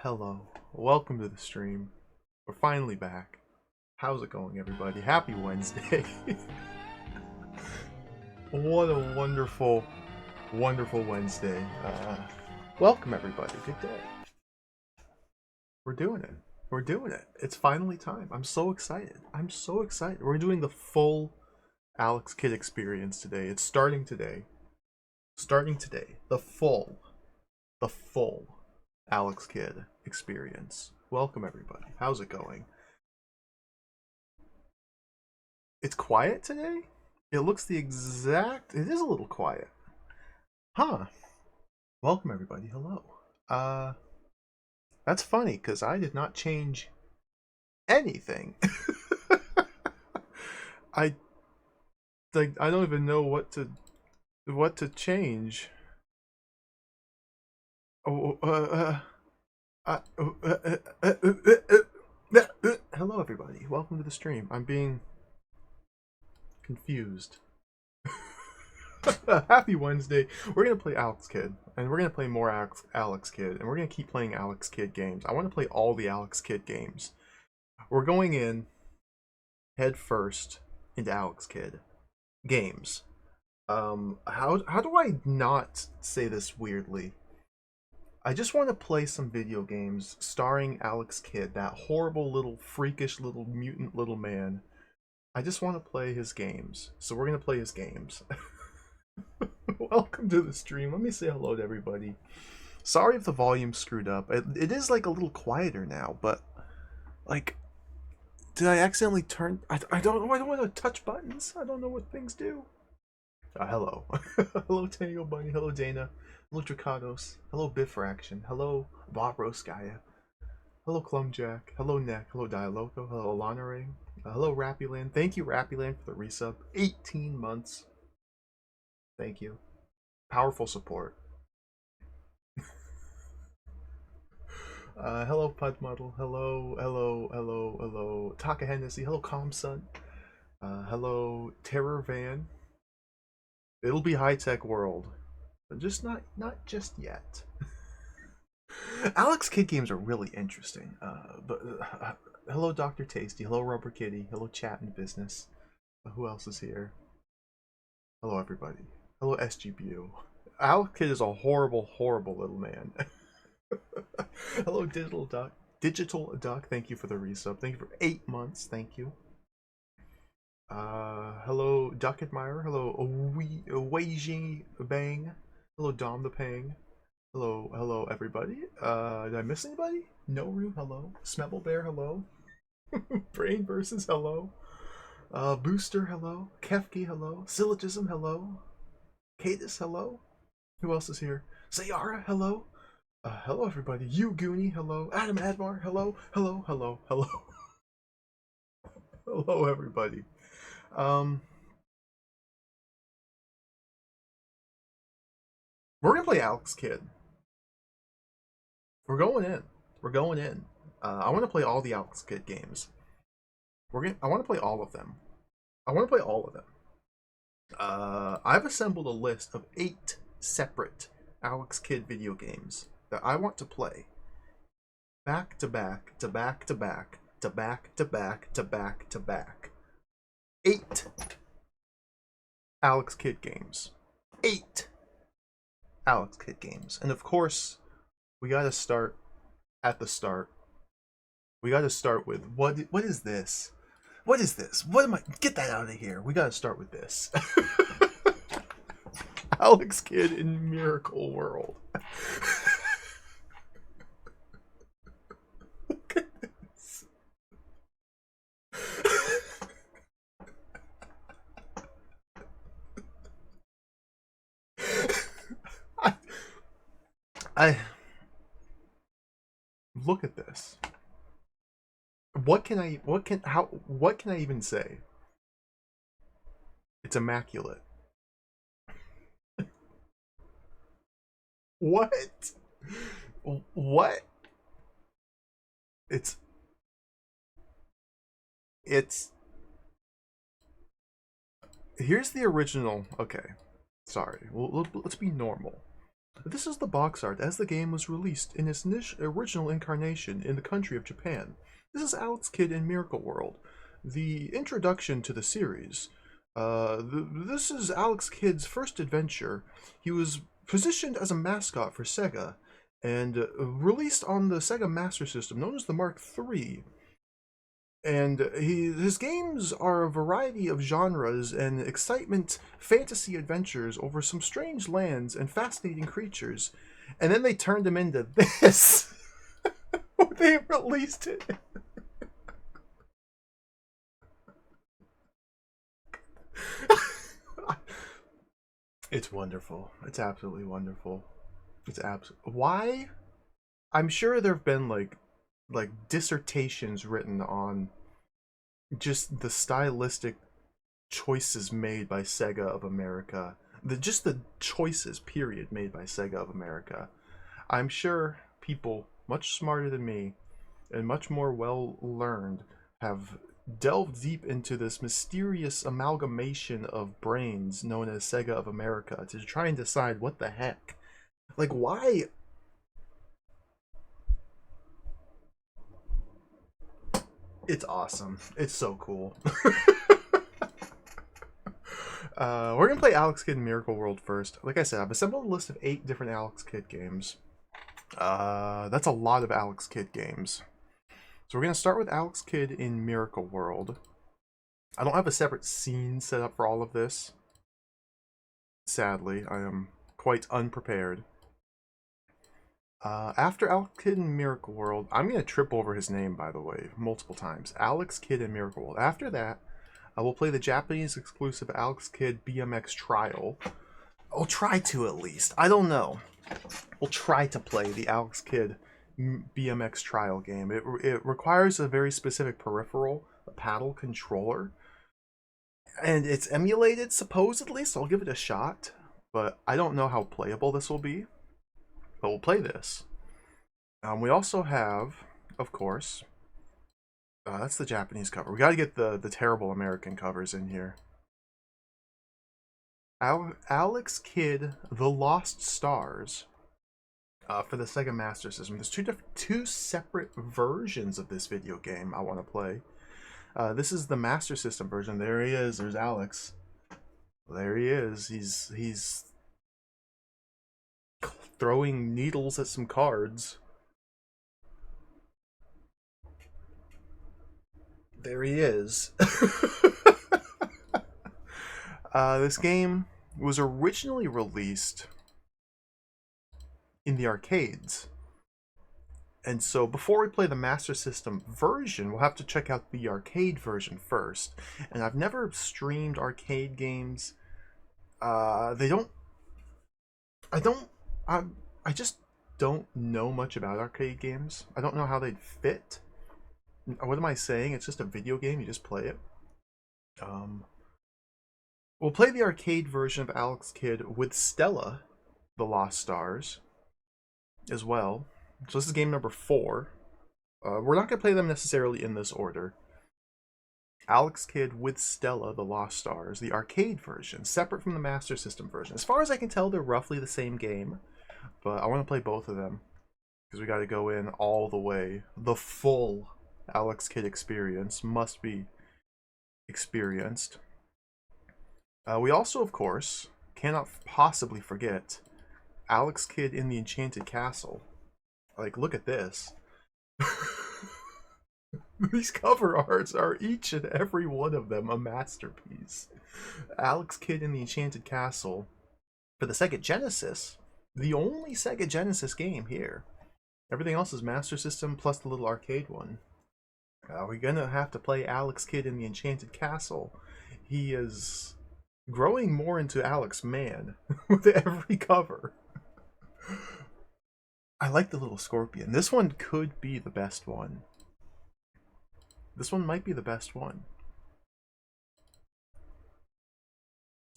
Hello. Welcome to the stream. We're finally back. How's it going, everybody? Happy Wednesday. What a wonderful, wonderful Wednesday. Welcome, everybody. Good day. We're doing it. We're doing it. It's finally time. I'm so excited. I'm so excited. We're doing the full Alex Kidd experience today. It's starting today. Starting today. The full Alex Kidd experience. Welcome, everybody. How's it going? It's quiet today? It looks the exact... It is a little quiet. Huh. Welcome, everybody. Hello. That's funny, because I did not change anything. I don't even know what to change. Hello, everybody. Welcome to the stream. I'm being confused. Happy Wednesday. We're gonna play Alex Kidd, and we're gonna play more Alex Kidd, and we're gonna keep playing Alex Kidd games. I want to play all the Alex Kidd games. We're going in head first into Alex Kidd games. How do I not say this weirdly? I just want to play some video games starring Alex Kidd, that horrible little freakish little mutant little man. I just want to play his games. So we're going to play his games. Welcome to the stream. Let me say hello to everybody. Sorry if the volume's screwed up. It is like a little quieter now, but like, did I accidentally turn... I don't know. I don't want to touch buttons. I don't know what things do. Hello. Hello, Tango Bunny. Hello, Dana. Hello, Dracados. Hello, Biffraction. Hello, Bobroskaya. Hello, Clumjack. Hello, Neck. Hello, Dialoco. Hello, Alana Ring. Hello, Rappyland. Thank you, Rappyland, for the resub. 18 months. Thank you. Powerful support. Hello, Pudmuddle. Hello. Taka Hennessy. Hello, Comsun. Hello, Terror Van. It'll be high-tech world. But just not just yet. Alex Kidd games are really interesting. Hello, Dr. Tasty. Hello, Rubber Kitty. Hello, Chat and Business. Who else is here? Hello, everybody. Hello, SGBU. Alex Kidd is a horrible, horrible little man. Hello, Digital Duck. Digital Duck, thank you for the resub. Thank you for 8 months. Thank you. Hello, Duck Admirer. Hello, Weiji Bang. Hello, Dom the Pang. Hello, everybody. Did I miss anybody? Noru, hello. Smebble Bear, hello. Brain Versus, hello. Booster, hello. Kefki, hello. Syllogism, hello. Cadis, hello. Who else is here? Sayara, hello. Hello, everybody. You Goonie, hello. Adam Admar, hello. Hello, everybody. We're gonna play Alex Kidd. We're going in. I want to play all the Alex Kidd games. I want to play all of them. I've assembled a list of 8 separate Alex Kidd video games that I want to play. Back to back. 8 Alex Kidd games. 8 Alex Kidd games. And of course, we gotta start at the start. We gotta start with what is this? What is this? What am I? Get that out of here. We gotta start with this. Alex Kidd in Miracle World. Look at this. I look at this. What can I even say? It's immaculate. What? What? It's here's the original. Okay. Sorry. Well, let's be normal. This is the box art as the game was released in its original incarnation in the country of Japan. This is Alex Kidd in Miracle World, the introduction to the series. This is Alex Kidd's first adventure. He was positioned as a mascot for Sega and released on the Sega Master System, known as the Mark III. And his games are a variety of genres and excitement, fantasy adventures over some strange lands and fascinating creatures. And then they turned him into this. They released it. It's wonderful. It's absolutely wonderful. It's why? I'm sure there have been like dissertations written on just the stylistic choices made by Sega of America. Just the choices, period, made by Sega of America. I'm sure people much smarter than me and much more well learned have delved deep into this mysterious amalgamation of brains known as Sega of America to try and decide what the heck. Like, why? It's awesome. It's so cool. We're gonna play Alex Kidd in Miracle World first. Like I said, I've assembled a list of 8 different Alex Kidd games. That's a lot of Alex Kidd games. So we're gonna start with Alex Kidd in Miracle World. I don't have a separate scene set up for all of this. Sadly, I am quite unprepared. After Alex Kidd in Miracle World, I'm going to trip over his name, by the way, multiple times. Alex Kidd in Miracle World. After that, I will play the Japanese exclusive Alex Kidd BMX Trial. I'll try to, at least. I don't know. We'll try to play the Alex Kidd BMX Trial game. It requires a very specific peripheral, a paddle controller. And it's emulated, supposedly, so I'll give it a shot. But I don't know how playable this will be. But we'll play this. We also have, of course, that's the Japanese cover. We got to get the terrible American covers in here. Alex Kidd, The Lost Stars, for the Sega Master System. There's two separate versions of this video game I want to play. This is the Master System version. There he is. There's Alex. There he is. He's throwing needles at some cards. There he is. This game was originally released in the arcades. And so before we play the Master System version, we'll have to check out the arcade version first. And I've never streamed arcade games. I just don't know much about arcade games. I don't know how they'd fit. What am I saying? It's just a video game. You just play it. We'll play the arcade version of Alex Kidd with Stella, The Lost Stars, as well. So this is game number 4. We're not going to play them necessarily in this order. Alex Kidd with Stella, The Lost Stars, the arcade version, separate from the Master System version. As far as I can tell, they're roughly the same game, but I want to play both of them because we got to go in all the way. The full Alex Kidd experience must be experienced. We also, of course, cannot possibly forget Alex Kidd in the Enchanted Castle. Like, look at this. These cover arts are each and every one of them a masterpiece. Alex Kidd in the Enchanted Castle for the Sega Genesis. The only Sega Genesis game here. Everything else is Master System plus the little arcade one. We're gonna have to play Alex Kidd in the Enchanted Castle. He is growing more into Alex Man with every cover. I like the little scorpion. This one could be the best one. This one might be the best one.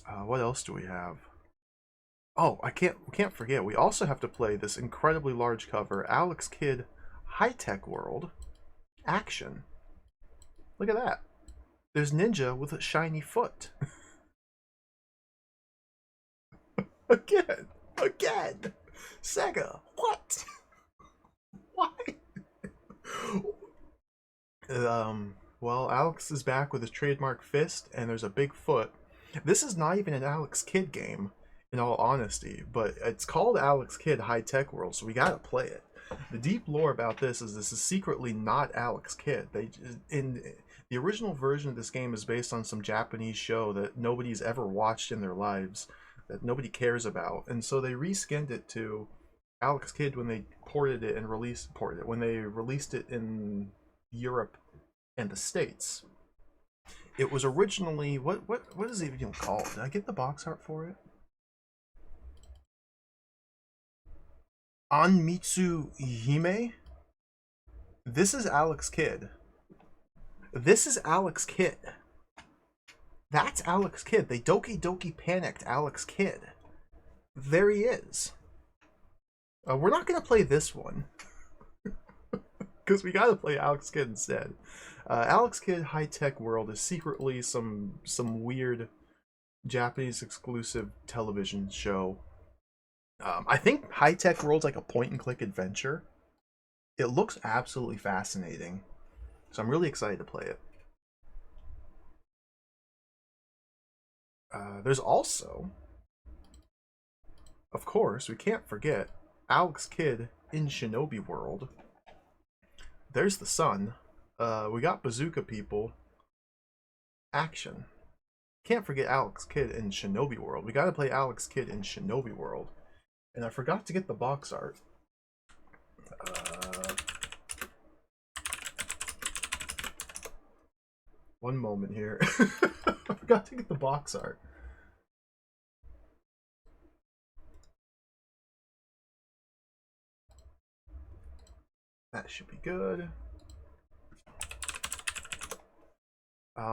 What else do we have? Oh, we can't forget. We also have to play this incredibly large cover, Alex Kidd High Tech World Action. Look at that. There's Ninja with a shiny foot. Again. Sega, what? Why? Well, Alex is back with his trademark fist, and there's a big foot. This is not even an Alex Kidd game, in all honesty, but it's called Alex Kidd High Tech World, so we gotta play it. The deep lore about this is secretly not Alex Kidd. In the original version of this game is based on some Japanese show that nobody's ever watched in their lives, that nobody cares about, and so they reskinned it to Alex Kidd when they when they released it in Europe and the States. It was originally what is it even called? Did I get the box art for it? Anmitsu Hime. This is Alex Kidd. This is Alex Kidd. That's Alex Kidd. They Doki Doki panicked Alex Kidd. There he is. We're not gonna play this one because we gotta play Alex Kidd instead. Alex Kidd High Tech World is secretly some weird Japanese exclusive television show. I think High Tech World's like a point and click adventure. It looks absolutely fascinating, so I'm really excited to play it. There's also, of course, we can't forget Alex Kidd in Shinobi World. There's the sun. We got Bazooka People. Action. Can't forget Alex Kidd in Shinobi World. We gotta play Alex Kidd in Shinobi World. And I forgot to get the box art. One moment here. I forgot to get the box art. That should be good.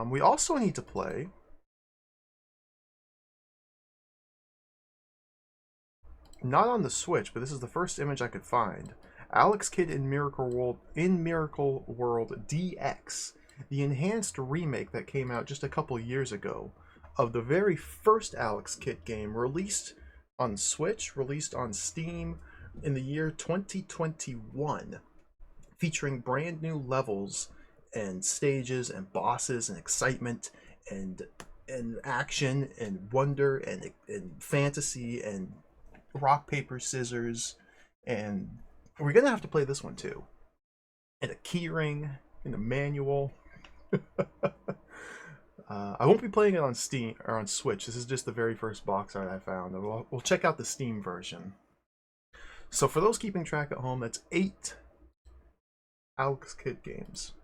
We also need to play not on the Switch, but this is the first image I could find. Alex Kidd in Miracle World DX, the enhanced remake that came out just a couple years ago of the very first Alex Kidd game, released on Switch, released on Steam in the year 2021, featuring brand new levels and stages and bosses and excitement and action and wonder and fantasy and rock paper scissors, and we're gonna have to play this one too. And a keyring and a manual. I won't be playing it on Steam or on Switch. This is just the very first box art I found. We'll check out the Steam version. So for those keeping track at home, that's 8 Alex Kidd games.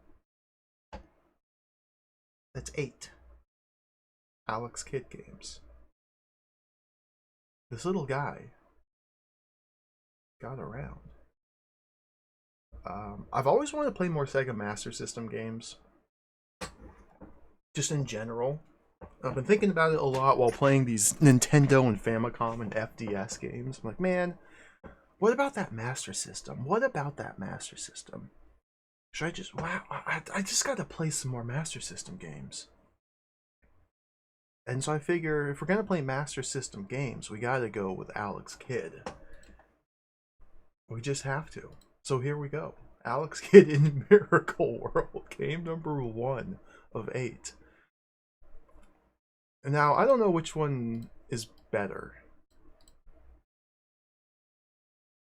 That's 8 Alex Kidd games. This little guy got around. I've always wanted to play more Sega Master System games. Just in general. I've been thinking about it a lot while playing these Nintendo and Famicom and FDS games. I'm like, man, what about that Master System? What about that Master System? Should I just... Wow, I just gotta play some more Master System games. And so I figure if we're gonna play Master System games, we gotta go with Alex Kidd. We just have to. So here we go. Alex Kidd in Miracle World, game number 1 of 8. Now, I don't know which one is better.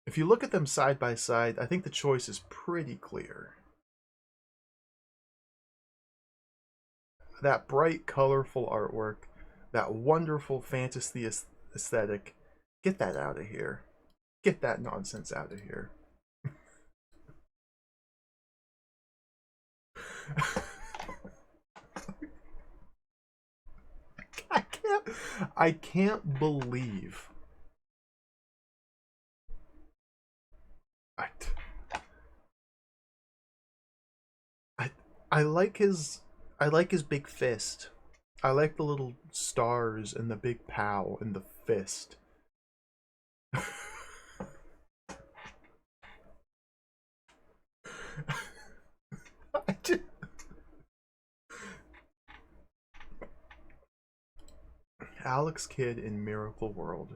If you look at them side by side, I think the choice is pretty clear. That bright, colorful artwork, that wonderful fantasy aesthetic, get that out of here. Get that nonsense out of here. I can't believe I like his big fist. I like the little stars and the big pow and the fist. Alex Kidd in Miracle World.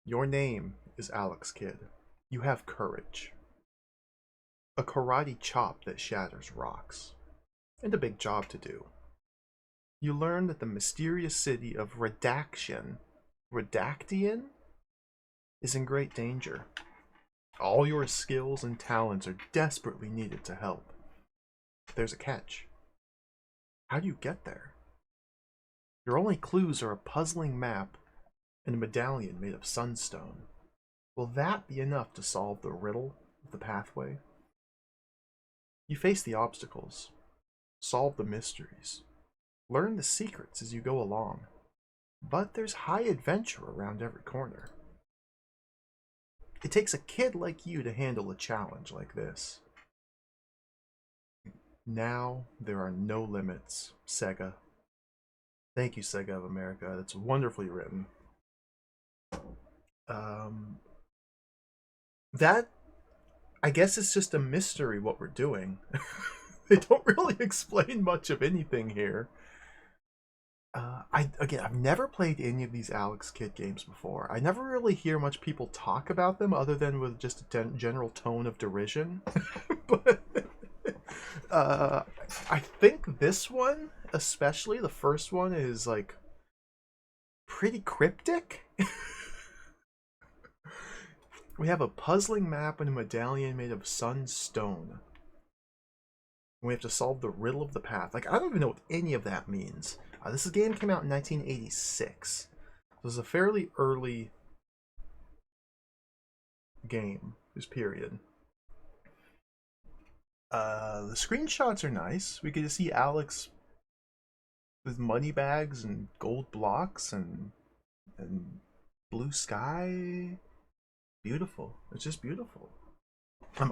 Your name is Alex Kidd. You have courage. A karate chop that shatters rocks. And a big job to do. You learn that the mysterious city of Redactian, is in great danger. All your skills and talents are desperately needed to help. There's a catch. How do you get there? Your only clues are a puzzling map and a medallion made of sunstone. Will that be enough to solve the riddle of the pathway? You face the obstacles, solve the mysteries, learn the secrets as you go along. But there's high adventure around every corner. It takes a kid like you to handle a challenge like this. Now there are no limits, Sega. Thank you, Sega of America. That's wonderfully written. That, I guess it's just a mystery what we're doing. They don't really explain much of anything here. I've never played any of these Alex Kidd games before. I never really hear much people talk about them other than with just a general tone of derision. But I think this one, especially the first one, is like pretty cryptic. We have a puzzling map and a medallion made of sunstone. We have to solve the riddle of the path. Like, I don't even know what any of that means. This game came out in 1986. So it was a fairly early game, this period. The screenshots are nice. We get to see Alex with money bags and gold blocks and blue sky. Beautiful. It's just beautiful.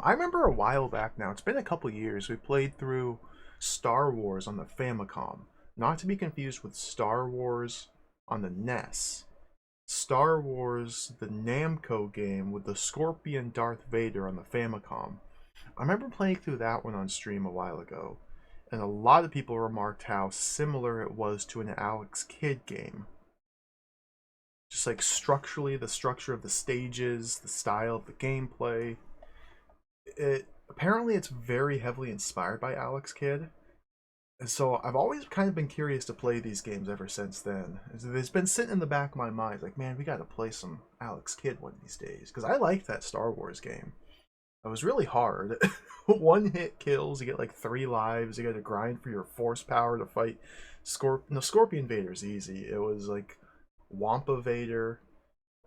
I remember a while back now, it's been a couple years, we played through Star Wars on the Famicom. Not to be confused with Star Wars on the NES. Star Wars, the Namco game with the Scorpion Darth Vader on the Famicom. I remember playing through that one on stream a while ago, and a lot of people remarked how similar it was to an Alex Kidd game. Just like structurally, the structure of the stages, the style of the gameplay. Apparently it's very heavily inspired by Alex Kidd. And so I've always kind of been curious to play these games ever since then. It's been sitting in the back of my mind, like, man, we gotta play some Alex Kidd one of these days. Because I liked that Star Wars game. It was really hard. One hit kills, you get like 3 lives, you gotta grind for your force power to fight Scorpion Vader's easy. It was like Wampa Vader.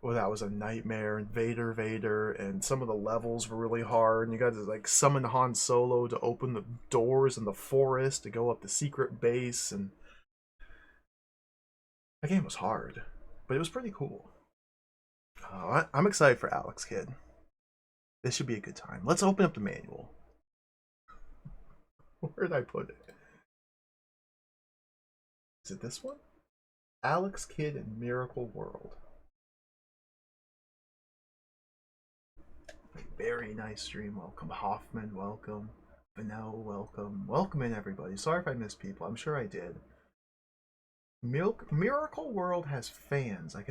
Well, that was a nightmare, and Vader, and some of the levels were really hard, and you got to like summon Han Solo to open the doors in the forest to go up the secret base, and that game was hard, but it was pretty cool. I'm excited for Alex Kidd. This should be a good time. Let's open up the manual. Where did I put it? Is it this one? Alex Kidd in Miracle World. Very nice stream. Welcome, Hoffman. Welcome, Vanel. Welcome. Welcome in, everybody. Sorry if I missed people. I'm sure I did. Miracle World has fans. I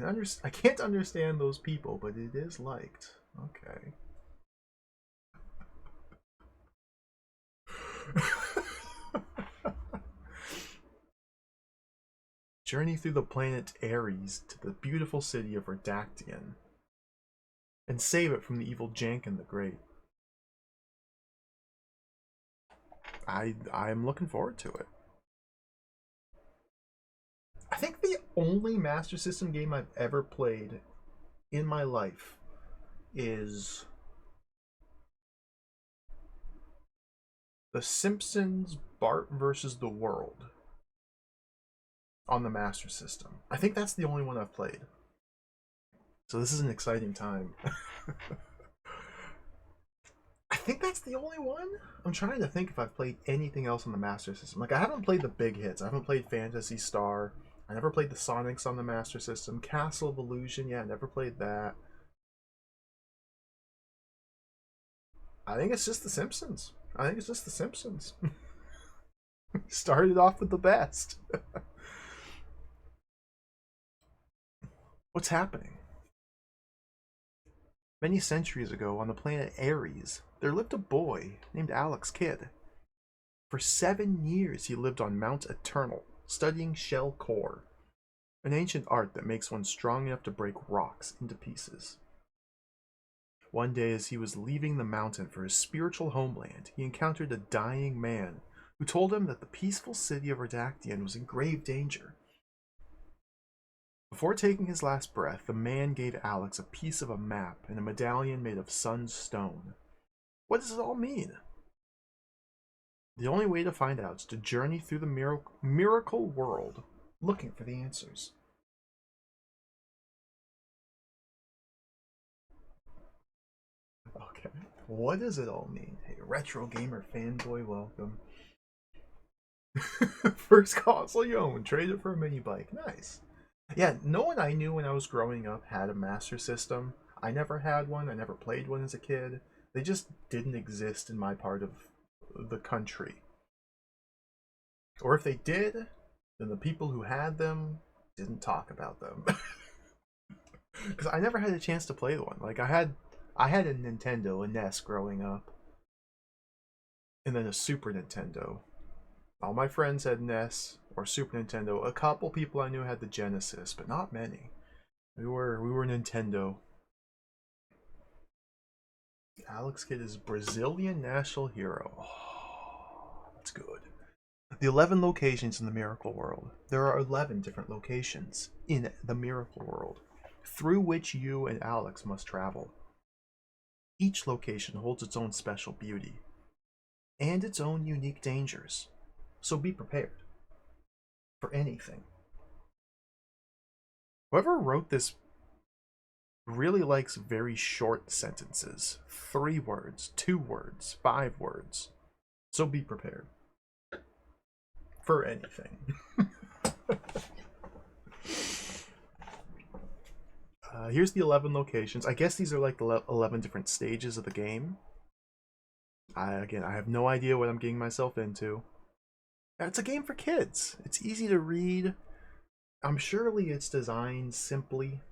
can't understand those people, but it is liked. Okay. Journey through the planet Ares to the beautiful city of Redactian, and save it from the evil Janken the Great. I'm looking forward to it. I think the only Master System game I've ever played in my life is The Simpsons Bart versus the World on the Master System. I think that's the only one I've played. So this is an exciting time. I think that's the only one. I'm trying to think if I've played anything else on the Master System. Like, I haven't played the big hits. I haven't played Phantasy Star. I never played the Sonics on the Master System. Castle of Illusion, yeah, I never played that. I think it's just The Simpsons. Started off with the best. What's happening? Many centuries ago, on the planet Ares, there lived a boy named Alex Kidd. For 7 years, he lived on Mount Eternal, studying shell core, an ancient art that makes one strong enough to break rocks into pieces. One day, as he was leaving the mountain for his spiritual homeland, he encountered a dying man who told him that the peaceful city of Redactian was in grave danger. Before taking his last breath, the man gave Alex a piece of a map and a medallion made of sunstone. What does it all mean? The only way to find out is to journey through the miracle world, looking for the answers. Okay, what does it all mean? Hey, retro gamer fanboy, welcome. First console you own, trade it for a mini bike. Nice. Yeah, no one I knew when I was growing up had a Master System. I never had one. I never played one as a kid. They just didn't exist in my part of the country. Or if they did, then the people who had them didn't talk about them. Because I never had a chance to play one. Like I had a Nintendo, a NES growing up, and then a Super Nintendo. All my friends had NES or Super Nintendo. A couple people I knew had the Genesis, but not many. We were Nintendo. Alex Kidd is Brazilian national hero. Oh, that's good. The 11 locations in the Miracle World. There are 11 different locations in the Miracle World, through which you and Alex must travel. Each location holds its own special beauty, and its own unique dangers. So be prepared for anything. Whoever wrote this really likes very short sentences. 3 words, 2 words, 5 words. So be prepared for anything. Here's the 11 locations. I guess these are like the 11 different stages of the game. Again, I have no idea what I'm getting myself into. It's a game for kids. It's easy to read. I'm surely it's designed simply.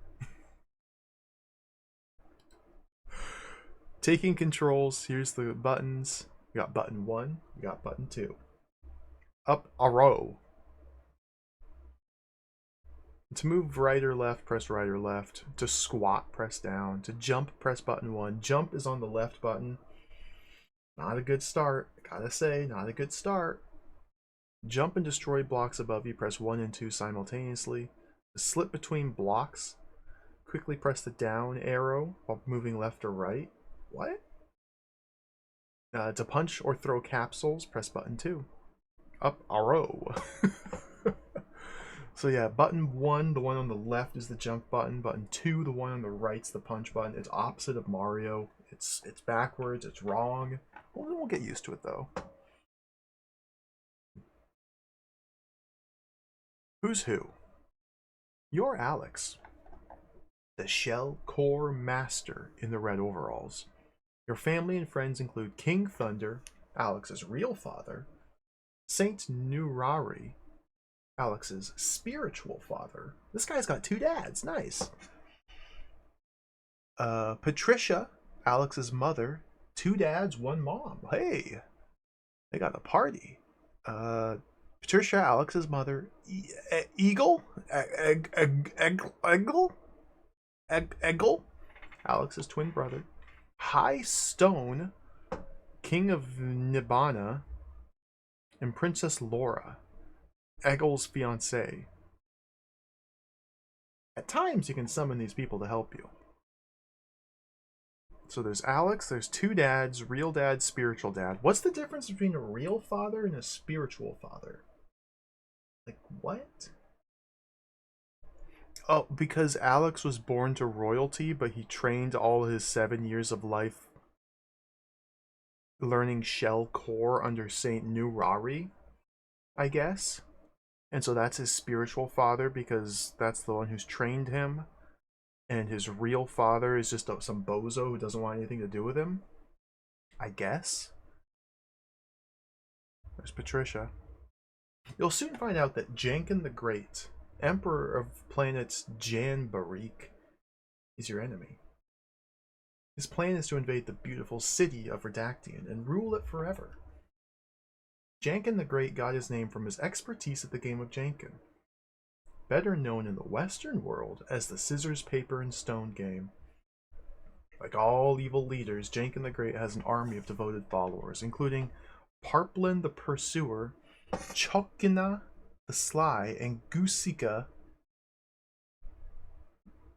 Taking controls, here's the buttons. You got button 1, you got button 2. Up arrow. To move right or left, press right or left. To squat, press down. To jump, press button 1. Jump is on the left button. Not a good start. Gotta say, not a good start. Jump and destroy blocks above you. Press 1 and 2 simultaneously. To slip between blocks, quickly press the down arrow while moving left or right. What? To punch or throw capsules, press button 2. Up arrow. So yeah, button 1, the one on the left is the jump button. Button 2, the one on the right's the punch button. It's opposite of Mario. It's backwards. It's wrong. We'll get used to it though. Who's who? You're Alex, the shell core master in the red overalls. Your family and friends include King Thunder, Alex's real father, Saint Nurari, Alex's spiritual father. This guy's got 2 dads. Nice. Patricia, Alex's mother. 2 dads, 1 mom. Hey, they got a party. Patricia, Alex's mother. Eagle? Eggle? Alex's twin brother. High Stone, King of Nibbana, and Princess Laura, Eggle's fiancée. At times, you can summon these people to help you. So there's Alex, there's 2 dads, real dad, spiritual dad. What's the difference between a real father and a spiritual father? Like, what? Oh, because Alex was born to royalty, but he trained all his 7 years of life learning shell core under Saint Nurari, I guess. And so that's his spiritual father because that's the one who's trained him. And his real father is just some bozo who doesn't want anything to do with him. I guess. There's Patricia. You'll soon find out that Jankin the Great, Emperor of planets Janbarik, is your enemy. His plan is to invade the beautiful city of Redactian and rule it forever. Janken the Great got his name from his expertise at the game of Janken, better known in the Western world as the scissors, paper, and stone game. Like all evil leaders, Janken the Great has an army of devoted followers, including Parplin the Pursuer, Chokina the Sly, and Gooseka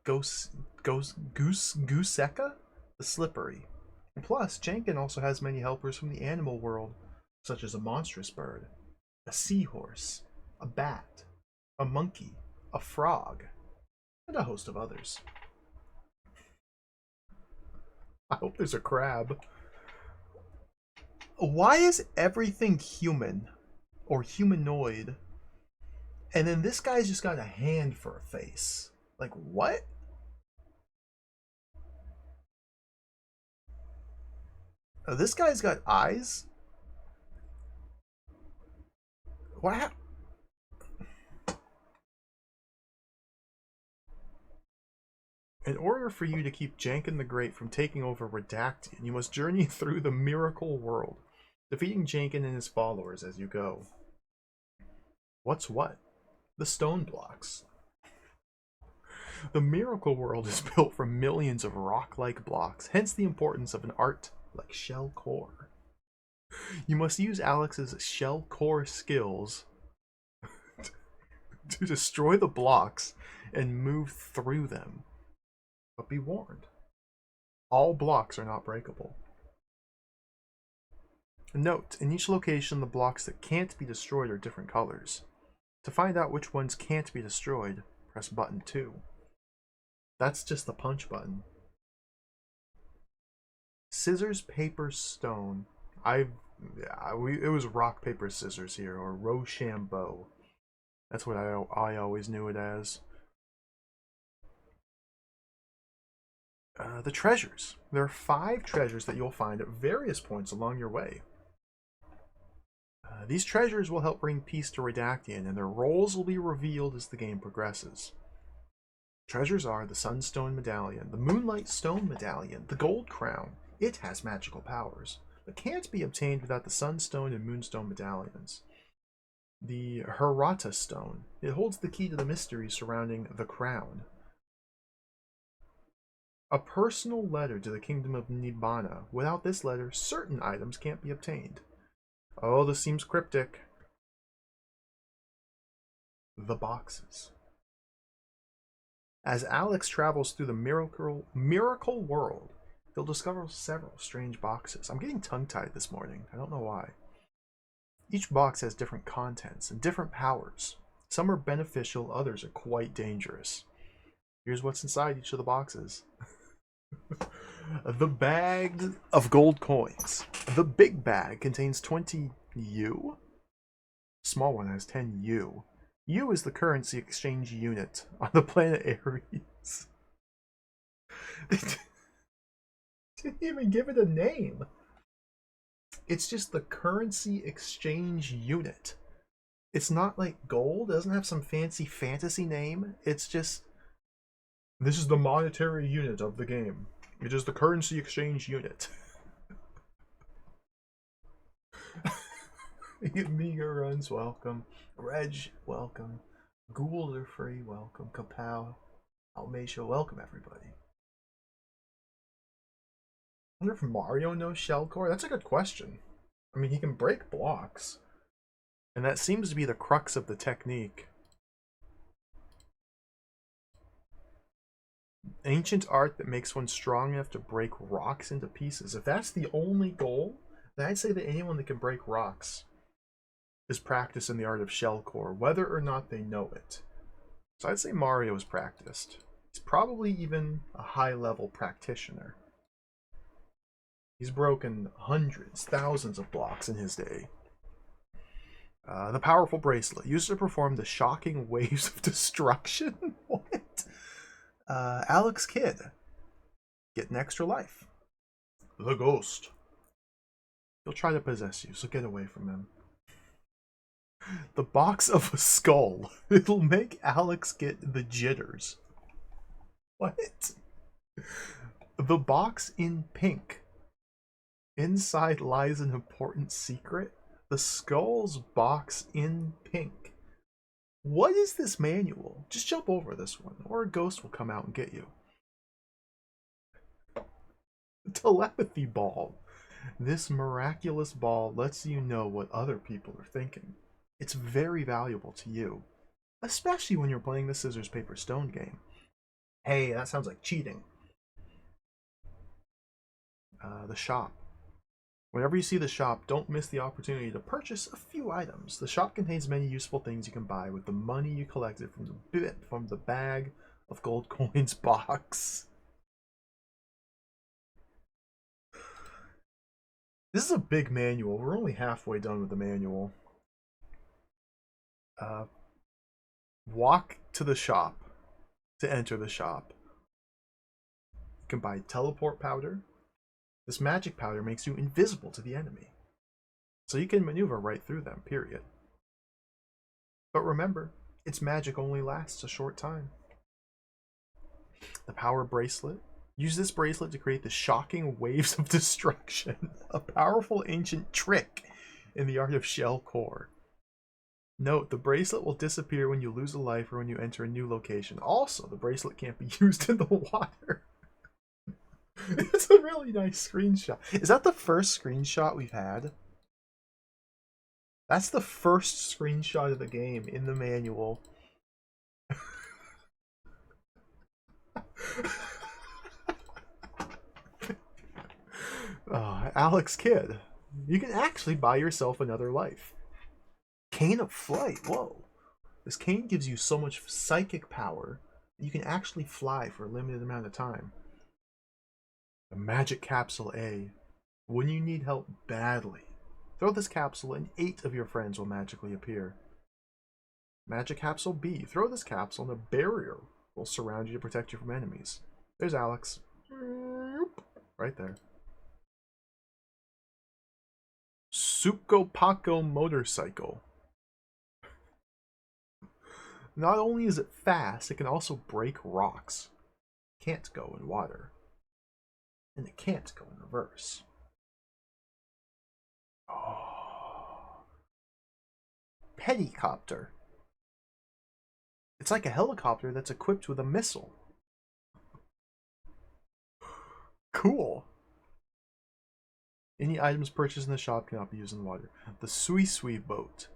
Gooseka the Slippery. And plus, Janken also has many helpers from the animal world, such as a monstrous bird, a seahorse, a bat, a monkey, a frog, and a host of others. I hope there's a crab. Why is everything human or humanoid? And then this guy's just got a hand for a face. Like, what? Oh, this guy's got eyes? What happened? In order for you to keep Janken the Great from taking over Redactian, you must journey through the miracle world, defeating Janken and his followers as you go. What's what? The stone blocks. The miracle world is built from millions of rock-like blocks, hence the importance of an art like shell core. You must use Alex's shell core skills to destroy the blocks and move through them. But be warned, all blocks are not breakable. Note, in each location, the blocks that can't be destroyed are different colors. To find out which ones can't be destroyed, press button 2. That's just the punch button. Scissors, paper, stone. It was rock, paper, scissors here, or Rochambeau. That's what I always knew it as. The treasures. There are 5 treasures that you'll find at various points along your way. These treasures will help bring peace to Redactian, and their roles will be revealed as the game progresses. Treasures are the Sunstone Medallion, the Moonlight Stone Medallion, the Gold Crown. It has magical powers, but can't be obtained without the Sunstone and Moonstone Medallions. The Hirata Stone. It holds the key to the mysteries surrounding the crown. A personal letter to the Kingdom of Nibbana. Without this letter, certain items can't be obtained. Oh, this seems cryptic. The boxes. As Alex travels through the miracle world, he'll discover several strange boxes. I'm getting tongue-tied this morning. I don't know why. Each box has different contents and different powers. Some are beneficial, others are quite dangerous. Here's what's inside each of the boxes. The bag of gold coins. The big bag contains 20 U. Small one has 10 U. U is the currency exchange unit on the planet Ares. They didn't even give it a name. It's just the currency exchange unit. It's not like gold. It doesn't have some fancy fantasy name. It's just, this is the monetary unit of the game. It is the currency exchange unit. Amiga runs, welcome. Reg, welcome. Gould are free, welcome. Kapow, Almatia, welcome everybody. I wonder if Mario knows Shellcore? That's a good question. I mean, he can break blocks. And that seems to be the crux of the technique. Ancient art that makes one strong enough to break rocks into pieces. If that's the only goal, then I'd say that anyone that can break rocks is practicing the art of Shellcore, whether or not they know it. So I'd say Mario is practiced. He's probably even a high-level practitioner. He's broken hundreds, thousands of blocks in his day. The powerful bracelet, used to perform the shocking waves of destruction. What? Alex Kidd, get an extra life. The ghost. He'll try to possess you, so get away from him. The box of a skull. It'll make Alex get the jitters. What? The box in pink. Inside lies an important secret. The skull's box in pink. What is this manual? Just jump over this one, or a ghost will come out and get you. Telepathy ball. This miraculous ball lets you know what other people are thinking. It's very valuable to you, especially when you're playing the scissors, paper, stone game. Hey, that sounds like cheating. The shop. Whenever you see the shop, don't miss the opportunity to purchase a few items. The shop contains many useful things you can buy with the money you collected from the bag of gold coins box. This is a big manual. We're only halfway done with the manual. Walk to the shop to enter the shop. You can buy teleport powder. This magic powder makes you invisible to the enemy, so you can maneuver right through them, period. But remember, its magic only lasts a short time. The power bracelet. Use this bracelet to create the shocking waves of destruction, a powerful ancient trick in the art of shell core. Note, the bracelet will disappear when you lose a life or when you enter a new location. Also, the bracelet can't be used in the water. It's a really nice screenshot. Is that the first screenshot we've had? That's the first screenshot of the game in the manual. Alex Kidd, you can actually buy yourself another life. Cane of Flight, whoa. This cane gives you so much psychic power that you can actually fly for a limited amount of time. A magic capsule A. When you need help badly, throw this capsule and 8 of your friends will magically appear. Magic capsule B. Throw this capsule and a barrier will surround you to protect you from enemies. There's Alex. Right there. Suco Paco motorcycle. Not only is it fast, it can also break rocks. It can't go in water. And it can't go in reverse. Oh. Pedicopter. It's like a helicopter that's equipped with a missile. Cool. Any items purchased in the shop cannot be used in the water. The Sui Sui boat.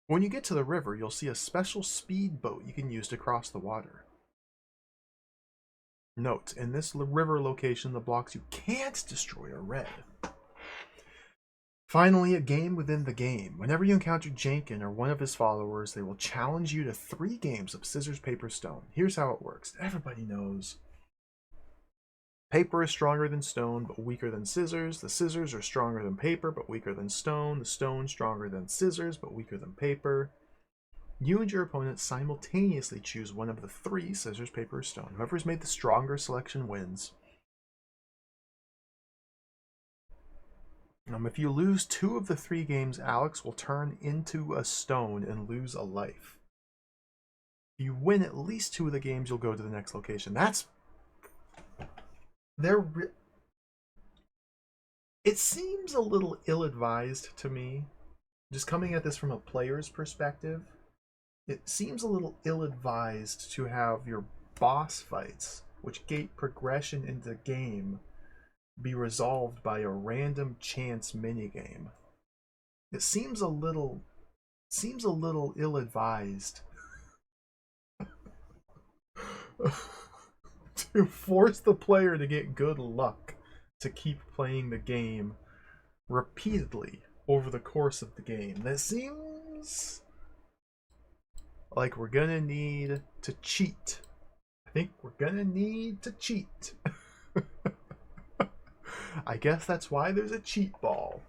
When you get to the river, you'll see a special speed boat you can use to cross the water. Note, in this river location, the blocks you can't destroy are red. Finally, a game within the game. Whenever you encounter Jankin or one of his followers, they will challenge you to 3 games of scissors, paper, stone. Here's how it works. Everybody knows. Paper is stronger than stone, but weaker than scissors. The scissors are stronger than paper, but weaker than stone. The stone stronger than scissors, but weaker than paper. You and your opponent simultaneously choose one of the 3, scissors, paper, or stone. Whoever's made the stronger selection wins. If you lose 2 of the 3 games, Alex will turn into a stone and lose a life. If you win at least 2 of the games, you'll go to the next location. It seems a little ill-advised to me, just coming at this from a player's perspective. It seems a little ill-advised to have your boss fights, which gate progression into the game, be resolved by a random chance minigame. It seems a little ill-advised to force the player to get good luck to keep playing the game repeatedly over the course of the game. That seems like we're gonna need to cheat. I think we're gonna need to cheat. I guess that's why there's a cheat ball.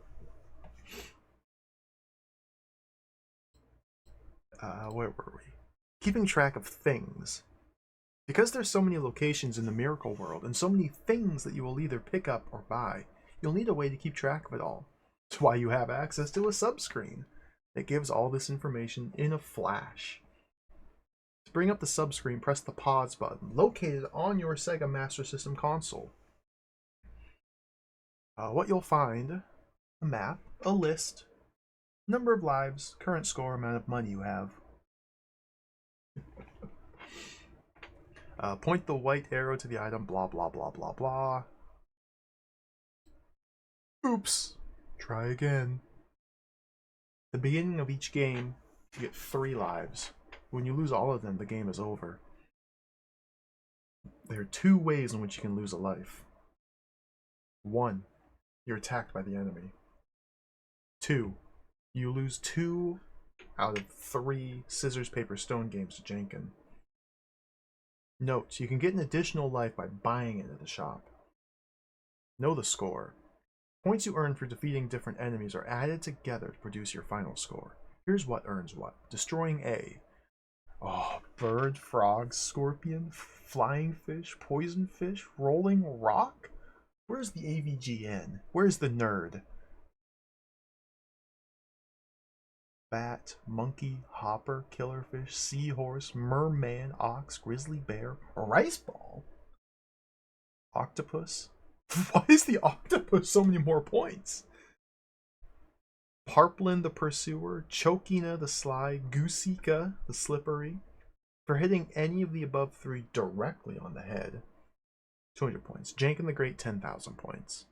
Where were we? Keeping track of things. Because there's so many locations in the Miracle World and so many things that you will either pick up or buy, you'll need a way to keep track of it all. That's why you have access to a subscreen that gives all this information in a flash. To bring up the subscreen, press the pause button located on your Sega Master System console. What you'll find: a map, a list, number of lives, current score, amount of money you have. Point the white arrow to the item, blah blah blah blah blah. Oops. Try again. At the beginning of each game, you get 3 lives. When you lose all of them, the game is over. There are 2 ways in which you can lose a life. 1, you're attacked by the enemy. 2, you lose 2 out of 3 scissors, paper, stone games to Jenkin. Note, you can get an additional life by buying it at the shop. Know the score. Points you earn for defeating different enemies are added together to produce your final score. Here's what earns what. Destroying A. Oh, bird, frog, scorpion, flying fish, poison fish, rolling rock? Where's the AVGN? Where's the nerd? Bat, monkey, hopper, killerfish, seahorse, merman, ox, grizzly bear, rice ball, octopus. Why is the octopus so many more points? Parplin the pursuer, Chokina the sly, Goosika the slippery. For hitting any of the above 3 directly on the head, 200 points. Jenkin the Great, 10,000 points.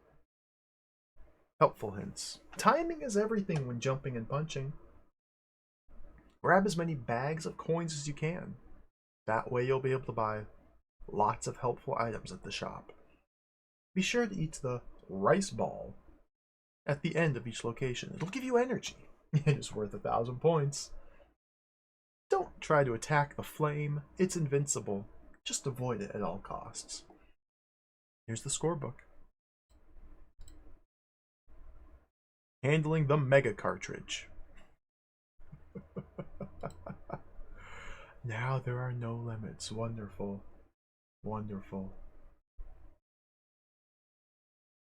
Helpful hints. Timing is everything when jumping and punching. Grab as many bags of coins as you can. That way you'll be able to buy lots of helpful items at the shop. Be sure to eat the rice ball at the end of each location. It'll give you energy. It is worth 1,000 points. Don't try to attack the flame. It's invincible. Just avoid it at all costs. Here's the scorebook. Handling the Mega Cartridge. Now there are no limits. Wonderful. Wonderful.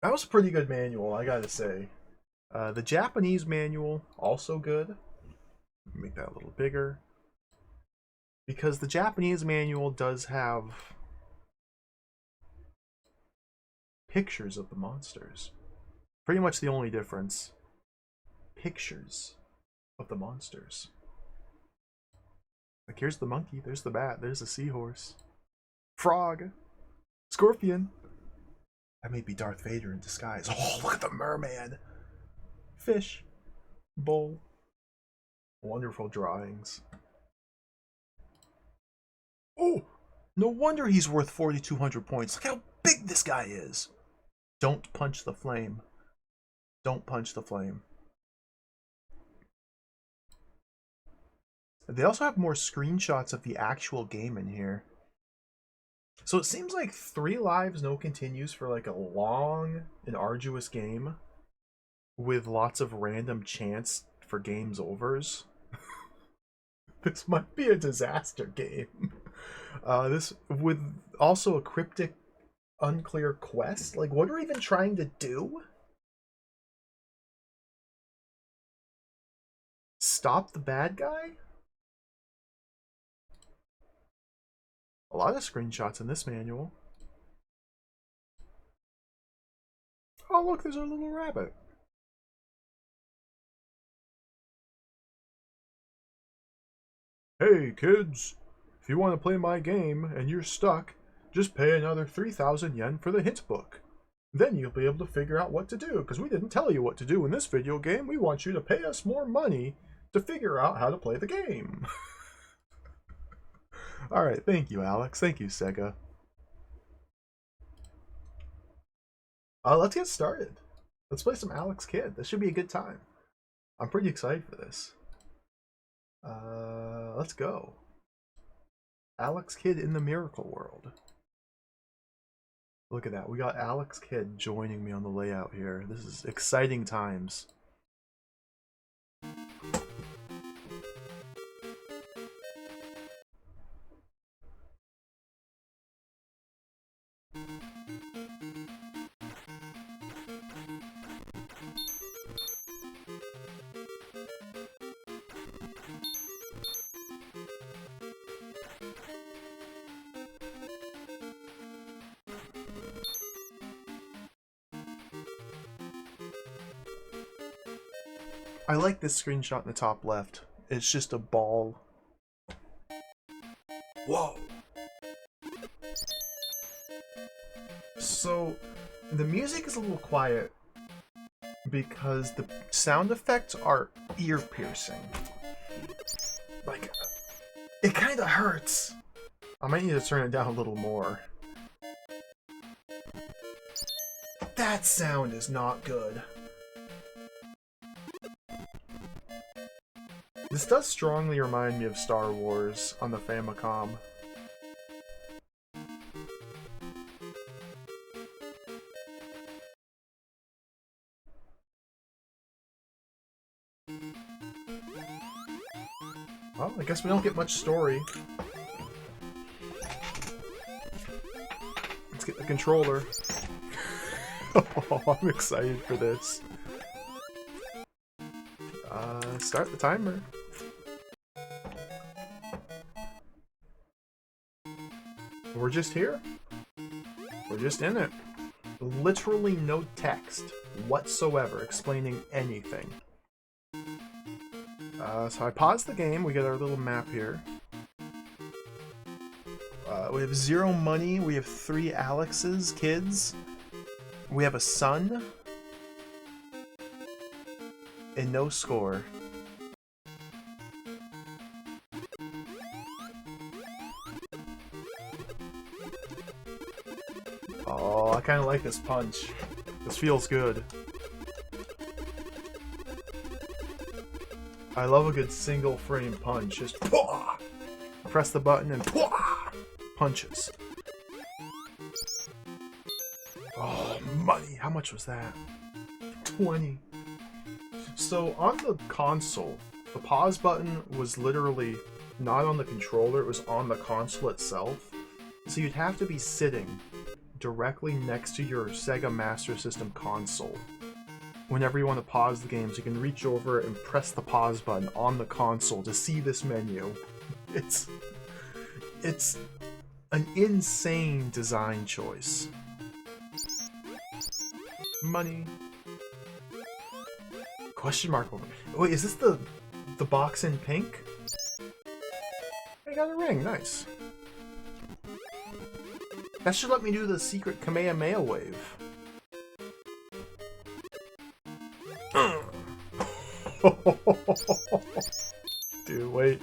That was a pretty good manual, I gotta say. The Japanese manual, also good. Make that a little bigger. Because the Japanese manual does have pictures of the monsters. Pretty much the only difference. Pictures of the monsters. Like, here's the monkey, there's the bat, there's the seahorse. Frog. Scorpion. That may be Darth Vader in disguise. Oh, look at the merman. Fish. Bull. Wonderful drawings. Oh, no wonder he's worth 4,200 points. Look how big this guy is. Don't punch the flame. Don't punch the flame. They also have more screenshots of the actual game in here. So it seems like 3 lives, no continues for like a long and arduous game with lots of random chance for games overs. This might be a disaster game. This with also a cryptic, unclear quest. Like, what are we even trying to do? Stop the bad guy? A lot of screenshots in this manual. Oh, look, there's our little rabbit. Hey, kids. If you want to play my game and you're stuck, just pay another 3,000 yen for the hint book. Then you'll be able to figure out what to do, because we didn't tell you what to do in this video game. We want you to pay us more money to figure out how to play the game. Alright, thank you, Alex. Thank you, Sega. Let's get started. Let's play some Alex Kidd. This should be a good time. I'm pretty excited for this. Let's go. Alex Kidd in the Miracle World. Look at that. We got Alex Kidd joining me on the layout here. This is exciting times. I like this screenshot in the top left. It's just a ball. Whoa! So, the music is a little quiet because the sound effects are ear-piercing. Like, it kind of hurts. I might need to turn it down a little more. That sound is not good. This does strongly remind me of Star Wars on the Famicom. Well, I guess we don't get much story. Let's get the controller. Oh, I'm excited for this. Start the timer. We're just here. We're just in it. Literally no text whatsoever explaining anything. So I pause the game. We get our little map here. We have 0 money. We have 3 Alexes, kids. We have a son. And no score. Oh, I kind of like this punch. This feels good. I love a good single frame punch. Just press the button and punches. Oh, money. How much was that? 20. So on the console, the pause button was literally not on the controller, it was on the console itself. So you'd have to be sitting directly next to your Sega Master System console. Whenever you want to pause the game, so you can reach over and press the pause button on the console to see this menu. It's an insane design choice. Money. Question mark over. Wait, is this the box in pink? I got a ring, nice. That should let me do the secret Kamehameha wave. Dude, wait.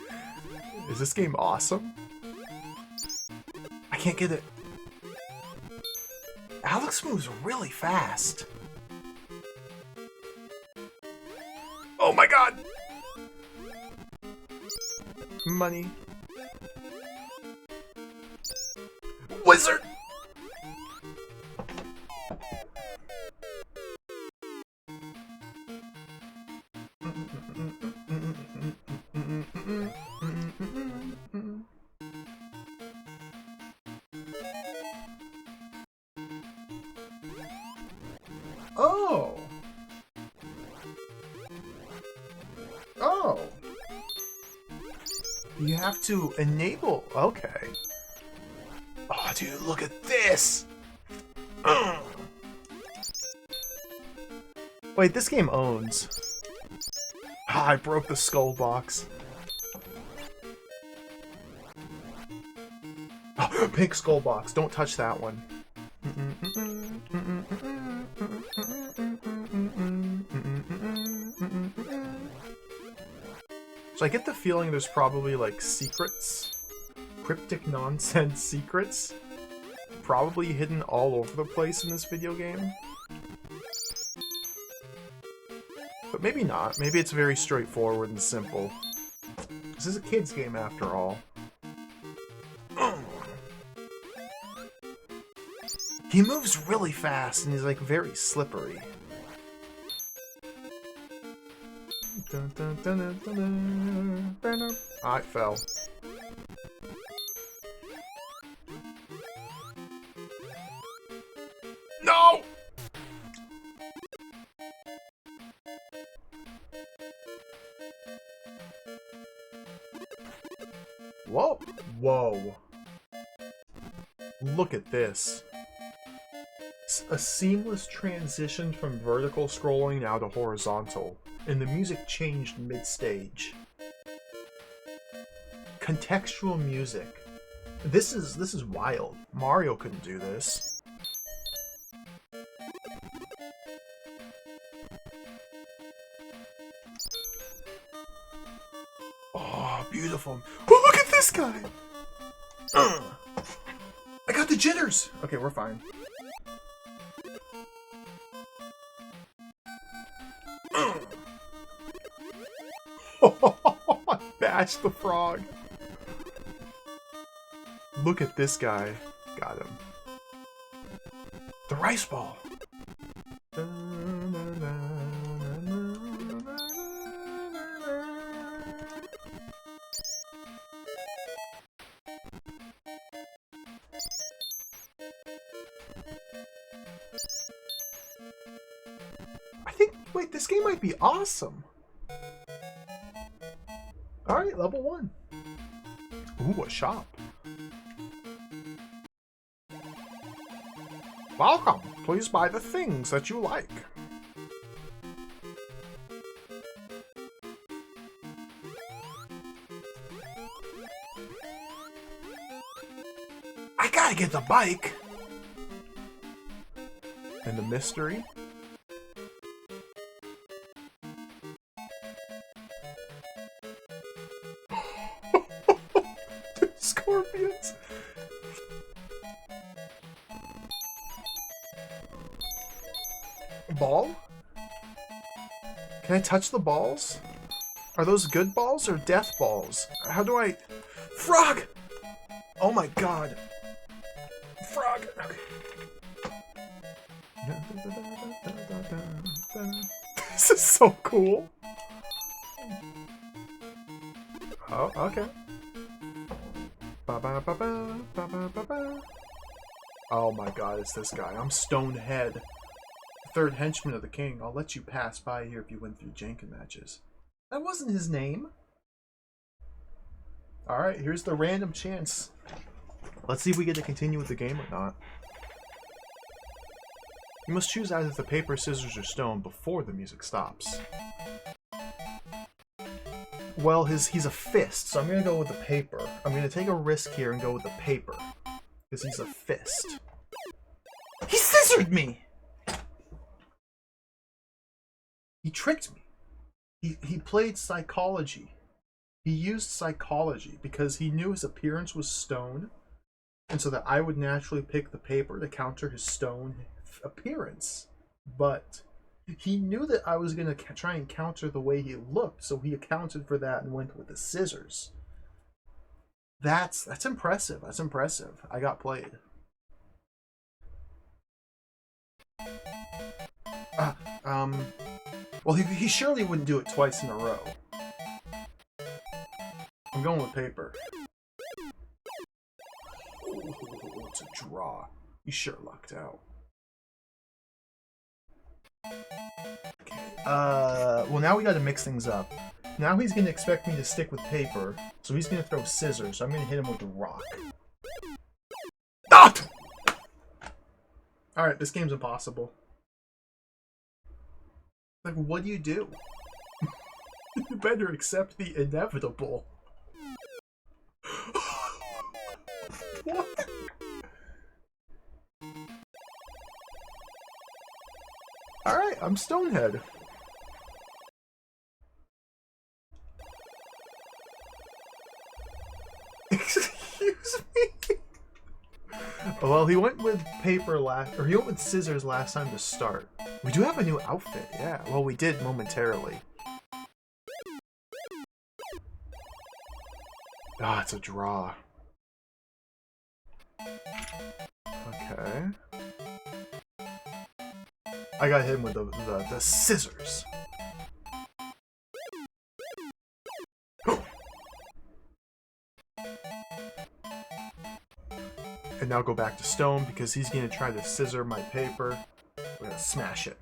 Is this game awesome? I can't get it. Alex moves really fast. Oh my god! Money. Wizard! Oh! Oh! You have to enable... Okay. Oh, dude, look at this! Wait, this game owns. Ah, I broke the skull box. Oh, pink skull box. Don't touch that one. So I get the feeling there's probably like secrets, cryptic nonsense secrets, probably hidden all over the place in this video game. But maybe not. Maybe it's very straightforward and simple. This is a kid's game after all. He moves really fast and he's like very slippery. Ah, it fell. No! Whoa! Whoa. Look at this. A seamless transition from vertical scrolling now to horizontal. and the music changed mid-stage. Contextual music. This is wild. Mario couldn't do this. Oh, beautiful. Oh, look at this guy! I got the jitters! Okay, we're fine. Bash the frog. Look at this guy. Got him. The rice ball. I think, wait, this game might be awesome. Alright, level 1. Ooh, a shop. Welcome. Please buy the things that you like. I gotta get the bike. And the mystery. Scorpions. Ball? Can I touch the balls? Are those good balls or death balls? How do I... Frog! Oh my god. Frog! Okay. This is so cool. Oh, okay. Oh my god, it's this guy. I'm Stonehead. Third henchman of the king. I'll let you pass by here if you win 3 Jenkin matches. That wasn't his name. Alright, here's the random chance. Let's see if we get to continue with the game or not. You must choose either the paper, scissors, or stone before the music stops. Well, he's a fist, so I'm going to go with the paper. I'm going to take a risk here and go with the paper. Because he's a fist. He scissored me! He tricked me. He played psychology. He used psychology because he knew his appearance was stone, and so that I would naturally pick the paper to counter his stone appearance. But he knew that I was going to try and counter the way he looked, so he accounted for that and went with the scissors. That's impressive. That's impressive. I got played. Well, he surely wouldn't do it twice in a row. I'm going with paper. Ooh, it's a draw. You sure lucked out. Okay. Well, now we gotta mix things up. Now he's gonna expect me to stick with paper, so he's gonna throw scissors, so I'm gonna hit him with the rock. Ah! Alright, this game's impossible. Like, what do? You better accept the inevitable. What? Alright, I'm Stonehead. Excuse me? Well, he went with paper he went with scissors last time to start. We do have a new outfit, yeah. Well, we did momentarily. Ah, it's a draw. Okay. I got hit with the scissors. And now go back to stone because he's going to try to scissor my paper. We're going to smash it.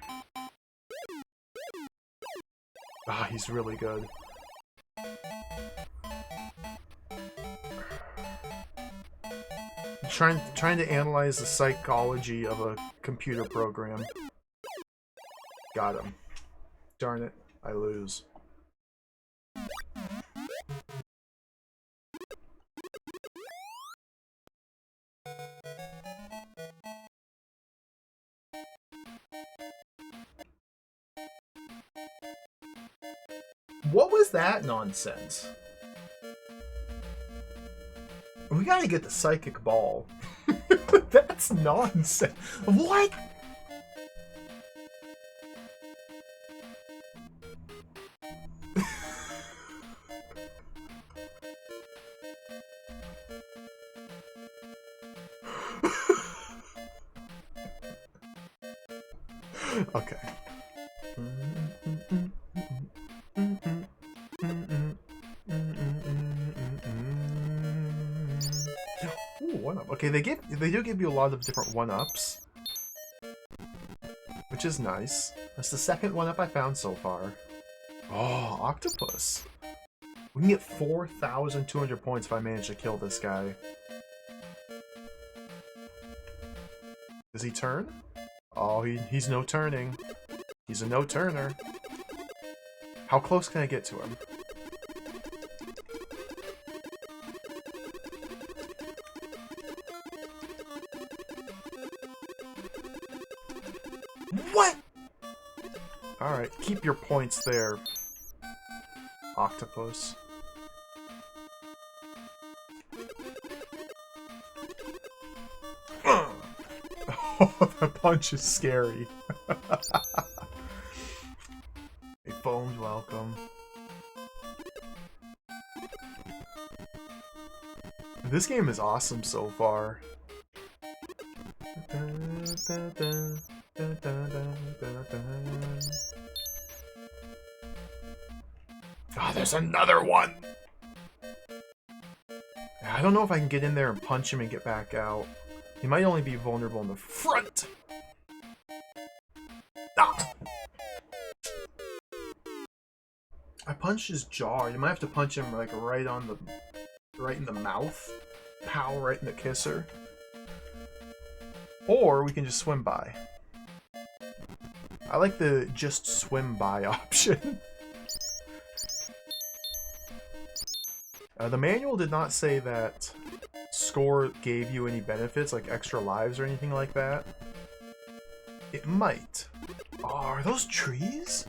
Ah, he's really good. Trying to analyze the psychology of a computer program. Got him. Darn it. I lose. What was that nonsense? We gotta get the psychic ball. That's nonsense. What? Okay. Ooh, 1-up. Okay, they do give you a lot of different 1-ups, which is nice. That's the second 1-up I found so far. Oh, octopus. We can get 4,200 points if I manage to kill this guy. Does he turn? Oh, he's no turning. He's a no-turner. How close can I get to him? What? Alright, keep your points there, octopus. Oh, that punch is scary. A foamed welcome. This game is awesome so far. Ah, there's another one! I don't know if I can get in there and punch him and get back out. He might only be vulnerable in the front. Ah! I punched his jaw. You might have to punch him like right in the mouth. Pow, right in the kisser. Or we can just swim by. I like the just swim by option. The manual did not say that score gave you any benefits, like extra lives or anything like that. It might. Oh, are those trees?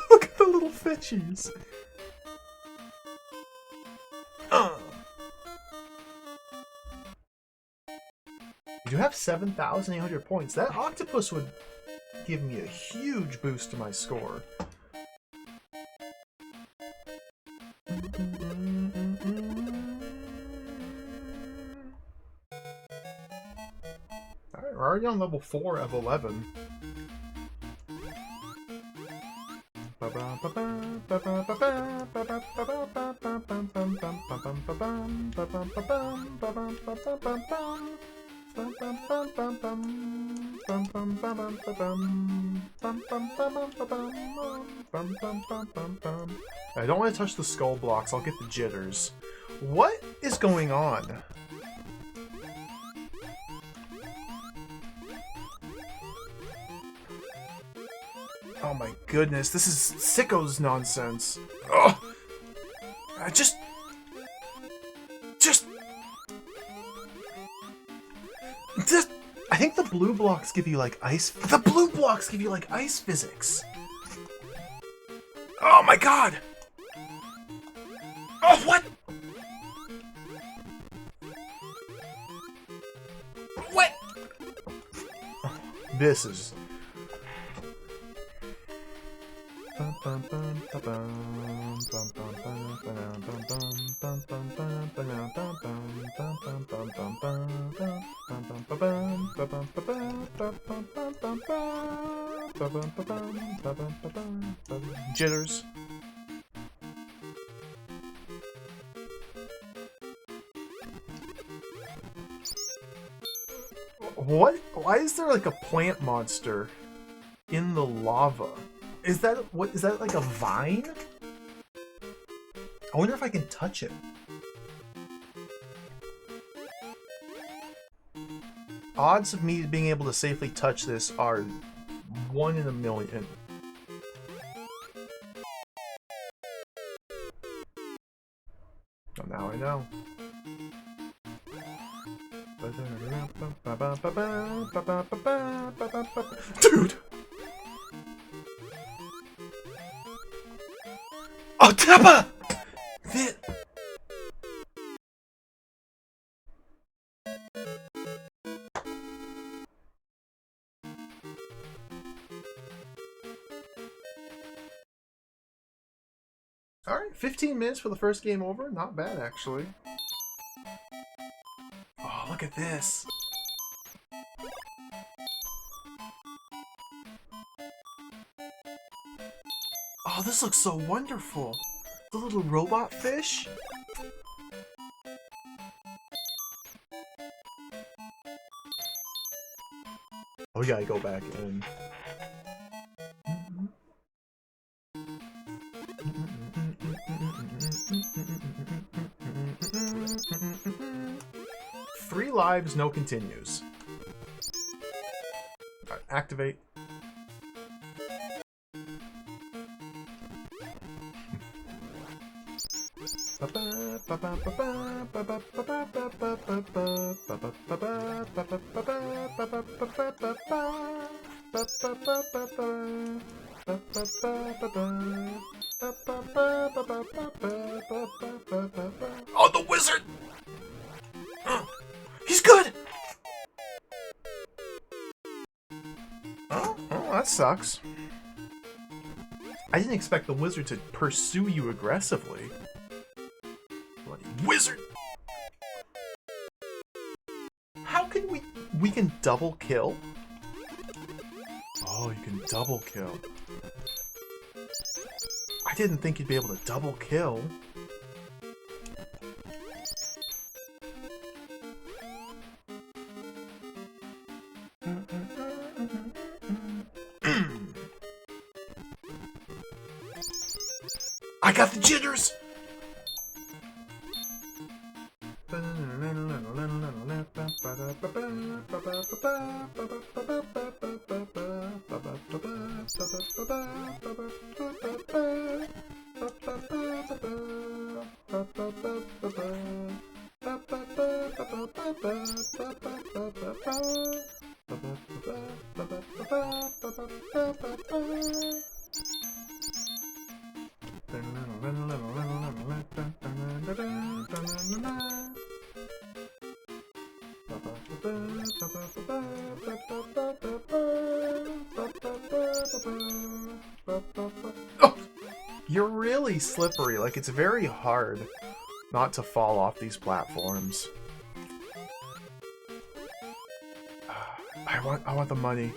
Look at the little fishies. You have 7,800 points. That octopus would give me a huge boost to my score. Alright, we're already on level 4 of 11. I don't want to touch the skull blocks, I'll get the jitters. What is going on? Oh my goodness, this is sicko's nonsense. Ugh! Just... I think the blue blocks give you like ice... The blue blocks give you like ice physics! Oh my god! Oh, what? What? This is... Jitters. What? Why is there like a plant monster in the lava? Is that what? Is that like a vine? I wonder if I can touch it. odds of me being able to safely touch this are 1 in a million. Oh, now I know. Dude! Oh, Teppa! Alright, 15 minutes for the first game over. Not bad, actually. Oh, look at this. Oh, this looks so wonderful. The little robot fish. Oh, we gotta go back in. Three lives, no continues. Right, activate. Oh, the wizard! He's good! Oh, that sucks. I didn't expect the wizard to pursue you aggressively. Bloody wizard! How can we can double kill? Oh, you can double kill. I didn't think you'd be able to double kill. I got the jitters! Oh, you're really slippery. Like, it's very hard not to fall off these platforms. I want the money.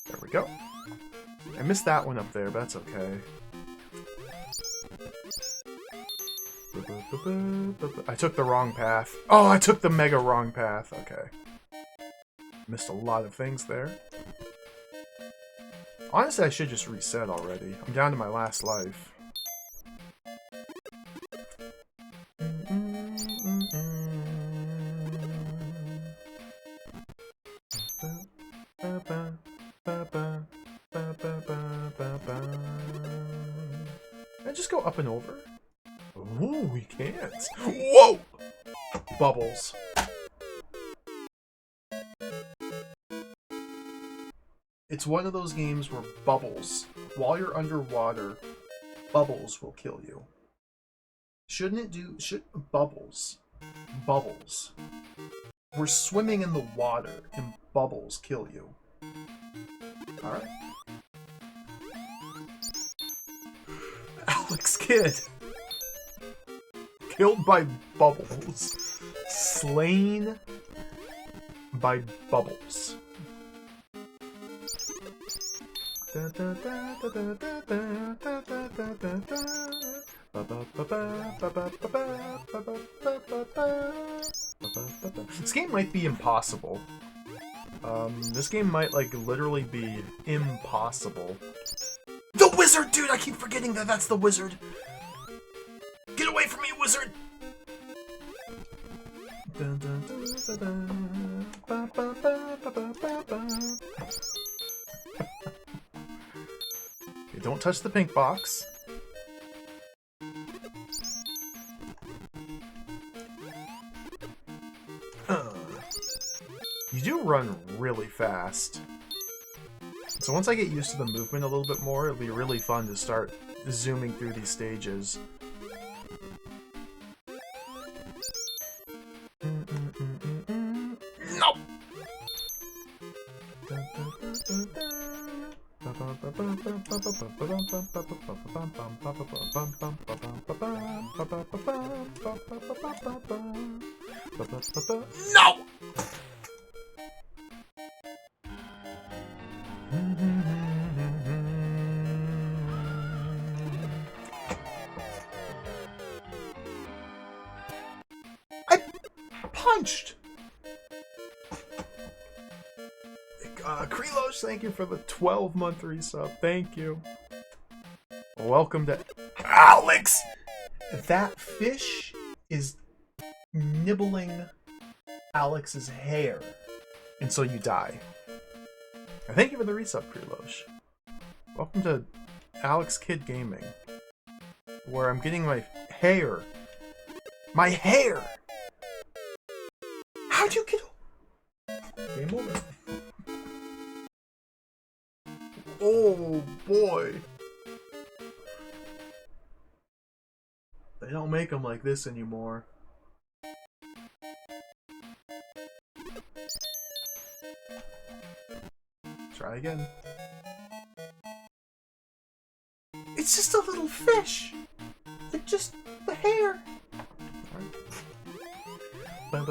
There we go. I missed that one up there, but that's okay. I took the wrong path. Oh, I took the mega wrong path. Okay. Missed a lot of things there. Honestly, I should just reset already. I'm down to my last life. Can I just go up and over? Ooh, we can't. Whoa! Bubbles. It's one of those games where bubbles, while you're underwater, bubbles will kill you. Shouldn't bubbles. We're swimming in the water and bubbles kill you. Alright. Alex Kidd. Killed by bubbles. Slain by bubbles. This game might be impossible. This game might, like, literally be impossible. The wizard, dude! I keep forgetting that that's the wizard! Get away from me, wizard! Don't touch the pink box. You do run really fast. So once I get used to the movement a little bit more, it'll be really fun to start zooming through these stages. No! No! I punched! Krelosh, thank you for the 12-month resub. Thank you. Welcome to Alex! That fish is nibbling Alex's hair. And so you die. And thank you for the resub, Krelosh. Welcome to Alex Kid Gaming. Where I'm getting my hair. My hair! How'd you get... Game over. Oh boy. They don't make them like this anymore. Try again. It's just a little fish. It's just the hair. Can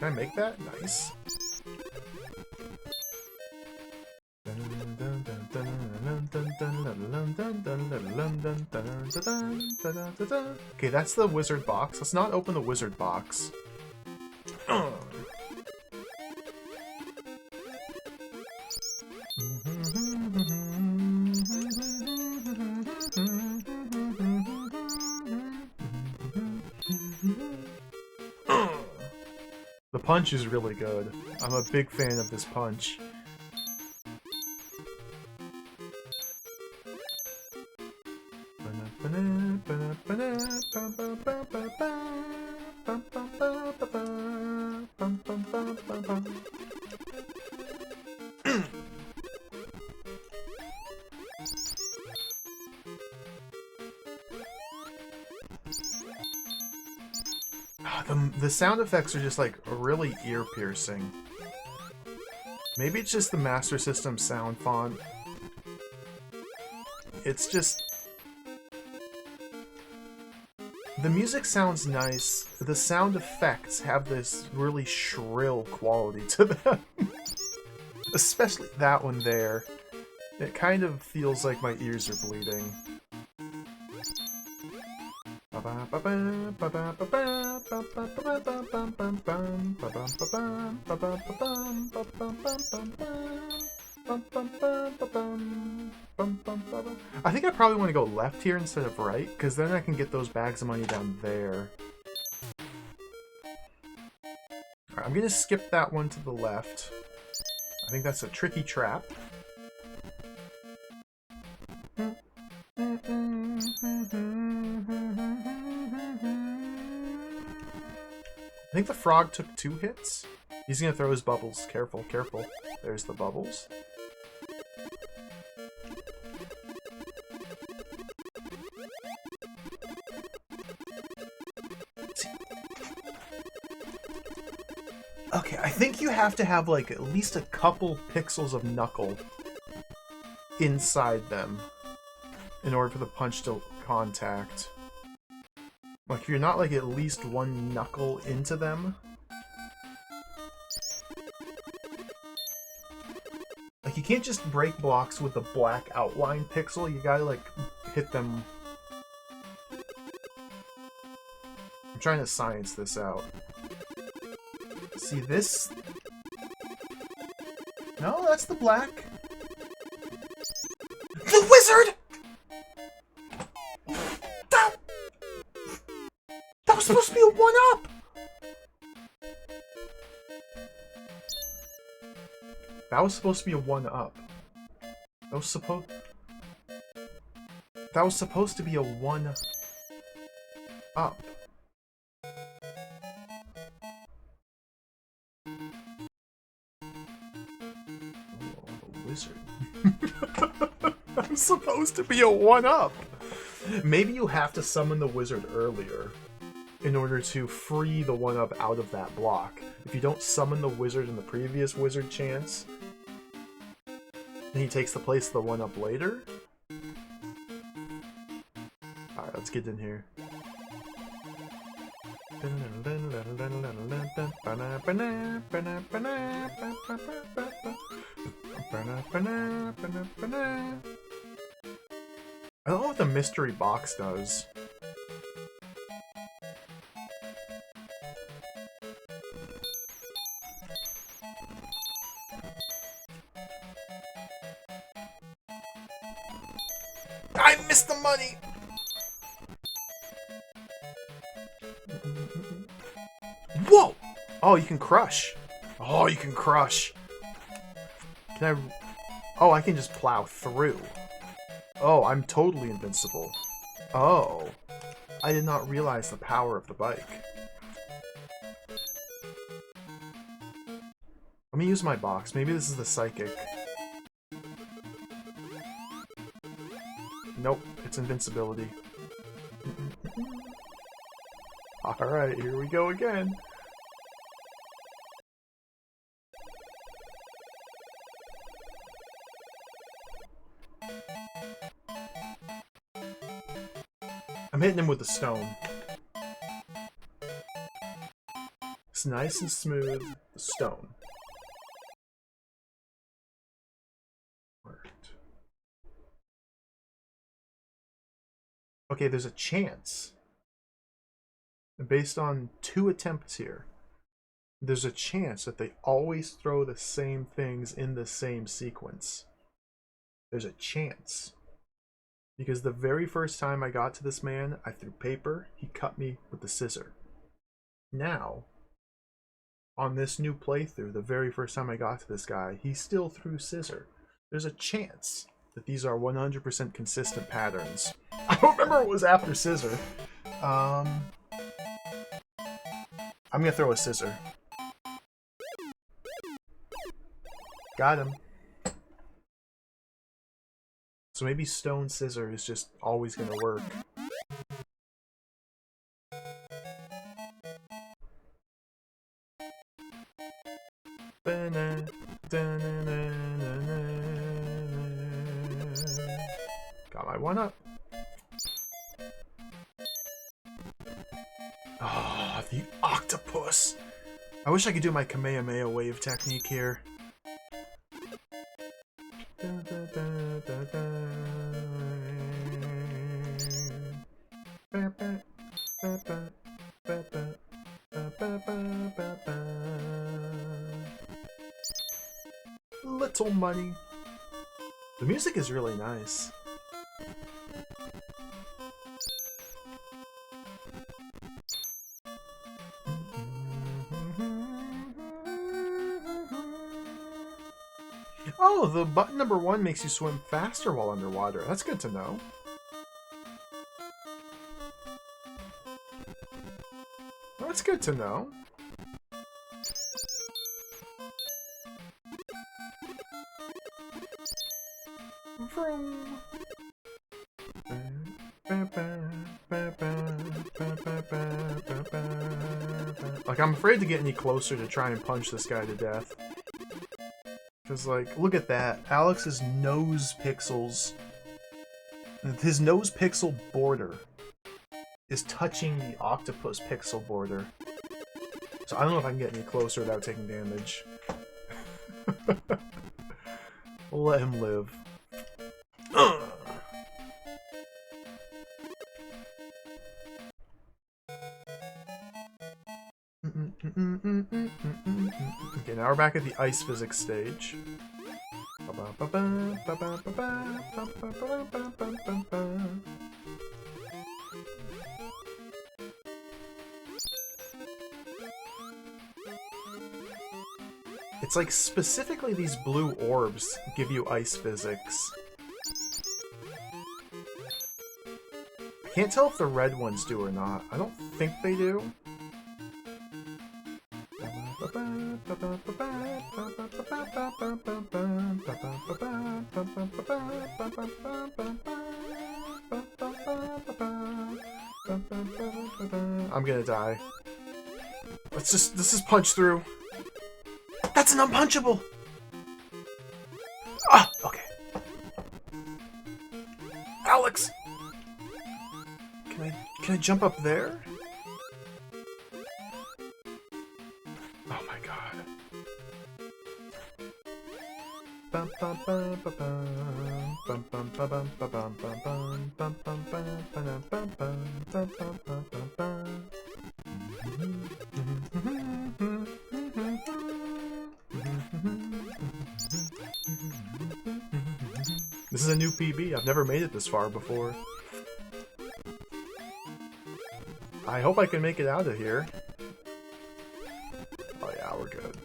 I make that? Nice. Okay, that's the wizard box. Let's not open the wizard box. The punch is really good. I'm a big fan of this punch. The sound effects are just like really ear-piercing. Maybe it's just the Master System sound font. It's just... The music sounds nice. The sound effects have this really shrill quality to them. Especially that one there. It kind of feels like my ears are bleeding. I think I probably want to go left here instead of right, because then I can get those bags of money down there. Alright, I'm going to skip that one to the left. I think that's a tricky trap. I think the frog took 2 hits. He's gonna throw his bubbles. Careful, careful. There's the bubbles. Okay, I think you have to have like at least a couple pixels of knuckle inside them in order for the punch to contact. Like, if you're not, like, at least 1 knuckle into them... Like, you can't just break blocks with the black outline pixel, you gotta, like, hit them... I'm trying to science this out. See, this... No, that's the black. The wizard! That was supposed to be a 1-up. That was supposed to be a 1-up. Oh, the wizard. That was supposed to be a 1-up. Maybe you have to summon the wizard earlier in order to free the 1-up out of that block. If you don't summon the wizard in the previous wizard chance, then he takes the place of the 1-up later. Alright, let's get in here. I don't know what the mystery box does. I missed the money! Whoa! Oh, you can crush. Oh, you can crush. Can I... Oh, I can just plow through. Oh, I'm totally invincible. Oh. I did not realize the power of the bike. Let me use my box. Maybe this is the psychic. Nope, it's invincibility. Alright, here we go again. I'm hitting him with the stone. It's nice and smooth. The stone. Worked. Okay, there's a chance. Based on 2 attempts here, there's a chance that they always throw the same things in the same sequence. There's a chance. Because the very first time I got to this man, I threw paper, he cut me with the scissor. Now, on this new playthrough, the very first time I got to this guy, he still threw scissor. There's a chance that these are 100% consistent patterns. I don't remember what was after scissor. I'm gonna throw a scissor. Got him. So maybe stone scissor is just always gonna work. Got my 1-up. Ah, oh, the octopus. I wish I could do my Kamehameha wave technique here. Little money. The music is really nice. Oh, the button number 1 makes you swim faster while underwater. That's good to know. That's good to know. Vroom. Like, I'm afraid to get any closer to try and punch this guy to death. Because, like, look at that. Alex's nose pixels. His nose pixel border is touching the octopus pixel border. So I don't know if I can get any closer without taking damage. We'll let him live. Okay, now we're back at the ice physics stage. It's like specifically these blue orbs give you ice physics. I can't tell if the red ones do or not. I don't think they do. I'm gonna die. Let's just punch through. That's an unpunchable! Ah, okay. Alex! Can I jump up there? Oh my god. This is a new PB. I've never made it this far before. I hope I can make it out of here. Oh yeah, we're good.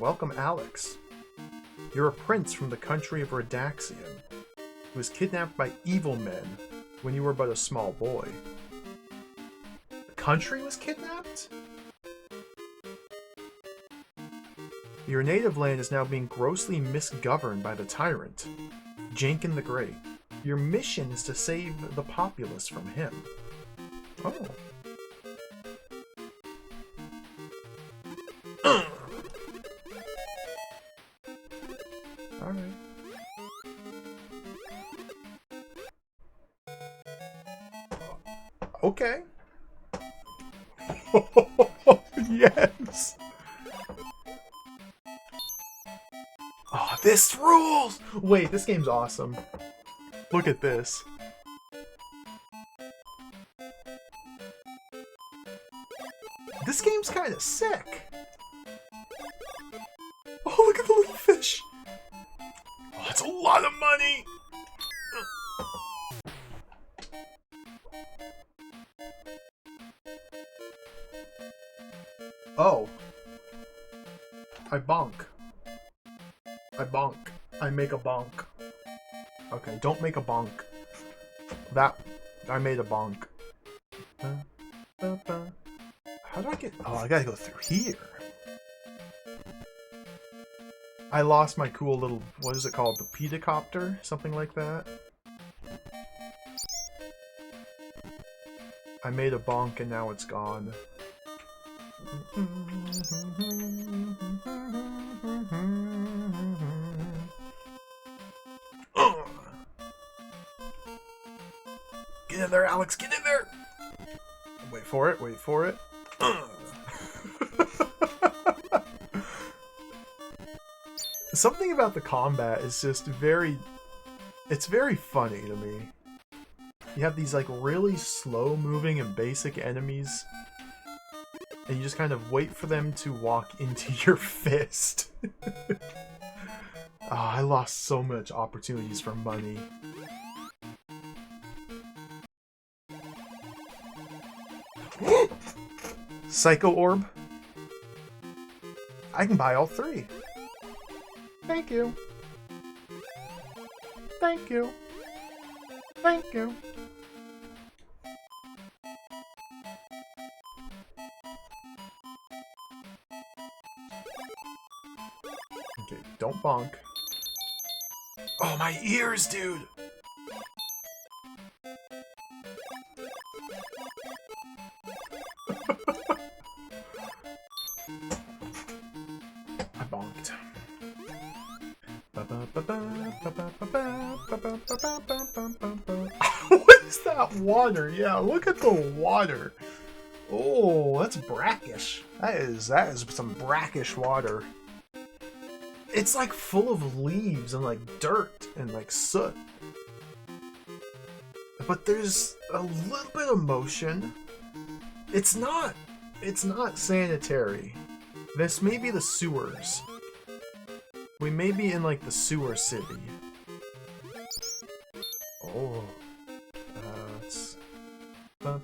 Welcome, Alex. You're a prince from the country of Redaxian, who was kidnapped by evil men when you were but a small boy. The country was kidnapped? Your native land is now being grossly misgoverned by the tyrant, Jankin the Great. Your mission is to save the populace from him. Oh. Alright. Okay. Yes! Oh, this rules! Wait, this game's awesome. Look at this. This game's kind of sick. Oh, look at the little fish. Oh, that's a lot of money. Oh. I bonk. I bonk. I make a bonk. Okay, don't make a bonk. That... I made a bonk. How do I get... Oh, I gotta go through here. I lost my cool little... What is it called? The pedicopter? Something like that. I made a bonk and now it's gone. Get in there, Alex! Get in there! Wait for it, wait for it. Something about the combat is just very... It's very funny to me. You have these like really slow moving and basic enemies, and you just kind of wait for them to walk into your fist. Oh, I lost so much opportunities for money. Psycho Orb? I can buy all three. Thank you. Thank you. Thank you. Okay, don't bonk. Oh, my ears, dude! I bonked. What is that water? Yeah, look at the water. Oh, that's brackish. That is some brackish water. It's like full of leaves and like dirt and like soot. But there's a little bit of motion. It's not It's not sanitary. This may be the sewers. We may be in, like, the sewer city. Oh. It's... I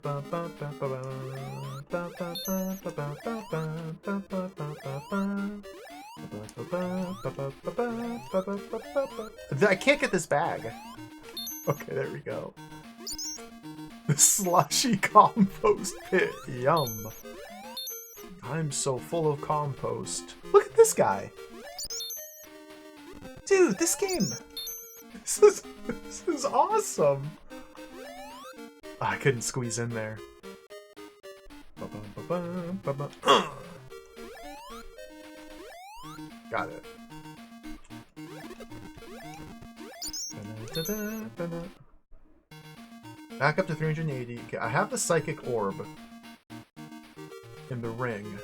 can't get this bag. Okay, there we go. The slushy compost pit. Yum. I'm so full of compost. Look at this guy. Dude, this game. This is awesome. Oh, I couldn't squeeze in there. Got it. Back up to 380. Okay, I have the psychic orb in the ring.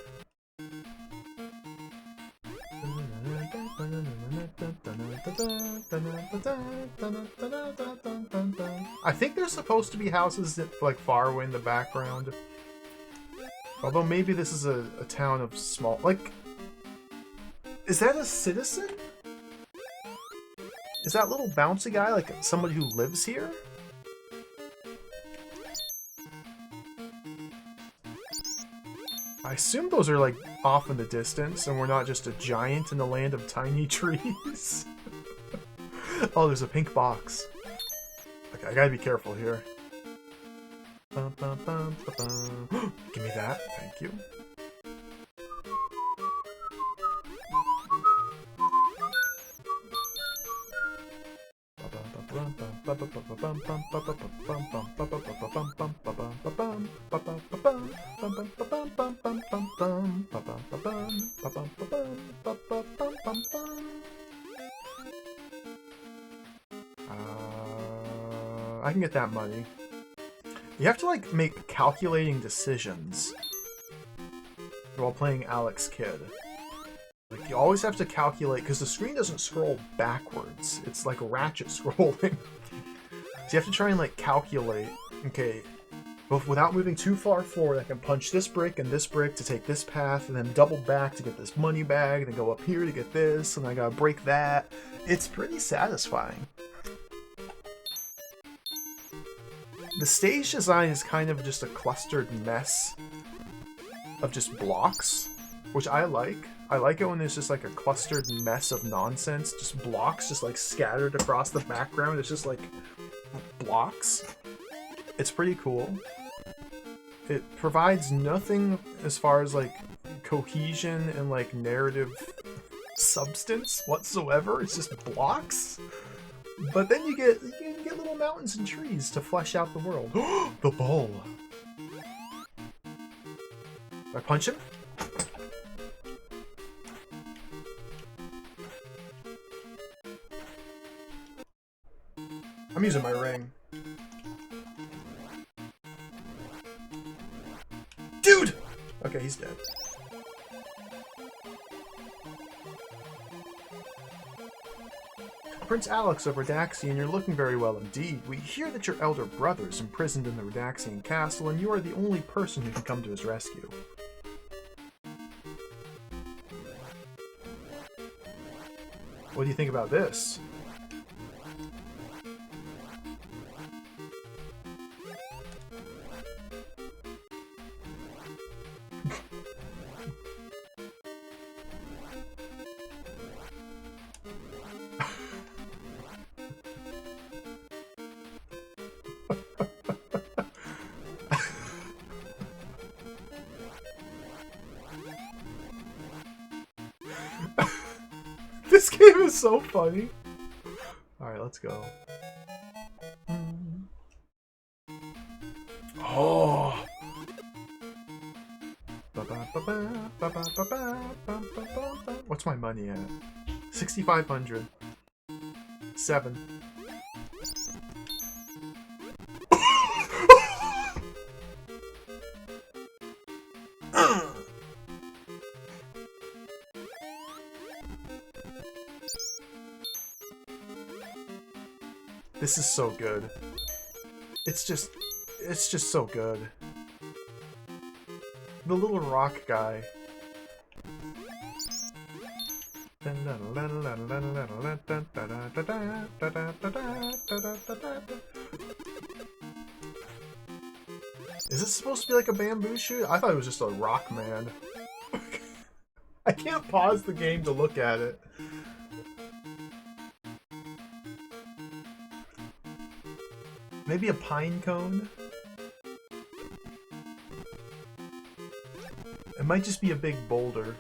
I think there's supposed to be houses that, like, far away in the background. Although maybe this is a town of small... Like... Is that a citizen? Is that little bouncy guy, like, somebody who lives here? I assume those are, like, off in the distance, and we're not just a giant in the land of tiny trees. Oh, there's a pink box. Okay, I gotta be careful here. Give me that, thank you. I can get that money. You have to, like, make calculating decisions while playing Alex Kidd. Like, you always have to calculate, because the screen doesn't scroll backwards. It's like ratchet scrolling. So you have to try and, like, calculate, okay, but without moving too far forward, I can punch this brick and this brick to take this path, and then double back to get this money bag, and then go up here to get this, and I gotta break that. It's pretty satisfying. The stage design is kind of just a clustered mess of just blocks, which I like. I like it when there's just like a clustered mess of nonsense, just blocks just like scattered across the background. It's just like blocks. It's pretty cool. It provides nothing as far as like cohesion and like narrative substance whatsoever. It's just blocks. But then you get little mountains and trees to flesh out the world. The bull. Do I punch him? I'm using my ring. Dude! Okay, he's dead. Prince Alex of Redaxian, you're looking very well indeed. We hear that your elder brother is imprisoned in the Redaxian castle, and you are the only person who can come to his rescue. What do you think about this? This game is so funny. Alright, let's go. Oh! What's my money at? 6,500. 7. This is so good. It's just so good. the little rock guy. Is this supposed to be like a bamboo shoot? I thought it was just a rock man. I can't pause the game to look at it. Maybe a pine cone? It might just be a big boulder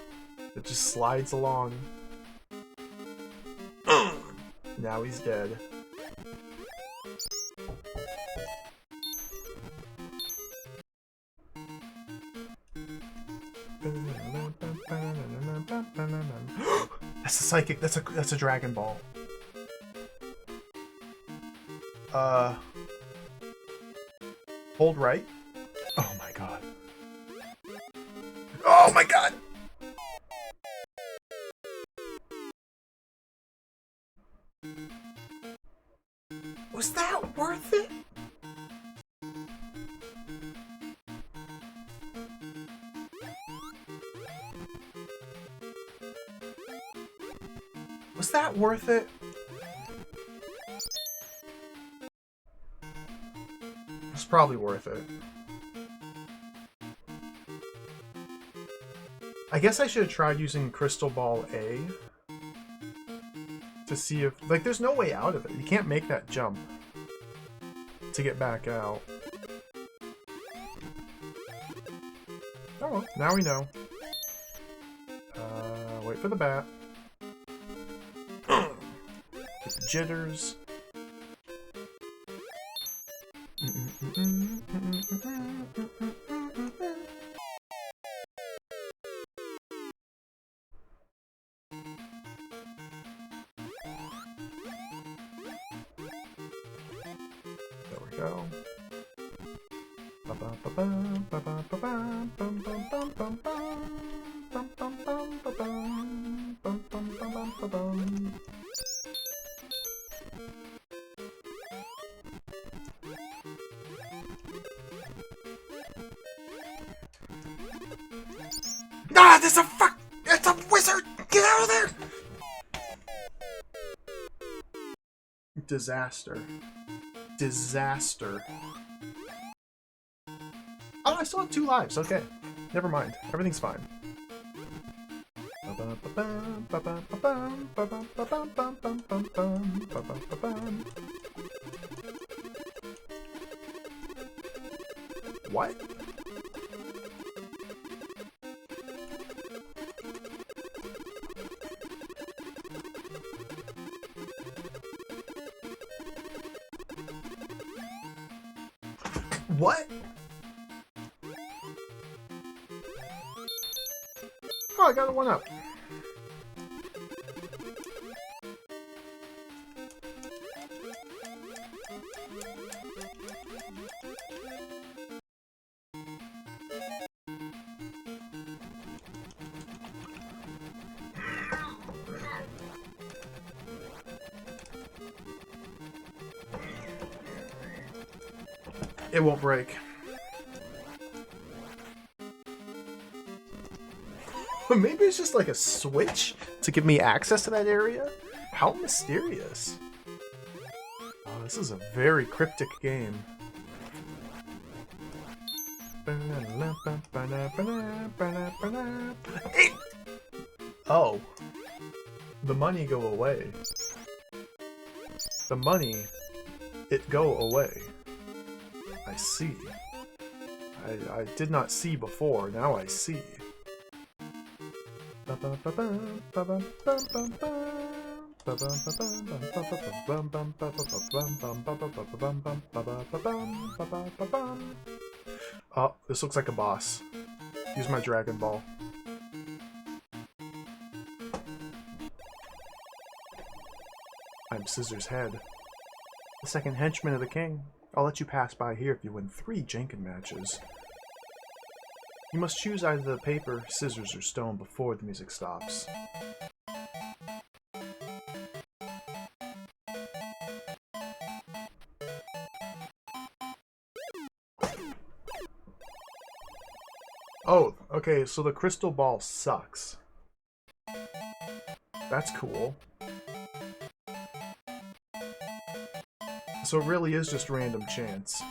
that just slides along. Now he's dead. That's a psychic. That's a Dragon Ball. Hold right. Oh my god. Oh my god. Was that worth it? Was that worth it? It's probably worth it. I guess I should have tried using Crystal Ball A to see if... Like, there's no way out of it. You can't make that jump to get back out. Oh well, now we know. Wait for the bat. Get the jitters. There we go. Ah, there's a fuck! It's a wizard! Get out of there! Disaster. Disaster. Oh, I still have 2 lives. Okay. Never mind. Everything's fine. What? What? Oh, I got a 1-up. It won't break. Maybe it's just like a switch to give me access to that area? How mysterious. Oh, this is a very cryptic game. Oh. The money go away. The money, it go away. I see. I did not see before, now I see. Oh, this looks like a boss. Use my Dragon Ball. I'm Scissor's head. The second henchman of the king. I'll let you pass by here if you win 3 Jenkin matches. You must choose either the paper, scissors, or stone before the music stops. Oh, Okay, so the crystal ball sucks. That's cool. So it really is just random chance.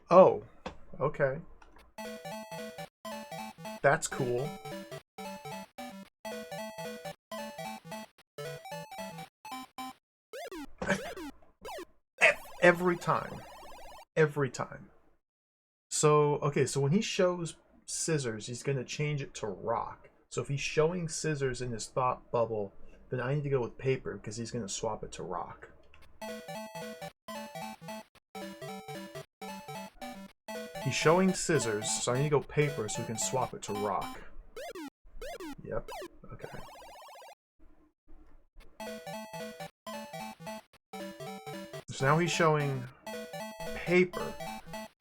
Oh, okay. That's cool. Every time. Every time. So, okay, so when he shows scissors, he's going to change it to rock. So if he's showing scissors in his thought bubble, then I need to go with paper because he's going to swap it to rock. He's showing scissors, so I need to go paper so we can swap it to rock. Yep, okay. So now he's showing paper,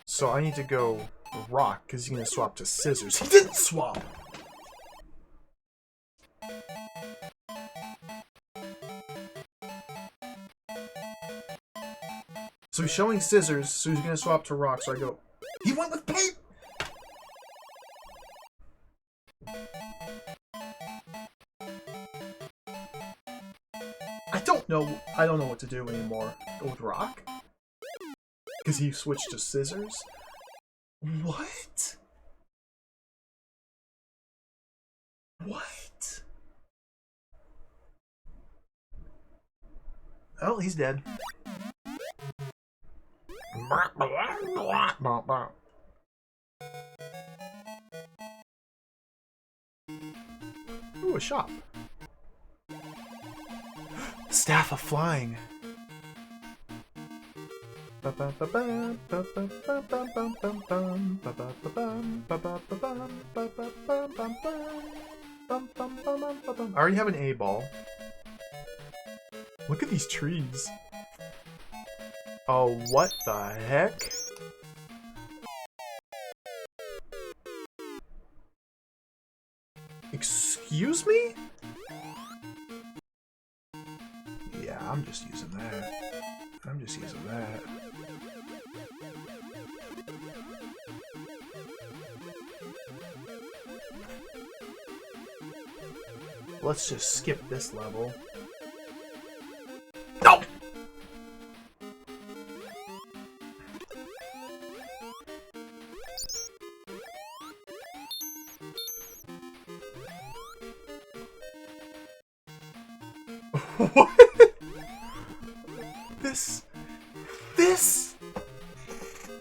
so I need to go rock because he's going to swap to scissors. He didn't swap! So he's showing scissors, so he's going to swap to rock, so I go... He went with paper! I don't know what to do anymore. Go with rock? Because he switched to scissors? What? What? Oh, he's dead. Ooh, a shop. Staff of Flying. I already have an A ball. Look at these trees. Oh, what the heck? Excuse me? Yeah, I'm just using that. I'm just using that. Let's just skip this level. No! What? This?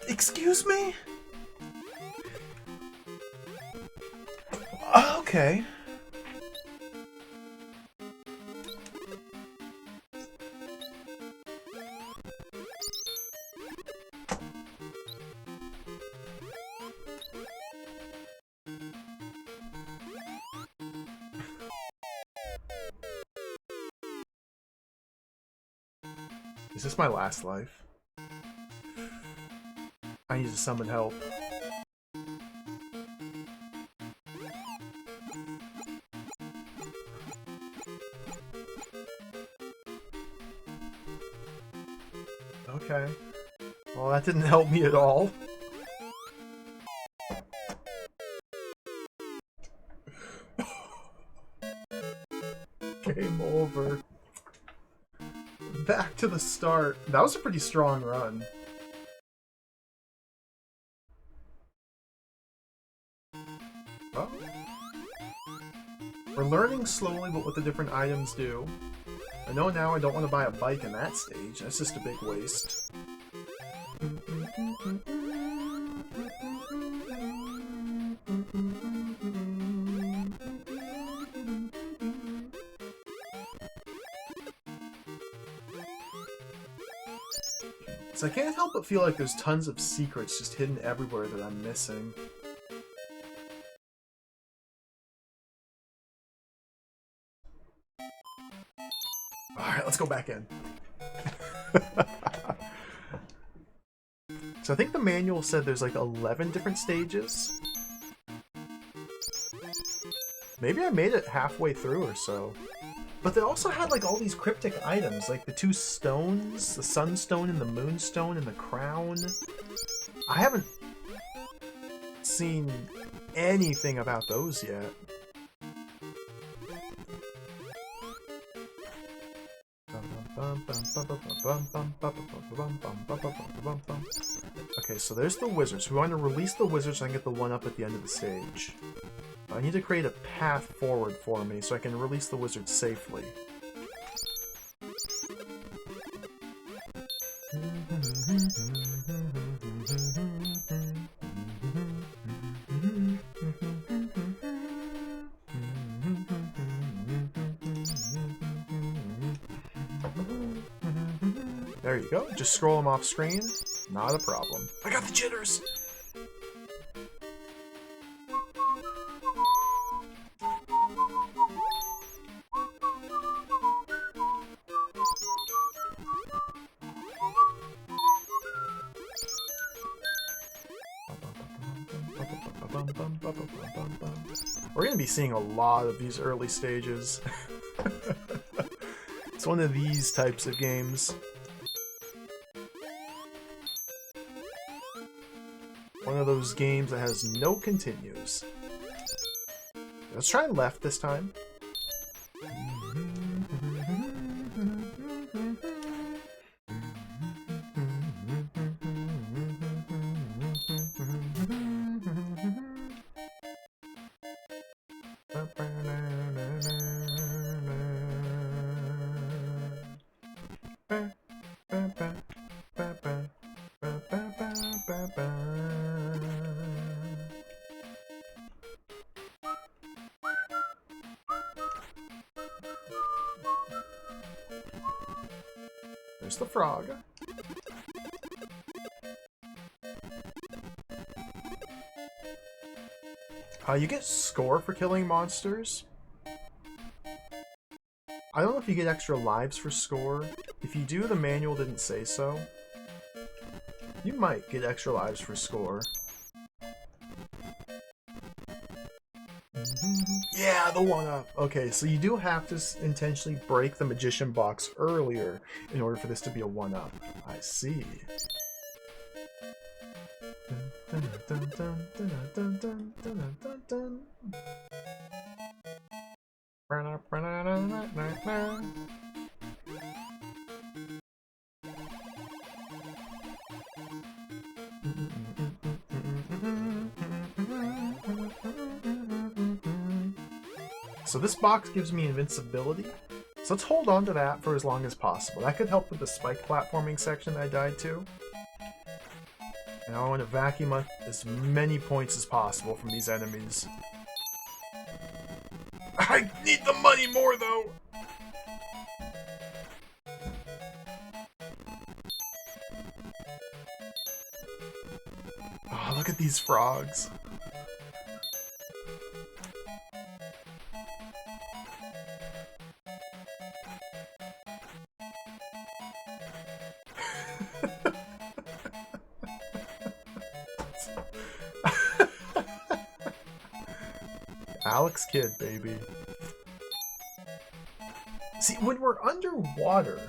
Excuse me? Okay. Is this my last life? I need to summon help. Okay. Well, that didn't help me at all. Game over. Back to the start. That was a pretty strong run. Well, we're learning slowly what the different items do. I know now I don't want to buy a bike in that stage. That's just a big waste. So I can't help but feel like there's tons of secrets just hidden everywhere that I'm missing. Alright, let's go back in. So I think the manual said there's like 11 different stages. Maybe I made it halfway through or so. But they also had like all these cryptic items, like the two stones, the sunstone and the moonstone and the crown. I haven't seen anything about those yet. Okay, so there's the wizards. We want to release the wizards so I can get the 1-up at the end of the stage. I need to create a path forward for me so I can release the wizards safely. There you go. Just scroll them off screen. Not a problem. I got the jitters! We're going to be seeing a lot of these early stages. It's one of these types of games. One of those games that has no continues. Let's try left this time. There's the frog. You get score for killing monsters. I don't know if you get extra lives for score. If you do, the manual didn't say so. You might get extra lives for score. Yeah, the 1-up. Okay, so you do have to intentionally break the magician box earlier in order for this to be a 1-up. I see. So this box gives me invincibility. So let's hold on to that for as long as possible. That could help with the spike platforming section I died to. And I want to vacuum up as many points as possible from these enemies. I need the money more, though! Oh, look at these frogs. Alex Kidd, baby. See, when we're underwater,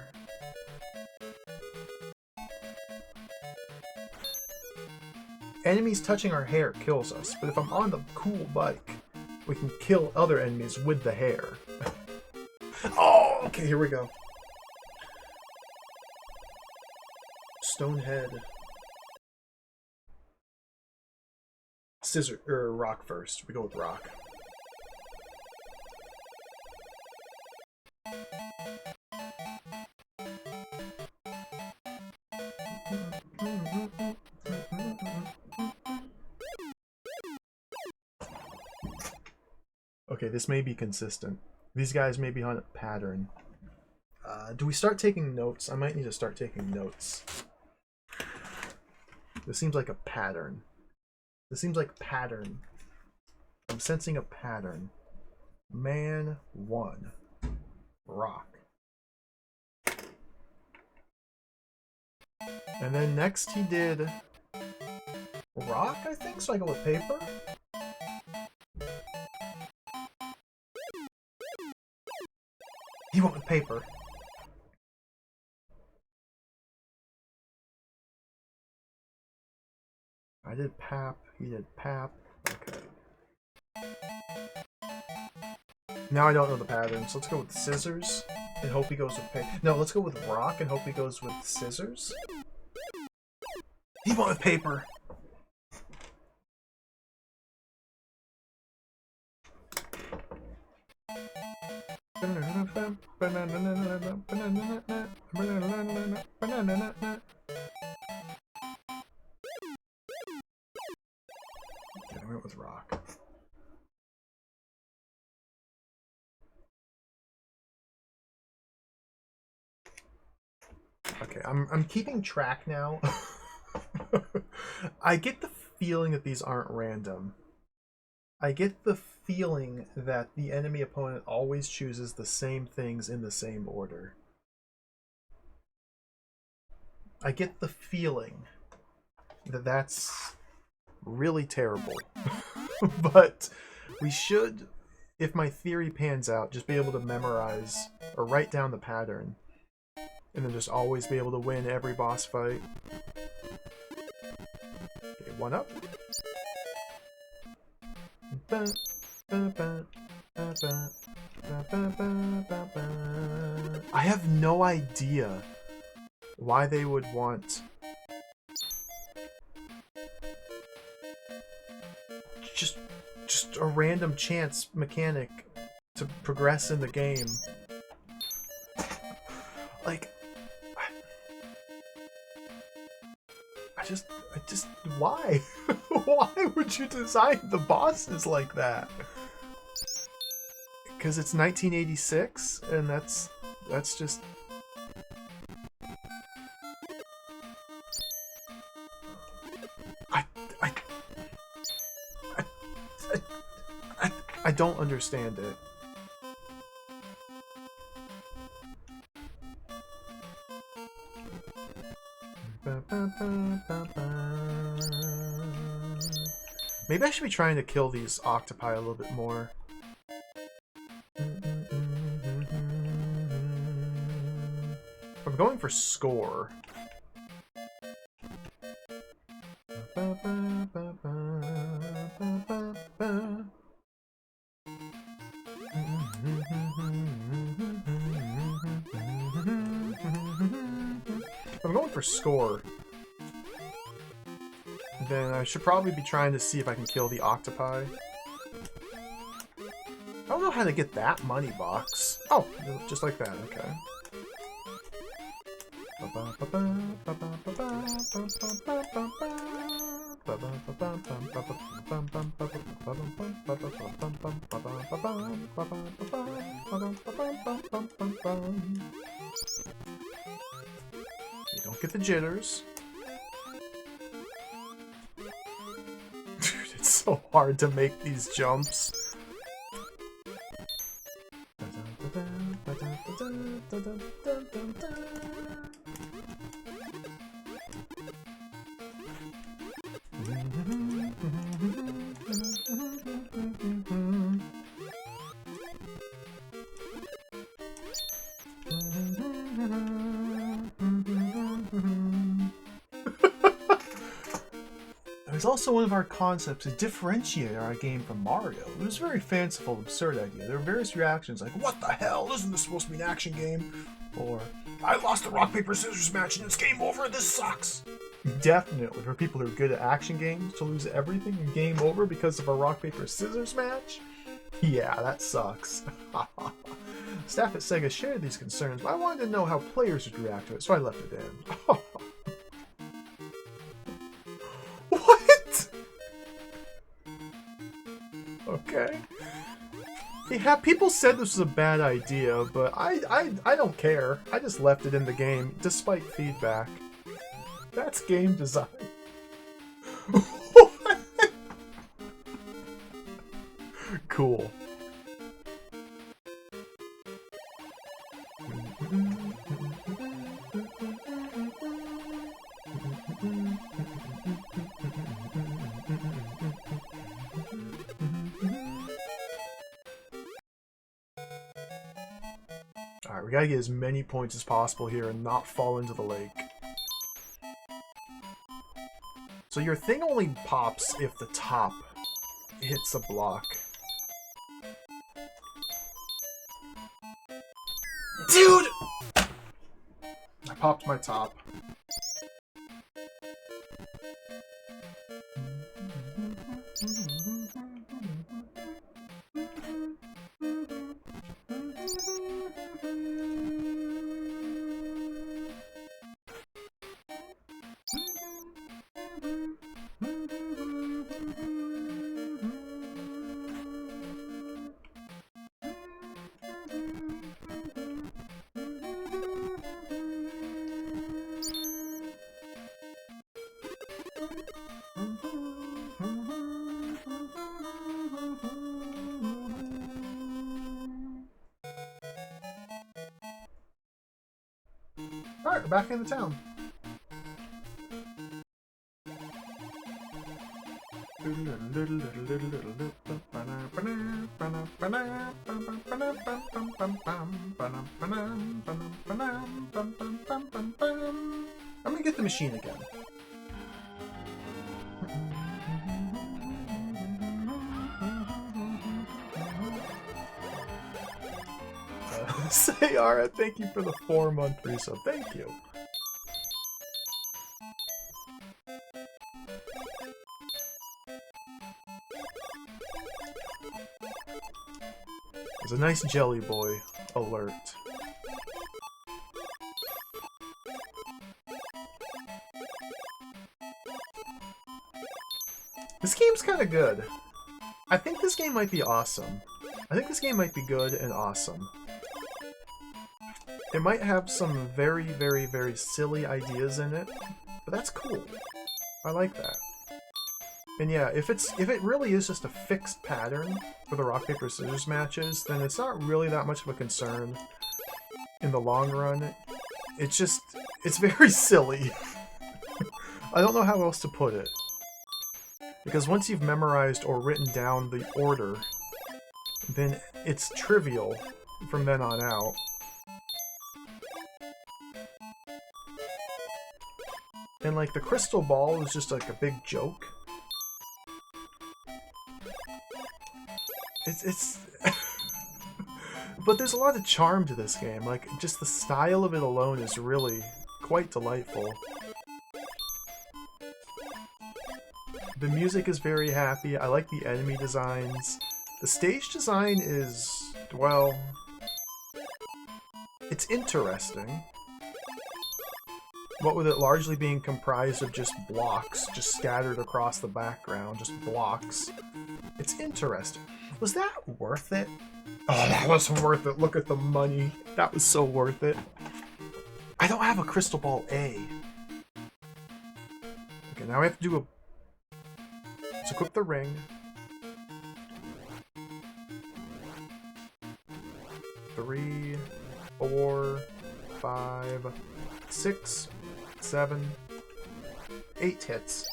enemies touching our hair kills us, but if I'm on the cool bike, we can kill other enemies with the hair. Oh, okay, here we go. Stonehead. Scissor, or rock first. We go with rock. Okay, this may be consistent. These guys may be on a pattern. Do we start taking notes? I might need to start taking notes. This seems like a pattern. This seems like pattern. I'm sensing a pattern. Man 1. Rock. And then next he did rock, I think, so I go with paper. He went with paper. I did Pap. He did Pap. Okay. Now I don't know the patterns. Let's go with scissors and hope he goes with paper. No, let's go with rock and hope he goes with scissors. He went with paper. Okay, I went with rock. Okay, I'm keeping track now. I get the feeling that these aren't random. I get the feeling that the enemy opponent always chooses the same things in the same order. I get the feeling that that's really terrible. But we should, if my theory pans out, just be able to memorize or write down the pattern. And then just always be able to win every boss fight. Okay, one up. I have no idea why they would want just a random chance mechanic to progress in the game. Like, I just, why? Why would you design the bosses like that? Because it's 1986, and that's just... I don't understand it. Maybe I should be trying to kill these octopi a little bit more. I'm going for score. If I'm going for score, then I should probably be trying to see if I can kill the octopi. I don't know how to get that money box. Oh, just like that, okay. You don't get the jitters. Dude, it's so hard to make these jumps. There's also one of our concepts to differentiate our game from Mario. It was a very fanciful, absurd idea. There were various reactions like, what the hell, isn't this supposed to be an action game? Or, I lost the rock, paper, scissors match and it's game over, this sucks. Definitely, for people who are good at action games, to lose everything and game over because of a rock, paper, scissors match? Yeah, that sucks. Staff at Sega shared these concerns, but I wanted to know how players would react to it, so I left it in. What? Okay. Yeah, people said this was a bad idea, but I don't care. I just left it in the game, despite feedback. That's game design. Cool. Alright, we gotta get as many points as possible here and not fall into the lake. So your thing only pops if the top hits a block. Dude! I popped my top. Alright, we're back in the town. I'm gonna get the machine again. Sayara, thank you for the 4-month resub. Thank you. There's a nice jelly boy alert. This game's kind of good. I think this game might be awesome. I think this game might be good and awesome. It might have some very, very, very silly ideas in it, but that's cool. I like that. And yeah, if it really is just a fixed pattern for the rock, paper, scissors matches, then it's not really that much of a concern in the long run. It's very silly. I don't know how else to put it. Because once you've memorized or written down the order, then it's trivial from then on out. And like the crystal ball is just like a big joke. It's but there's a lot of charm to this game. Like just the style of it alone is really quite delightful. The music is very happy. I like the enemy designs. The stage design is, well, it's interesting. What with it largely being comprised of just blocks, just scattered across the background, just blocks. It's interesting. Was that worth it? Oh, that was worth it. Look at the money. That was so worth it. I don't have a Crystal Ball A. Okay, now we have to do so equip the ring. 3, 4, 5, 6, 7, 8 hits.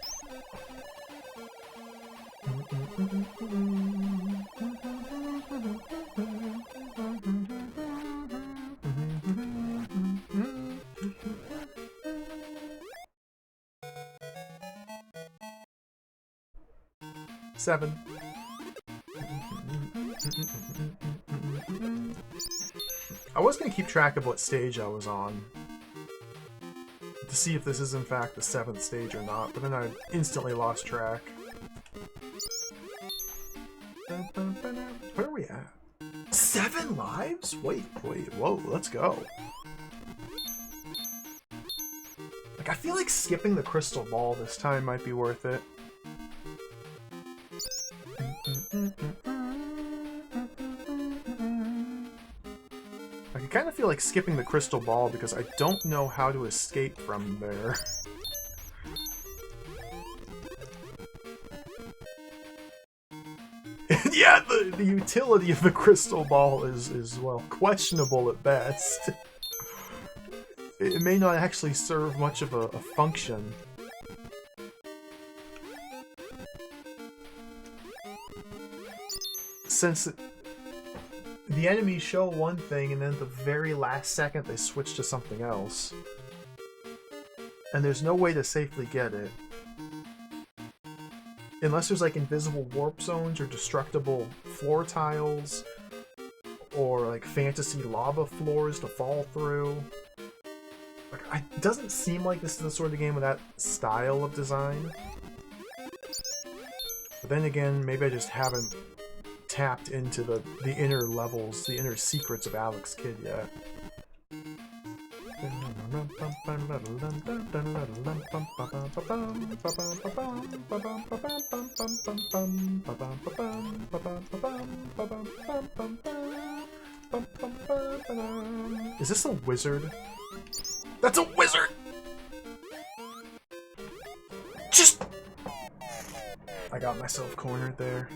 Seven. I was going to keep track of what stage I was on to see if this is in fact the 7th stage or not, but then I instantly lost track. Where are we at? 7 lives? Wait, whoa, let's go. Like, I feel like skipping the crystal ball this time might be worth it. I kind of feel like skipping the crystal ball because I don't know how to escape from there. Yeah, the utility of the crystal ball is, well, questionable at best. It may not actually serve much of a function. Since the enemies show one thing and then at the very last second they switch to something else. And there's no way to safely get it. unless there's like invisible warp zones or destructible floor tiles or like fantasy lava floors to fall through. Like, it doesn't seem like this is the sort of game with that style of design. But then again, maybe I just haven't tapped into the inner levels, the inner secrets of Alex Kidd yet. Is this a wizard? That's a wizard! Just... I got myself cornered there.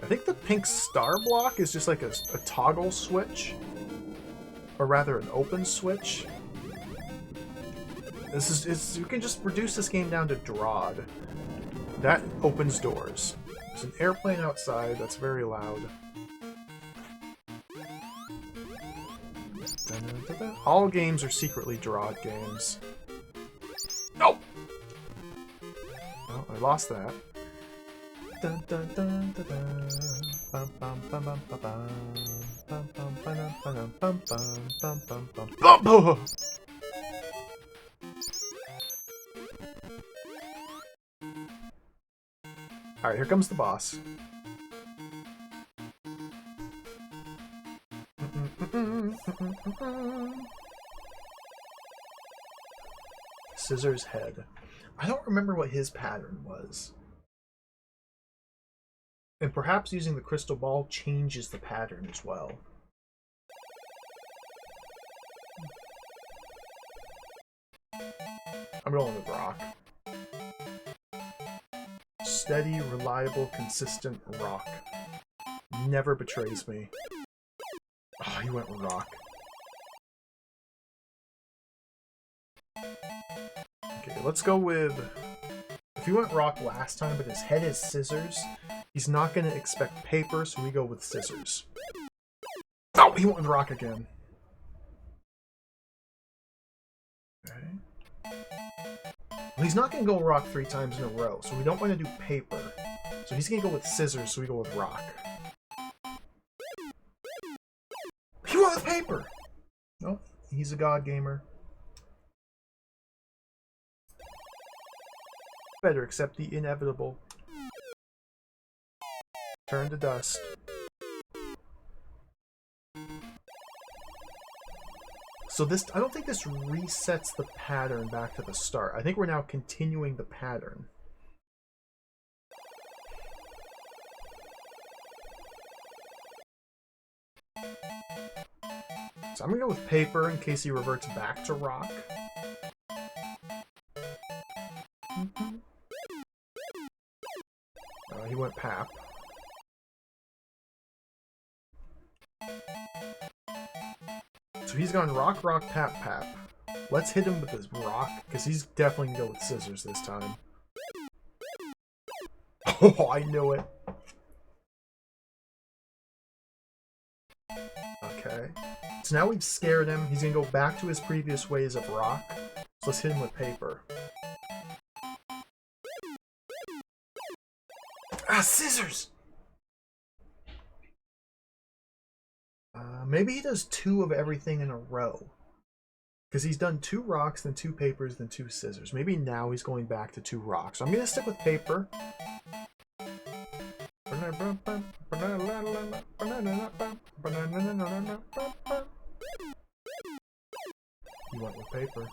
I think the pink star block is just like a toggle switch. Or rather, an open switch. You can just reduce this game down to Drod. That opens doors. There's an airplane outside that's very loud. All games are secretly Drod games. No! Oh, I lost that. Alright, here comes the boss. Scissors head. I don't remember what his pattern was. And perhaps using the crystal ball changes the pattern as well. I'm going with rock. Steady, reliable, consistent rock. Never betrays me. Oh, he went with rock. Okay, let's go with... If he went rock last time, but his head is scissors, he's not going to expect paper, so we go with scissors. Oh, he went with rock again. Okay. Well, he's not going to go rock 3 times in a row, so we don't want to do paper. So he's going to go with scissors, so we go with rock. He went with paper! Nope, he's a god gamer. Better accept the inevitable. Turn to dust. So this, I don't think this resets the pattern back to the start. I think we're now continuing the pattern. So I'm gonna go with paper in case he reverts back to rock. He went pap. So he's gone rock, rock, pap, pap. Let's hit him with his rock, because he's definitely gonna go with scissors this time. Oh, I knew it. Okay. So now we've scared him. He's gonna go back to his previous ways of rock. So let's hit him with paper. Ah, scissors! Maybe he does 2 of everything in a row. Because he's done 2 rocks, then 2 papers, then 2 scissors. Maybe now he's going back to 2 rocks. So I'm going to stick with paper. He went with paper.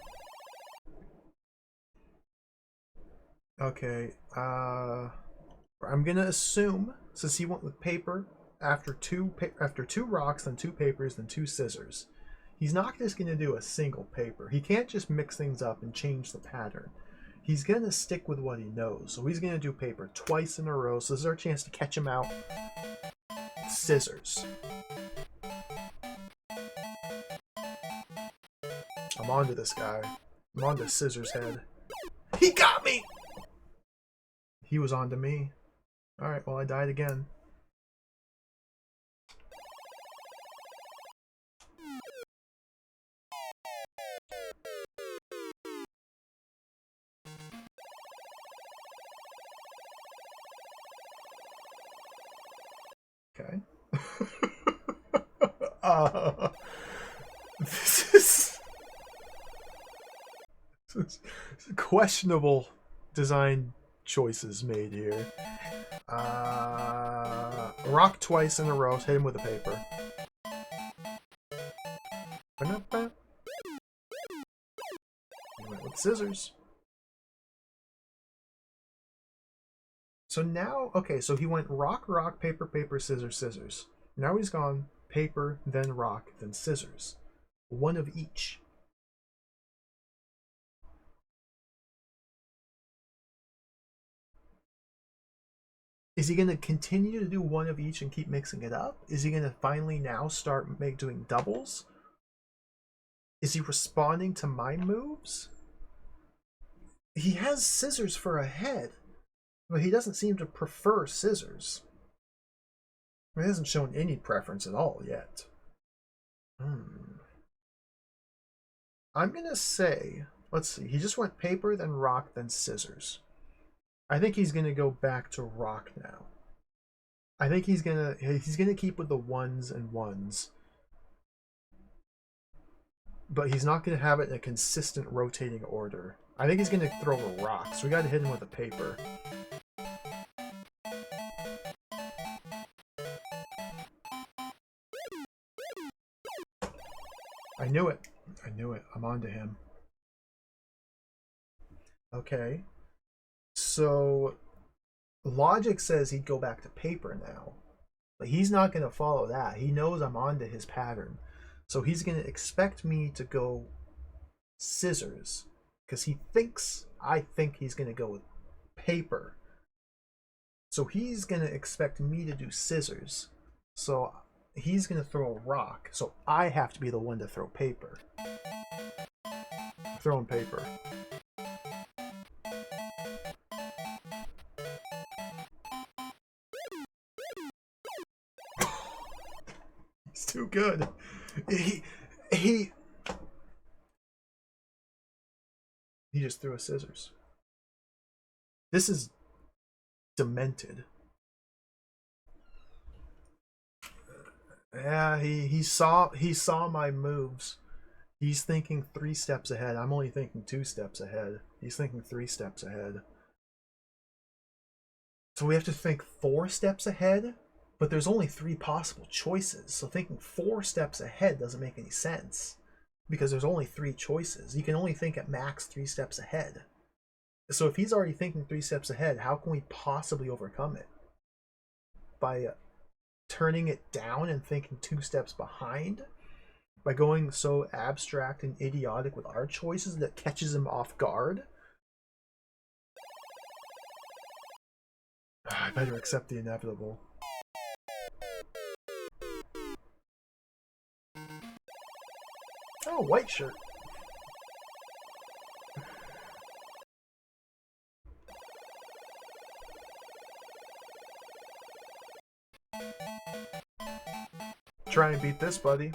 Okay, I'm going to assume, since he went with paper, after two rocks, then 2 papers, then 2 scissors, he's not just going to do a single paper. He can't just mix things up and change the pattern. He's going to stick with what he knows. So he's going to do paper twice in a row. So this is our chance to catch him out. Scissors. I'm onto this guy. I'm onto Scissors Head. He got me! He was onto me. Alright, well I died again. Okay. uh, this is, this is questionable design choices made here. Rock twice in a row. Hit him with a paper. He went with scissors. So now, okay, so he went rock, rock, paper, paper, scissors, scissors. Now he's gone paper, then rock, then scissors. One of each. Is he going to continue to do one of each and keep mixing it up? Is he going to finally now start doing doubles? Is he responding to my moves? He has scissors for a head, but he doesn't seem to prefer scissors. He hasn't shown any preference at all yet. I'm going to say, let's see, he just went paper, then rock, then scissors. I think he's going to go back to rock now. I think he's gonna keep with the ones and ones, but he's not gonna have it in a consistent rotating order. I think he's gonna throw a rock, so we gotta hit him with a paper. I knew it. I knew it. I'm onto him. Okay. So logic says he'd go back to paper now, but he's not going to follow that. He knows I'm onto his pattern, so he's going to expect me to go scissors because I think he's going to go with paper. So he's going to expect me to do scissors. So he's going to throw a rock. So I have to be the one to throw paper. Throwing paper. He's too good. He just threw a scissors. This is demented. Yeah, he saw my moves. He's thinking 3 steps ahead. I'm only thinking 2 steps ahead. He's thinking 3 steps ahead. So we have to think 4 steps ahead, but there's only 3 possible choices. So thinking 4 steps ahead doesn't make any sense because there's only 3 choices. You can only think at max 3 steps ahead. So if he's already thinking 3 steps ahead, how can we possibly overcome it? By turning it down and thinking 2 steps behind? By going so abstract and idiotic with our choices that catches him off guard? I better accept the inevitable. Oh, white shirt. Try and beat this, buddy.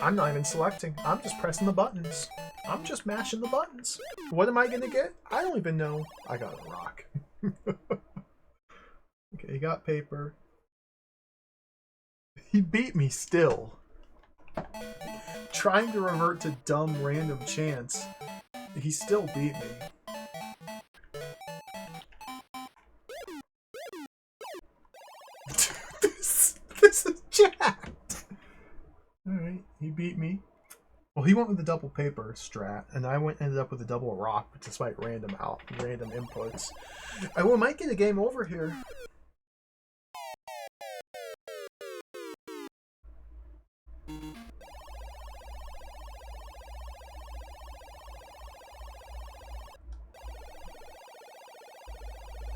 I'm not even selecting. I'm just pressing the buttons. I'm just mashing the buttons. What am I gonna get? I don't even know. I got a rock. Okay, he got paper. He beat me still. Trying to revert to dumb random chance. He still beat me. This is jacked. Alright, he beat me. Well, he went with the double paper strat, and I ended up with a double rock, despite random inputs. We might get a game over here.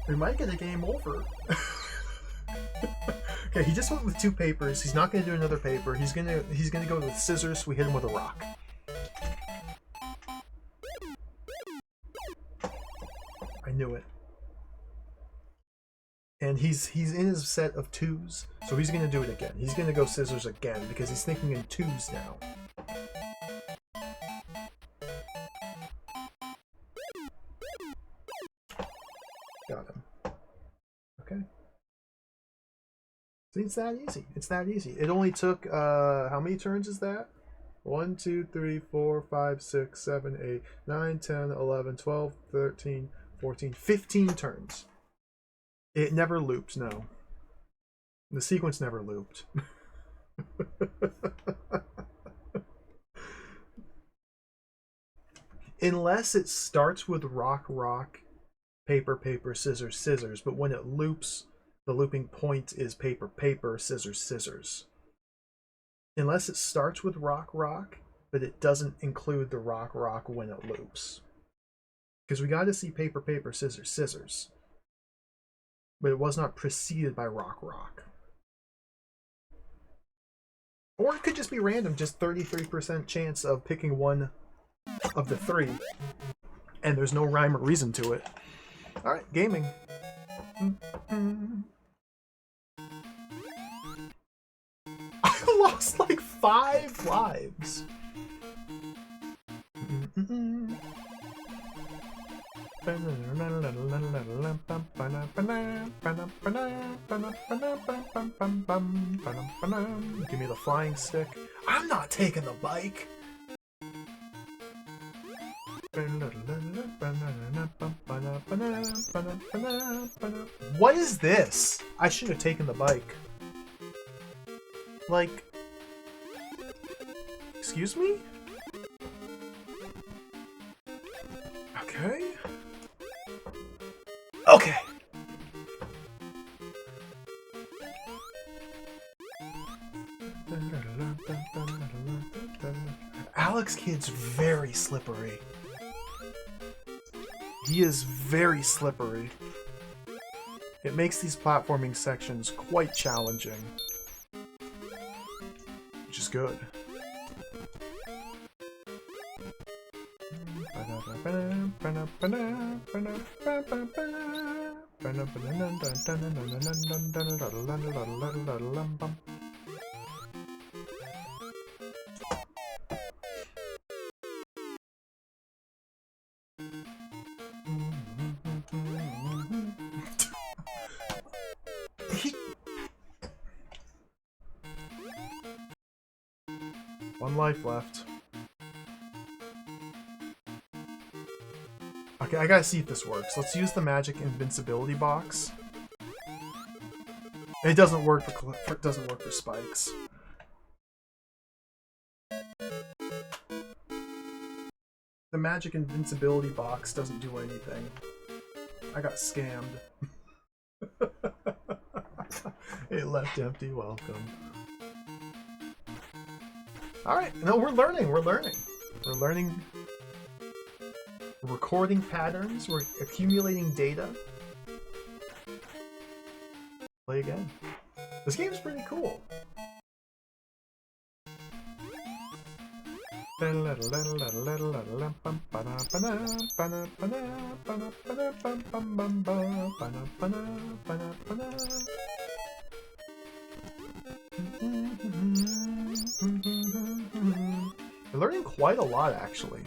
We might get a game over. Okay, he just went with 2 papers. He's not gonna do another paper. He's gonna go with scissors. We hit him with a rock. I knew it. And he's in his set of 2s, so he's gonna do it again. He's gonna go scissors again because he's thinking in 2s now. Got him. Okay. See, It's that easy. It's that easy. It only took, how many turns is that? 1, 2, 3, 4, 5, 6, 7, 8, 9, 10, 11, 12, 13, 14, 15 turns. It never looped, no. The sequence never looped. Unless it starts with rock, rock, paper, paper, scissors, scissors, but when it loops, the looping point is paper, paper, scissors, scissors. Unless it starts with rock, rock, but it doesn't include the rock, rock when it loops. Because we got to see paper, paper, scissors, scissors. But it was not preceded by rock, rock. Or it could just be random, just 33% chance of picking one of the three. And there's no rhyme or reason to it. Alright, gaming. I lost like 5 lives. Give me the flying stick. I'm not taking the bike. What is this? I should have taken the bike. Like, excuse me? Okay. Okay. Alex Kidd's very slippery. He is very slippery. It makes these platforming sections quite challenging. Which is good. One life left. Okay, I gotta see if this works. Let's use the magic invincibility box. It doesn't work for spikes. The magic invincibility box doesn't do anything. I got scammed. It left empty. Welcome. Alright, no, we're learning. We're learning. We're learning. We're recording patterns. We're accumulating data. Play again. This game's pretty cool. We're learning quite a lot, actually.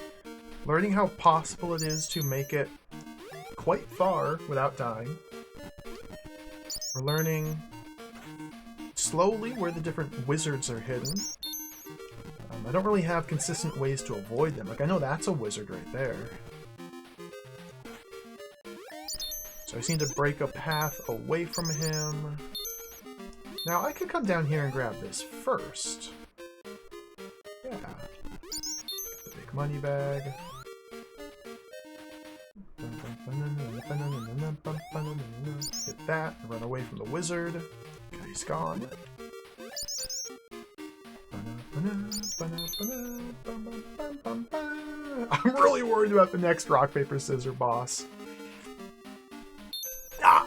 Learning how possible it is to make it quite far without dying. We're learning slowly where the different wizards are hidden. I don't really have consistent ways to avoid them. Like, I know that's a wizard right there. So I just need to break a path away from him. Now, I could come down here and grab this first. Yeah. Get the big money bag. Hit that, and run away from the wizard. Okay, he's gone. I'm really worried about the next rock, paper, scissors boss. Ah!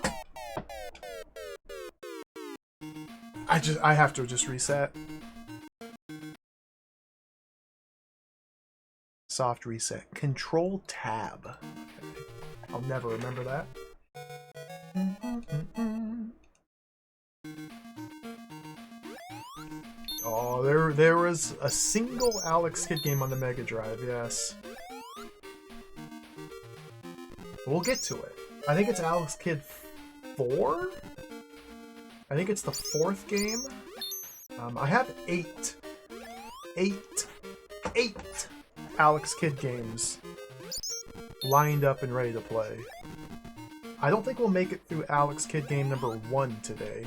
I have to just reset. Soft reset. Control tab. Okay. I'll never remember that. Oh, there was a single Alex Kidd game on the Mega Drive, yes. We'll get to it. I think it's Alex Kidd 4? I think it's the 4th game. I have 8 Alex Kidd games lined up and ready to play. I don't think we'll make it through Alex Kidd game number 1 today,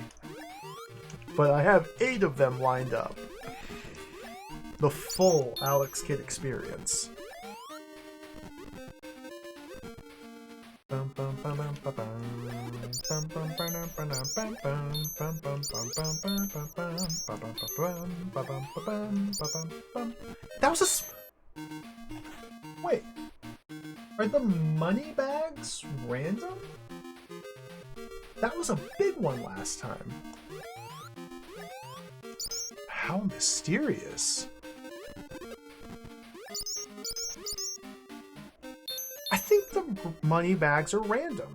but I have 8 of them lined up. The full Alex Kidd experience. That was wait. Are the money bags random? That was a big one last time. How mysterious. I think the money bags are random.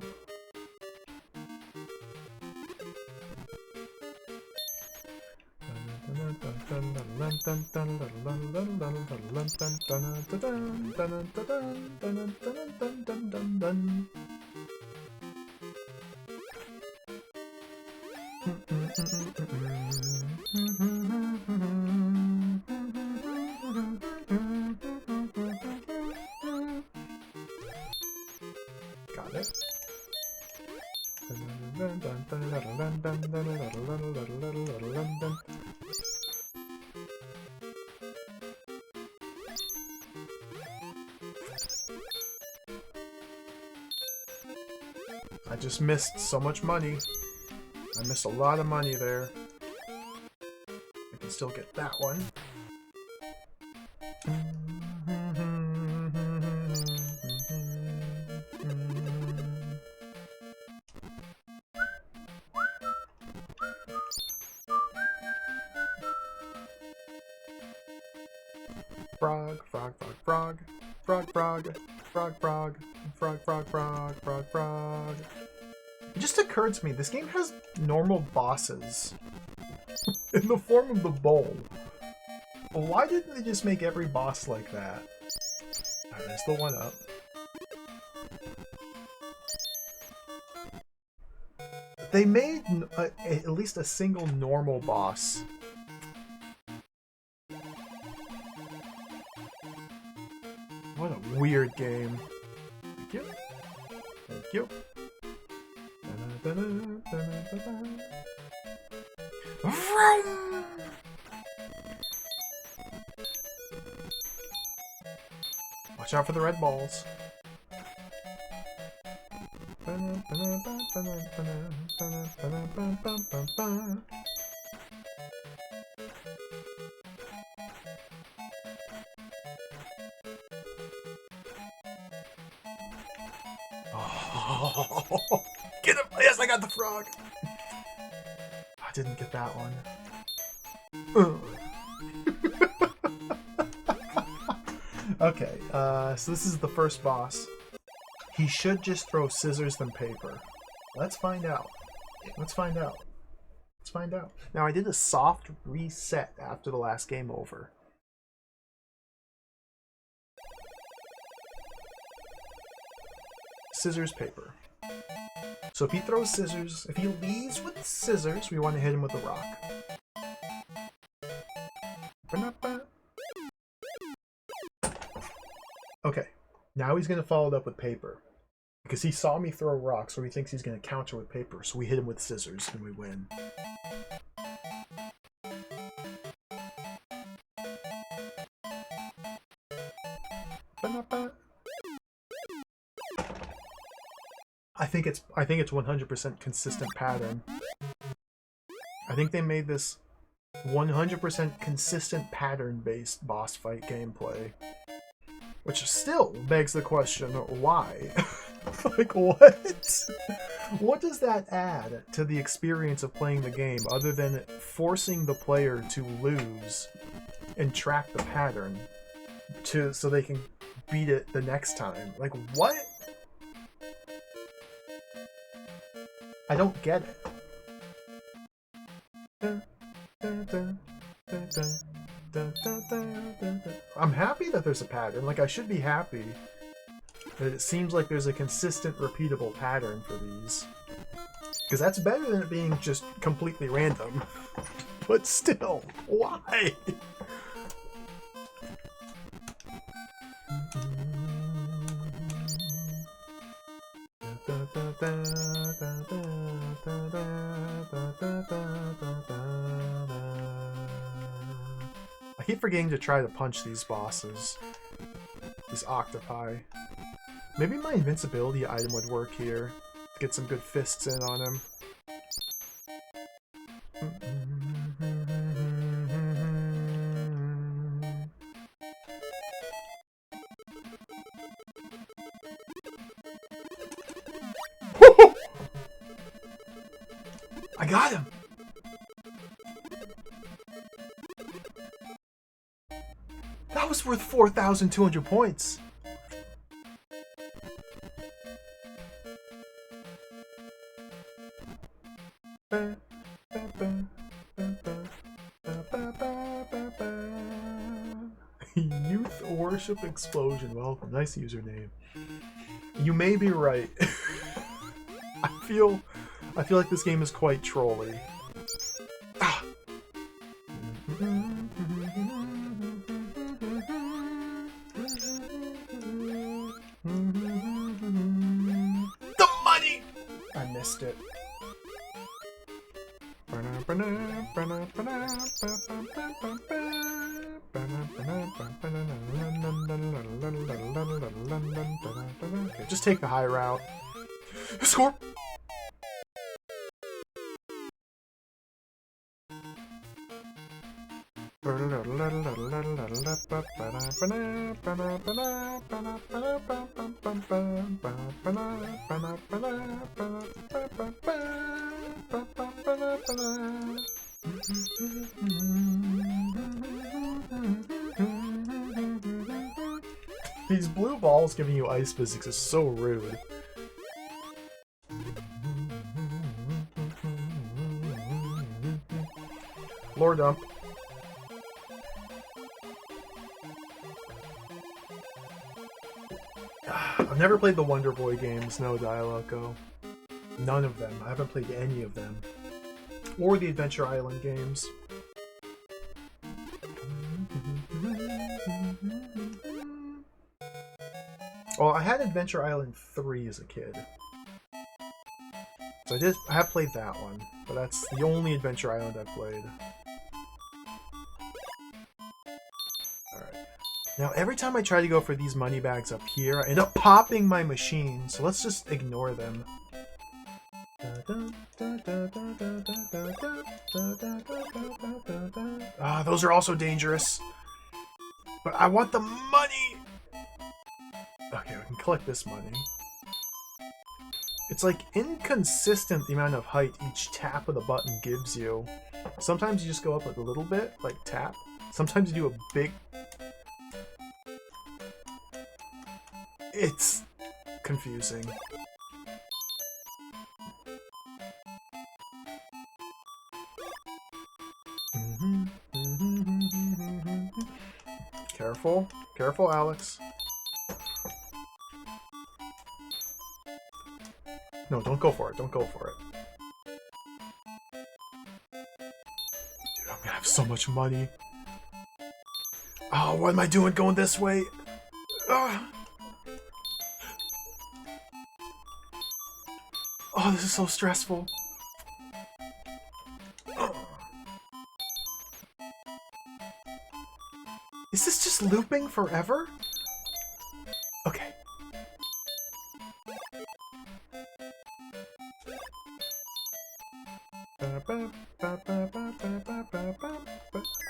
Got it. I just missed so much money. I missed a lot of money there. I can still get that one. Frog, frog, frog, frog, frog, frog, frog, frog, frog, frog, frog, frog, frog. It just occurred to me, this game has normal bosses in the form of the bowl. Why didn't they just make every boss like that? Alright, there's the 1-up. They made at least a single normal boss. What a weird game. Thank you. Thank you. Watch out for the red balls. Oh, get him! Yes, I got the frog! I didn't get that one. Okay, so this is the first boss. He should just throw scissors than paper. Let's find out. Let's find out. Let's find out. Now, I did a soft reset after the last game over. Scissors, paper. So if he throws scissors, if he leaves with scissors, we want to hit him with a rock. Okay, now he's going to follow it up with paper. Because he saw me throw rocks, so he thinks he's going to counter with paper. So we hit him with scissors, and we win. I think it's 100% consistent pattern. I think they made this 100% consistent pattern-based boss fight gameplay. Which still begs the question, why? Like, what? What does that add to the experience of playing the game other than forcing the player to lose and track the pattern so they can beat it the next time? Like, what? I don't get it. I'm happy that there's a pattern. Like, I should be happy that it seems like there's a consistent, repeatable pattern for these. Because that's better than it being just completely random. But still, why? I keep forgetting to try to punch these bosses. These octopi. Maybe my invincibility item would work here. Get some good fists in on him. I got him! That was worth 4,200 points! Youth Worship Explosion. Welcome. Nice username. You may be right. I feel like this game is quite trolly. Ah. The money! I missed it. Okay, just take the high route. Score! These blue balls giving you ice physics is so rude. Lore dump. I've never played the Wonder Boy games, no Dialoco. None of them. I haven't played any of them. Or the Adventure Island games. Well, I had Adventure Island 3 as a kid. So I have played that one, but that's the only Adventure Island I've played. Alright. Now, every time I try to go for these money bags up here, I end up popping my machine, so let's just ignore them. Ah, those are also dangerous. But I want the money! Okay, we can collect this money. It's like inconsistent the amount of height each tap of the button gives you. Sometimes you just go up a little bit, like tap. Sometimes you do a big... It's confusing. Careful. Careful, Alex. No, don't go for it. Don't go for it. Dude, I'm gonna have so much money. Oh, what am I doing going this way? Oh, this is so stressful. Is this just looping forever? Okay.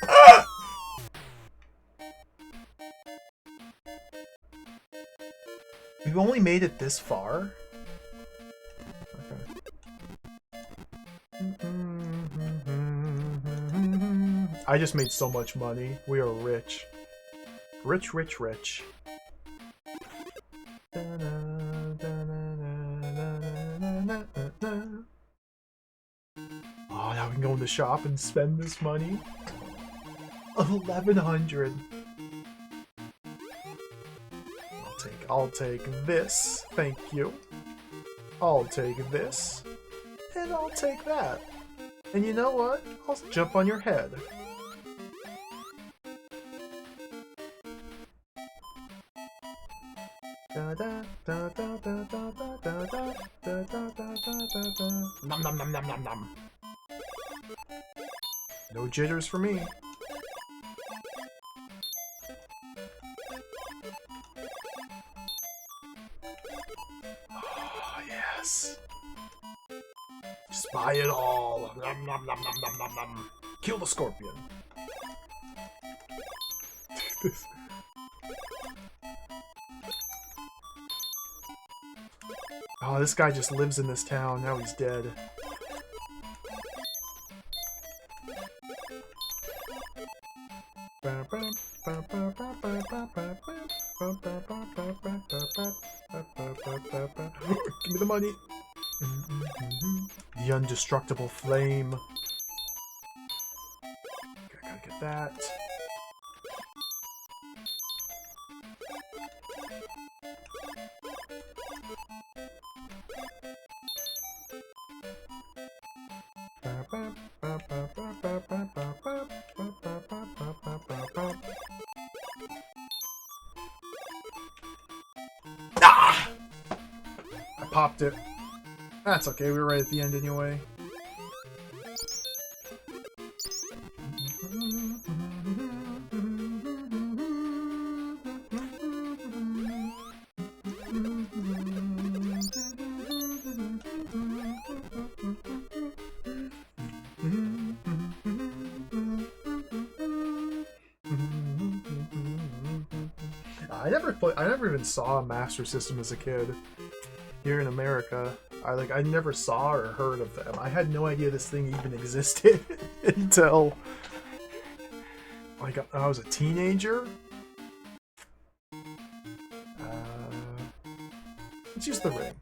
Ah! We've only made it this far? Okay. I just made so much money. We are rich. Rich, rich, rich. Oh, now we can go in the shop and spend this money. 1,100. I'll take this. Thank you. I'll take this. and I'll take that. And you know what? I'll jump on your head. Da da da da da da da da da da da da da. Nom nom nom nom nom nom. No jitters for me. Oh, yes. Just buy it all. Nom nom nom nom nom nom nom. Kill the scorpion. This. Oh, this guy just lives in this town. Now he's dead. Give me the money. The indestructible flame. Okay, I gotta get that. Ah! I popped it. That's okay, we were right at the end anyway. I never even saw a Master System as a kid here in America. I never saw or heard of them. I had no idea this thing even existed until like I was a teenager. Let's use the ring.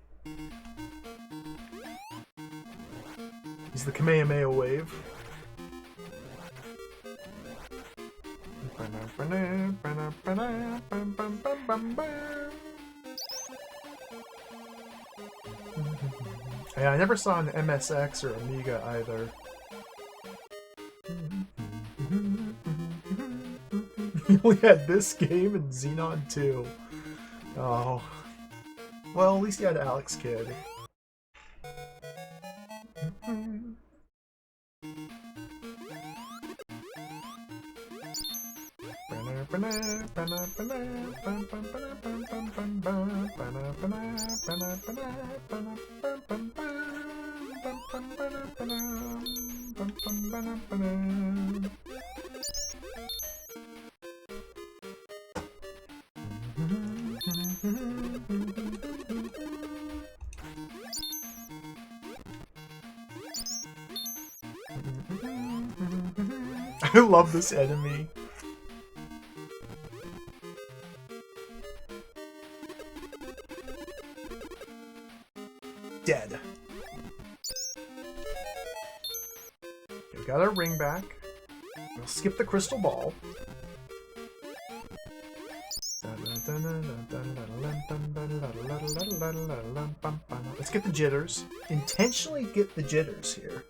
Use the Kamehameha wave. Yeah, I never saw an MSX or Amiga either. You only had this game and Xenon 2. Oh. Well, at least you had Alex Kidd. I love this enemy. Dead. We got our ring back. We'll skip the crystal ball. Let's get the jitters. Intentionally get the jitters here.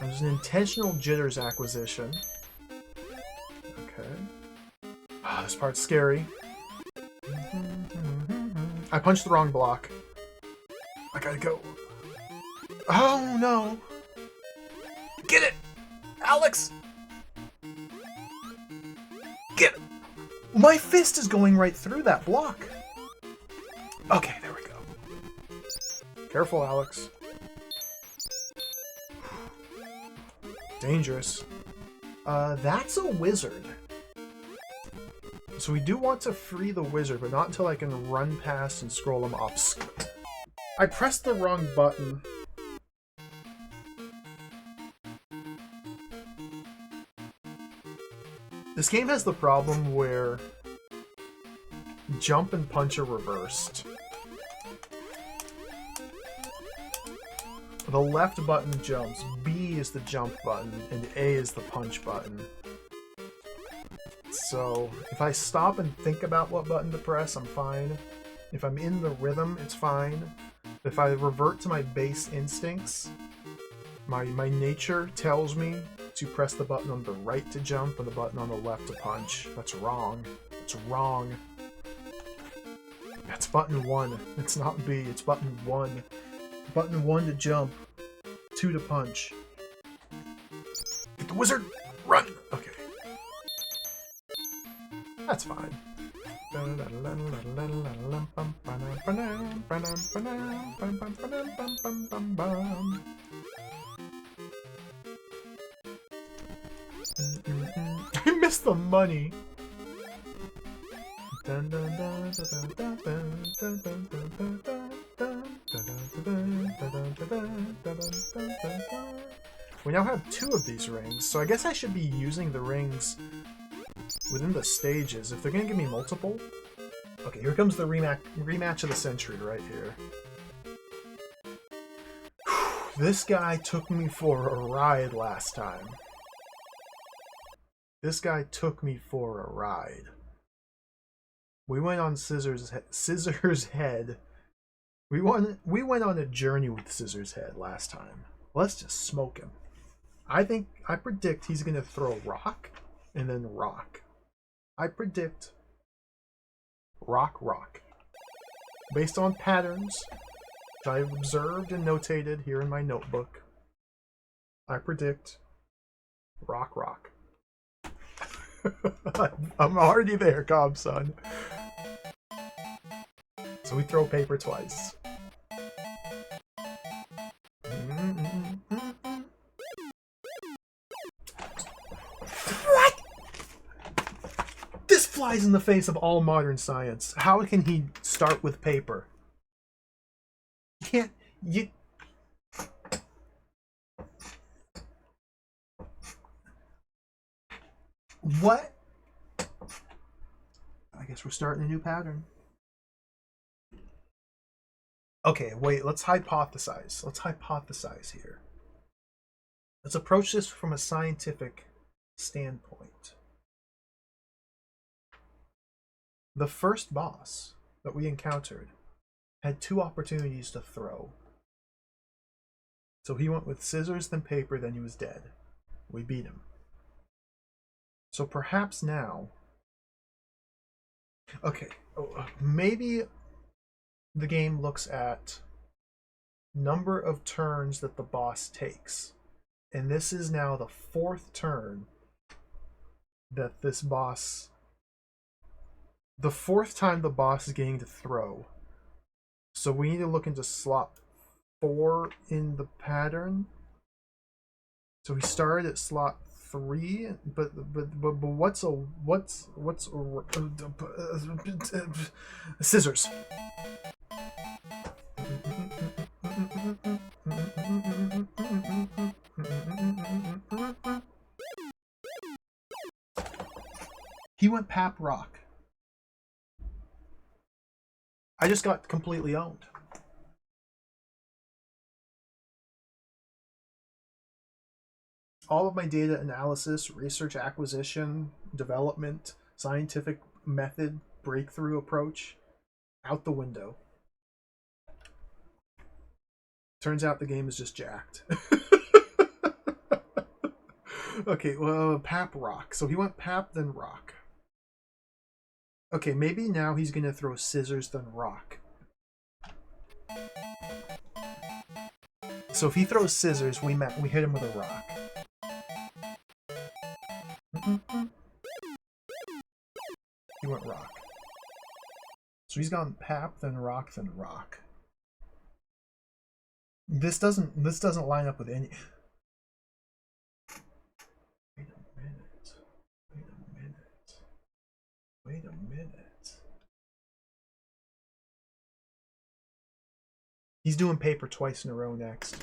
There's an intentional jitters acquisition. Okay. Ah, this part's scary. I punched the wrong block. I gotta go. Oh no! Get it! Alex! Get it! My fist is going right through that block. Okay, there we go. Careful, Alex. Dangerous. That's a wizard. So we do want to free the wizard, but not until I can run past and scroll him up. I pressed the wrong button. This game has the problem where jump and punch are reversed. The left button jumps, B is the jump button, and A is the punch button. So, if I stop and think about what button to press, I'm fine. If I'm in the rhythm, it's fine. If I revert to my base instincts, my nature tells me to press the button on the right to jump and the button on the left to punch. That's wrong. That's wrong. That's button 1. It's not B, it's button 1. Button 1 to jump, 2 to punch. Get the wizard! Run! Okay. That's fine. I missed the money. We now have 2 of these rings, so I guess I should be using the rings within the stages. If they're gonna give me multiple... Okay, here comes the rematch of the century right here. This guy took me for a ride last time. This guy took me for a ride. We went on Scissors Head. We went on a journey with Scissors Head last time. Let's just smoke him. I predict he's gonna throw rock and then rock. I predict rock. Based on patterns that I've observed and notated here in my notebook, I predict rock. I'm already there, Cobson. So we throw paper twice. What? This flies in the face of all modern science. How can he start with paper? You... What? I guess we're starting a new pattern. Okay, wait, let's hypothesize. Let's hypothesize here. Let's approach this from a scientific standpoint. The first boss that we encountered had 2 opportunities to throw. So he went with scissors, then paper, then he was dead. We beat him. So perhaps now... Okay, maybe the game looks at number of turns that the boss takes. And this is now the 4th turn that this boss... The 4th time the boss is getting to throw. So we need to look into slot 4 in the pattern. So we started at slot 3, but what's scissors? He went pap rock. I just got completely owned. All of my data analysis, research acquisition, development, scientific method, breakthrough approach, out the window. Turns out the game is just jacked. Okay, well, pap rock. So he went pap, then rock. Okay, maybe now he's gonna throw scissors, then rock. So if he throws scissors, we hit him with a rock. He went rock. So he's gone pap, then rock, then rock. This doesn't line up with any... Wait a minute. He's doing paper twice in a row next.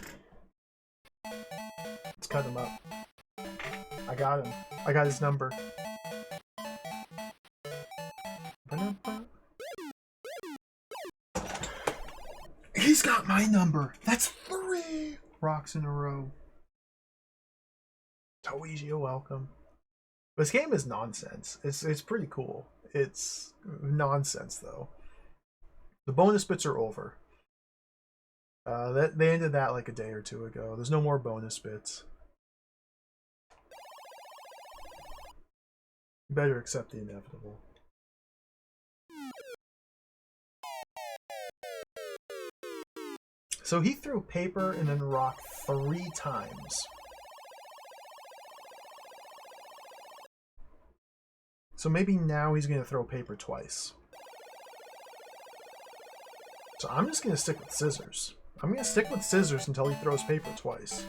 Let's cut him up. I got him. I got his number. He's got my number. That's 3 rocks in a row. Toiji, you're welcome. This game is nonsense. It's pretty cool. It's nonsense though. The bonus bits are over. They ended that like a day or two ago. There's no more bonus bits. You better accept the inevitable. So he threw paper and then rock 3 times. So maybe now he's going to throw paper twice. So I'm just going to stick with scissors. I'm going to stick with scissors until he throws paper twice.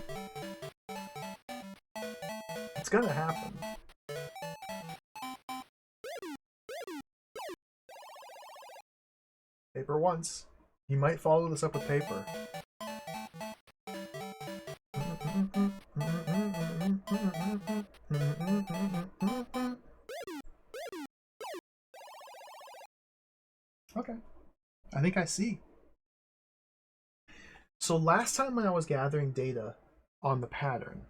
It's going to happen. Paper once. He might follow this up with paper. Okay. I think I see. So last time when I was gathering data on the pattern,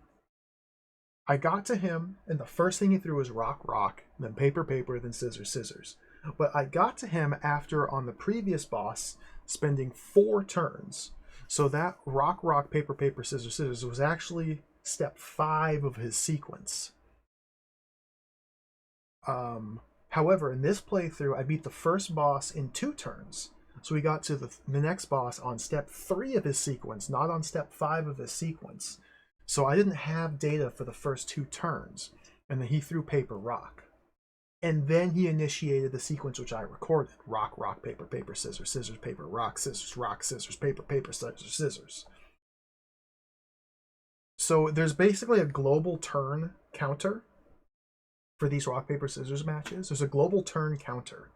I got to him, and the first thing he threw was rock, rock, then paper, paper, then scissors, scissors. But I got to him after, on the previous boss, spending 4 turns. So that rock, rock, paper, paper, scissors, scissors was actually step 5 of his sequence. However, in this playthrough, I beat the first boss in 2 turns. So we got to the next boss on step 3 of his sequence, not on step 5 of his sequence. So I didn't have data for the first 2 turns. And then he threw paper, rock. And then he initiated the sequence which I recorded. Rock, rock, paper, paper, scissors, scissors, paper, rock, scissors, paper, paper, scissors, scissors. So there's basically a global turn counter for these rock, paper, scissors matches. There's a global turn counter.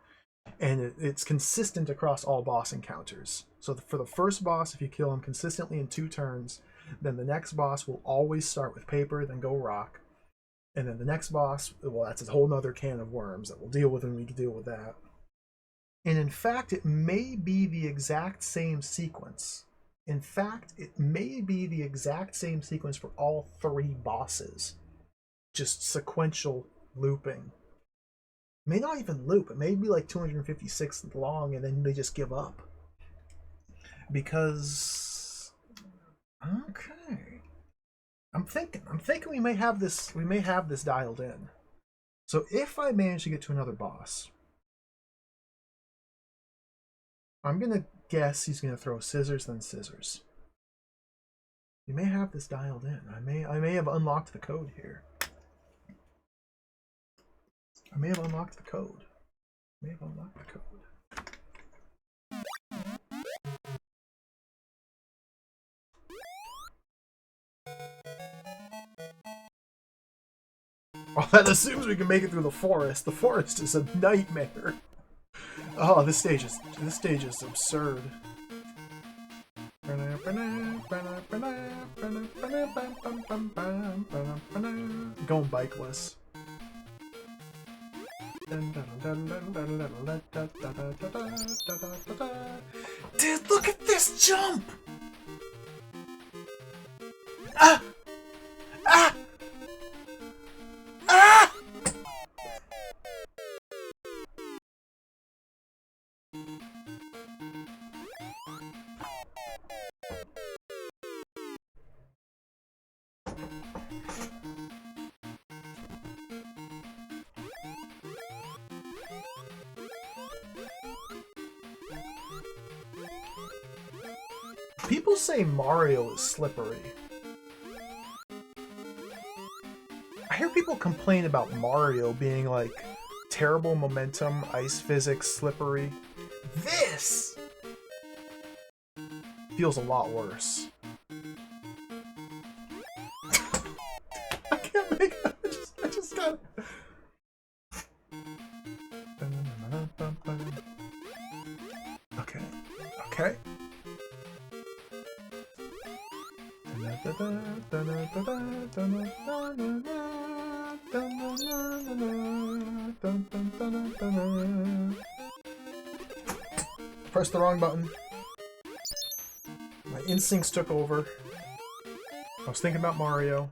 And it's consistent across all boss encounters. So for the first boss, if you kill him consistently in 2 turns, then the next boss will always start with paper, then go rock. And then the next boss, well, that's a whole nother can of worms that we'll deal with when we can deal with that. And in fact, it may be the exact same sequence. In fact, it may be the exact same sequence for all 3 bosses. Just sequential looping. May not even loop. It may be like 256 long, and then they just give up. Because, okay, I'm thinking we may have this dialed in. So if I manage to get to another boss, I'm gonna guess he's gonna throw scissors, then scissors. We may have this dialed in. I may have unlocked the code here. I may have unlocked the code. Oh, that assumes we can make it through the forest. The forest is a nightmare. Oh, this stage is absurd. Going bikeless. Dude, look at this jump! Ah! Ah! Ah! People say Mario is slippery. I hear people complain about Mario being like terrible momentum, ice physics, slippery. This feels a lot worse. I can't make it. I just got it. Okay. Okay. Pressed the wrong button. My instincts took over. I was thinking about Mario.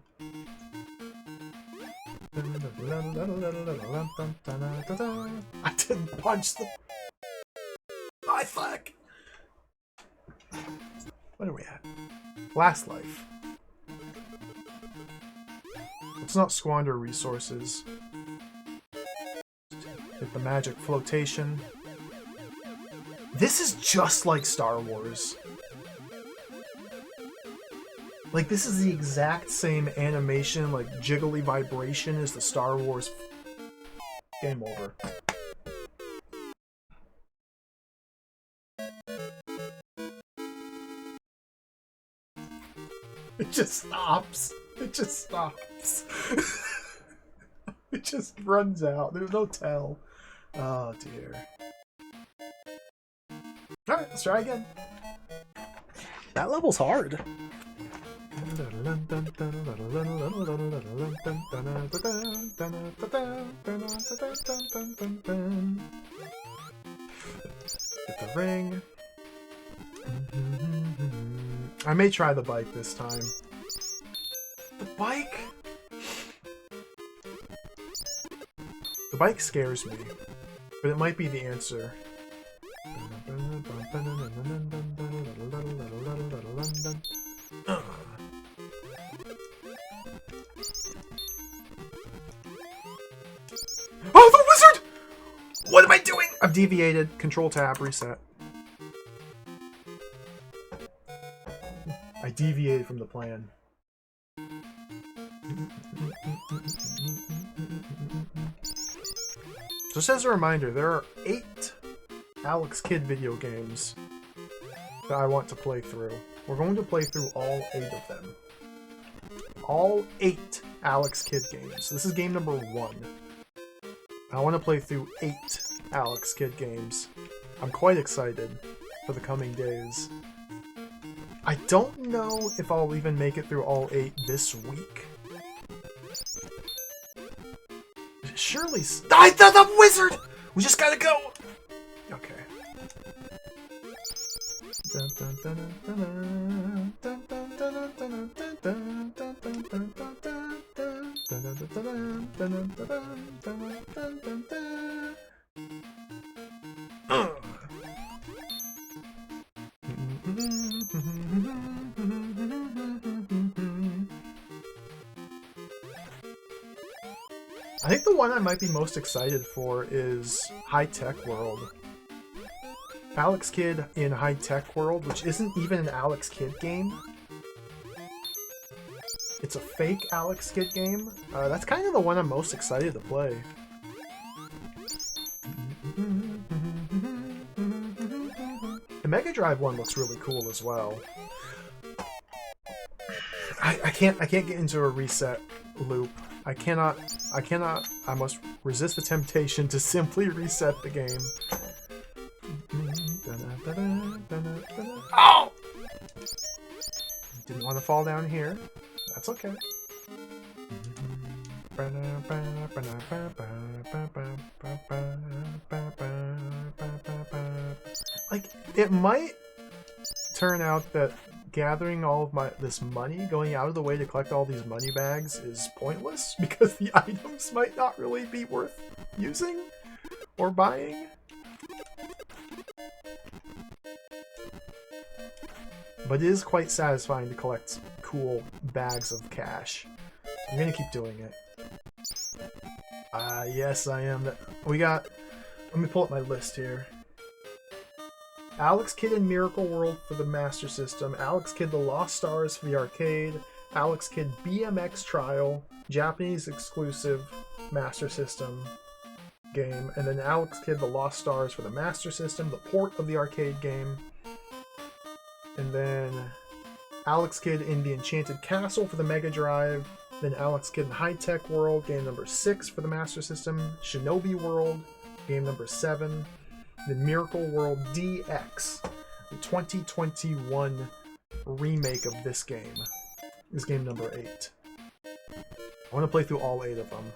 I didn't punch the... I fuck! What are we at? Last life. Let's not squander resources. Hit the magic flotation. This is just like Star Wars. Like, this is the exact same animation, like, jiggly vibration as the Star Wars. Game over. It just stops. It just stops. It just runs out. There's no tell. Oh, dear. Alright, let's try again. That level's hard. Get the ring. I may try the bike this time. The bike? The bike scares me, but it might be the answer. Oh, the wizard! What am I doing? I've deviated. Control tab, reset. I deviated from the plan. Just as a reminder, there are 8 Alex Kidd video games that I want to play through. We're going to play through all 8 of them. All 8 Alex Kidd games. This is game number 1. I want to play through 8 Alex Kidd games. I'm quite excited for the coming days. I don't know if I'll even make it through all 8 this week. Surely... the wizard! We just gotta go! Okay. I think the one I might be most excited for is High Tech World. Alex Kidd in High Tech World, which isn't even an Alex Kidd game. It's a fake Alex Kidd game. That's kind of the one I'm most excited to play. The Mega Drive one looks really cool as well. I can't get into a reset loop. I must resist the temptation to simply reset the game. Oh! Didn't want to fall down here. That's okay. Like, it might turn out that gathering all of this money, going out of the way to collect all these money bags is pointless because the items might not really be worth using or buying. But it is quite satisfying to collect cool bags of cash. I'm gonna keep doing it. Yes, I am. Let me pull up my list here. Alex Kidd in Miracle World for the Master System, Alex Kidd The Lost Stars for the arcade, Alex Kidd BMX Trial, Japanese exclusive Master System game, and then Alex Kidd The Lost Stars for the Master System, the port of the arcade game, and then Alex Kidd in The Enchanted Castle for the Mega Drive, then Alex Kidd in High Tech World, game number 6 for the Master System, Shinobi World, game number 7, the Miracle World DX, the 2021 remake of this game, is game number 8. I want to play through all 8 of them.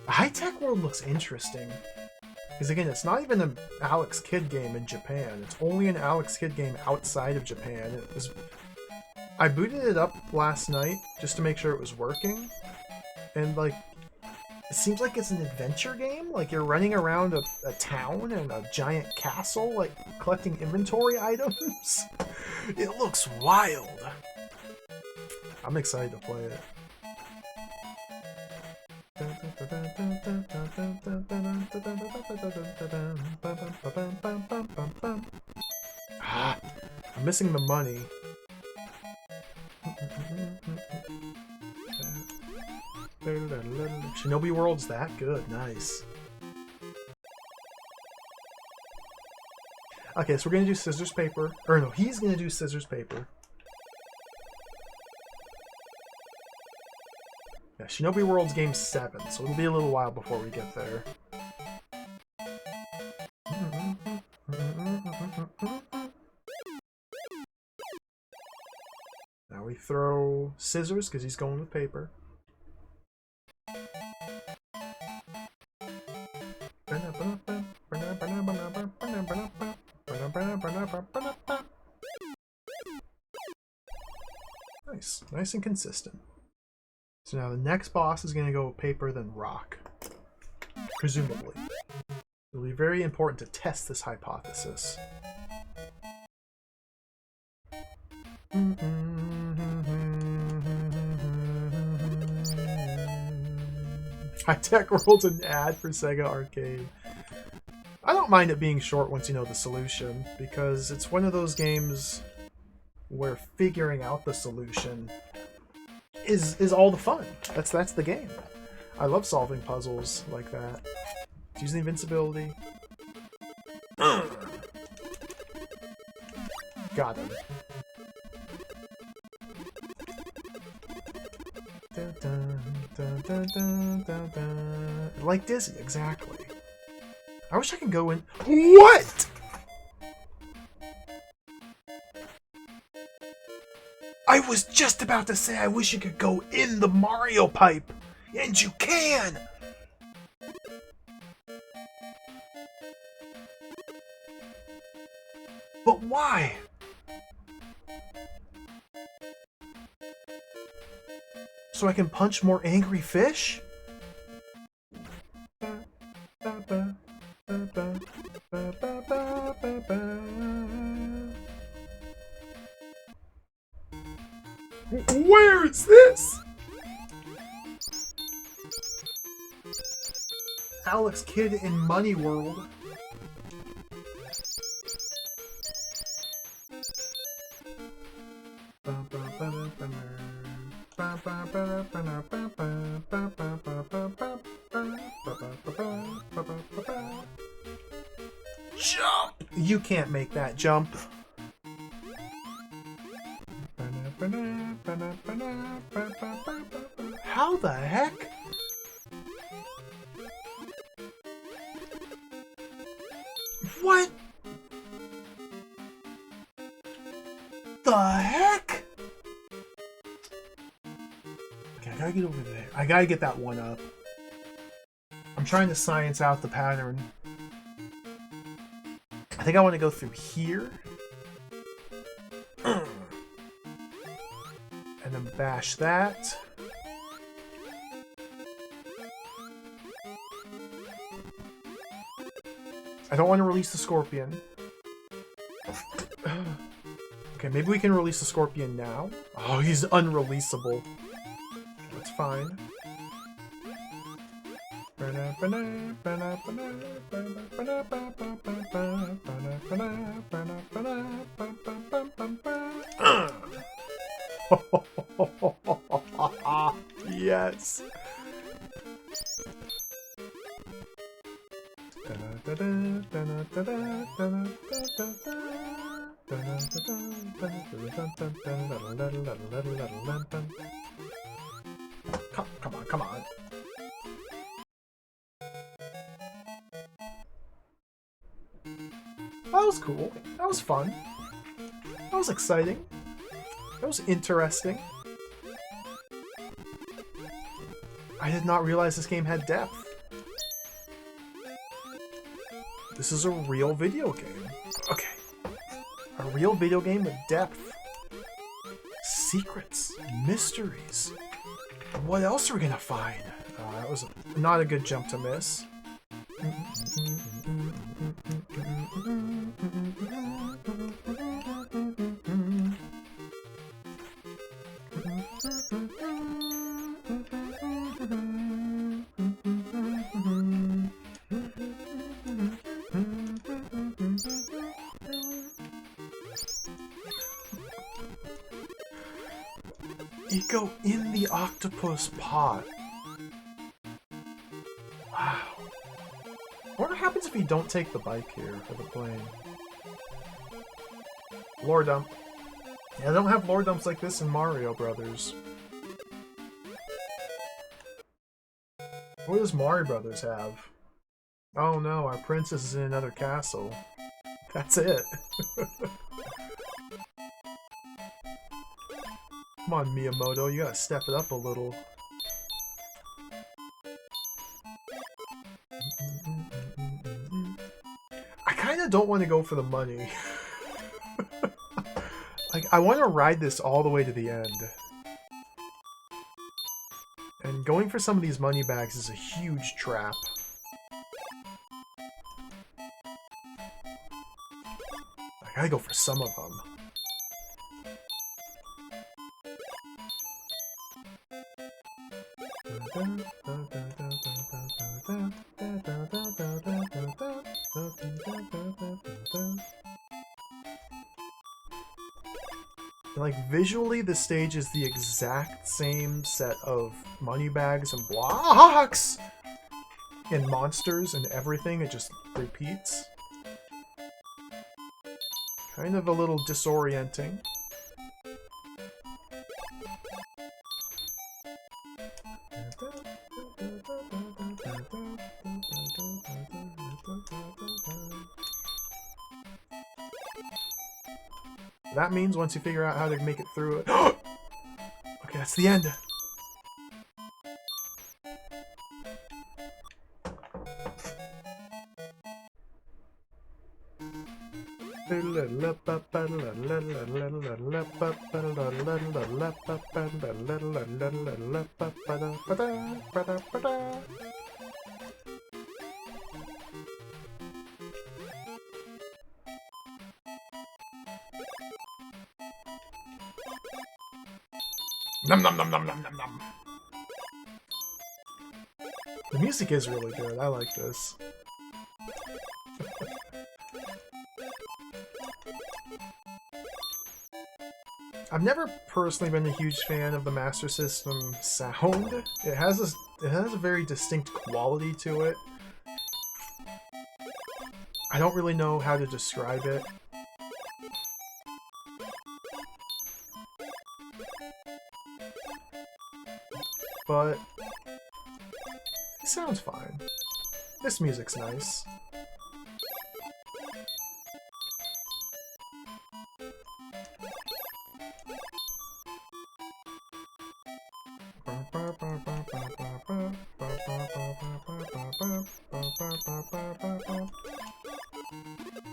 High Tech World looks interesting. Because again, it's not even an Alex Kidd game in Japan. It's only an Alex Kidd game outside of Japan. I booted it up last night just to make sure it was working. And like, it seems like it's an adventure game. Like you're running around a town and a giant castle, like collecting inventory items. It looks wild. I'm excited to play it. Ah, I'm missing the money. Shinobi World's that good. Nice. Okay, so we're gonna do scissors, paper. Or no, he's gonna do scissors, paper. Yeah, Shinobi World's game 7, so it'll be a little while before we get there. Now we throw scissors because he's going with paper. Nice. Nice and consistent. So now the next boss is going to go paper, then rock. Presumably. It'll be very important to test this hypothesis. High Tech World's an ad for Sega Arcade. I don't mind it being short once you know the solution, because it's one of those games where figuring out the solution is all the fun. That's the game. I love solving puzzles like that. Using invincibility. Got him. Like Dizzy, exactly. I wish I could go in. What? I was just about to say I wish you could go in the Mario pipe, and you can! But why? So I can punch more angry fish? Where is this? Alex Kidd in Money World. Jump! You can't make that jump. How the heck? What the heck? Okay, I gotta get over there. I gotta get that one up. I'm trying to science out the pattern. I think I want to go through here. And then bash that. I don't want to release the scorpion. Okay, maybe we can release the scorpion now. Oh, he's unreleasable. That's fine. Yes. Come on. That was cool. That was fun. That was exciting. That was interesting. I did not realize this game had depth. This is a real video game. Okay. A real video game with depth. Secrets. Mysteries. What else are we gonna find? That was not a good jump to miss. You go in the octopus pot. Wow. What happens if you don't take the bike here for the plane? Lore dump. Yeah, I don't have lore dumps like this in Mario Brothers. What does Mario Brothers have? Oh no, our princess is in another castle. That's it. Come on, Miyamoto, you gotta step it up a little. I kinda don't want to go for the money. Like, I want to ride this all the way to the end. And going for some of these money bags is a huge trap. I gotta go for some of them. Like, visually, the stage is the exact same set of money bags and blocks and monsters and everything. It just repeats. Kind of a little disorienting. That means once you figure out how to make it through it... Okay, that's the end! Nom nom nom nom nom nom nom. The music is really good. I like this. I've never personally been a huge fan of the Master System sound. It has a very distinct quality to it. I don't really know how to describe it. But it sounds fine. This music's nice.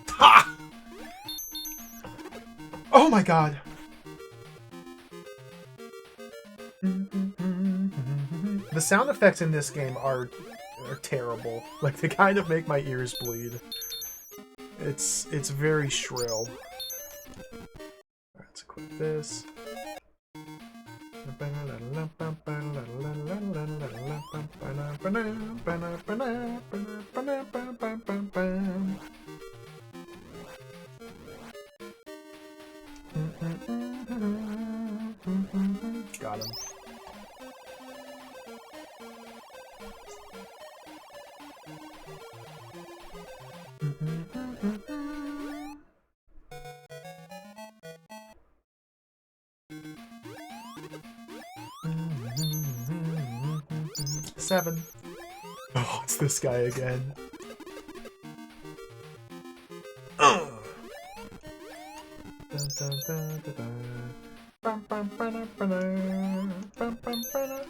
Ha! Oh my god! The sound effects in this game are terrible. Like, they kind of make my ears bleed. It's very shrill. Let's equip this. Got him. Seven. Oh, it's this guy again.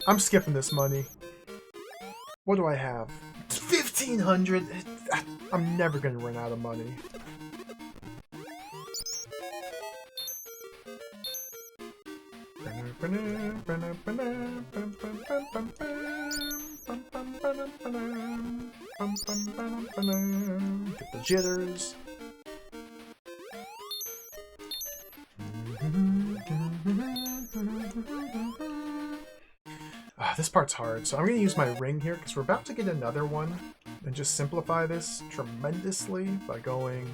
I'm skipping this money. What do I have? 1,500. I'm never gonna run out of money. Get the jitters. This part's hard, so I'm going to use my ring here because we're about to get another one and just simplify this tremendously by going...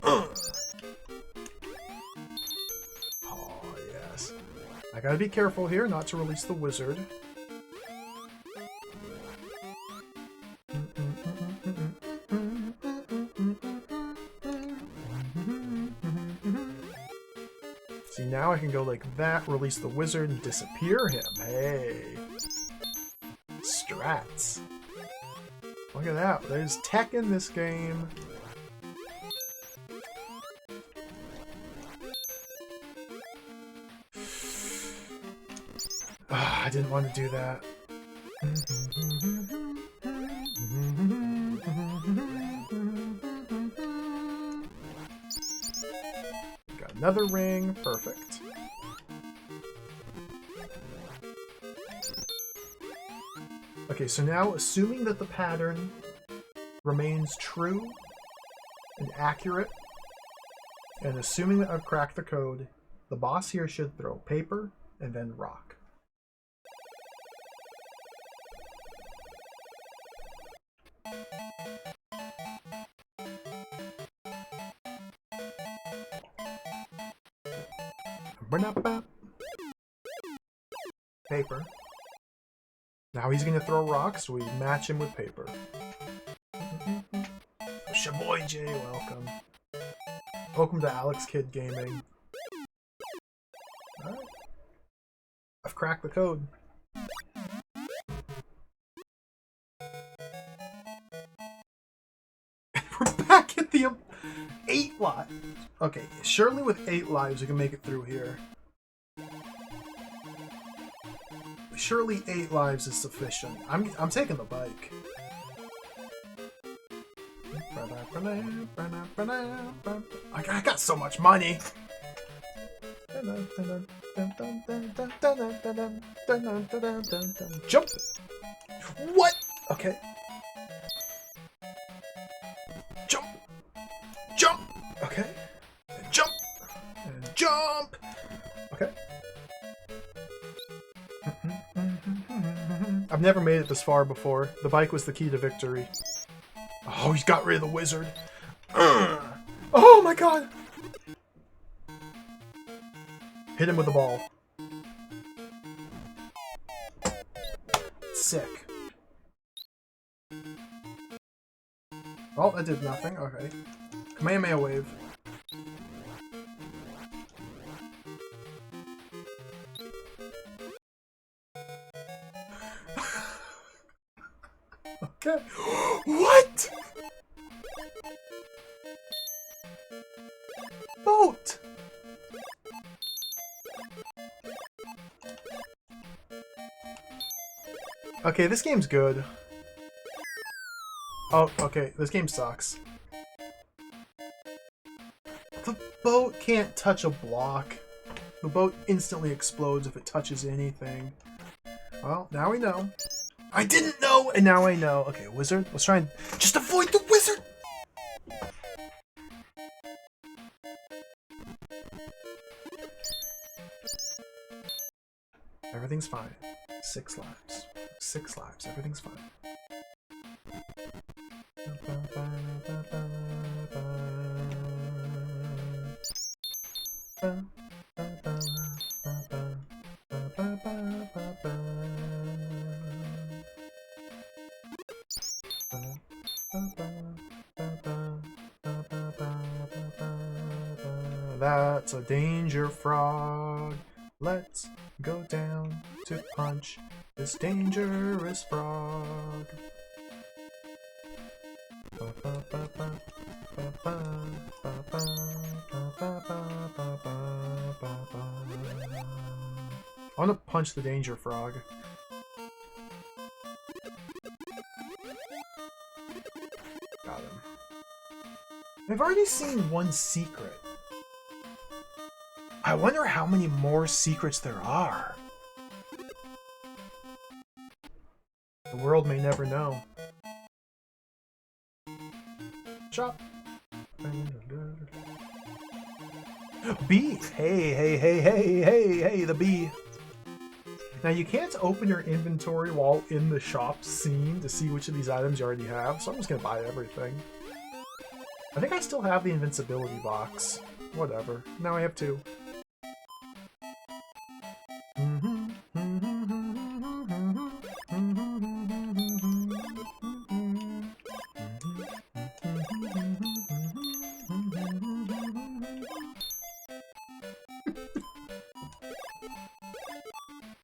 Oh, yes. I gotta be careful here not to release the wizard. See, now I can go like that, release the wizard, and disappear him. Hey. Strats. Look at that. There's tech in this game. I didn't want to do that. Got another ring. Perfect. Okay, so now, assuming that the pattern remains true and accurate, and assuming that I've cracked the code, the boss here should throw paper and then rock. Paper. Now he's gonna throw rocks, so we match him with paper. Shaboy J, welcome. Welcome to Alex Kid Gaming. Alright. I've cracked the code. We're back at the 8 lives. Okay, surely with 8 lives we can make it through here. Surely 8 lives is sufficient. I'm taking the bike. I got so much money. Jump. What? Okay. Jump. Jump. Okay. And jump. And jump. Okay. I've never made it this far before. The bike was the key to victory. Oh, he's got rid of the wizard. Oh my god! Hit him with the ball. Sick. Oh, that did nothing. Okay. Kamehameha wave. Okay. What? Boat. Okay, this game's good. Oh, okay, this game sucks. The boat can't touch a block. The boat instantly explodes if it touches anything. Well, now we know. I didn't know, and now I know. Okay, wizard. Let's try and just avoid the wizard. Everything's fine. 6 lives. 6 lives. Everything's fine. That's a danger frog. Let's go down to punch this dangerous frog. I want to punch the danger frog. I've already seen one secret. I wonder how many more secrets there are. The world may never know. Shop. Bee! Hey, the bee. Now you can't open your inventory while in the shop scene to see which of these items you already have, so I'm just gonna buy everything. I think I still have the invincibility box. Whatever. Now I have two.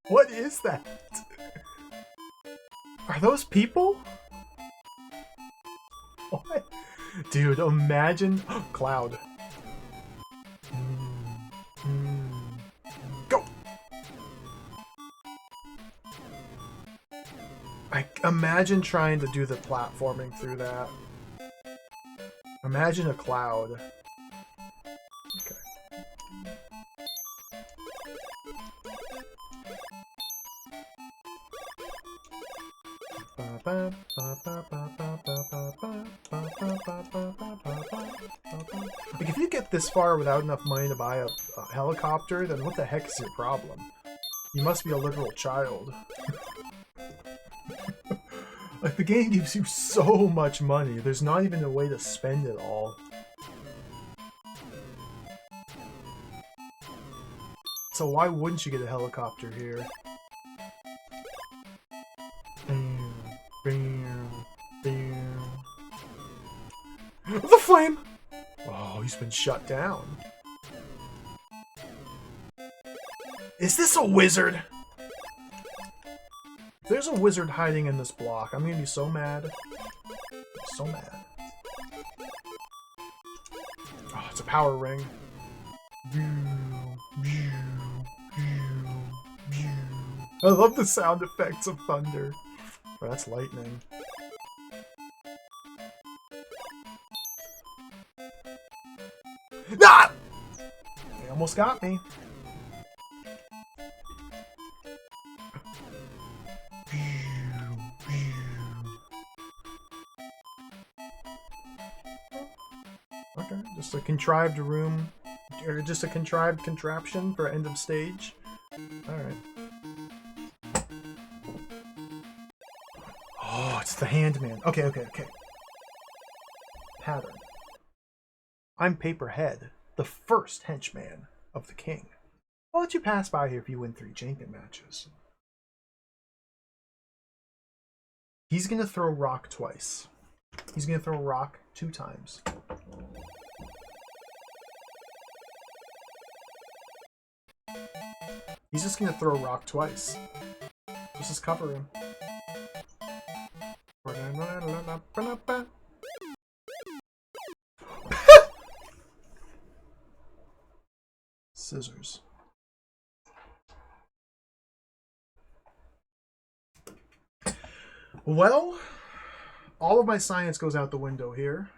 What is that? Are those people? What? Dude, imagine... Cloud. Go! Imagine trying to do the platforming through that. Imagine a cloud. Okay. Like, if you get this far without enough money to buy a helicopter, then what the heck is your problem? You must be a literal child. Like, the game gives you so much money, there's not even a way to spend it all. So why wouldn't you get a helicopter here? The flame! Oh, he's been shut down. Is this a wizard? If there's a wizard hiding in this block, I'm gonna be so mad. So mad. Oh, it's a power ring. I love the sound effects of thunder. Oh, that's lightning. Ah! They almost got me. Okay, just a contrived room, or just a contrived contraption for end of stage. Alright. Oh, it's the handman. Okay. Pattern. I'm Paperhead, the first henchman of the king. I'll let you pass by here if you win 3 Jenkin matches. He's gonna throw rock twice. He's gonna throw rock 2 times. He's just gonna throw rock twice. Just cover him. Scissors. Well, all of my science goes out the window here.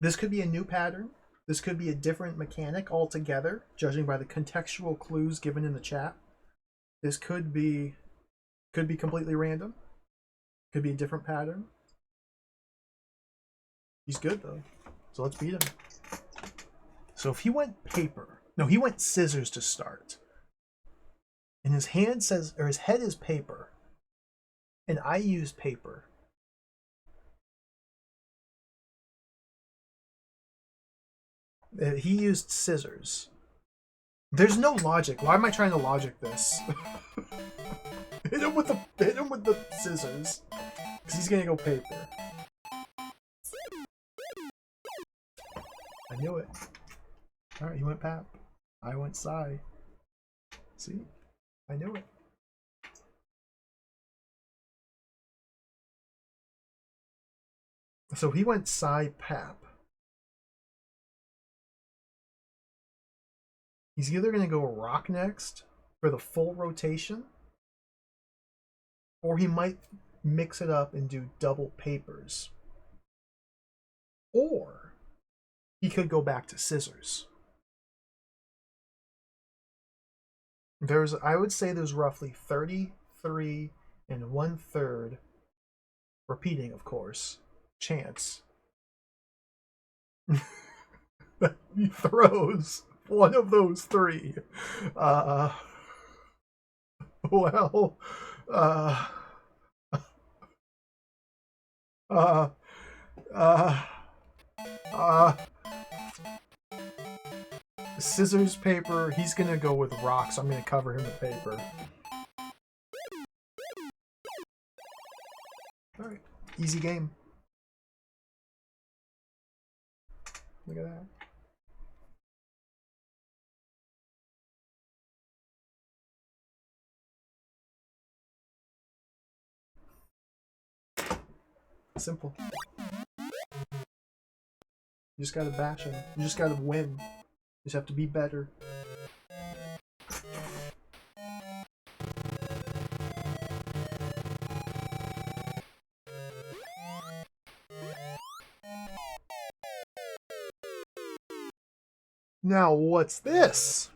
This could be a new pattern. This could be a different mechanic altogether, judging by the contextual clues given in the chat. This could be completely random. Could be a different pattern. He's good though, so let's beat him. So if he went paper, no, he went scissors to start. And his hand says, or his head is paper, and I used paper. He used scissors. There's no logic. Why am I trying to logic this? hit him with the scissors, because he's gonna go paper. I knew it. All right, he went Pap. I went Psy. See, I knew it. So he went Psy Pap. He's either going to go rock next for the full rotation, or he might mix it up and do double papers. Or he could go back to scissors. I would say there's roughly 33 and 1/3, repeating of course, chance that he throws one of those three. Well, scissors, paper. He's gonna go with rocks. So I'm gonna cover him with paper. Alright. Easy game. Look at that. Simple. You just gotta bash him. You just gotta win. You just have to be better. Now, what's this?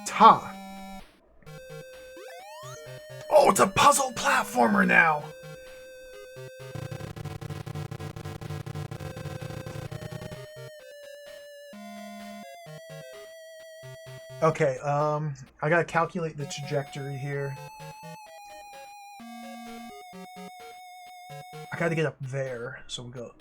Ta! Oh, it's a puzzle platformer now! Okay, I gotta calculate the trajectory here. I gotta get up there, so we go,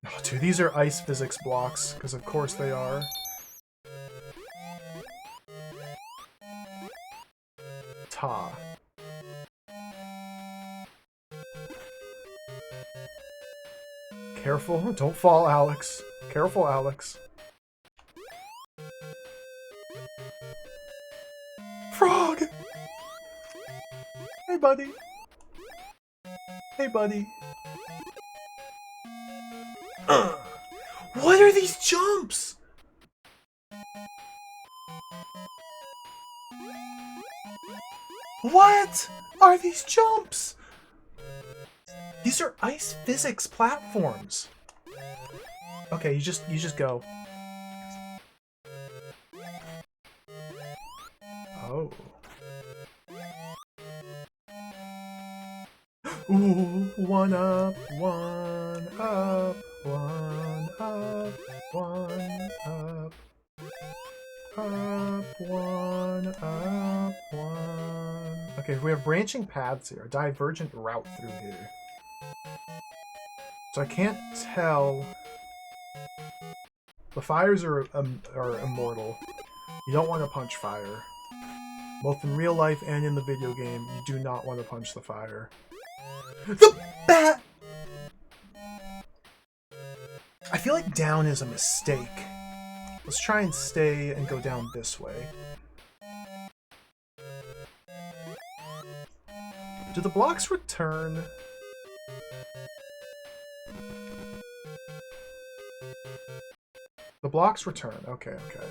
Oh, dude, these are ice physics blocks, because of course they are. Ta. Careful, don't fall, Alex. Careful, Alex. Frog! Hey, buddy. Hey, buddy. What are these jumps? What are these jumps? These are ice physics platforms. Okay, you just go. Oh. Ooh, one up, one up, one up, one up. Up, one, up, one. Okay, we have branching paths here, a divergent route through here. So I can't tell. The fires are immortal. You don't want to punch fire. Both in real life and in the video game, you do not want to punch the fire. The bat! I feel like down is a mistake. Let's try and stay and go down this way. Do the blocks return? The blocks return. Okay, okay.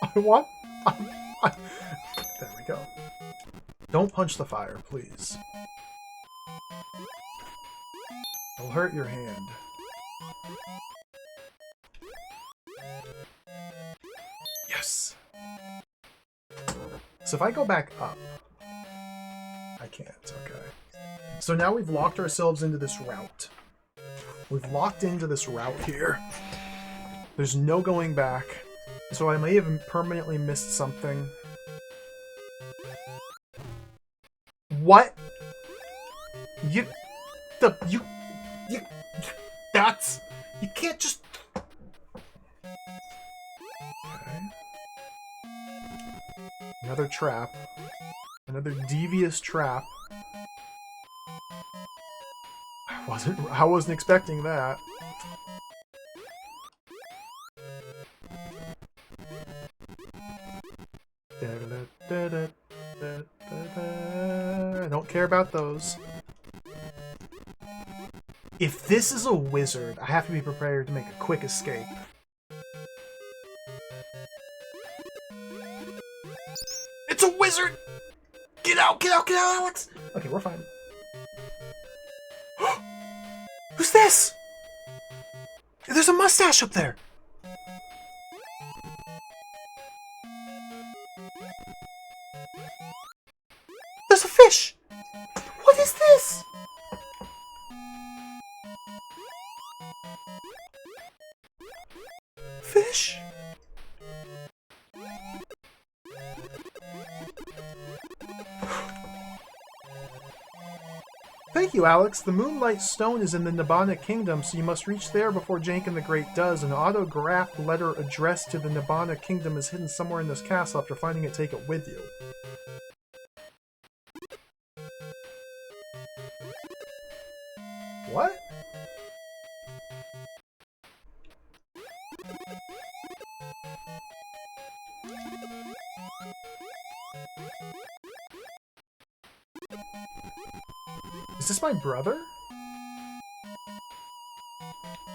I want... There we go. Don't punch the fire, please. It'll hurt your hand. Yes! So if I go back up... I can't, okay. So now we've locked ourselves into this route. We've locked into this route here. There's no going back. So I may have permanently missed something. What? That's... You can't just... Okay. Another trap. Another devious trap. I wasn't expecting that. I don't care about those. If this is a wizard, I have to be prepared to make a quick escape. It's a wizard! Get out, get out, get out, Alex! Okay, we're fine. Who's this? There's a mustache up there! There's a fish! What is this? Fish? Thank you, Alex. The Moonlight Stone is in the Nibbana Kingdom, so you must reach there before Janken the Great does. An autographed letter addressed to the Nibbana Kingdom is hidden somewhere in this castle. After finding it, take it with you. What? Is this my brother?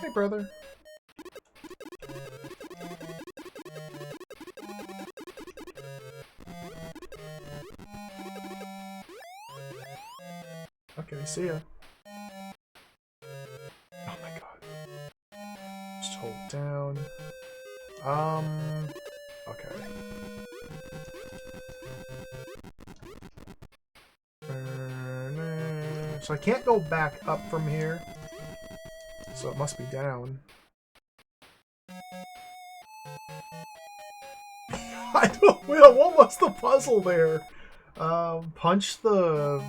Hey, brother. Okay, see ya. Oh my god. Just hold down. Okay. So I can't go back up from here. So it must be down. I don't know. What was the puzzle there? Punch the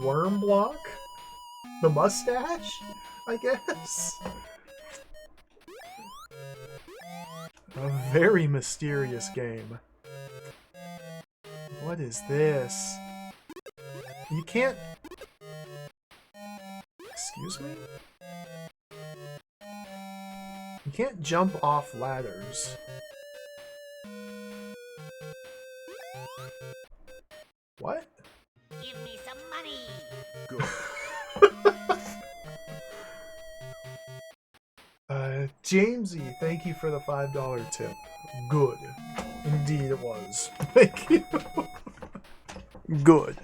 worm block? The mustache? I guess? A very mysterious game. What is this? You can't... Excuse me? You can't jump off ladders. What? Give me some money. Good. Jamesy, thank you for the $5 tip. Good. Indeed it was. Thank you. Good.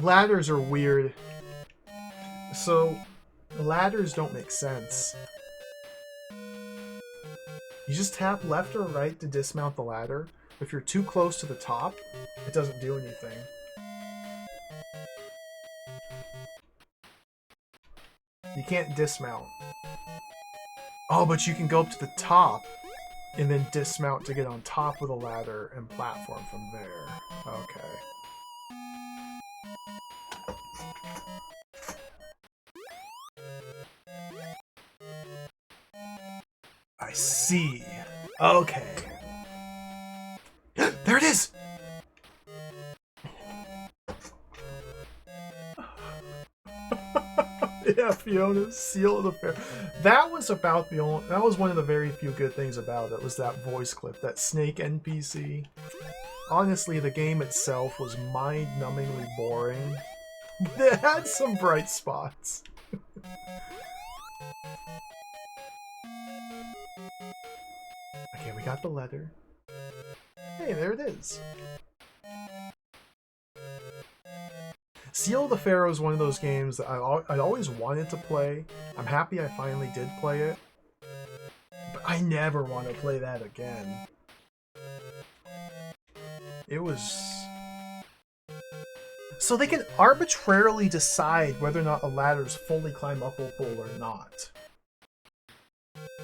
Ladders are weird. So, ladders don't make sense. You just tap left or right to dismount the ladder. If you're too close to the top, it doesn't do anything. You can't dismount. Oh, but you can go up to the top and then dismount to get on top of the ladder and platform from there. Okay. I see. Okay. There it is! Yeah, Fiona's Seal of the Fair. That was about the only... That was one of the very few good things about it, was that voice clip, that snake NPC. Honestly, the game itself was mind-numbingly boring. It had some bright spots. Okay, we got the letter. Hey, there it is. Seal of the Pharaoh is one of those games that I always wanted to play. I'm happy I finally did play it. But I never want to play that again. It was... So they can arbitrarily decide whether or not a ladder's fully climb-upable or not.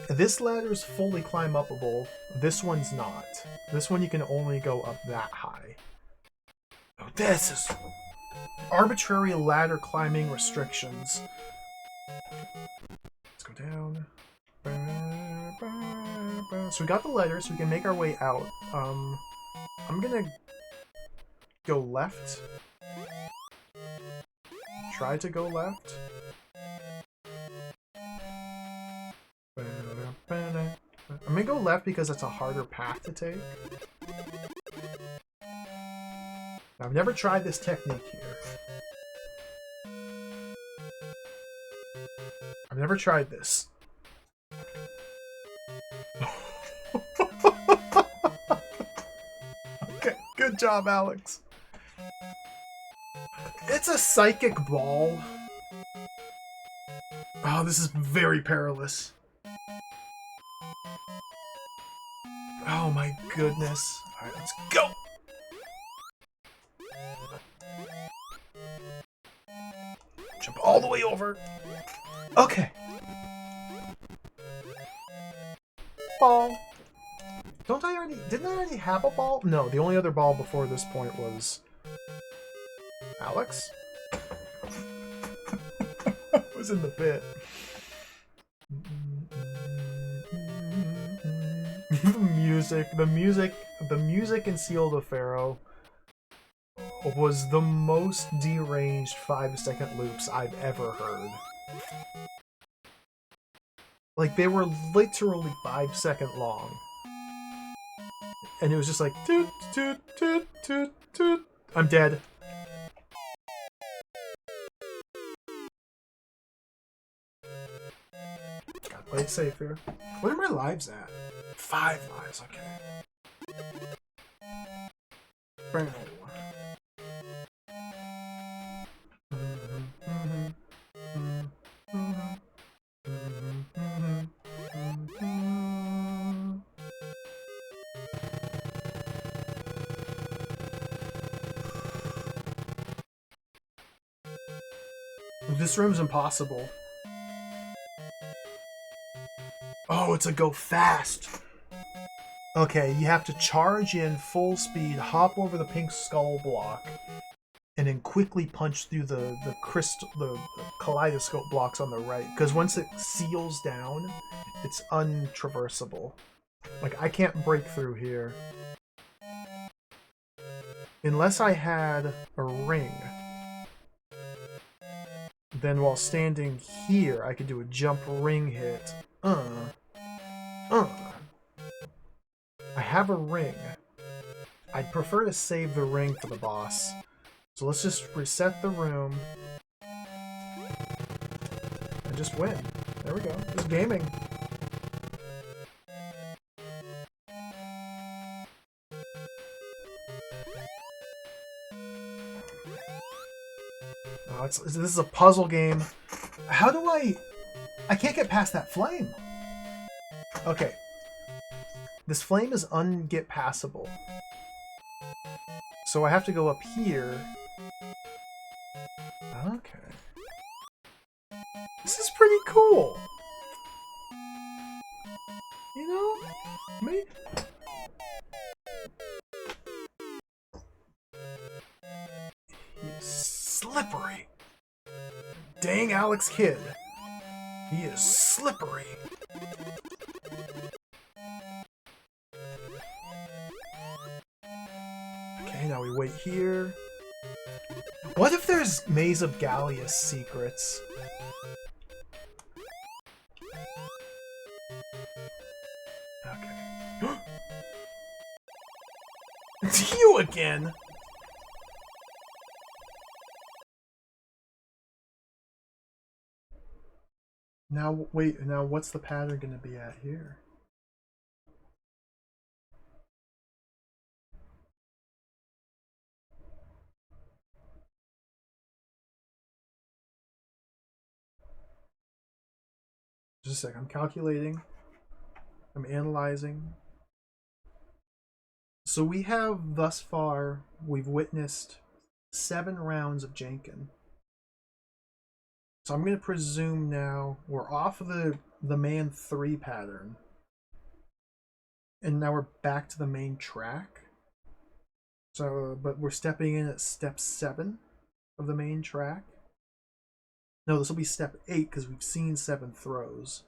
This ladder's fully climb-upable, this one's not. This one you can only go up that high. Oh, this is... Arbitrary ladder climbing restrictions. Let's go down. So we got the letters, so we can make our way out. I'm gonna go left. Try to go left. I'm gonna go left because it's a harder path to take. I've never tried this technique here. I've never tried this. Okay, good job, Alex. It's a psychic ball. Oh, this is very perilous. Oh my goodness. Alright, let's go! Jump all the way over. Okay. Ball. Didn't I already have a ball? No, the only other ball before this point was... Alex? Was in the pit. The music in Seal the Pharaoh was the most deranged 5-second loops I've ever heard. Like, they were literally 5-second long. And it was just like, toot, toot, toot, toot, toot. I'm dead. Gotta play it safe here. What are my lives at? 5 lives, okay. Bam. This room's impossible. Oh, it's a go fast. Okay, you have to charge in full speed, hop over the pink skull block, and then quickly punch through the kaleidoscope blocks on the right. Because once it seals down, it's untraversable. Like, I can't break through here. Unless I had a ring. Then while standing here, I could do a jump ring hit. I have a ring. I'd prefer to save the ring for the boss. So let's just reset the room. And just win. There we go. Just gaming. Oh, this is a puzzle game. How do I can't get past that flame. Okay. This flame is unget passable. So I have to go up here. Okay. This is pretty cool. You know? Me? He's slippery. Dang Alex Kidd. He is slippery. Okay, now we wait here. What if there's Maze of Gallius secrets? Okay. It's you again! Now, wait, now what's the pattern gonna be at here? Just a sec, I'm calculating. I'm analyzing. So we have, thus far, we've witnessed 7 rounds of Jenkin. So I'm going to presume now we're off of the man 3 pattern. And now we're back to the main track. So, but we're stepping in at step 7. of the main track. No, this will be step 8 because we've seen 7 throws.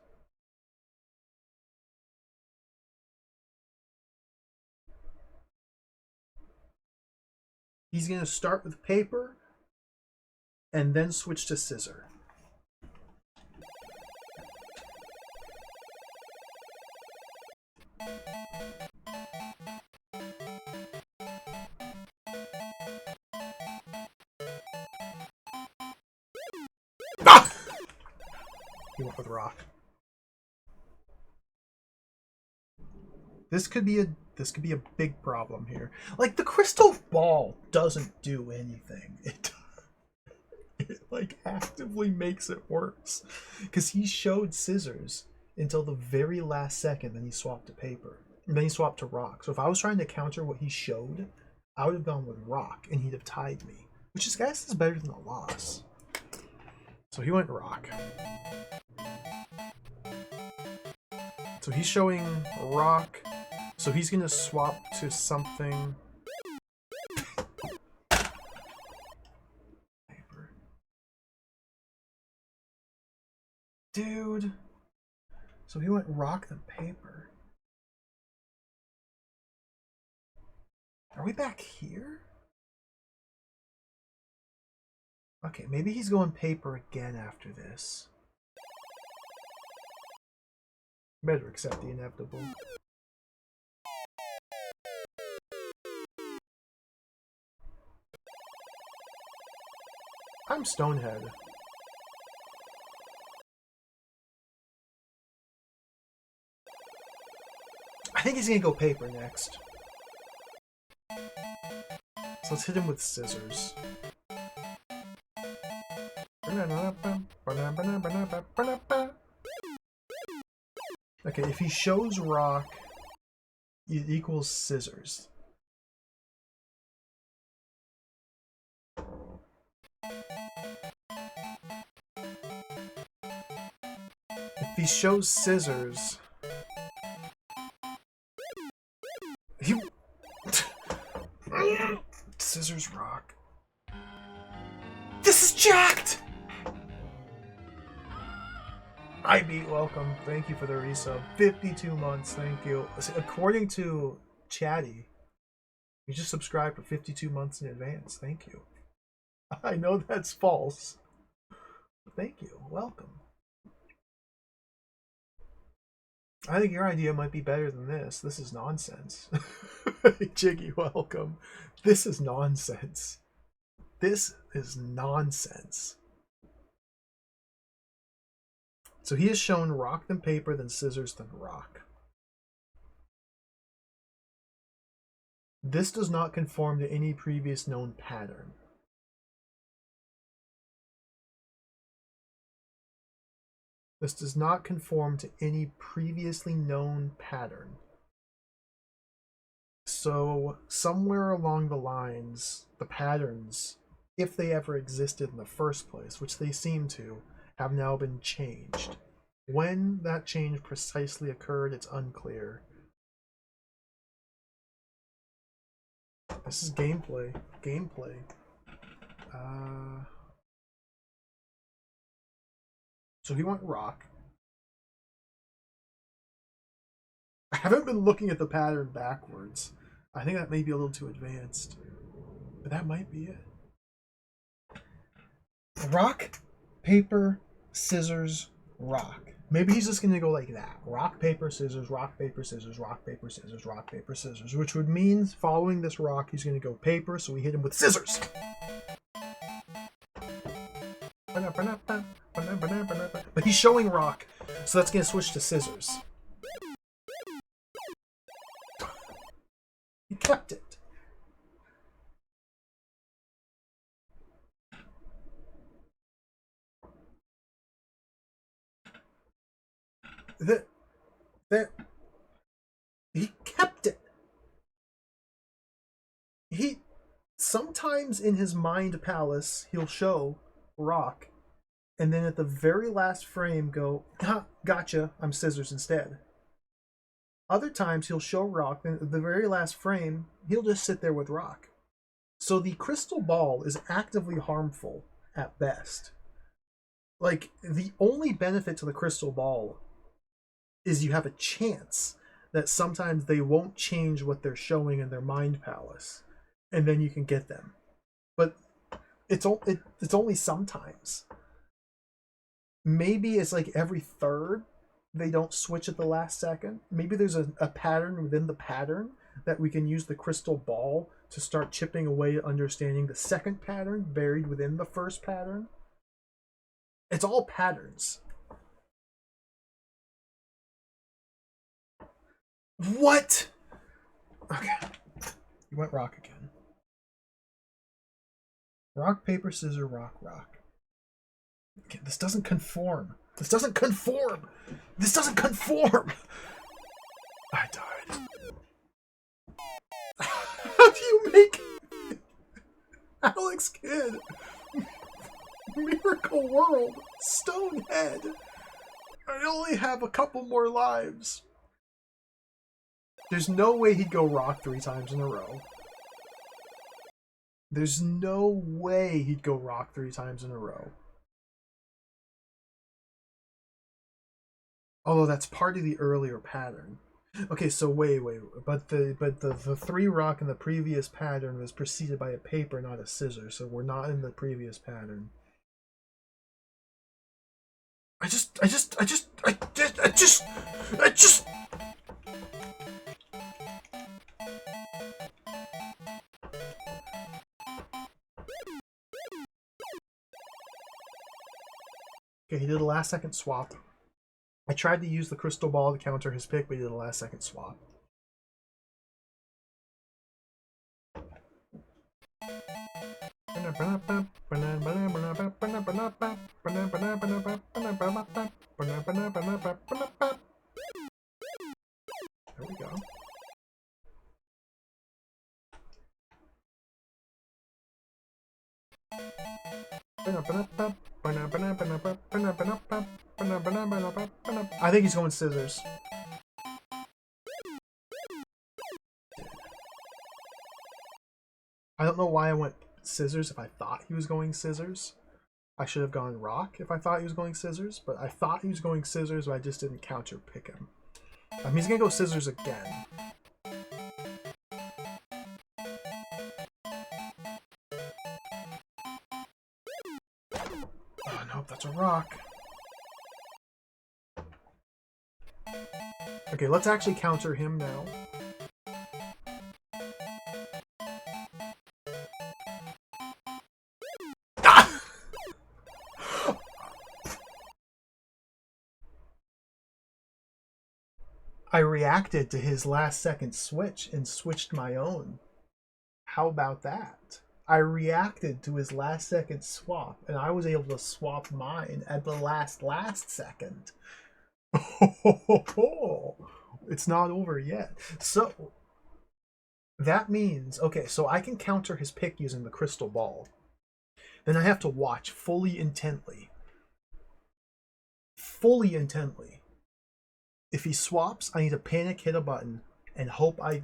He's going to start with paper and then switch to scissor. Ah! He went with rock. This could be a big problem here. Like, the crystal ball doesn't do anything. It like actively makes it worse. Because he showed scissors until the very last second, then he swapped to paper. And then he swapped to rock. So if I was trying to counter what he showed, I would have gone with rock and he'd have tied me. Which I guess is better than a loss. So he went rock. So he's showing rock. So he's going to swap to something. Paper. Dude. So he went rock then paper. Are we back here? Okay, maybe he's going paper again after this. Better accept the inevitable. I'm Stonehead. I think he's gonna go paper next. So let's hit him with scissors. Okay, if he shows rock, it equals scissors. If he shows scissors, he scissors rock. This is jacked! I beat welcome. Thank you for the resub. 52 months, thank you. According to Chatty, you just subscribed for 52 months in advance. Thank you. I know that's false. Thank you. Welcome. I think your idea might be better than this. This is nonsense. Jiggy, welcome. This is nonsense. This is nonsense. So he has shown rock then paper, then scissors, then rock. This does not conform to any previous known pattern. This does not conform to any previously known pattern. So somewhere along the lines, the patterns, if they ever existed in the first place, which they seem to, have now been changed. When that change precisely occurred, it's unclear. This is gameplay. Gameplay. So he went rock. I haven't been looking at the pattern backwards. I think that may be a little too advanced. But that might be it. Rock, paper, scissors, rock. Maybe he's just going to go like that. Rock, paper, scissors, rock, paper, scissors, rock, paper, scissors, rock, paper, scissors. Which would mean following this rock, he's going to go paper, so we hit him with scissors. But he's showing rock, so that's going to switch to scissors. He kept it. That he kept it. He sometimes in his mind palace he'll show rock, and then at the very last frame go, gotcha, I'm scissors instead. Other times he'll show rock, and at the very last frame he'll just sit there with rock. So the crystal ball is actively harmful at best. Like, the only benefit to the crystal ball is you have a chance that sometimes they won't change what they're showing in their mind palace, and then you can get them. But it's only sometimes. Maybe it's like every third they don't switch at the last second. Maybe there's a pattern within the pattern that we can use the crystal ball to start chipping away at understanding the second pattern buried within the first pattern. It's all patterns. What? Okay. You went rock again. Rock, paper, scissors, rock, rock. Okay, this doesn't conform. This doesn't conform! This doesn't conform! I died. How do you make Alex Kidd? Miracle World. Stonehead. I only have a couple more lives. There's no way he'd go rock 3 times in a row. There's no way he'd go rock 3 times in a row. Although that's part of the earlier pattern. Okay, so wait. But the 3 rock in the previous pattern was preceded by a paper, not a scissor, so we're not in the previous pattern. I just Okay, he did a last second swap. I tried to use the crystal ball to counter his pick, but he did a last second swap. There we go. I think he's going scissors. I don't know why I went scissors if I thought he was going scissors. I should have gone rock if I thought he was going scissors, but I thought he was going scissors, but I just didn't counter pick him. He's gonna go scissors again. Oh no, that's a rock. Okay, let's actually counter him now. Ah! I reacted to his last second switch and switched my own. How about that? I reacted to his last second swap, and I was able to swap mine at the last second. It's not over yet. So, that means, okay, so I can counter his pick using the crystal ball. Then I have to watch fully intently. Fully intently. If he swaps, I need to panic, hit a button, and hope I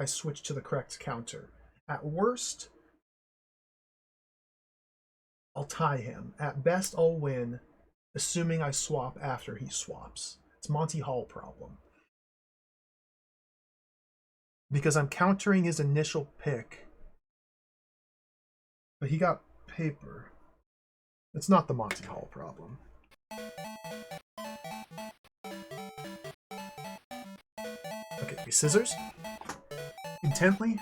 switch to the correct counter. At worst, I'll tie him. At best, I'll win, assuming I swap after he swaps. It's Monty Hall problem. Because I'm countering his initial pick. But he got paper. It's not the Monty Hall problem. Okay, scissors. Intently.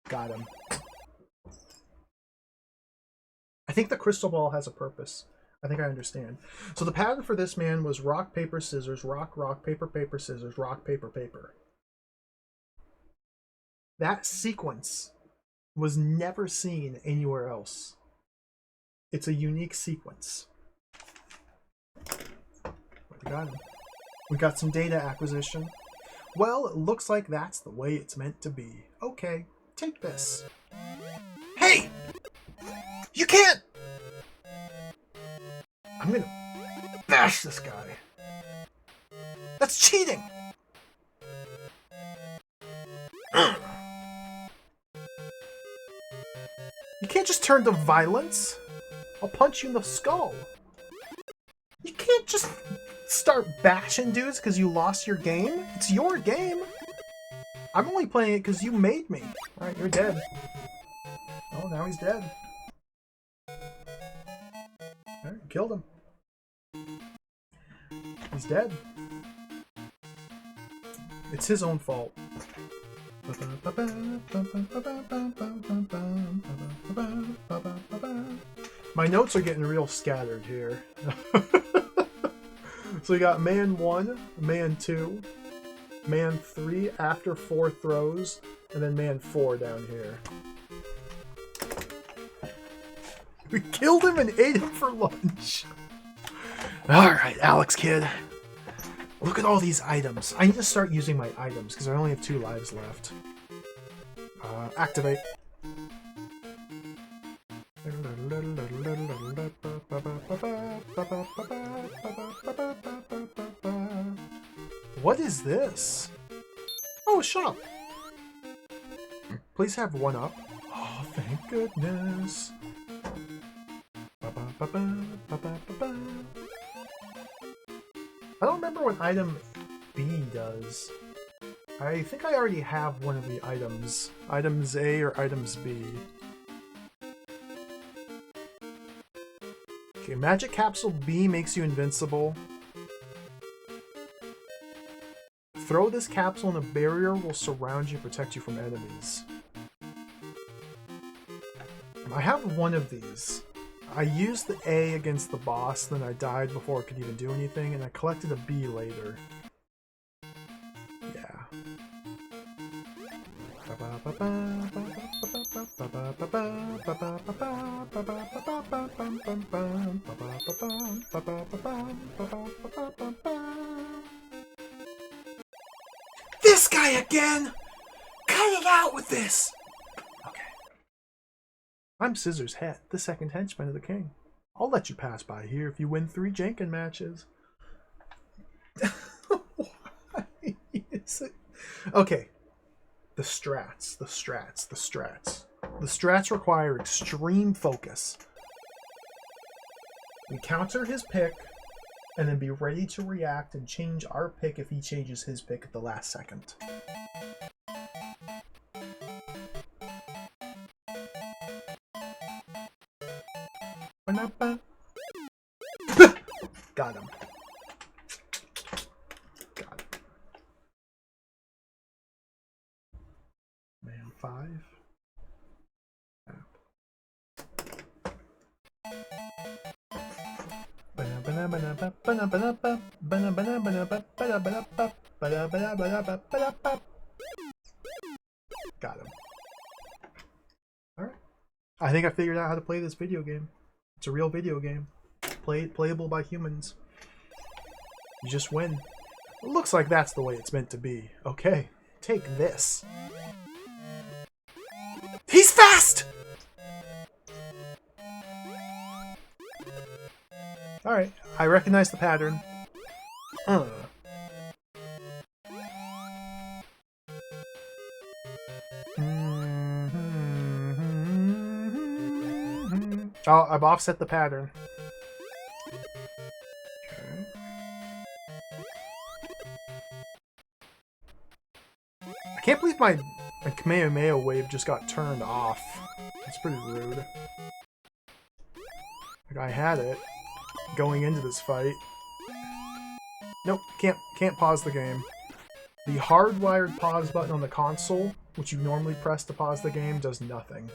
Got him. I think the crystal ball has a purpose. I think I understand. So the pattern for this man was rock, paper, scissors, rock, rock, paper, paper, scissors, rock, paper, paper. That sequence was never seen anywhere else. It's a unique sequence. We got him. We got some data acquisition. Well, it looks like that's the way it's meant to be. Okay, take this. Hey! You can't! I'm gonna bash this guy. That's cheating! turn to violence. I'll punch you in the skull. You can't just start bashing dudes because you lost your game. It's your game. I'm only playing it because you made me. Alright, you're dead. Oh, now he's dead. Alright, killed him. He's dead. It's his own fault. My notes are getting real scattered here. So we got man 1, man 2, man 3 after 4 throws, and then man 4 down here. We killed him and ate him for lunch. Alright, Alex kid. Look at all these items. I need to start using my items because I only have 2 lives left. Activate. What is this? Oh, a shop. Please have 1 up. Oh, thank goodness. I don't remember what item B does. I think I already have one of the items. Items A or items B. Okay, Magic Capsule B makes you invincible. Throw this capsule and a barrier will surround you and protect you from enemies. I have one of these. I used the A against the boss, then I died before it could even do anything, and I collected a B later. Yeah. This guy again! Cut it out with this! Okay. I'm Scissors Head, the second henchman of the king. I'll let you pass by here if you win 3 Jenkin matches. Why is it? Okay. The strats. The strats require extreme focus. We counter his pick, and then be ready to react and change our pick if he changes his pick at the last second. Got him. Got him. Man 5. Got him. Alright. I think I figured out how to play this video game. It's a real video game. Playable by humans. You just win. It looks like that's the way it's meant to be. Okay, take this. He's fast! Alright, I recognize the pattern. Oh, I've offset the pattern. Okay. I can't believe my Kamehameha wave just got turned off. That's pretty rude. Like I had it going into this fight. Nope, can't pause the game. The hardwired pause button on the console, which you normally press to pause the game, does nothing.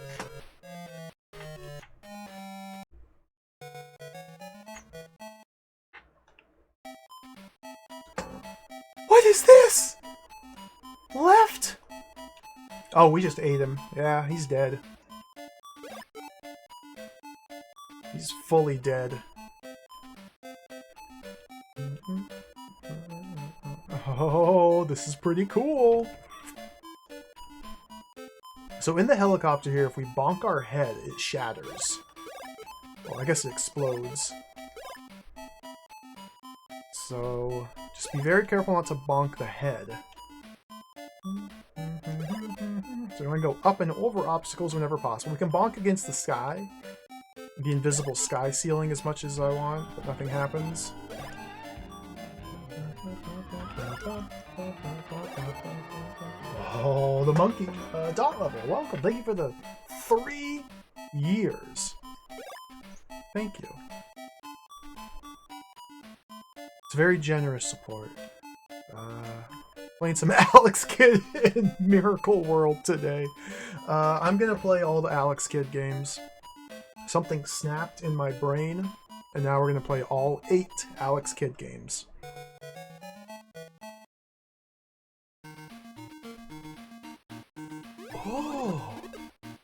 What is this? Left? Oh, we just ate him. Yeah, he's dead. He's fully dead. Oh, this is pretty cool. So in the helicopter here, if we bonk our head, it shatters. Well, I guess it explodes. So just be very careful not to bonk the head. So we're going to go up and over obstacles whenever possible. We can bonk against the sky, the invisible sky ceiling as much as I want, but nothing happens. Oh, the monkey. Dot level, welcome. Thank you for the 3 years. Thank you. It's very generous support. Playing some Alex Kidd in Miracle World today. I'm gonna play all the Alex Kidd games. Something snapped in my brain, and now we're gonna play all 8 Alex Kidd games. Oh!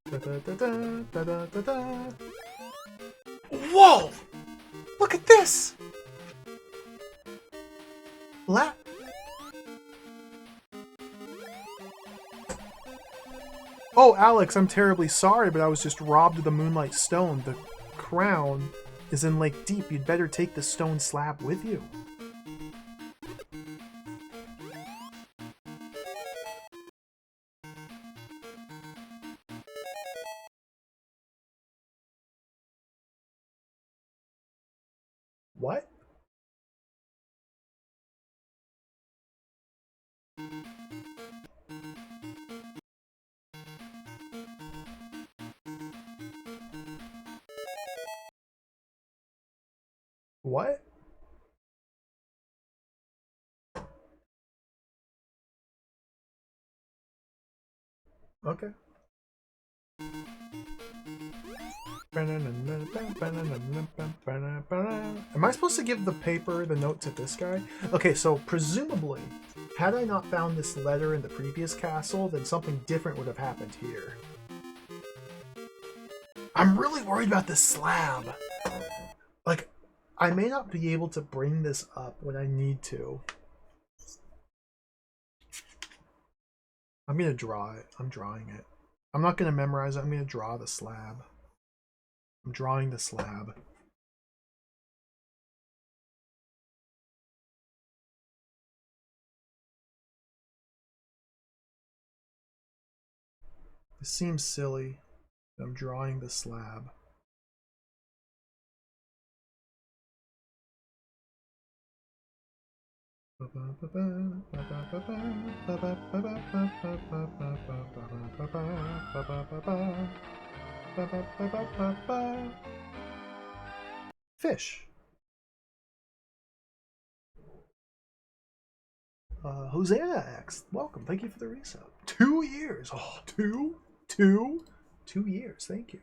Da, da, da, da, da, da, da. Whoa! Look at this! Oh, Alex, I'm terribly sorry, but I was just robbed of the Moonlight Stone. The crown is in Lake Deep. You'd better take the stone slab with you. What? What? Okay. Am I supposed to give the paper, the note to this guy? Okay, so presumably, had I not found this letter in the previous castle, then something different would have happened here. I'm really worried about this slab. Like, I may not be able to bring this up when I need to. I'm gonna draw it. I'm drawing it. I'm not gonna memorize it. I'm gonna draw the slab. I'm drawing the slab. This seems silly. I'm drawing the slab. Fish. Hosanna X, welcome. Thank you for the resub. 2 years. Oh, 2 years. Thank you.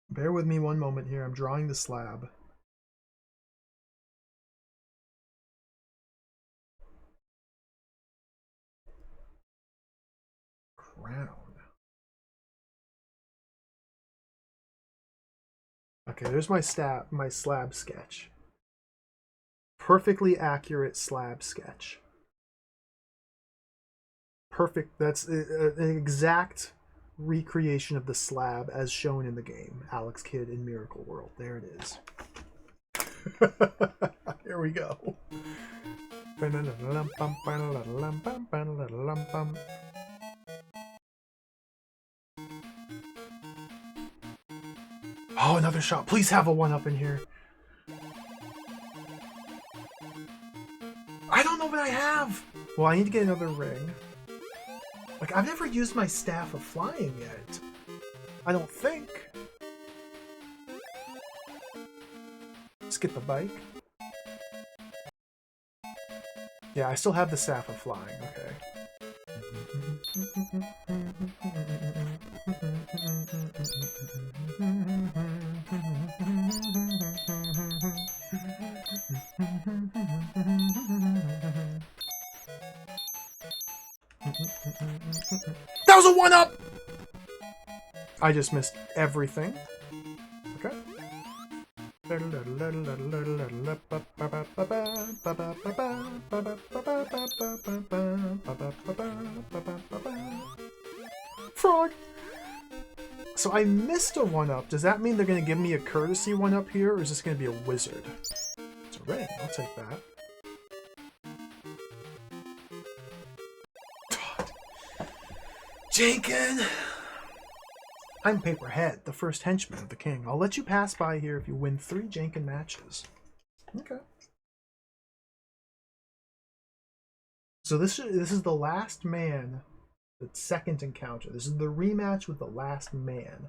Bear with me one moment here. I'm drawing the slab. Crown. Okay, there's my slab sketch. Perfectly accurate slab sketch. Perfect. That's an exact recreation of the slab as shown in the game. Alex Kidd in Miracle World. There it is. Here we go. Oh, another shot. Please have a 1-up in here. I don't know what I have. Well, I need to get another ring. Like, I've never used my Staff of Flying yet. I don't think. Skip a bike. Yeah, I still have the Staff of Flying. Okay. That was a 1-up! I just missed everything. Okay. Frog! So I missed a 1-up. Does that mean they're going to give me a courtesy 1-up here, or is this going to be a wizard? It's a ring. I'll take that. Jankin! I'm Paperhead, the first henchman of the king. I'll let you pass by here if you win 3 Jankin matches. Okay. So this is the last man, the second encounter. This is the rematch with the last man.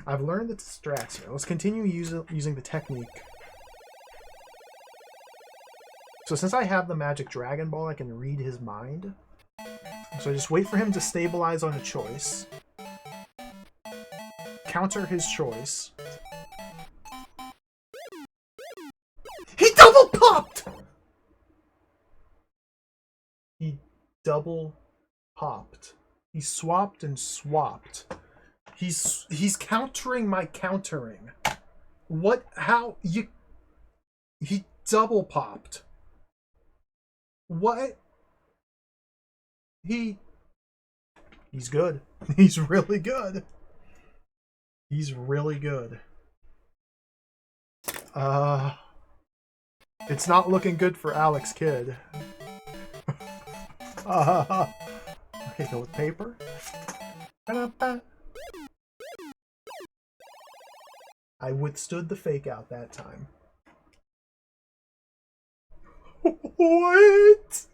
I've learned the strats here. Let's continue using the technique. So since I have the magic Dragon Ball, I can read his mind. So I just wait for him to stabilize on a choice. Counter his choice. He double popped! He double popped. He swapped and swapped. He's countering my countering. What? How? He double popped. What? He's good. He's really good. He's really good. It's not looking good for Alex Kidd. Okay, go with paper. I withstood the fake out that time. What?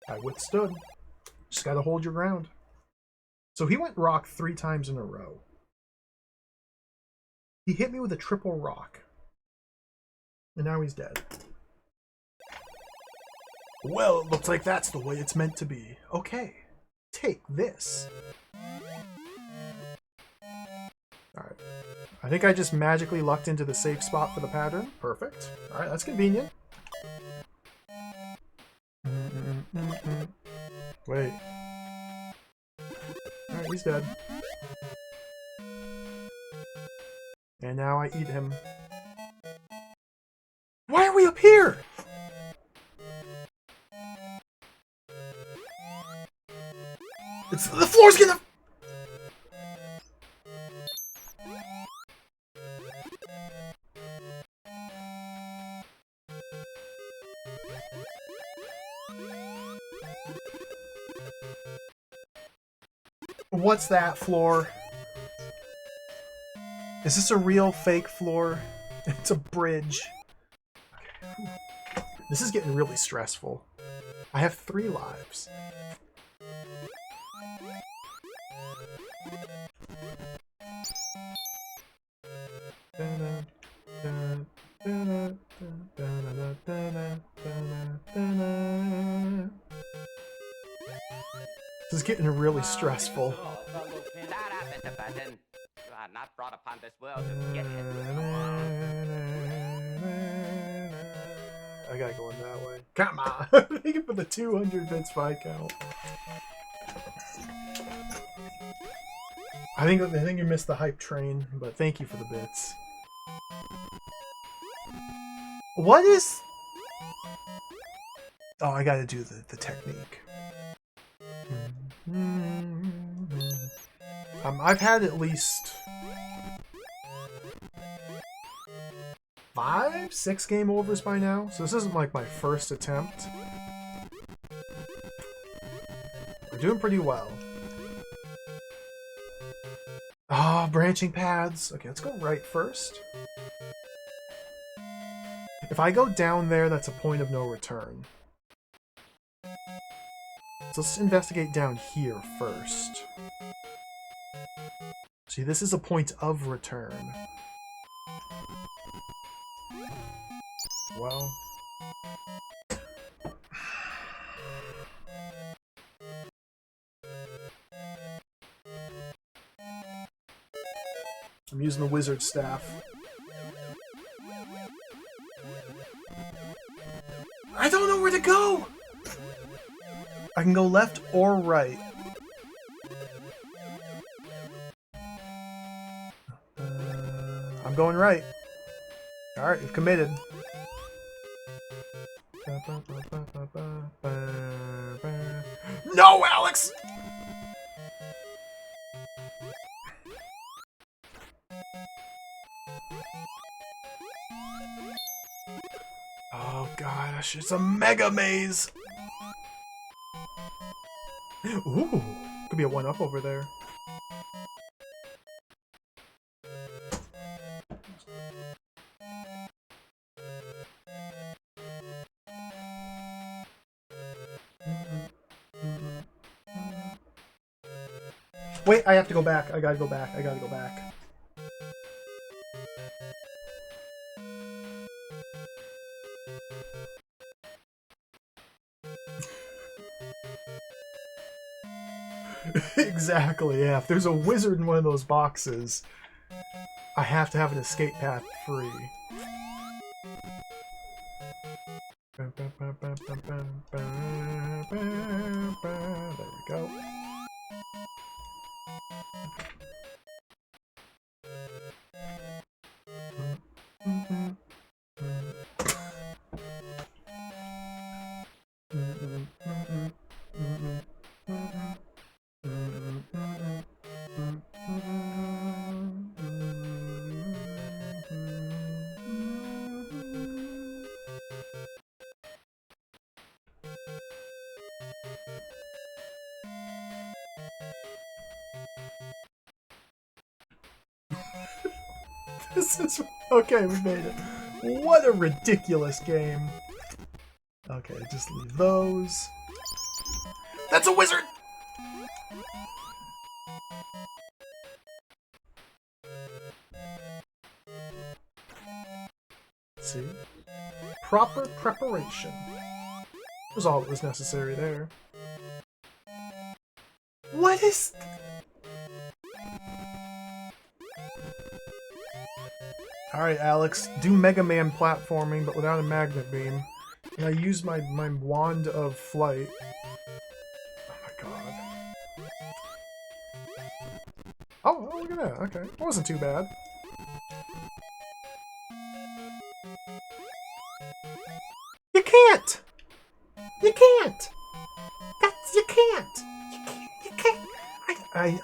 I withstood. Just gotta hold your ground. So he went rock 3 times in a row. He hit me with a triple rock. And now he's dead. Well, it looks like that's the way it's meant to be. Okay, take this. Alright. I think I just magically lucked into the safe spot for the pattern. Perfect. Alright, that's convenient. Wait. Alright, he's dead. And now I eat him. Why are we up here? The floor's gonna... What's that floor? Is this a real fake floor? It's a bridge. Okay. This is getting really stressful. I have 3 lives. This is getting really stressful. Not brought upon this world to get it. I gotta go in that way. Come on! Make it for the 200 bits fight count. I think you missed the hype train, but thank you for the bits. What is... Oh, I gotta do the technique. I've had at least 5, 6 game overs by now, so this isn't like my first attempt. We're doing pretty well. Ah, branching paths. Okay, let's go right first. If I go down there, that's a point of no return. So let's investigate down here first. See, this is a point of return. Well... I'm using the wizard staff. I don't know where to go! I can go left or right. I'm going right. Alright, we've committed. No, Alex! Oh gosh, it's a mega maze! Ooh, could be a 1-up over there. Wait, I have to go back. I gotta go back. I gotta go back. Exactly, yeah. If there's a wizard in one of those boxes, I have to have an escape path free. There we go. This is okay. We made it. What a ridiculous game. Okay, just leave those. That's a wizard. See, proper preparation was all that was necessary there. What is? Alright, Alex, do Mega Man platforming, but without a magnet beam. And I use my wand of flight. Oh my god. Oh, look at that. Okay. That wasn't too bad. You can't! You can't! That's... You can't! You can't!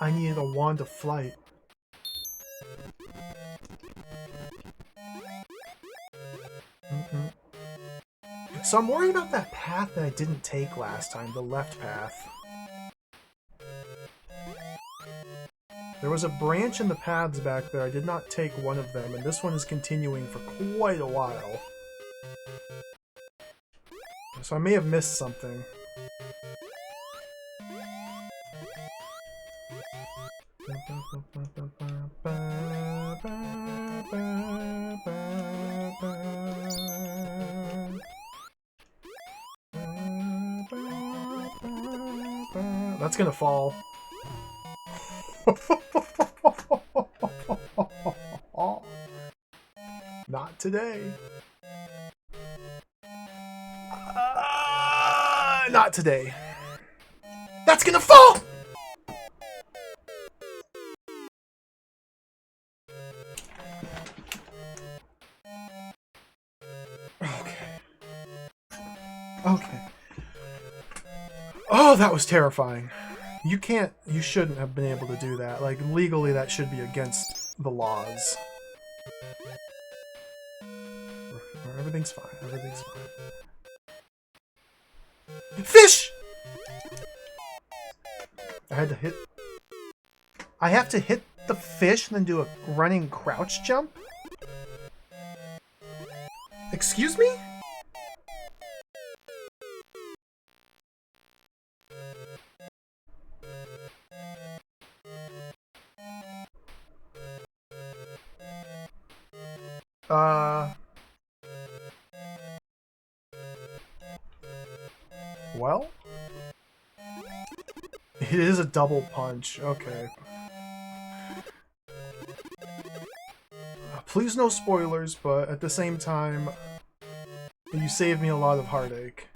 I needed a wand of flight. So I'm worried about that path that I didn't take last time, the left path. There was a branch in the paths back there, I did not take one of them, and this one is continuing for quite a while. So I may have missed something. That's gonna fall. Not today. Not today. That's gonna fall! Okay. Oh, that was terrifying. You shouldn't have been able to do that. Like, legally, that should be against the laws. Everything's fine. Everything's fine. Fish! I had to hit... I have to hit the fish and then do a running crouch jump? Excuse me? Well? It is a double punch. Okay. Please no spoilers, but at the same time, you saved me a lot of heartache.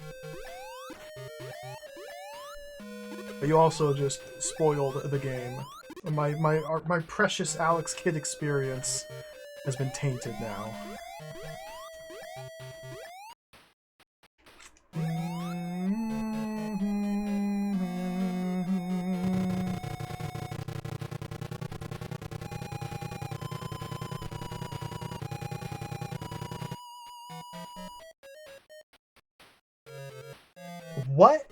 But you also just spoiled the game. My precious Alex Kidd experience has been tainted now. What?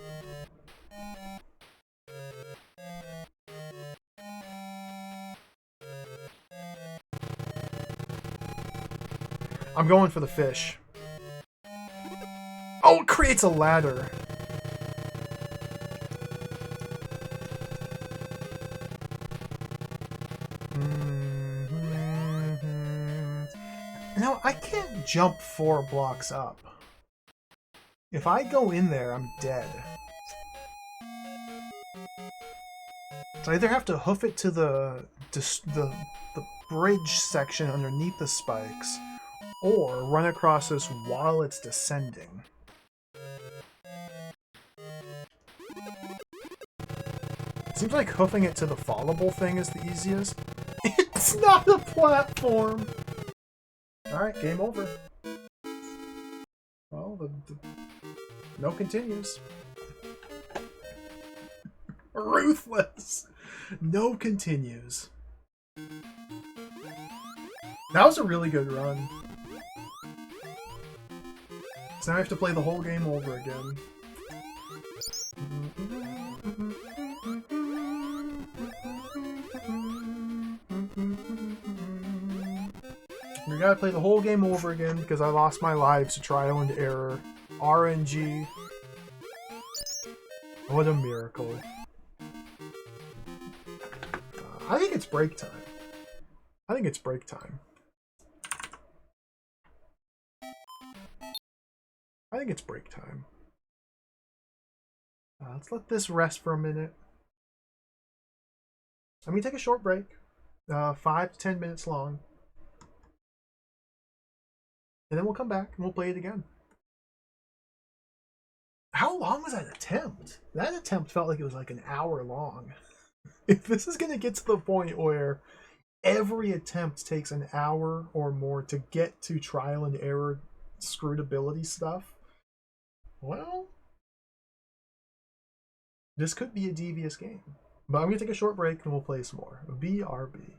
I'm going for the fish. Oh, it creates a ladder. Now, I can't jump 4 blocks up. If I go in there, I'm dead. So I either have to hoof it to the bridge section underneath the spikes, or run across this while it's descending. Seems like hoofing it to the fallable thing is the easiest. It's not a platform! Alright, game over. Well, no continues. Ruthless! No continues. That was a really good run. So now I have to play the whole game over again. We gotta play the whole game over again because I lost my lives to trial and error. RNG. What a miracle. I think it's break time. I think it's break time. I think it's break time. Let's let this rest for a minute. I'm gonna take a short break. 5 to 10 minutes long. And then we'll come back and we'll play it again. How long was that attempt? That attempt felt like it was like an hour long. If this is gonna get to the point where every attempt takes an hour or more to get to trial and error scrutability stuff, well, this could be a devious game. But I'm gonna take a short break and we'll play some more. BRB.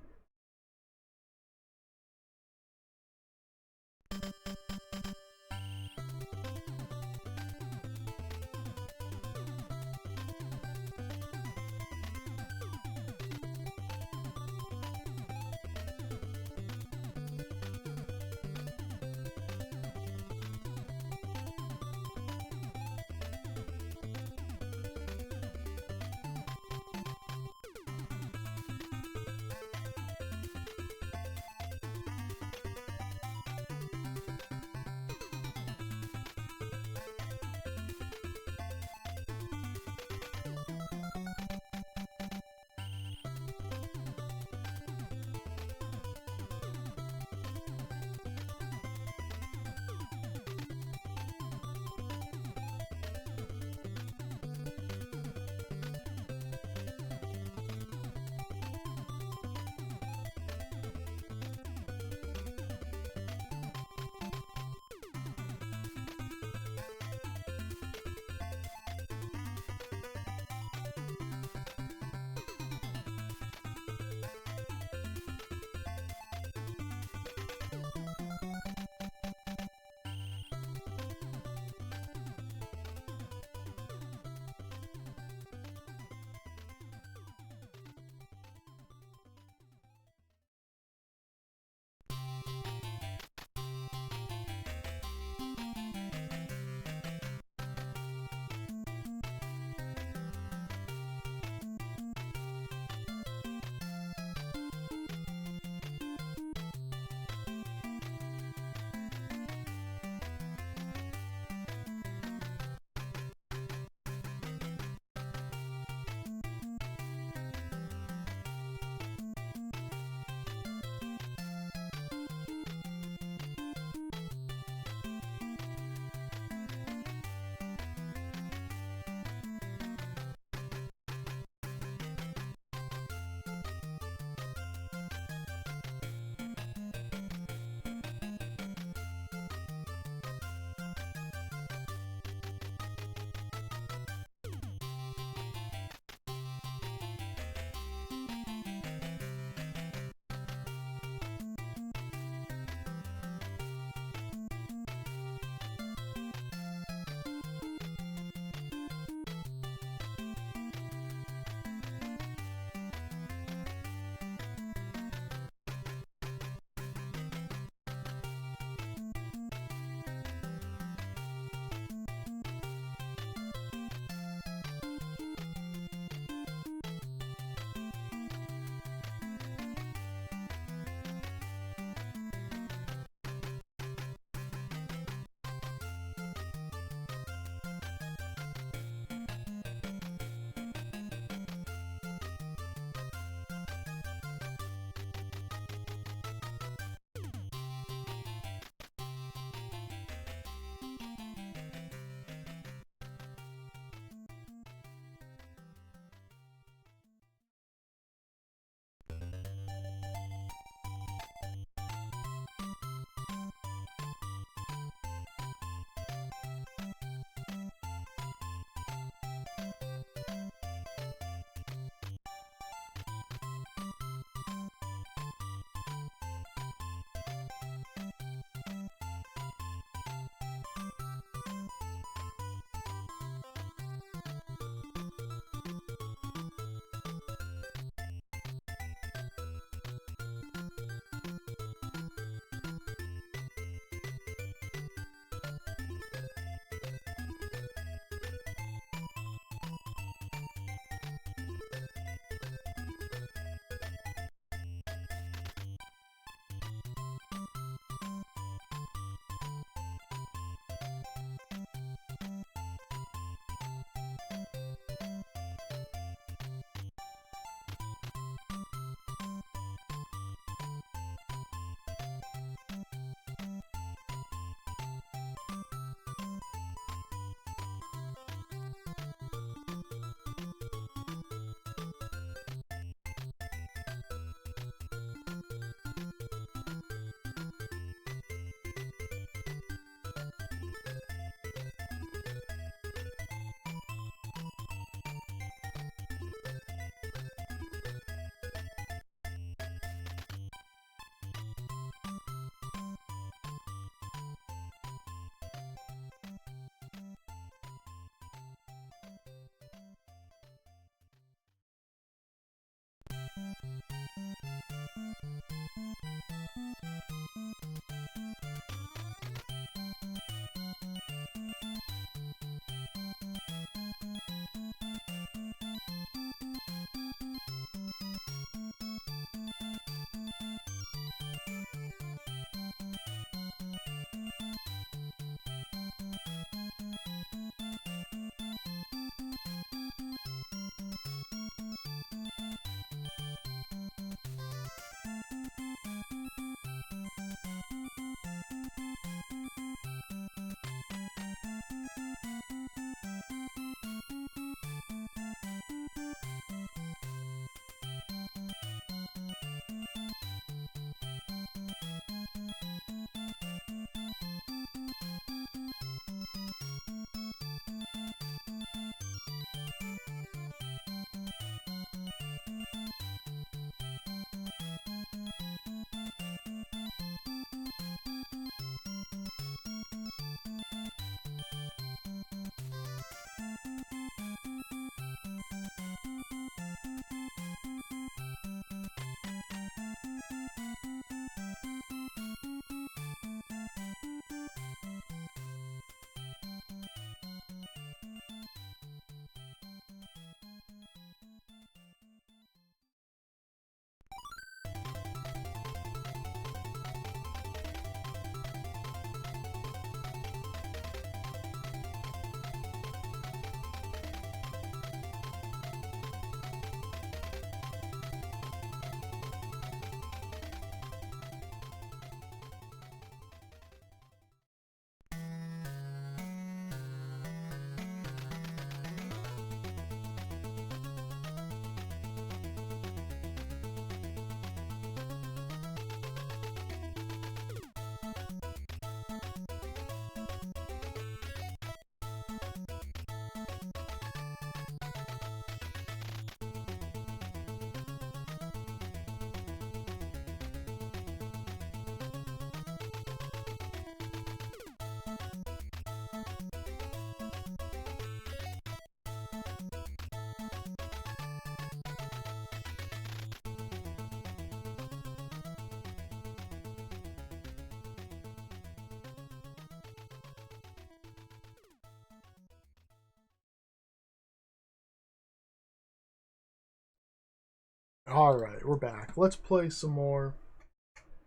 Alright, we're back. Let's play some more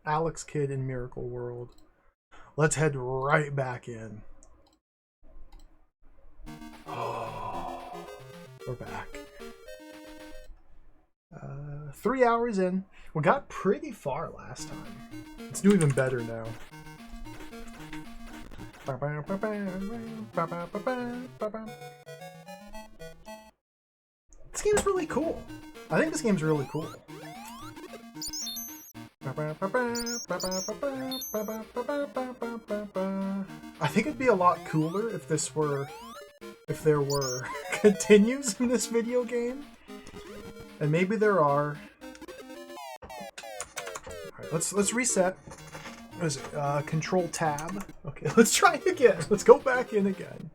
Alex Kidd in Miracle World. Let's head right back in. Oh, we're back. 3 hours in. We got pretty far last time. Let's do even better now. This game's really cool. I think this game's really cool. I think it'd be a lot cooler if there were continues in this video game. And maybe there are. Alright, let's reset. What is it? Control tab. Okay, let's try it again. Let's go back in again.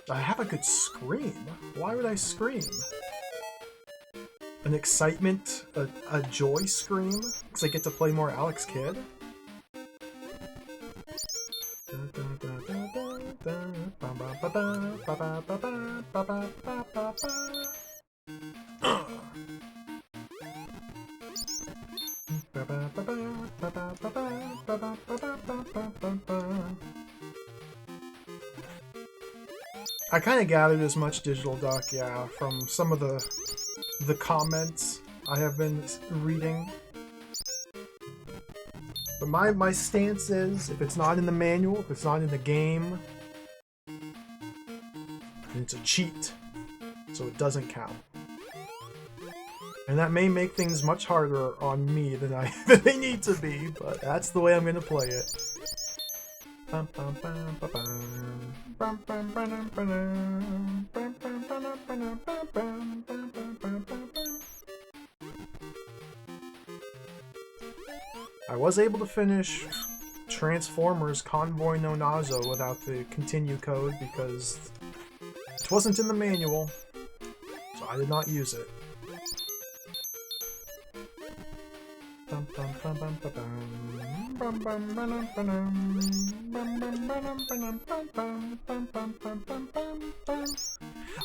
I have a good scream. Why would I scream? An excitement, a joy scream? Because I get to play more Alex Kidd? I kind of gathered as much Digital Duck, yeah, from some of the comments I have been reading. But my stance is, if it's not in the manual, if it's not in the game, then it's a cheat, so it doesn't count. And that may make things much harder on me than they need to be, but that's the way I'm gonna play it. I was able to finish Transformers Convoy no Nazo without the continue code because it wasn't in the manual, so I did not use it.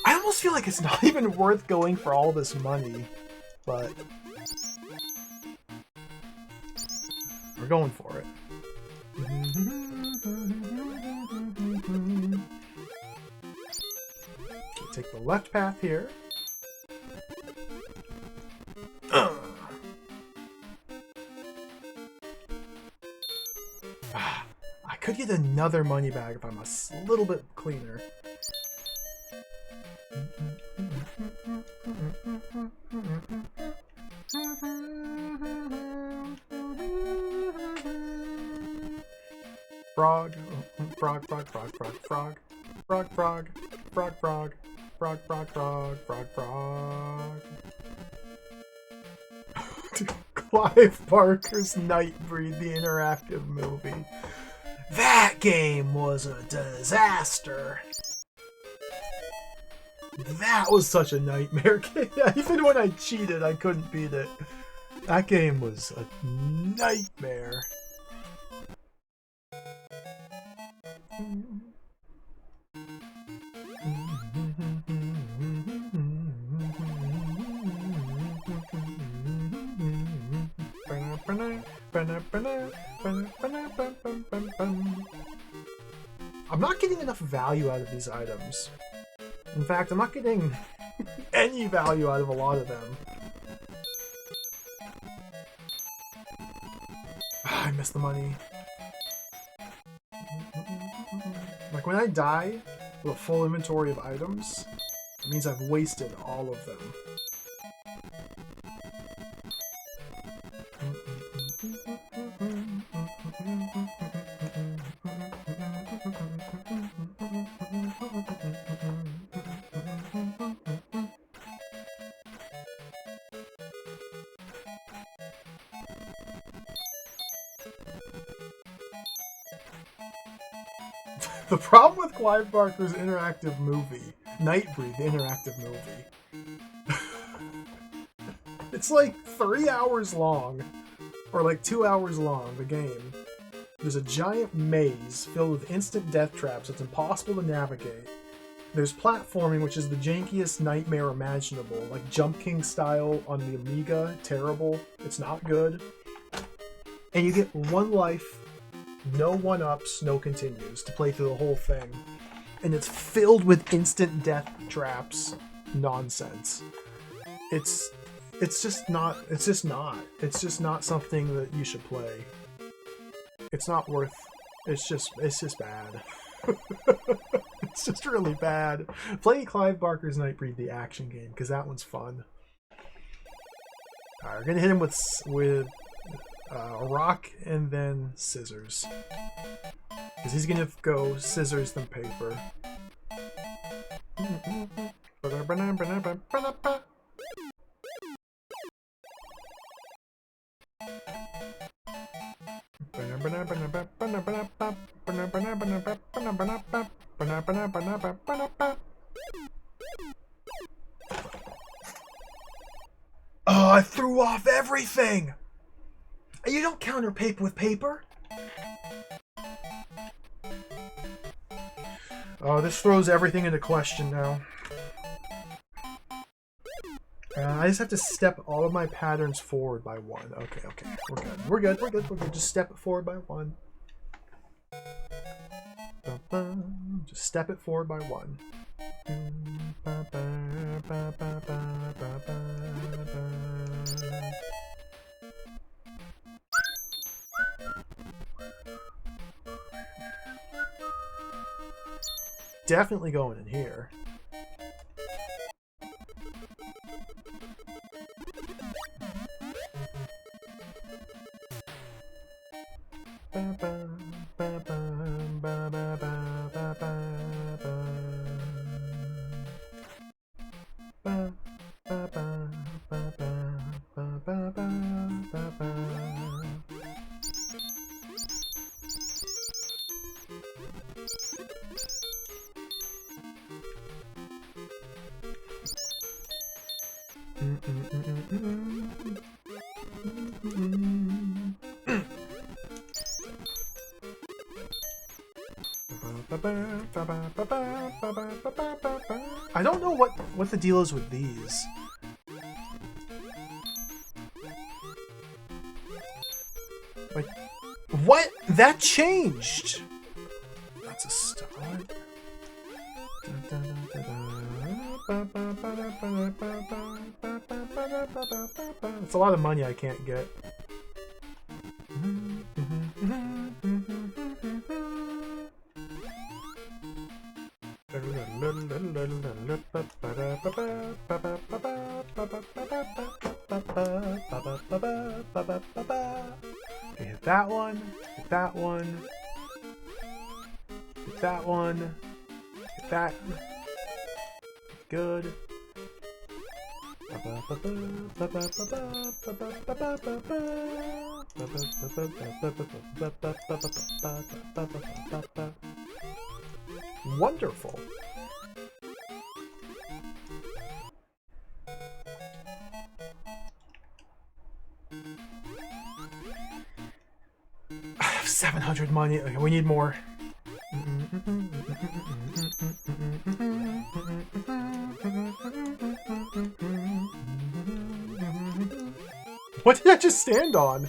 I almost feel like it's not even worth going for all this money, but we're going for it. Okay, take the left path here. I could get another money bag if I'm a little bit cleaner. Frog, frog, frog, frog, frog, frog, frog, frog, frog, frog, frog, frog, frog, frog, frog. Clive Barker's Nightbreed, the interactive movie. That game was a disaster. That was such a nightmare game. Even when I cheated, I couldn't beat it. That game was a nightmare. I'm not getting enough value out of these items. In fact, I'm not getting any value out of a lot of them. I missed the money. Like, when I die with a full inventory of items, it means I've wasted all of them. The problem with Clive Barker's interactive movie, Nightbreed, the interactive movie, it's like 3 hours long, or like 2 hours long, the game. There's a giant maze filled with instant death traps that's impossible to navigate. There's platforming, which is the jankiest nightmare imaginable, like Jump King style on the Amiga, terrible, it's not good. And you get 1 life, no 1-ups, no continues to play through the whole thing. And it's filled with instant death traps nonsense. It's just not something that you should play. It's not worth, it's just bad. It's just really bad. Play Clive Barker's Nightbreed, the action game, because that one's fun. Alright, we're gonna hit him with a rock and then scissors. Because he's gonna go scissors then paper. Oh, I threw off everything! You don't counter paper with paper! Oh, this throws everything into question now. I just have to step all of my patterns forward by 1. Okay, We're good. Just step it forward by 1. Just step it forward by 1. Definitely going in here. I don't know what the deal is with these. Like, what? That changed! That's a start. It's a lot of money I can't get. Okay, hit that one, hit that one, hit that one, hit that. Good. Wonderful. I have 700 money. Okay, we need more. What did I just stand on?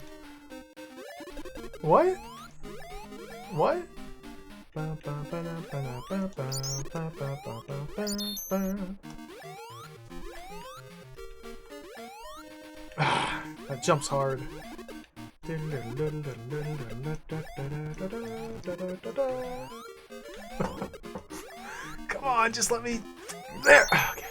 What? What? That jumps hard. Come on, just let me... There! Okay.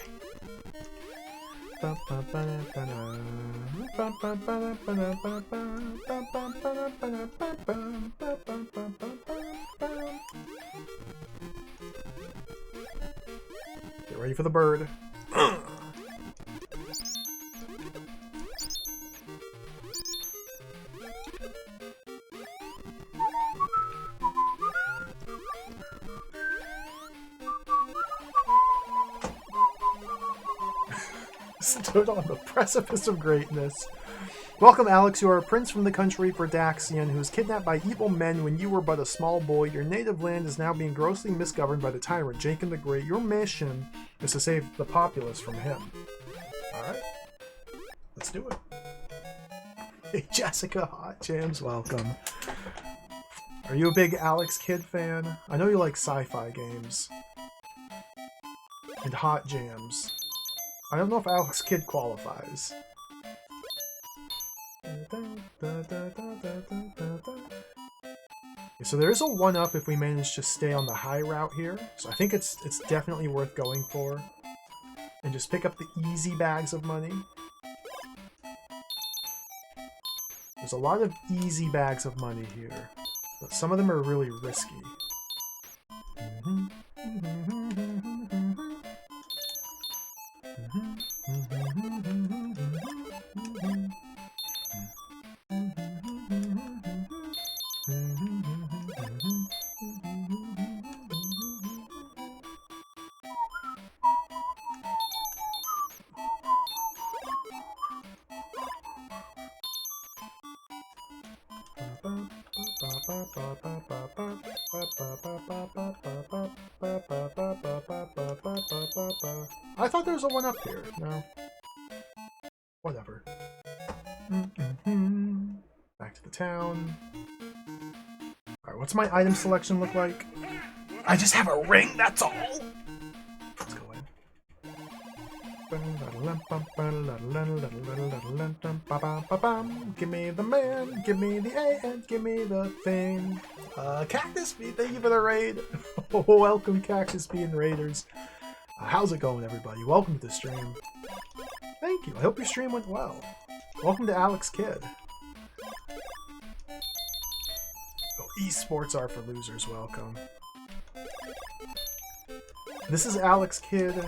Get ready for the bird. Stood on the precipice of greatness. Welcome, Alex. You are a prince from the country Verdaxian who was kidnapped by evil men when you were but a small boy. Your native land is now being grossly misgoverned by the tyrant Jacob the Great. Your mission is to save the populace from him. Alright. Let's do it. Hey, Jessica Hot Jams, welcome. Are you a big Alex Kidd fan? I know you like sci-fi games. And hot jams. I don't know if Alex Kidd qualifies. Okay, so there's a 1-up if we manage to stay on the high route here. So I think it's definitely worth going for. And just pick up the easy bags of money. There's a lot of easy bags of money here, but some of them are really risky. I thought there was a 1-up here. No. Whatever. Back to the town. Alright, what's my item selection look like? I just have a ring, that's all! Let's go in. Give me the man, give me the A, and give me the thing. Cactus Bee, thank you for the raid. Welcome, Cactus Bee and Raiders. How's it going, everybody? Welcome to the stream. Thank you. I hope your stream went well. Welcome to Alex Kidd. Oh, esports are for losers. Welcome. This is Alex Kidd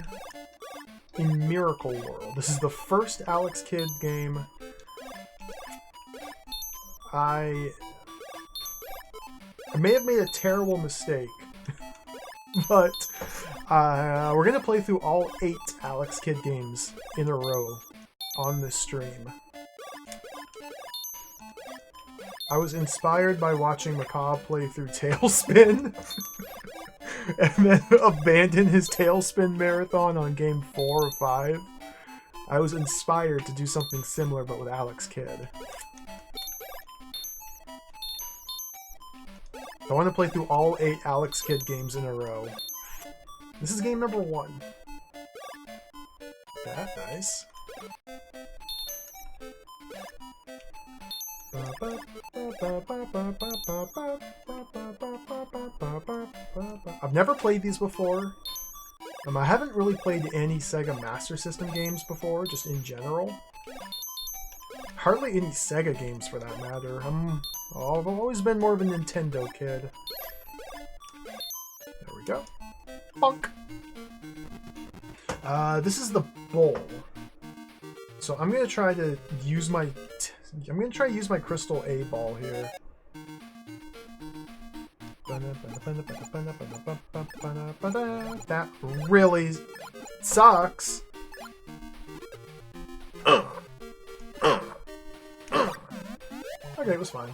in Miracle World. This is the first Alex Kidd game. I may have made a terrible mistake, but we're going to play through all 8 Alex Kidd games in a row on this stream. I was inspired by watching Macabre play through Tailspin and then abandon his Tailspin marathon on game 4 or 5. I was inspired to do something similar but with Alex Kidd. I want to play through all 8 Alex Kidd games in a row. This is game number 1. That nice. I've never played these before. I haven't really played any Sega Master System games before, just in general. Hardly any Sega games for that matter. I've always been more of a Nintendo kid. There we go. Bonk! This is the bowl. So I'm gonna try to use my Crystal A ball here. That really sucks. Okay, it was fine.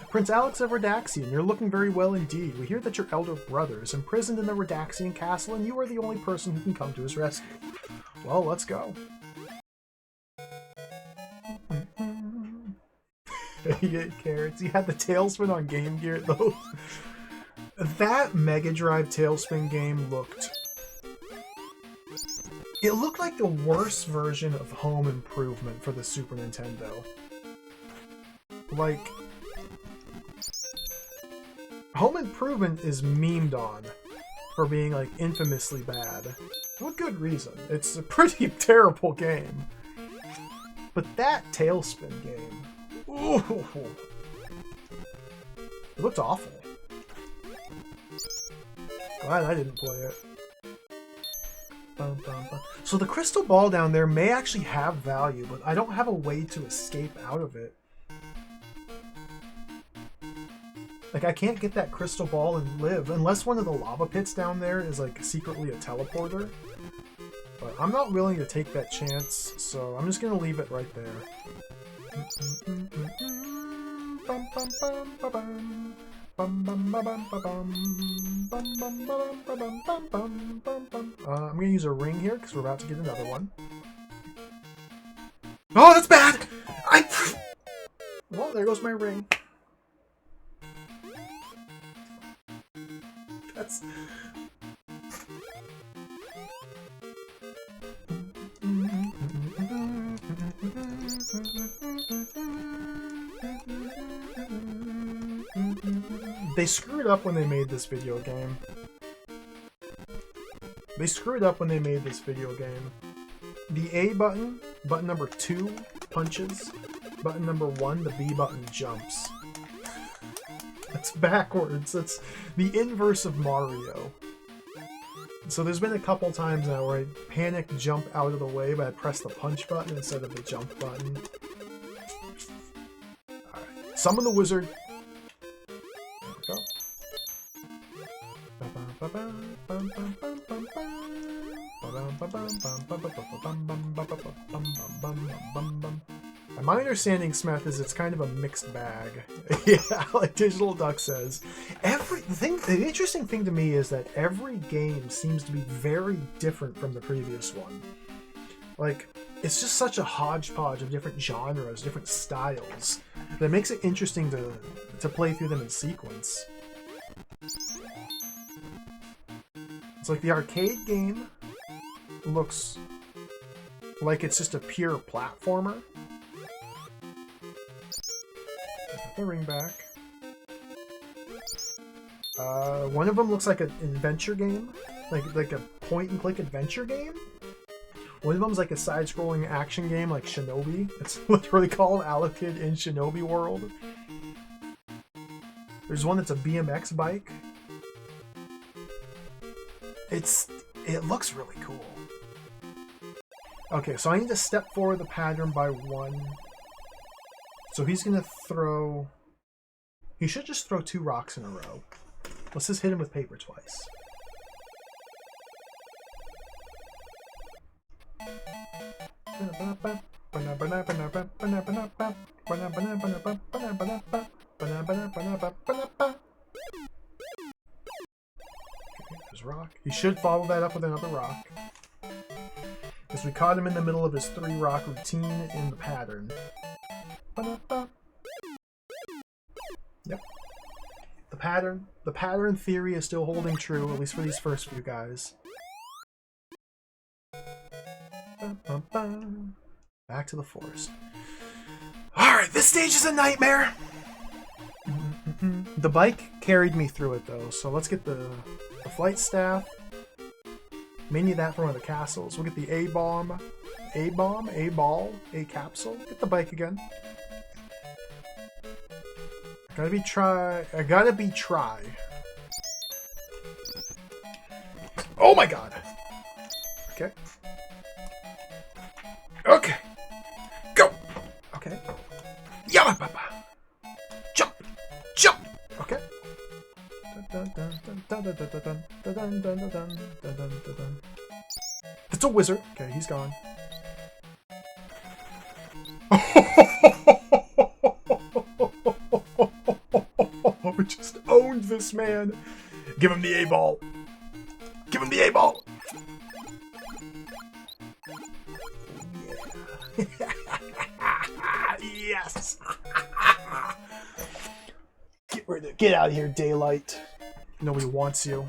Prince Alex of Redaxian, you're looking very well indeed. We hear that your elder brother is imprisoned in the Redaxian castle and you are the only person who can come to his rescue. Well, let's go. He ate carrots. He had the Tailspin on Game Gear, though. That Mega Drive Tailspin game looked... It looked like the worst version of Home Improvement for the Super Nintendo. Like... Home Improvement is memed on for being, like, infamously bad. With good reason. It's a pretty terrible game. But that Tailspin game... Ooh. It looked awful. Glad I didn't play it. So the crystal ball down there may actually have value, but I don't have a way to escape out of it. Like, I can't get that crystal ball and live, unless one of the lava pits down there is, like, secretly a teleporter. But I'm not willing to take that chance, so I'm just gonna leave it right there. I'm gonna use a ring here, because we're about to get another one. Oh, that's bad! Well, there goes my ring. That's... They screwed up when they made this video game. They screwed up when they made this video game. The A button, button number 2, punches. Button number 1, the B button, jumps. That's backwards. That's the inverse of Mario. So there's been a couple times now where I panic jump out of the way, but I press the punch button instead of the jump button. Alright. Summon the wizard. There we go. My understanding, Smith, is it's kind of a mixed bag. Yeah, like Digital Duck says. The interesting thing to me is that every game seems to be very different from the previous one. Like, it's just such a hodgepodge of different genres, different styles, that makes it interesting to play through them in sequence. It's like the arcade game looks like it's just a pure platformer. Put the ring back. One of them looks like an adventure game, like a point-and-click adventure game. One of them's like a side-scrolling action game, like Shinobi. It's literally called Alex Kidd in Shinobi World. There's one that's a BMX bike. It looks really cool. Okay, so I need to step forward the pattern by 1. So he's gonna throw... He should just throw 2 rocks in a row. Let's just hit him with paper twice. There's rock. He should follow that up with another rock. Because we caught him in the middle of his 3-rock routine in the pattern. Yep. The pattern theory is still holding true, at least for these first few guys. Back to the forest. Alright, this stage is a nightmare! The bike carried me through it though, so let's get the flight staff. May need that for one of the castles. We'll get the A-bomb, A-ball, A-capsule. Get the bike again. I gotta be try. Oh my god! Okay. Okay! Go! Okay. Yalla papa! Jump! Jump! Okay. That's a wizard. Okay, he's gone. We just owned this man. Give him the A-ball. Give him the A-ball. Yeah. Yes. Get out of here, Daylight. Nobody wants you.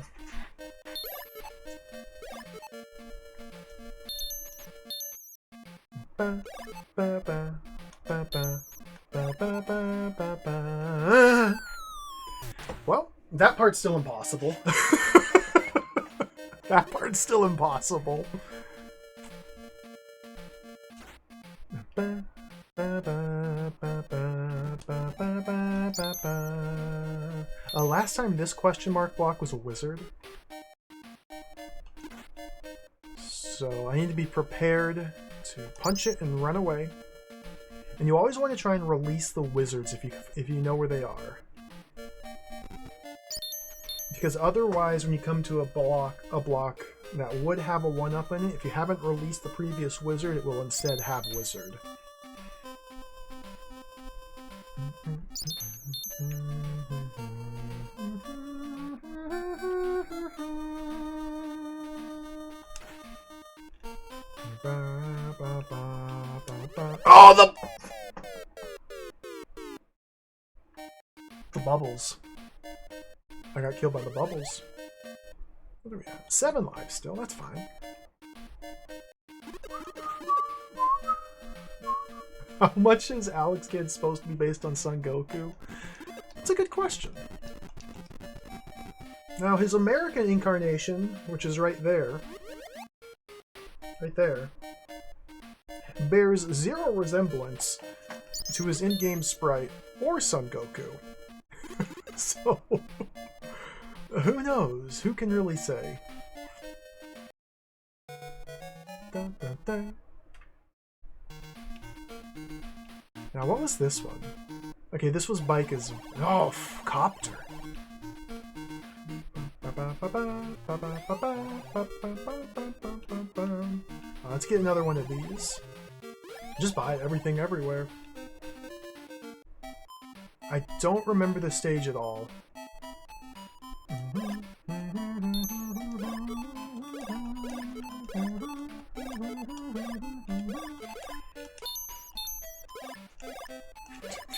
Well, that part's still impossible. That part's still impossible. Last time this question mark block was a wizard. So I need to be prepared to punch it and run away. And you always want to try and release the wizards if you know where they are. Because otherwise, when you come to a block that would have a 1-up in it, if you haven't released the previous wizard, it will instead have wizard. Oh, the bubbles. I got killed by the bubbles. What do we have? 7 lives still, that's fine. How much is Alex Kidd supposed to be based on Son Goku? That's a good question. Now, his American incarnation, which is right there, bears 0 resemblance to his in-game sprite or Son Goku. So, who knows? Who can really say? Dun, dun, dun. Now, what was this one? Okay, this was bike as... Oh, copter. Let's get another one of these. Just buy everything everywhere. I don't remember the stage at all.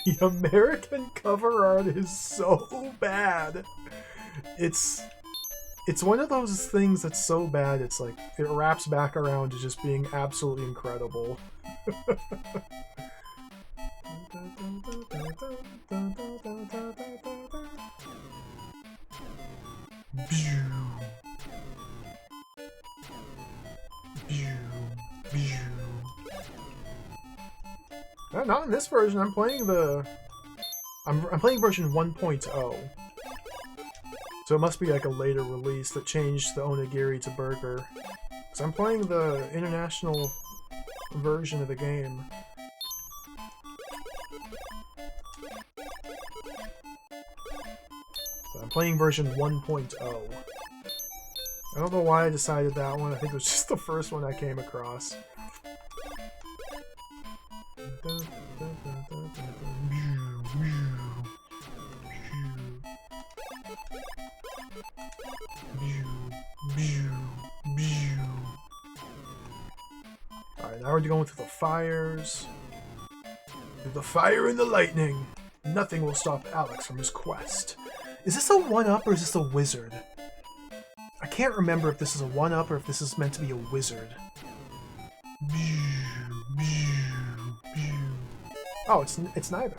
The American cover art is so bad. It's one of those things that's so bad it's like it wraps back around to just being absolutely incredible. Not in this version. I'm playing I'm playing version 1.0. So it must be like a later release that changed the onigiri to burger. Because I'm playing the international version of the game. But I'm playing version 1.0. I don't know why I decided that one. I think it was just the first one I came across. Alright, now we're going through the fires. Through the fire and the lightning. Nothing will stop Alex from his quest. Is this a 1-up or is this a wizard? I can't remember if this is a 1-up or if this is meant to be a wizard. Oh, it's neither.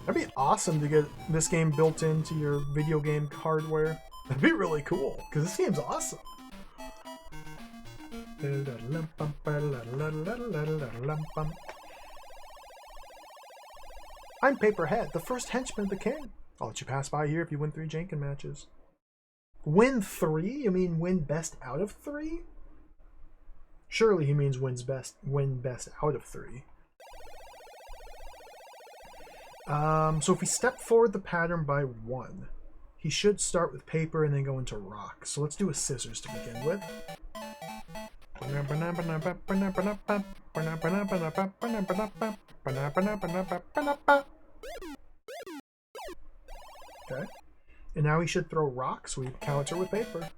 That'd be awesome to get this game built into your video game hardware. That'd be really cool, because this game's awesome. I'm Paperhead, the first henchman of the king. I'll let you pass by here if you win 3 Jenkin matches. Win 3? You mean win best out of 3? Surely he means win best out of 3. So if we step forward the pattern by 1, he should start with paper and then go into rock. So let's do a scissors to begin with. Okay. And now he should throw rock, so we counter with paper.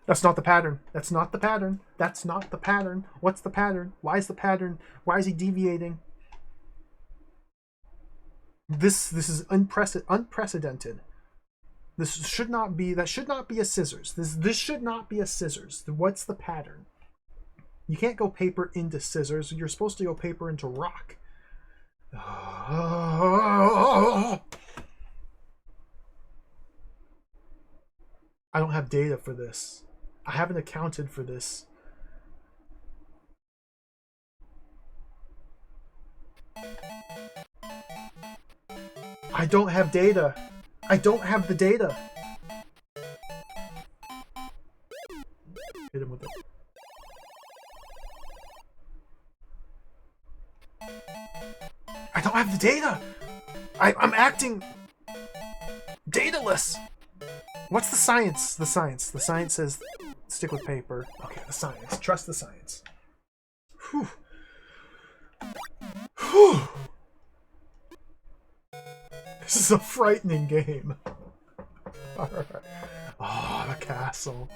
That's not the pattern. That's not the pattern. That's not the pattern. What's the pattern? Why is the pattern? Why is he deviating? This is unprecedented. This should not be. That should not be a scissors. This should not be a scissors. What's the pattern? You can't go paper into scissors. You're supposed to go paper into rock. I don't have data for this. I haven't accounted for this. I don't have data. I don't have the data. Hit him with it. I don't have the data. I'm acting dataless. What's the science? The science. The science says stick with paper. Okay, the science. Trust the science. Whew. Whew. This is a frightening game. Alright. Oh, the castle.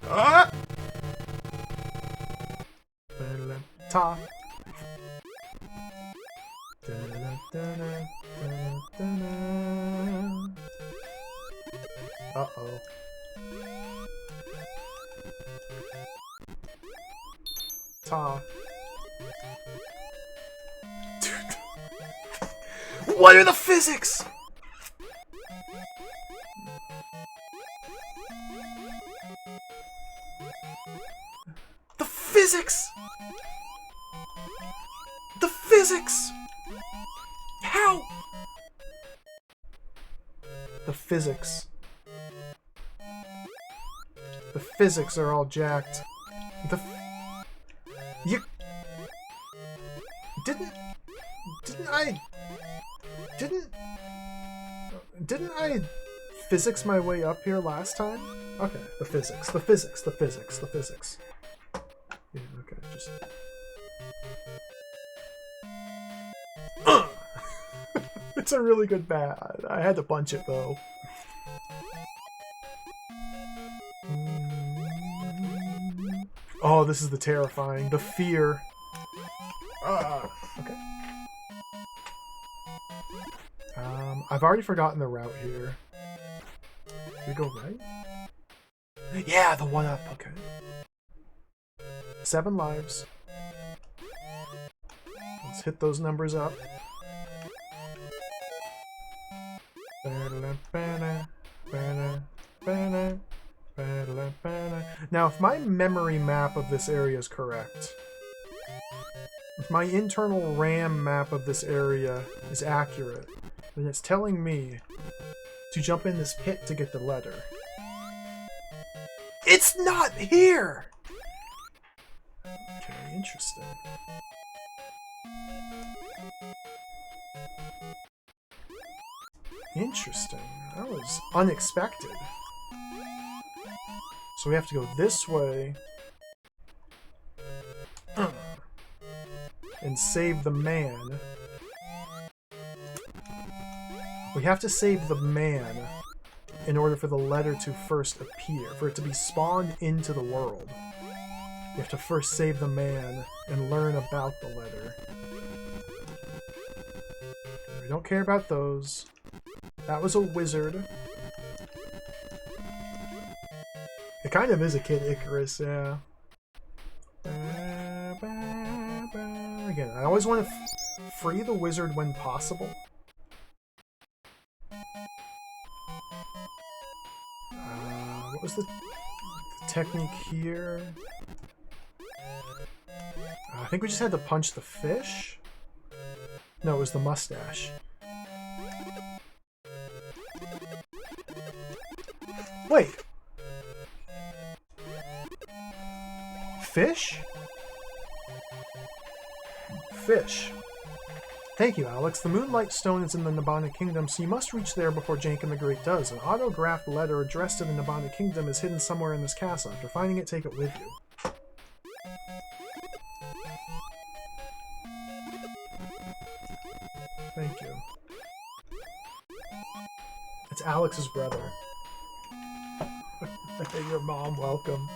Ah! Top. Uh-oh. Ta. Dude. What are the physics? The physics! The physics! How? The physics. The physics are all jacked. You didn't I physics my way up here last time? Okay, the physics. Yeah, okay, just it's a really good bat. I had to punch it though. Oh, this is the terrifying. The fear. Okay. I've already forgotten the route here. Do we go right? Yeah, the 1-up. Okay. 7 lives. Let's hit those numbers up. Now, if my memory map of this area is correct, if my internal RAM map of this area is accurate, And it's telling me to jump in this pit to get the letter. It's not here! Okay, interesting. Interesting. That was unexpected. So we have to go this way. And save the man. We have to save the man in order for the letter to first appear, for it to be spawned into the world. You have to first save the man and learn about the letter. We don't care about those. That was a wizard. It kind of is a Kid Icarus, yeah. Again, I always want to free the wizard when possible. What was the technique here? I think we just had to punch the fish? No, it was the mustache. Wait! Fish? Fish. Thank you, Alex. The Moonlight Stone is in the Nibbana Kingdom, so you must reach there before Janken the Great does. An autographed letter addressed to the Nibbana Kingdom is hidden somewhere in this castle. After finding it, take it with you. Thank you. It's Alex's brother. Your mom, welcome.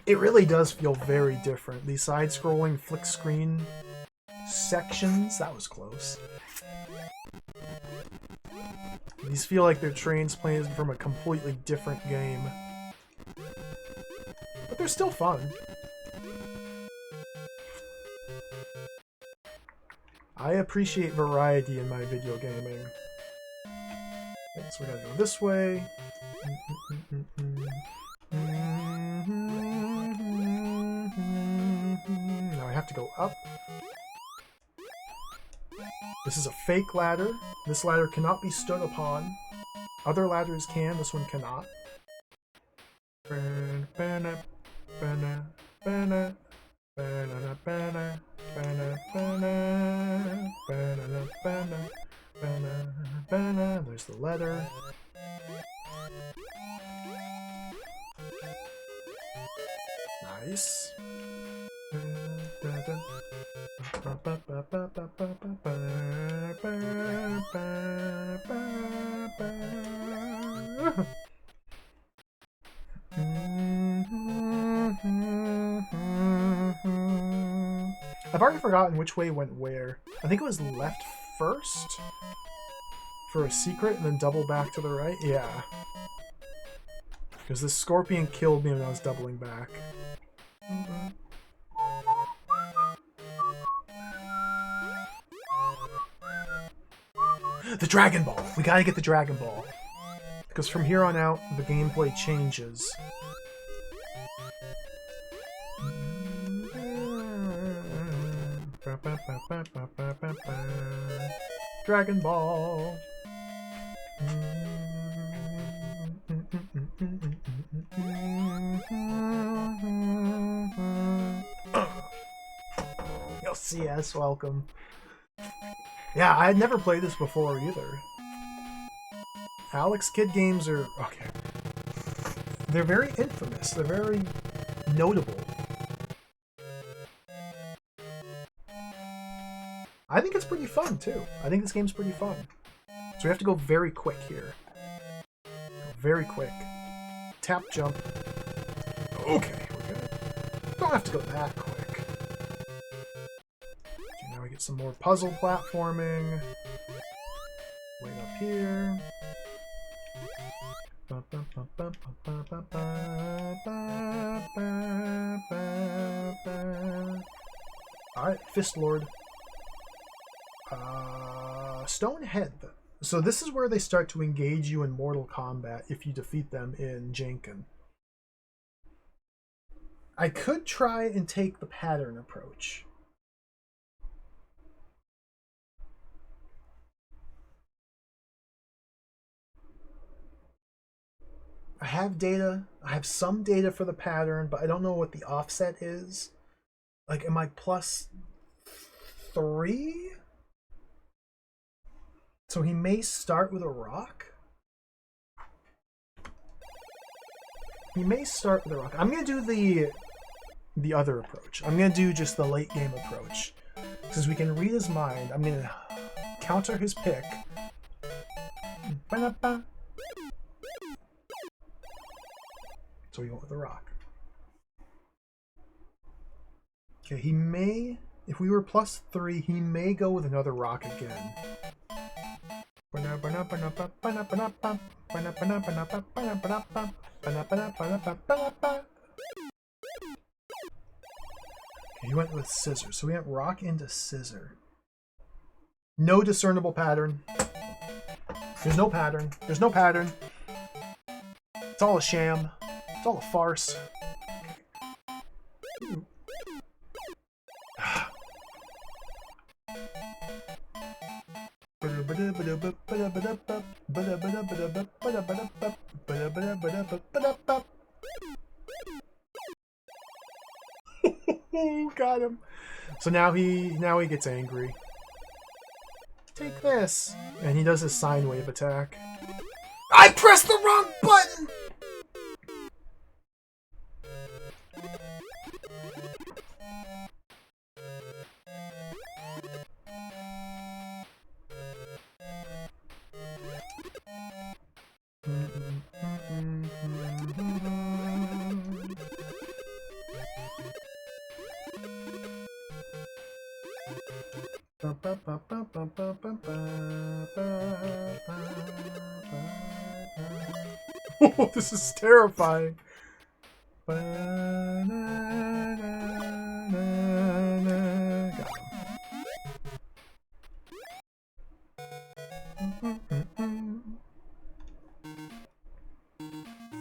It really does feel very different. These side-scrolling flick screen sections, that was close. These feel like they're transplanted from a completely different game. But they're still fun. I appreciate variety in my video gaming. Okay, so we gotta go this way. Now I have to go up. This is a fake ladder. This ladder cannot be stood upon. Other ladders can, this one cannot. There's the letter. Nice. I've already forgotten which way went where. I think it was left first for a secret and then double back to the right. Yeah. Because this scorpion killed me when I was doubling back. The Dragon Ball! We gotta get the Dragon Ball. Because from here on out, the gameplay changes. Dragon Ball! Yo, CS, welcome. Yeah, I had never played this before either. Alex Kidd games are... okay. They're very infamous. They're very notable. I think it's pretty fun, too. I think this game's pretty fun. So we have to go very quick here. Very quick. Tap, jump. Okay, we're good. Don't have to go that quick. Okay, now we get some more puzzle platforming. Wait up here. Alright, Fist Lord. Stonehead. So this is where they start to engage you in Mortal Kombat if you defeat them in Janken. I could try and take the pattern approach. I have data. I have some data for the pattern, but I don't know what the offset is. Like, am I +3? So he may start with a rock. He may start with a rock. I'm gonna do the other approach. I'm gonna do just the late game approach. Since we can read his mind, I'm gonna counter his pick. So we went with the rock. Okay, he may, if we were +3, he may go with another rock again. Okay, he went with scissor. So we went rock into scissor. No discernible pattern. There's no pattern. There's no pattern. It's all a sham. It's all a farce. Got him. So now he gets angry. Take this. And he does his sine wave attack. I pressed the wrong button! Oh, this is terrifying. Got him.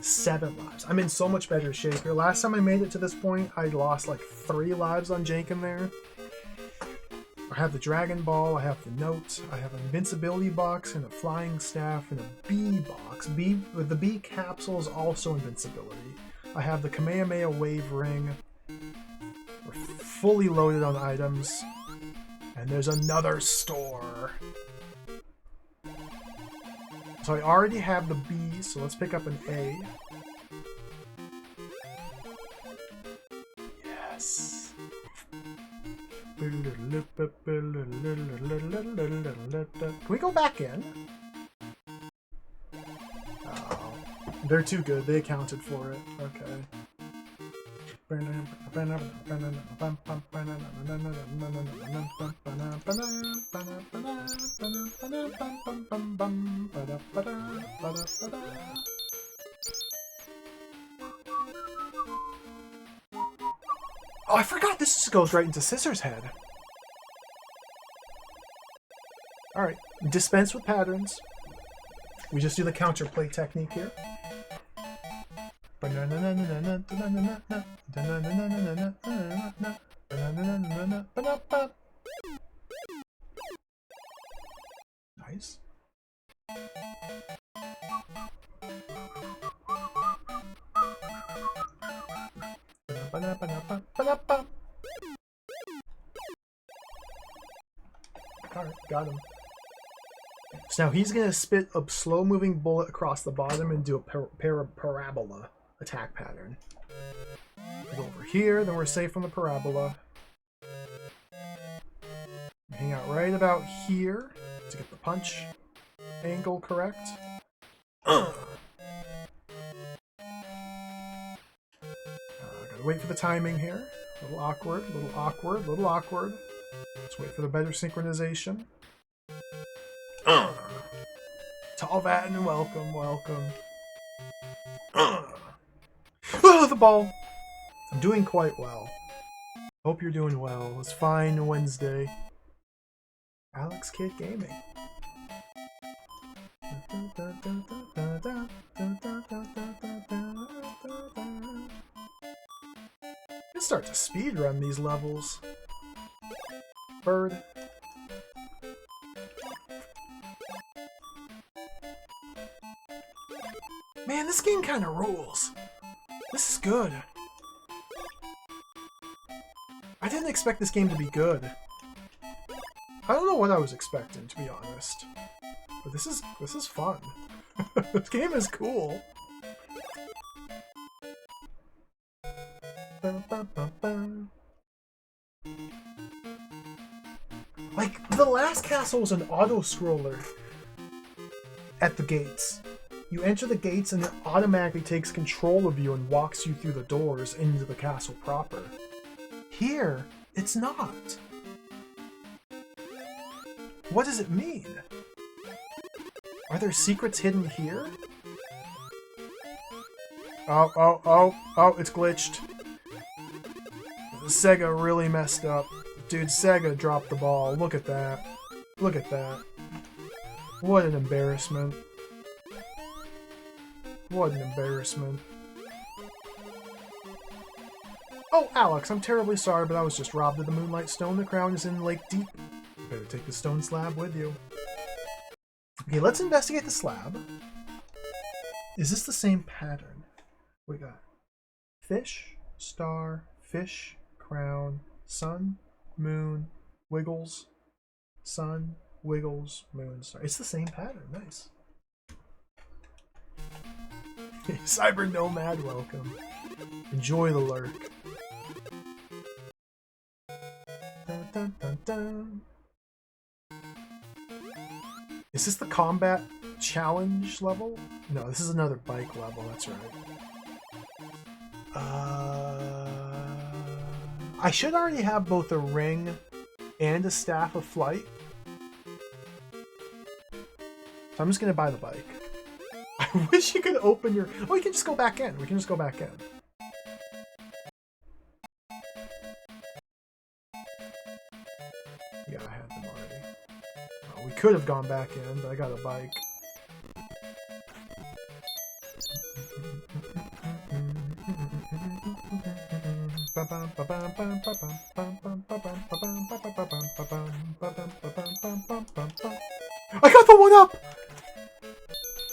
7 lives. I'm in so much better shape here. Last time I made it to this point, I lost like 3 lives on Janken there. I have the Dragon Ball, I have the Note, I have an Invincibility box and a Flying Staff and a B box. With the B capsule is also Invincibility. I have the Kamehameha Wave Ring. We're fully loaded on items. And there's another store. So I already have the B, so let's pick up an A. Yes. Can we go back in? Oh, they're too good. They accounted for it. Okay. Oh, I forgot this just goes right into Scissor's head. Alright, dispense with patterns. We just do the counterplay technique here. Nice. Alright, got him. So now he's going to spit a slow-moving bullet across the bottom and do a parabola attack pattern. We go over here, then we're safe from the parabola. Hang out right about here to get the punch angle correct. Gotta wait for the timing here. A little awkward, little awkward, little awkward. Let's wait for the better synchronization. Talvat and welcome, welcome. Oh, the ball! I'm doing quite well. Hope you're doing well. It's fine Wednesday. Alex Kid Gaming. Let's start to speedrun these levels. Bird. Man, this game kind of rules. This is good. I didn't expect this game to be good. I don't know what I was expecting, to be honest. But this is fun. This game is cool. Like, the last castle was an auto-scroller at the gates. You enter the gates and it automatically takes control of you and walks you through the doors into the castle proper. Here, it's not. What does it mean? Are there secrets hidden here? Oh, it's glitched. Sega really messed up. Dude, Sega dropped the ball. Look at that. Look at that. What an embarrassment. What an embarrassment. Oh, Alex, I'm terribly sorry, but I was just robbed of the Moonlight Stone. The crown is in Lake Deep. You better take the stone slab with you. Okay, let's investigate the slab. Is this the same pattern? We got fish, star, fish, crown, sun, moon, wiggles, sun, wiggles, moon, star. It's the same pattern. Nice. Cyber Nomad, welcome. Enjoy the lurk. Dun, dun, dun, dun. Is this the combat challenge level? No, this is another bike level, that's right. I should already have both a ring and a staff of flight. So I'm just gonna buy the bike. I wish you could open your... Oh, you can just go back in. We can just go back in. Yeah, I had them already. Oh, we could have gone back in, but I got a bike. I got the one up!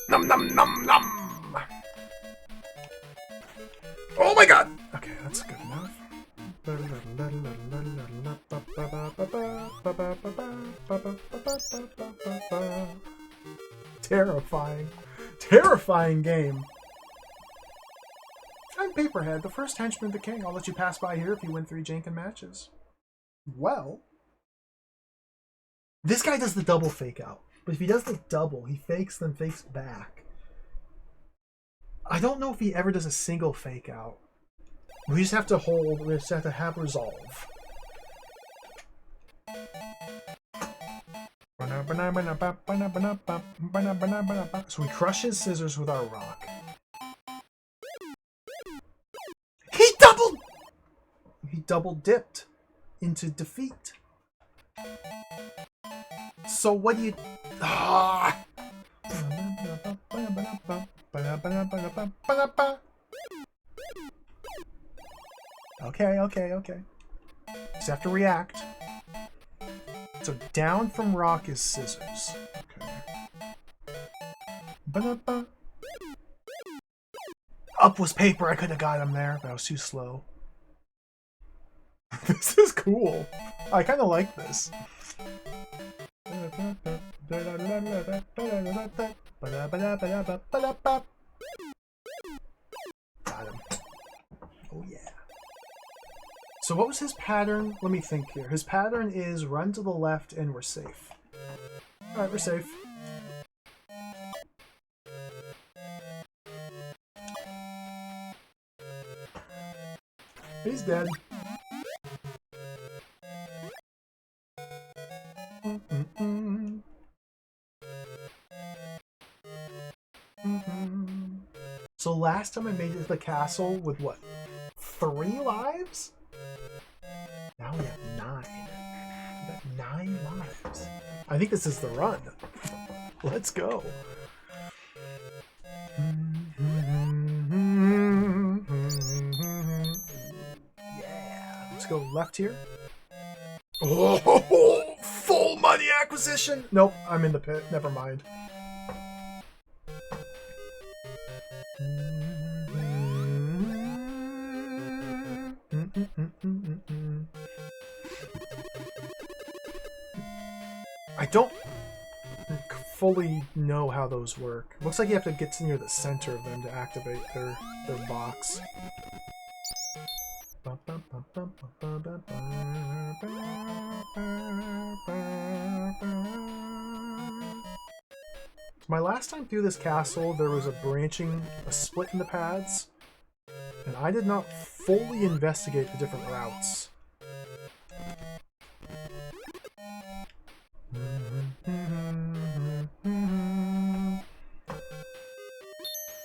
Num num num num! Oh my god! Okay, that's good enough. Terrifying. Terrifying game. I'm Paperhead, the first henchman of the king. I'll let you pass by here if you win 3 Janken matches. Well, this guy does the double fake out. But if he does the double, he fakes then fakes back. I don't know if he ever does a single fake out. We just have to hold, we just have to have resolve. So we crush his scissors with our rock. He double dipped into defeat. So what do you... Ah! Okay. Just have to react. So down from rock is scissors. Okay. Up was paper. I could have got him there, but I was too slow. This is cool. I kind of like this. Got him. Oh yeah. So what was his pattern? Let me think here. His pattern is run to the left and we're safe. Alright, we're safe. He's dead. So last time I made it to the castle with what? 3 lives? Now we have 9. We got 9 lives. I think this is the run. Let's go. Yeah. Let's go left here. Oh, full money acquisition. Nope, I'm in the pit. Never mind. I don't fully know how those work. Looks like you have to get to near the center of them to activate their box. My last time through this castle, there was a split in the paths, and I did not fully investigate the different routes.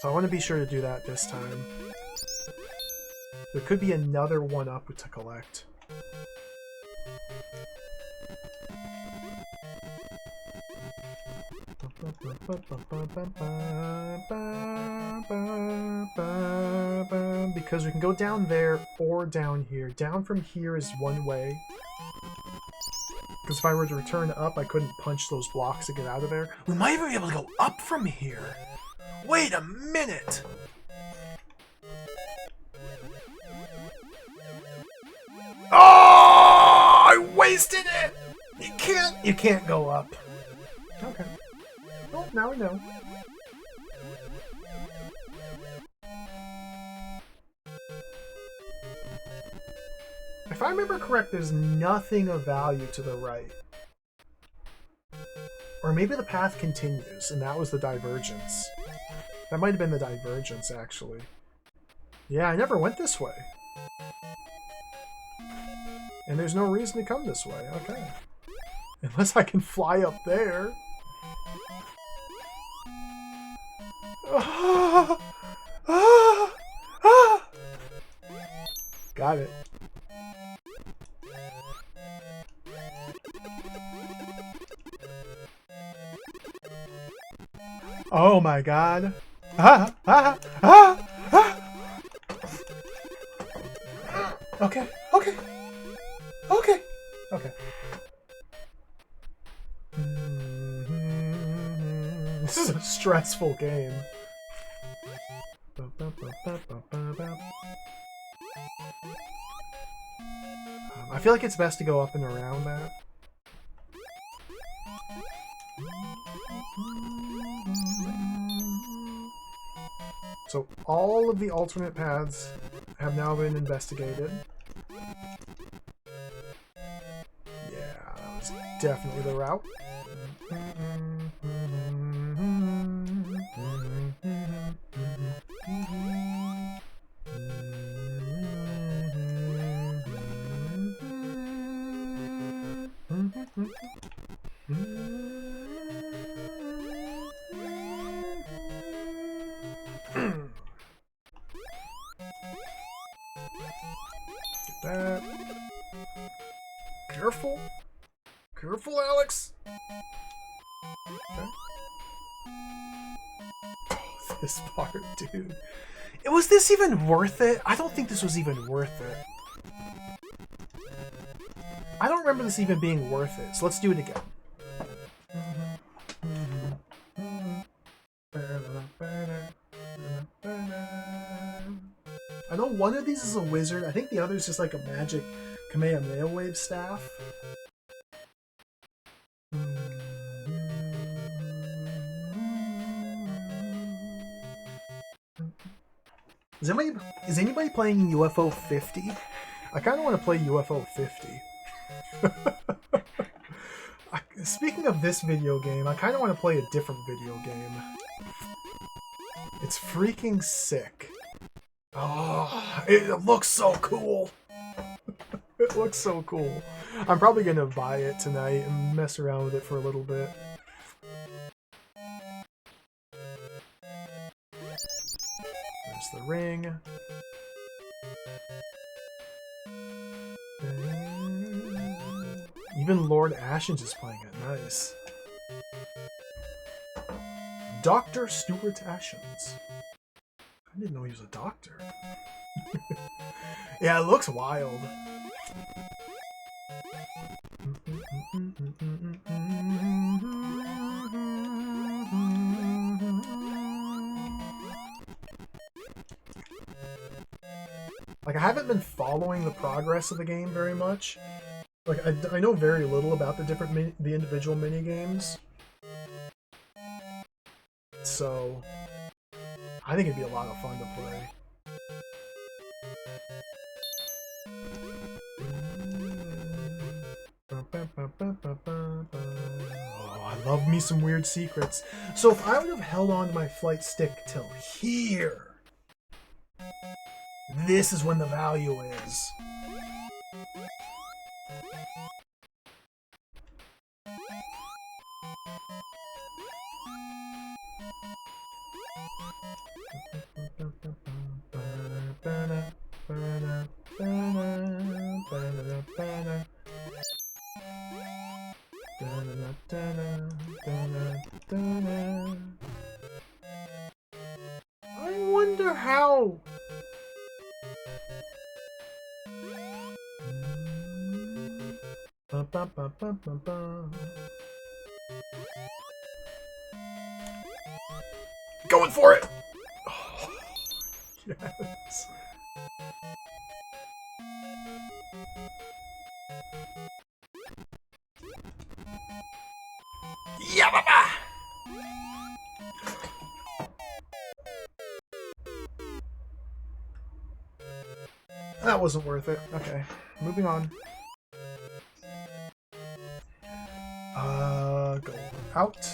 So I want to be sure to do that this time. There could be another one-up to collect. Because we can go down there or down here. Down from here is one way. Because if I were to return up, I couldn't punch those blocks to get out of there. We might even be able to go up from here. Wait a minute! Oh! I wasted it! You can't go up. Okay. Well, now we know. If I remember correct, there's nothing of value to the right. Or maybe the path continues, and that was the divergence. That might have been the divergence, actually. Yeah, I never went this way. And there's no reason to come this way. Okay. Unless I can fly up there. Ah! Ah! Ah! Got it. Oh my god. Ah! Ah! Ah! Ah! Okay. Okay. Okay. Okay. This is a stressful game. I feel like it's best to go up and around that. So all of the alternate paths have now been investigated. Yeah, that was definitely the route. Get that. Careful. Careful, Alex. Okay. Oh, this part, dude. Was this even worth it? I don't think this was even worth it. I don't remember this even being worth it, so let's do it again. I know one of these is a wizard. I think the other is just like a magic Kamehameha wave staff. Is anybody playing UFO 50? I kind of want to play UFO 50. Speaking of this video game, I kind of want to play a different video game. It's freaking sick. Oh, it looks so cool. It looks so cool. I'm probably going to buy it tonight and mess around with it for a little bit. There's the ring. Even Lord Ashens is playing it. Nice. Dr. Stuart Ashens. I didn't know he was a doctor. Yeah, it looks wild. Like, I haven't been following the progress of the game very much. Like, I know very little about the individual mini games. So, I think it'd be a lot of fun to play. Oh, I love me some weird secrets. So if I would have held on to my flight stick till here, this is when the value is. I wonder how. Going for it. Oh, yes. Yeah, baba. That wasn't worth it. Okay, moving on. Go out.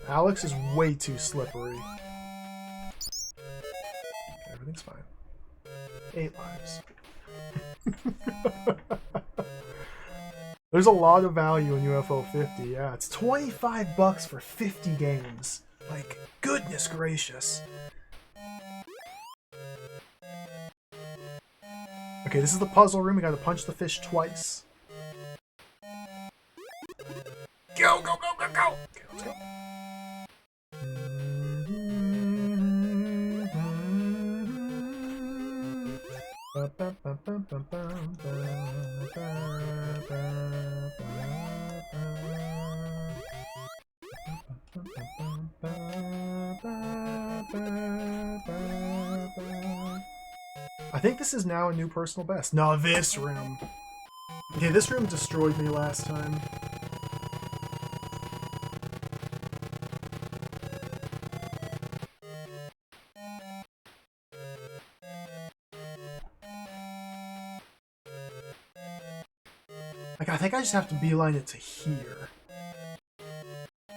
Alex is way too slippery. Okay, everything's fine. 8 lives. There's a lot of value in UFO 50, yeah. It's $25 for 50 games. Like, goodness gracious. Okay, this is the puzzle room. We gotta punch the fish twice. Go, go, go, go, go! Okay, let's go. I think this is now a new personal best. No, this room. Okay, this room destroyed me last time. Like, I think I just have to beeline it to here.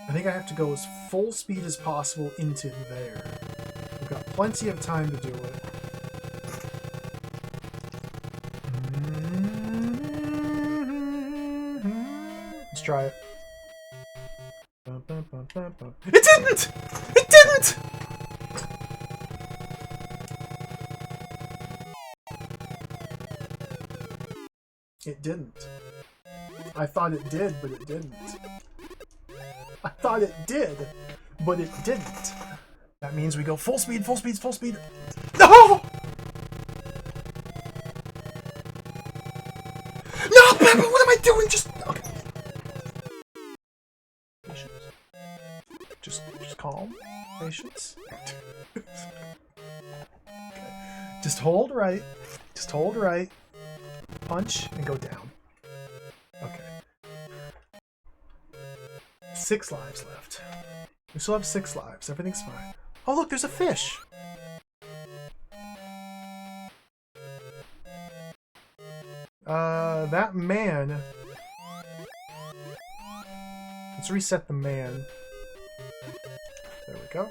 I think I have to go as full speed as possible into there. We've got plenty of time to do it. Let's try it. It didn't! It didn't! It didn't. I thought it did, but it didn't. I thought it did, but it didn't. That means we go full speed, full speed, full speed. No! No, Peppa, what am I doing? Just... Okay. Patience. Just calm. Patience. Okay. Just hold right. Just hold right. Punch and go down. Okay. 6 lives left. We still have 6 lives. Everything's fine. Oh, look, there's a fish. That man. Let's reset the man. There we go.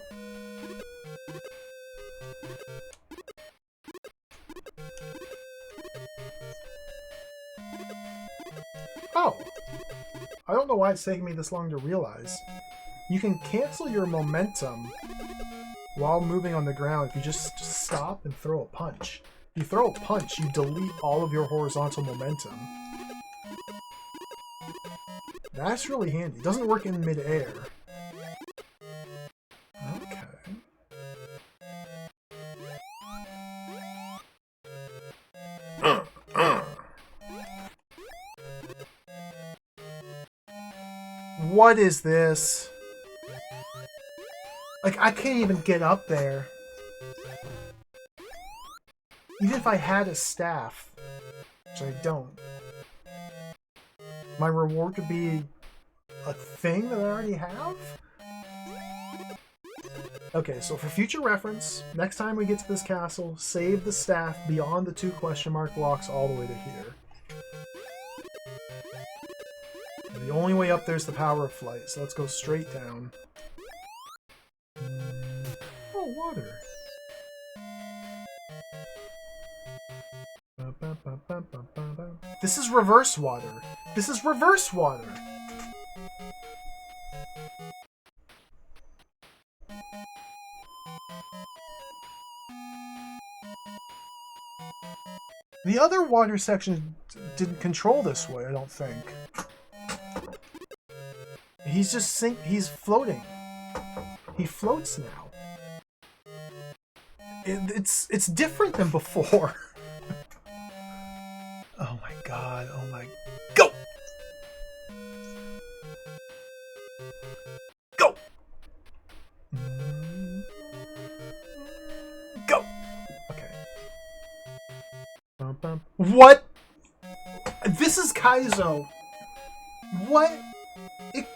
Oh! I don't know why it's taking me this long to realize. You can cancel your momentum while moving on the ground if you just stop and throw a punch. If you throw a punch, you delete all of your horizontal momentum. That's really handy. It doesn't work in mid-air. Okay. What is this? Like, I can't even get up there. Even if I had a staff, which I don't. My reward would be a thing that I already have? Okay, so for future reference, next time we get to this castle, save the staff beyond the 2 question mark blocks all the way to here. The only way up there is the power of flight, so let's go straight down. Oh, water. This is reverse water. This is reverse water. The other water section didn't control this way, I don't think. He's just he's floating. He floats now. It's different than before. Oh my god, oh my... Go! Go! Go! Okay. What? This is Kaizo. What?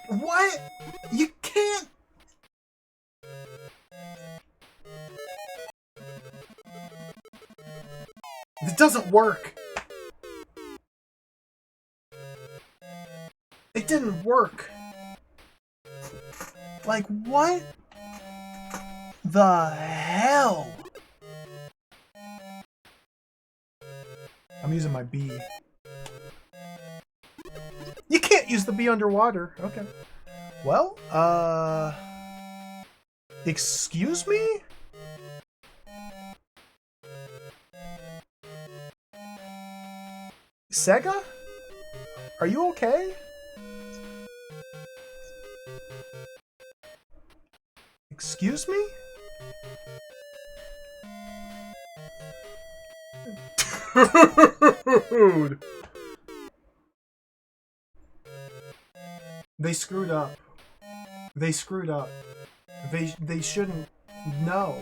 What? You can't... It doesn't work. It didn't work. Like, what the hell? I'm using my B. You can't use the B underwater. Okay. Well, excuse me? Sega? Are you okay? Excuse me? Dude. They screwed up. They screwed up. They shouldn't know.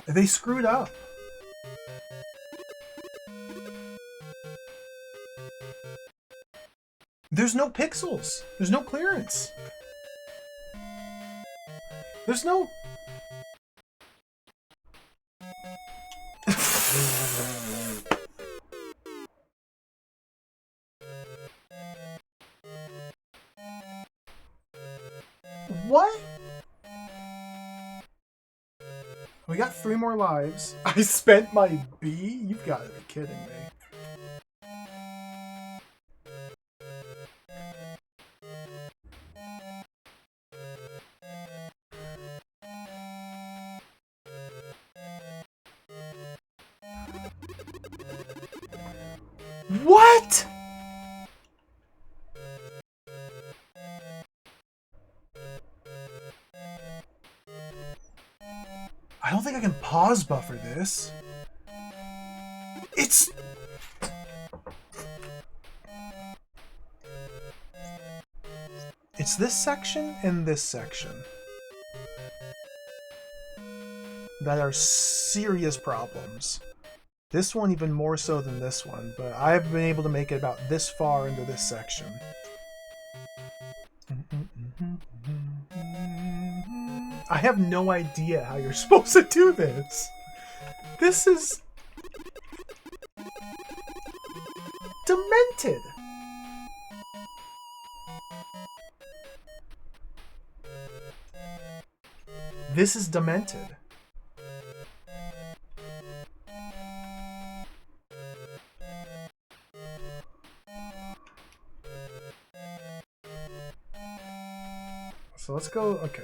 They screwed up. There's no pixels. There's no clearance. There's no... What? We got 3 more lives. I spent my B? You've got to be kidding me. What? I don't think I can pause buffer this. It's... It's this section and this section that are serious problems. This one even more so than this one, but I've been able to make it about this far into this section. I have no idea how you're supposed to do this. This is... demented. This is demented. So let's go, okay.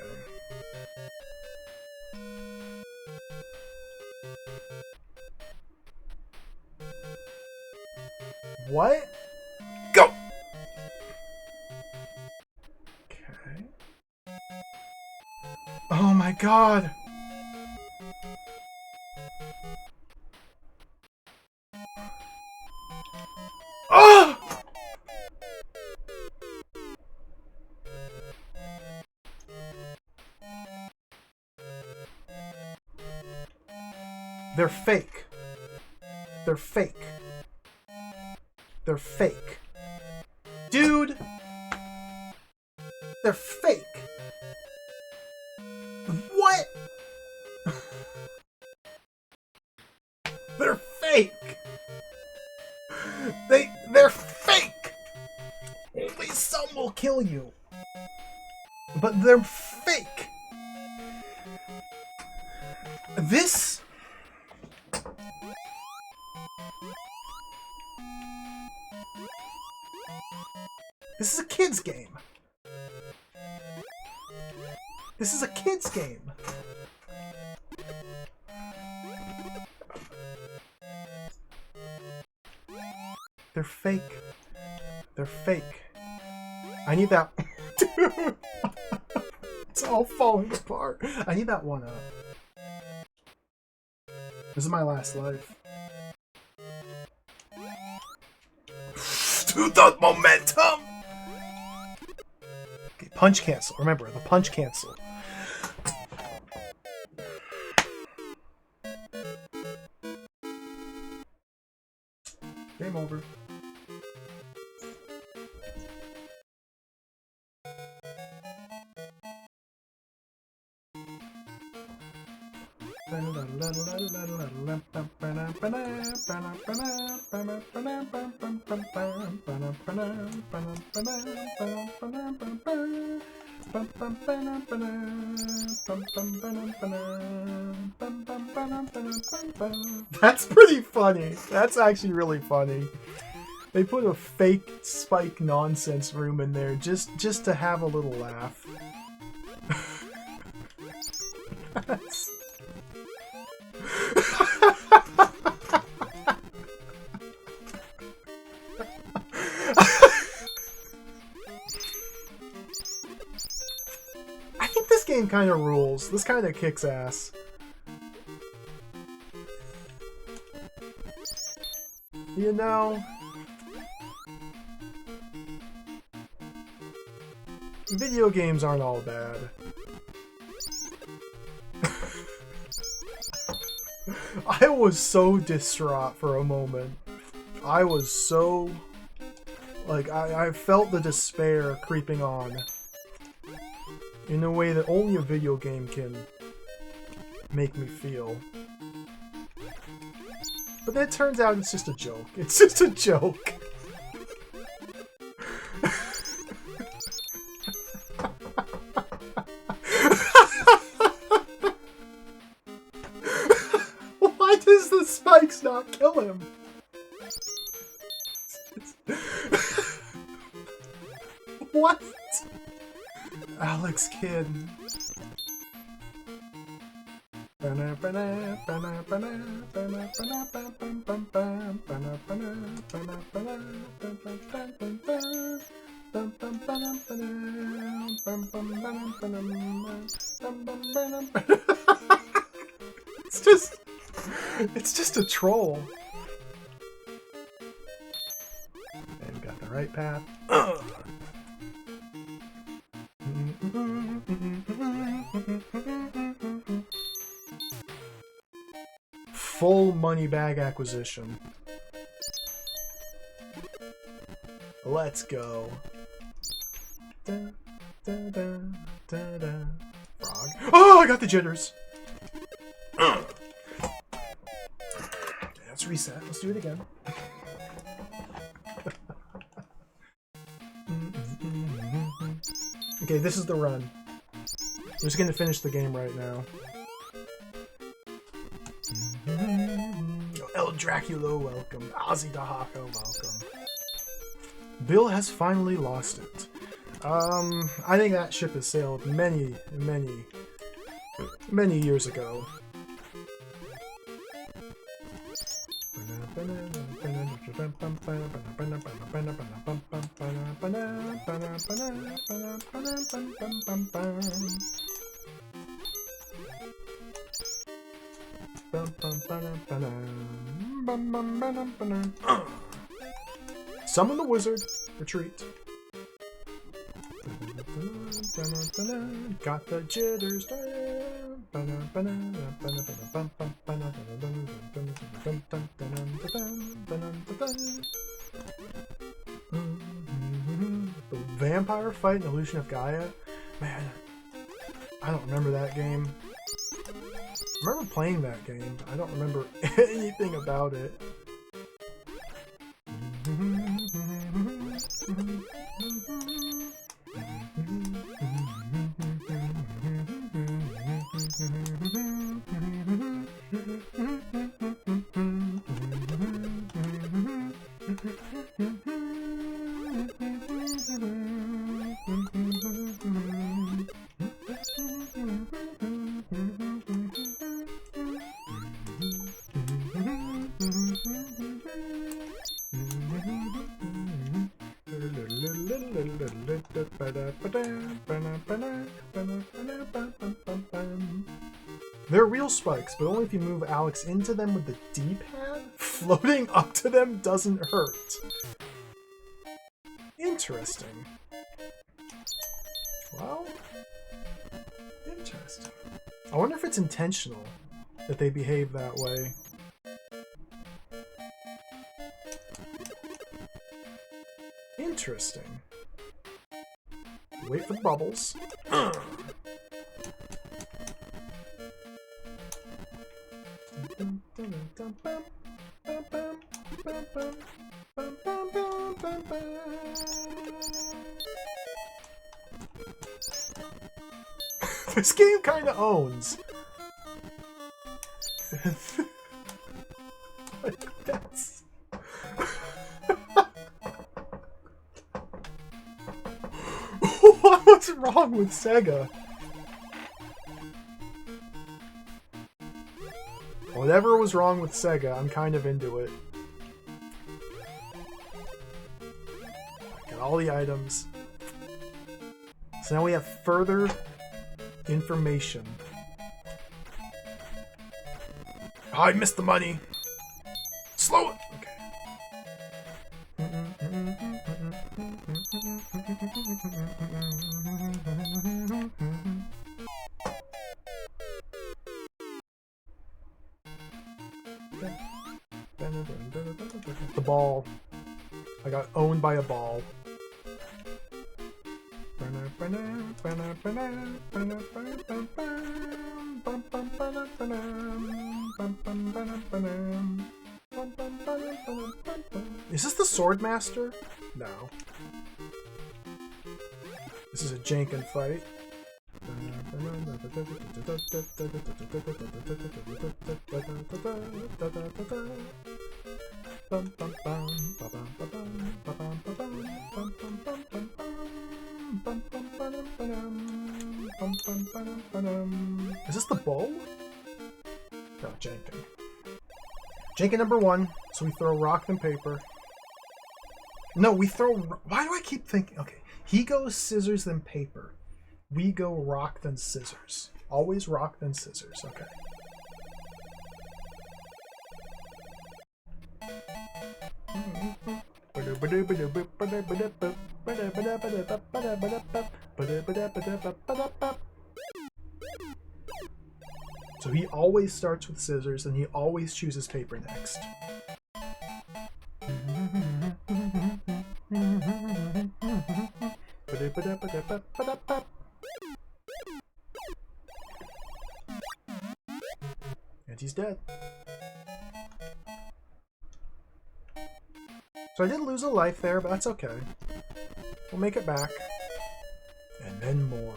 What? Go! Okay. Oh my god! They're fake. They're fake. They're fake. Dude! They're fake. What? They're fake. They're fake. Please, some will kill you. But they're fake. This is a kid's game. This is a kid's game. They're fake. They're fake. I need that. Dude! It's all falling apart. I need that one up. This is my last life. Dude, the momentum! Okay, punch cancel. Remember, the punch cancel. Game over. That's pretty funny. That's actually really funny. They put a fake Spike nonsense room in there just to have a little laugh. That's... I think this game kind of rules. This kind of kicks ass. You know, video games aren't all bad. I was so distraught for a moment. I was so... like, I felt the despair creeping on. In a way that only a video game can make me feel. But then it turns out it's just a joke. It's just a joke. Why does the spikes not kill him? What? Alex Kidd. It's just a troll. And we got the right path. Full money bag acquisition. Let's go. Da, da, da, da, da. Frog. Oh, I got the jitters. Let's reset. Let's do it again. Okay, this is the run. I'm just gonna finish the game right now. El Draculo, welcome. Ozzy Dahaka, welcome. Bill has finally lost it. I think that ship has sailed many years ago. Summon the wizard. Retreat. Got the jitters. The vampire fight in Illusion of Gaia? Man, I don't remember that game. I remember playing that game. I don't remember anything about it. They're real spikes, but only if you move Alex into them with the D-pad. Floating up to them doesn't hurt. Interesting. Well, interesting. I wonder if it's intentional that they behave that way. Interesting. Wait for the bubbles. This game kind of owns. Like, that's... What's wrong with Sega? Whatever was wrong with Sega, I'm kind of into it. Got all the items. So now we have further information. Oh, I missed the money. Slow it. Okay. The ball. I got owned by a ball. Is this the Swordmaster? No. This is a Janken fight. Is this the bow? No, Janken. Janken number 1, so we throw rock then paper. No, we throw... Why do I keep thinking... Okay, he goes scissors then paper. We go rock then scissors. Always rock then scissors, okay. So he always starts with scissors and he always chooses paper next. And he's dead. So I did lose a life there, but that's okay. We'll make it back. And then more.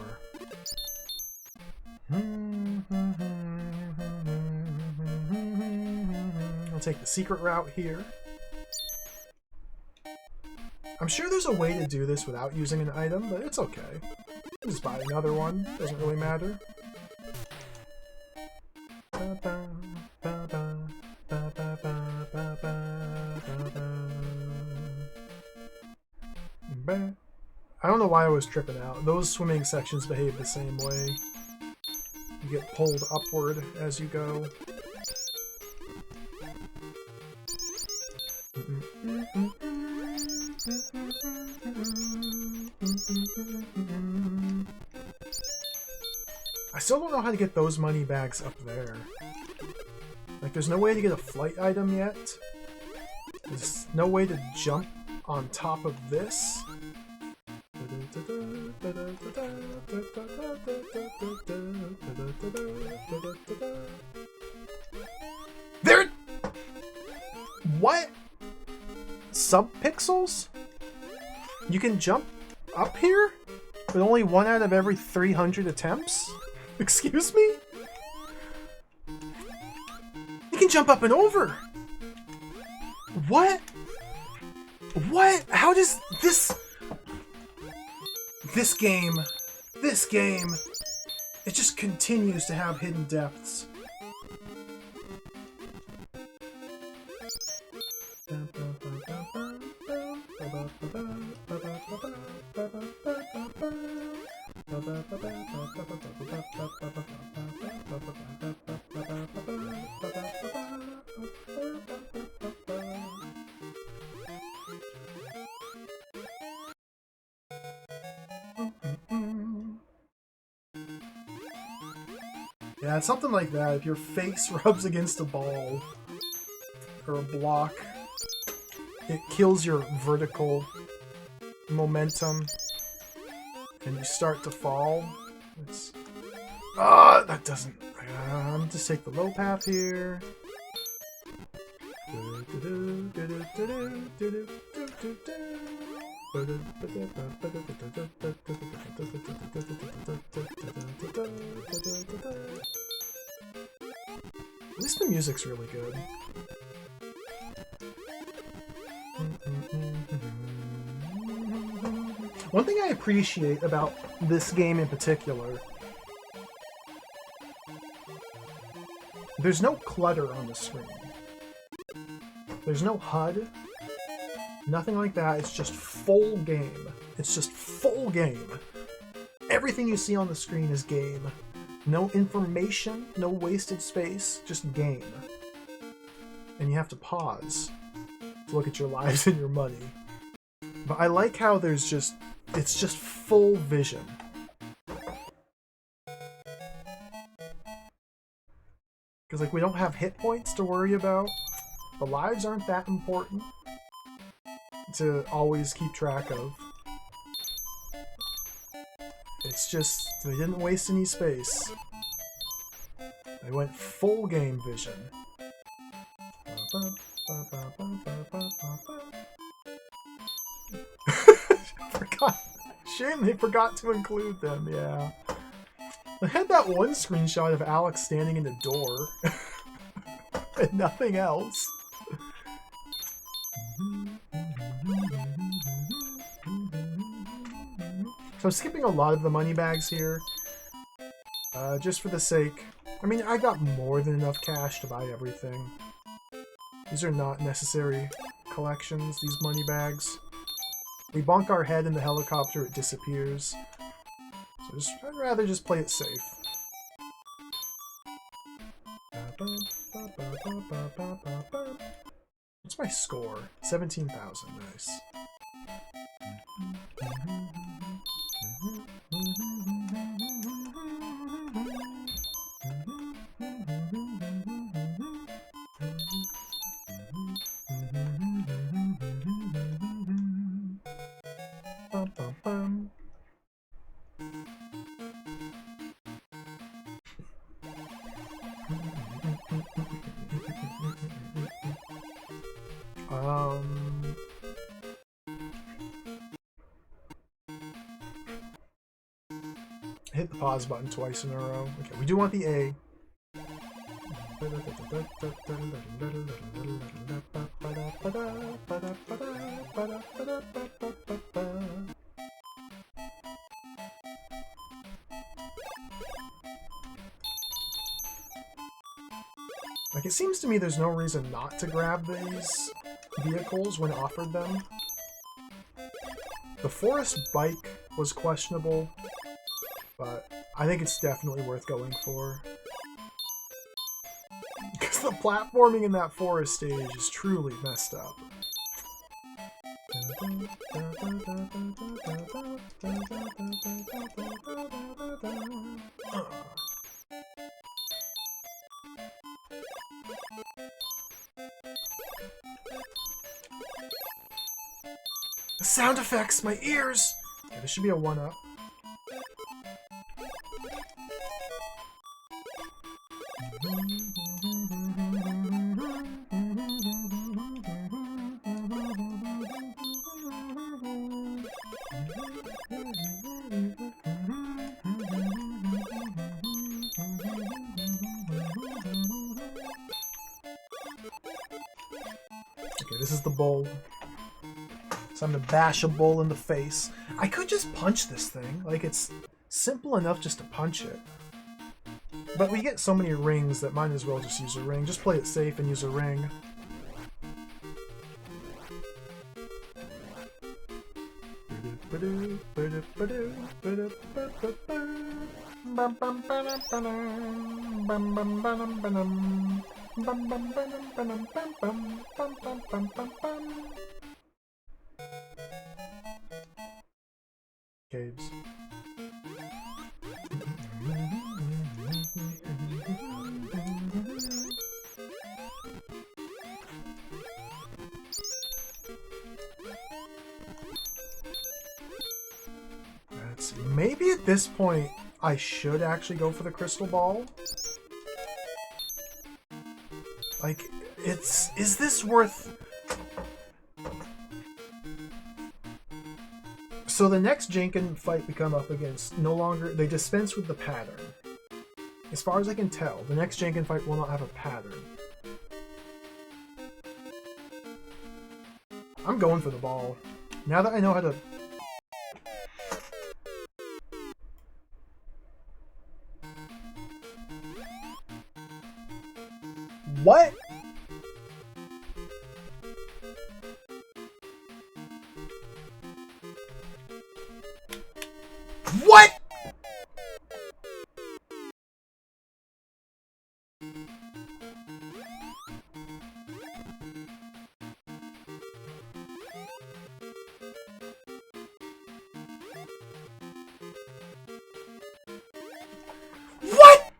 I'll take the secret route here. I'm sure there's a way to do this without using an item, but it's okay. I'll just buy another one. Doesn't really matter. I don't know why I was tripping out. Those swimming sections behave the same way. You get pulled upward as you go. I still don't know how to get those money bags up there. Like, there's no way to get a flight item yet. There's no way to jump on top of this. There! What? Sub-pixels? You can jump up here? But only 1 out of every 300 attempts? Excuse me? You can jump up and over! What? What? How does this... This game, it just continues to have hidden depths. Yeah, it's something like that. If your face rubs against a ball or a block, it kills your vertical momentum and you start to fall. It's... that doesn't... I'm just take the low path here. At least the music's really good. One thing I appreciate about this game in particular, there's no clutter on the screen. There's no HUD. Nothing like that. It's just full game. It's just full game. Everything you see on the screen is game. No information, no wasted space, just game. And you have to pause to look at your lives and your money. But I like how there's just... It's just full vision. Because, like, we don't have hit points to worry about. The lives aren't that important to always keep track of. It's just, they didn't waste any space. They went full game vision. Forgot. Shame they forgot to include them, yeah. I had that one screenshot of Alex standing in the door. And nothing else. So I'm skipping a lot of the money bags here. Just for the sake... I mean, I got more than enough cash to buy everything. These are not necessary collections, these money bags. We bonk our head in the helicopter, it disappears. So I'd rather just play it safe. What's my score? 17,000, nice. Hit the pause button twice in a row. Okay, we do want the A. Like, it seems to me there's no reason not to grab these vehicles when offered them. The forest bike was questionable, but I think it's definitely worth going for. Because the platforming in that forest stage is truly messed up. The sound effects, my ears! Okay, this should be a 1-up. Okay, this is the bowl. So I'm gonna bash a bowl in the face. I could just punch this thing. Like, it's simple enough just to punch it. But we get so many rings that might as well just use a ring. Just play it safe and use a ring. Caves. Let's see. Maybe at this point I should actually go for the crystal ball. Like, is this worth... So the next Jenkin fight we come up against, no longer, they dispense with the pattern. As far as I can tell, the next Jenkin fight will not have a pattern. I'm going for the ball. Now that I know how to... What? What? What?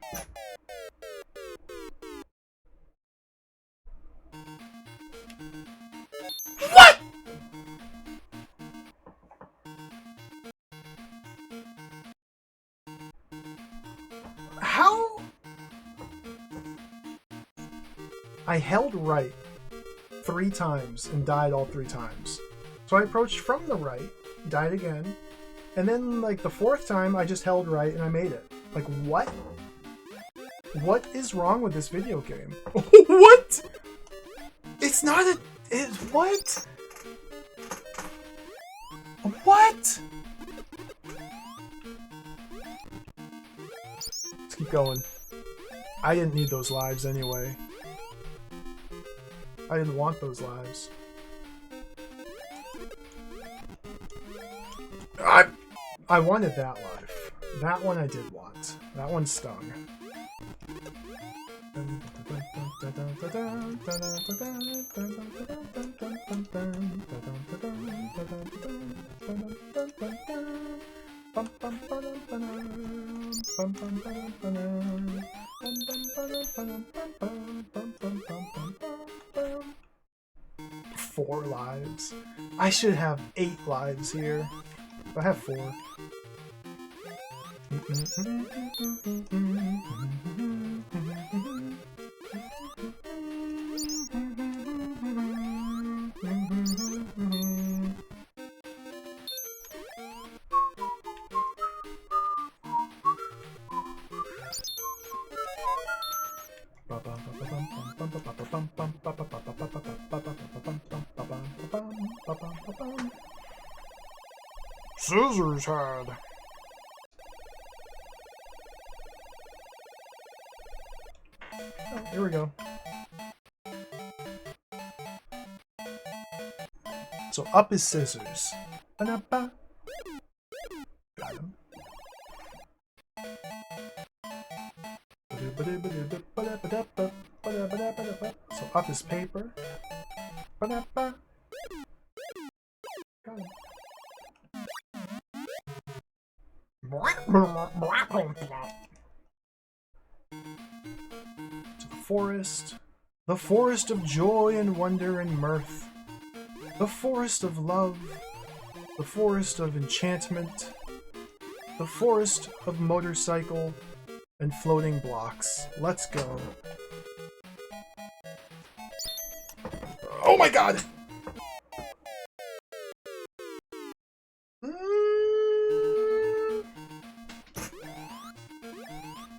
What? How? I held right 3 times and died all 3 times. So I approached from the right, died again, and then like the 4th time I just held right and I made it. Like, what? What is wrong with this video game? What? It's not a... what? What? Let's keep going. I didn't need those lives anyway. I didn't want those lives. I wanted that life. That one I did want. That one stung. Four lives. I should have 8 lives here. I have 4. Scissors head. Oh, here we go. So up is scissors. Got him. So up is paper. Got him. To the forest. The forest of joy and wonder and mirth. The forest of love. the forest of enchantment, the forest of motorcycle and floating blocks. Let's go. Oh my god!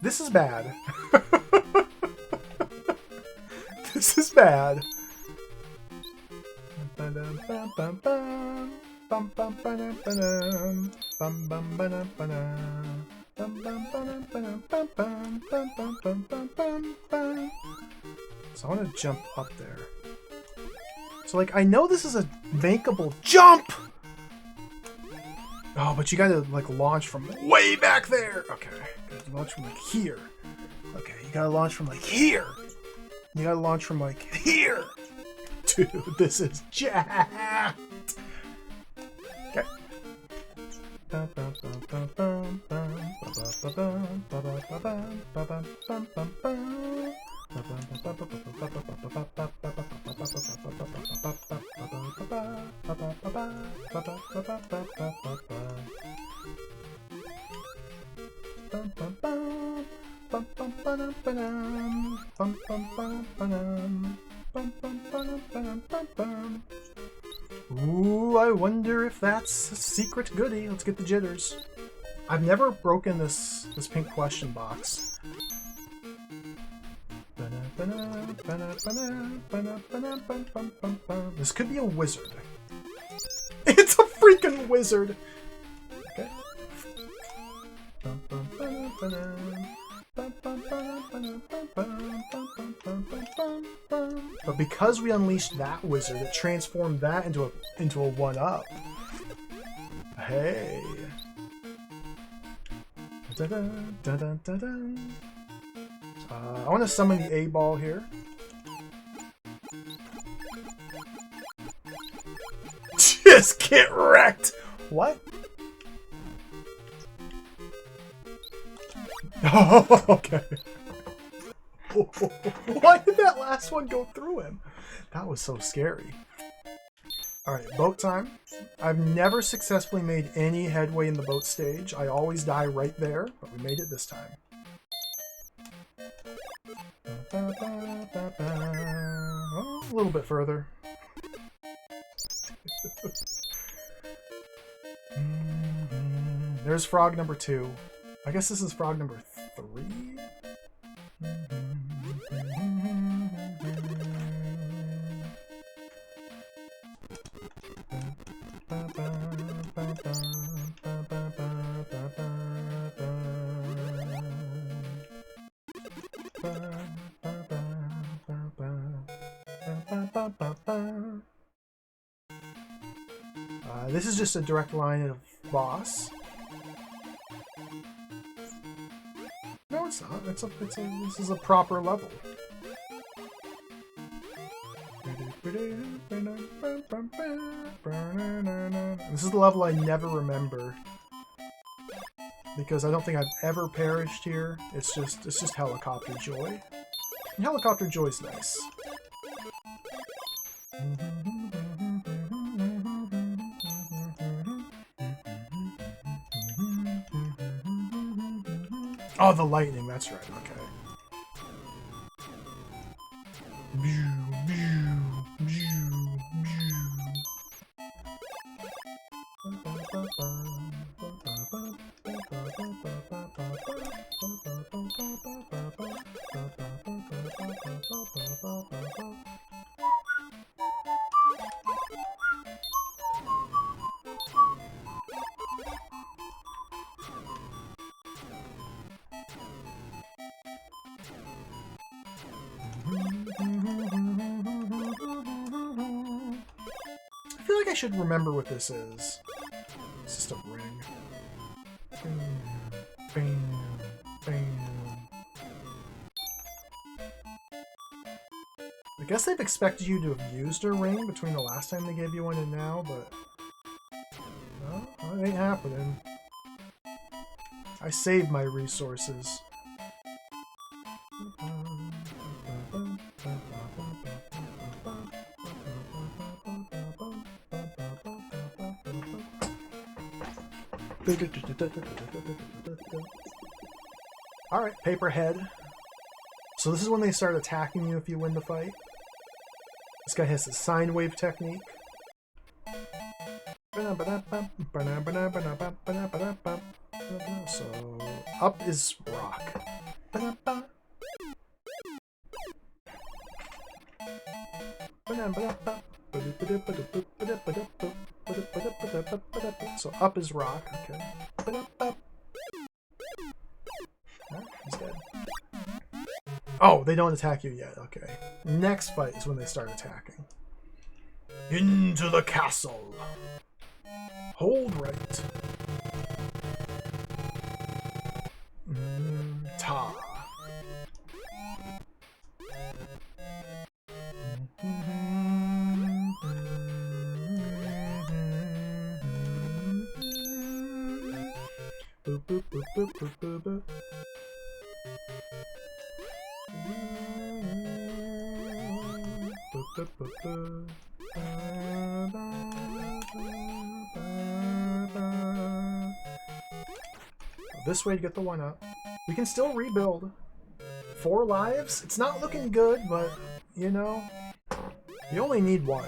This is bad. This is bad. So I want to jump up there. So like I know this is a makeable jump. Oh, but you gotta like launch from way back there. Okay, gotta launch from like here. Okay, you gotta launch from like here. You gotta launch from like here. Dude, this is jacked. Okay. Ooh, I wonder if that's a secret goodie. Let's get the jitters. I've never broken this pink question box. This could be a wizard. It's a freaking wizard! Okay. But because we unleashed that wizard, it transformed that into a 1-up. Hey. I want to summon the A-ball here. Just get wrecked! What? Oh, okay. Why did that last one go through him? That was so scary. Alright, boat time. I've never successfully made any headway in the boat stage. I always die right there, but we made it this time. Oh, a little bit further. There's frog number 2. I guess this is frog number 3? This is just a direct line of boss. No, it's not. This is a proper level. This is the level I never remember because I don't think I've ever perished here. It's just helicopter joy. And helicopter joy's nice. Oh, the lightning, that's right, okay. I feel like I should remember what this is. It's just a ring. Bam, bam. I guess they've expected you to have used a ring between the last time they gave you one and now, but no, that ain't happening. I saved my resources. Alright, paper head. So this is when they start attacking you if you win the fight. This guy has the sine wave technique. So, up is rock. So up is rock, okay. He's dead. Oh, they don't attack you yet, okay. Next fight is when they start attacking. Into the castle. Hold right. Ta. Boop, boop, boop, boop, boop, boop, boop. Boop, boop, boop, boop. This way to get the 1-up. We can still rebuild. 4 lives? It's not looking good, but, you know, you only need 1.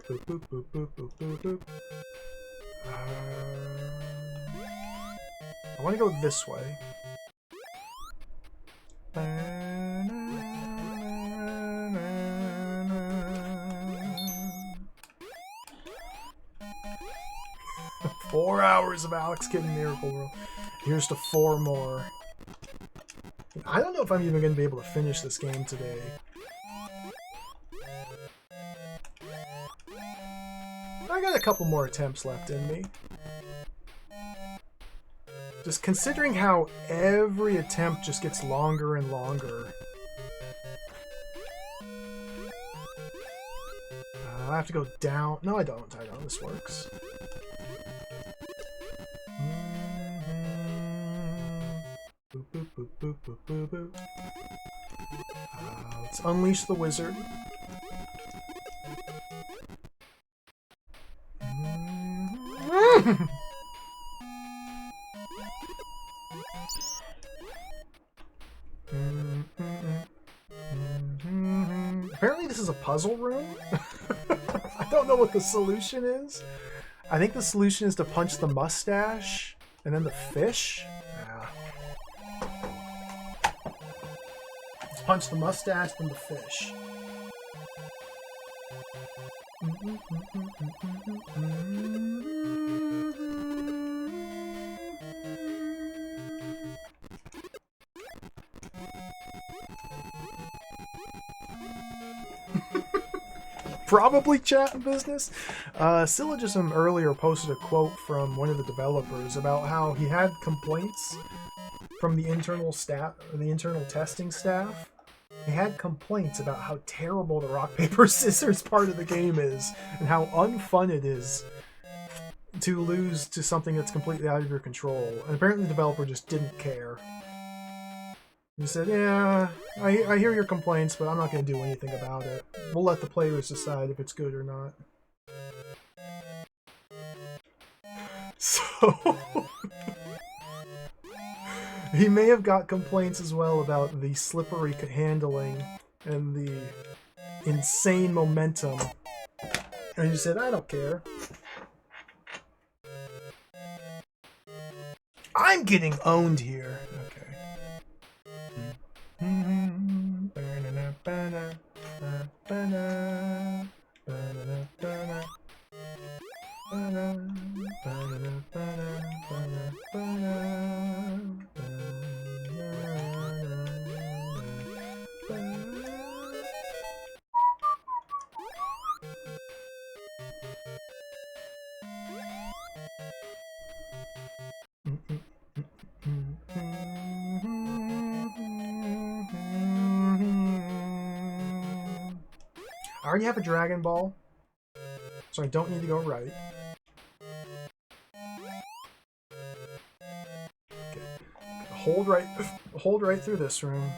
Boop, boop, boop, boop, boop, boop, boop. I want to go this way. 4 hours of Alex Kitten Miracle World. Here's to 4 more. I don't know if I'm even going to be able to finish this game today. I got a couple more attempts left in me. Just considering how every attempt just gets longer and longer. I have to go down. No, I don't. This works. Boop, boop, boop, boop, boop, boop, boop. Let's unleash the wizard. 'Apparently this is a puzzle room. I don't know what the solution is. I think the solution is to punch the mustache and then the fish. Yeah. Let's punch the mustache and the fish. Probably chat business. Syllogism earlier posted a quote from one of the developers about how he had complaints from the internal staff, or the internal testing staff. He had complaints about how terrible the rock paper scissors part of the game is, and how unfun it is to lose to something that's completely out of your control. And apparently the developer just didn't care. He said, yeah, I hear your complaints, but I'm not going to do anything about it. We'll let the players decide if it's good or not. So, he may have got complaints as well about the slippery handling and the insane momentum. And he said, I don't care. I'm getting owned here. Okay. I already have a Dragon Ball, so I don't need to go right. hold right through this room.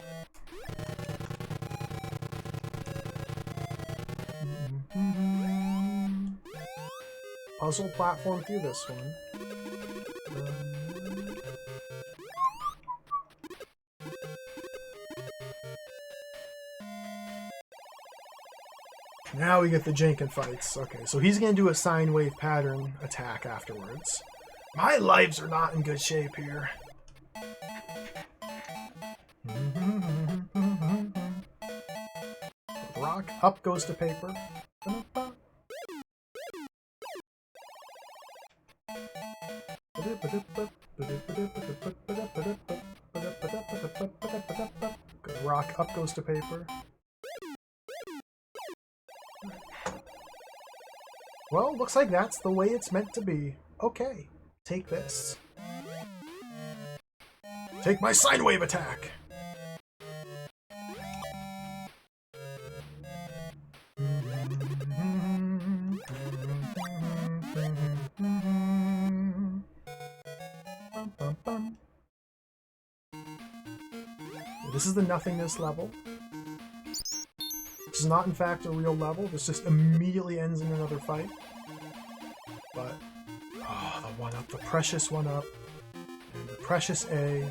Puzzle platform through this one. Now we get the Jenkin fights. Okay, so he's gonna do a sine wave pattern attack afterwards. My lives are not in good shape here. Rock, up goes to paper. Good rock, up goes to paper. Well, looks like that's the way it's meant to be. Okay, take this. Take my sine wave attack! This is the nothingness level. This is not, in fact, a real level. This just immediately ends in another fight. But, oh, the one-up, the precious one-up, and the precious A.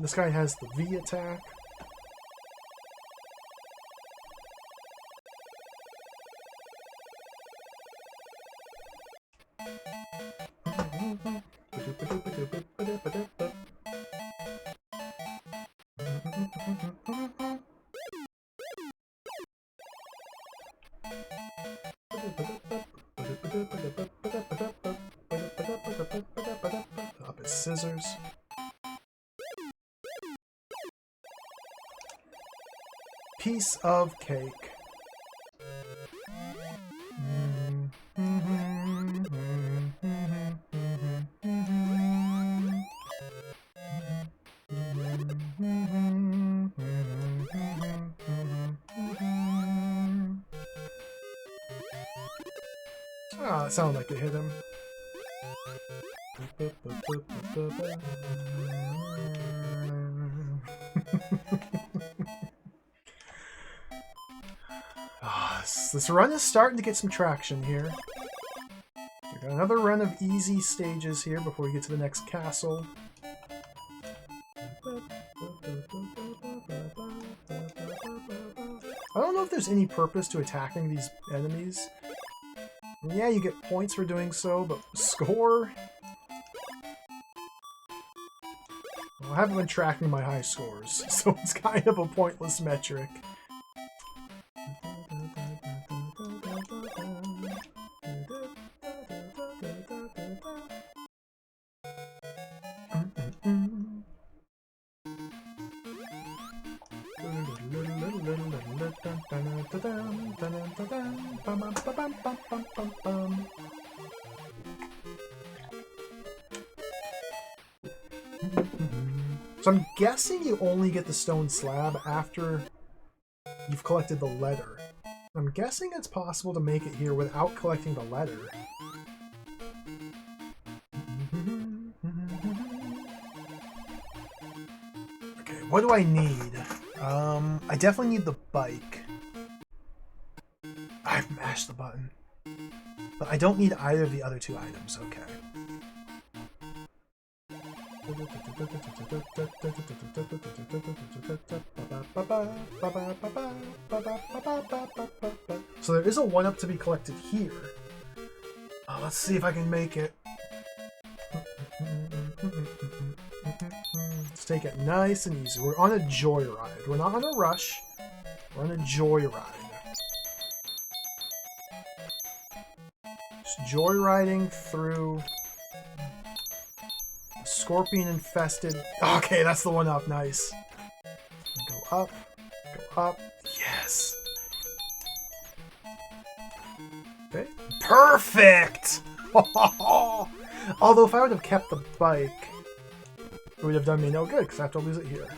This guy has the V attack. Up his scissors. Piece of cake. Ah, it sounded like it hit him. This run is starting to get some traction here. We got another run of easy stages here before we get to the next castle. I don't know if there's any purpose to attacking these enemies. Yeah, you get points for doing so, but score? Well, I haven't been tracking my high scores, so it's kind of a pointless metric. So I'm guessing you only get the stone slab after you've collected the letter. I'm guessing it's possible to make it here without collecting the letter. Okay, what do I need? I definitely need the bike. I've mashed the button. But I don't need either of the other two items, okay. So there is a 1-up to be collected here. Let's see if I can make it. Let's take it nice and easy. We're on a joyride. We're not on a rush. We're on a joyride. Just joyriding through scorpion-infested... Okay, that's the 1-up. Nice. Go up. Go up. Yes! Okay. Perfect! Although if I would have kept the bike, it would have done me no good because I have to lose it here.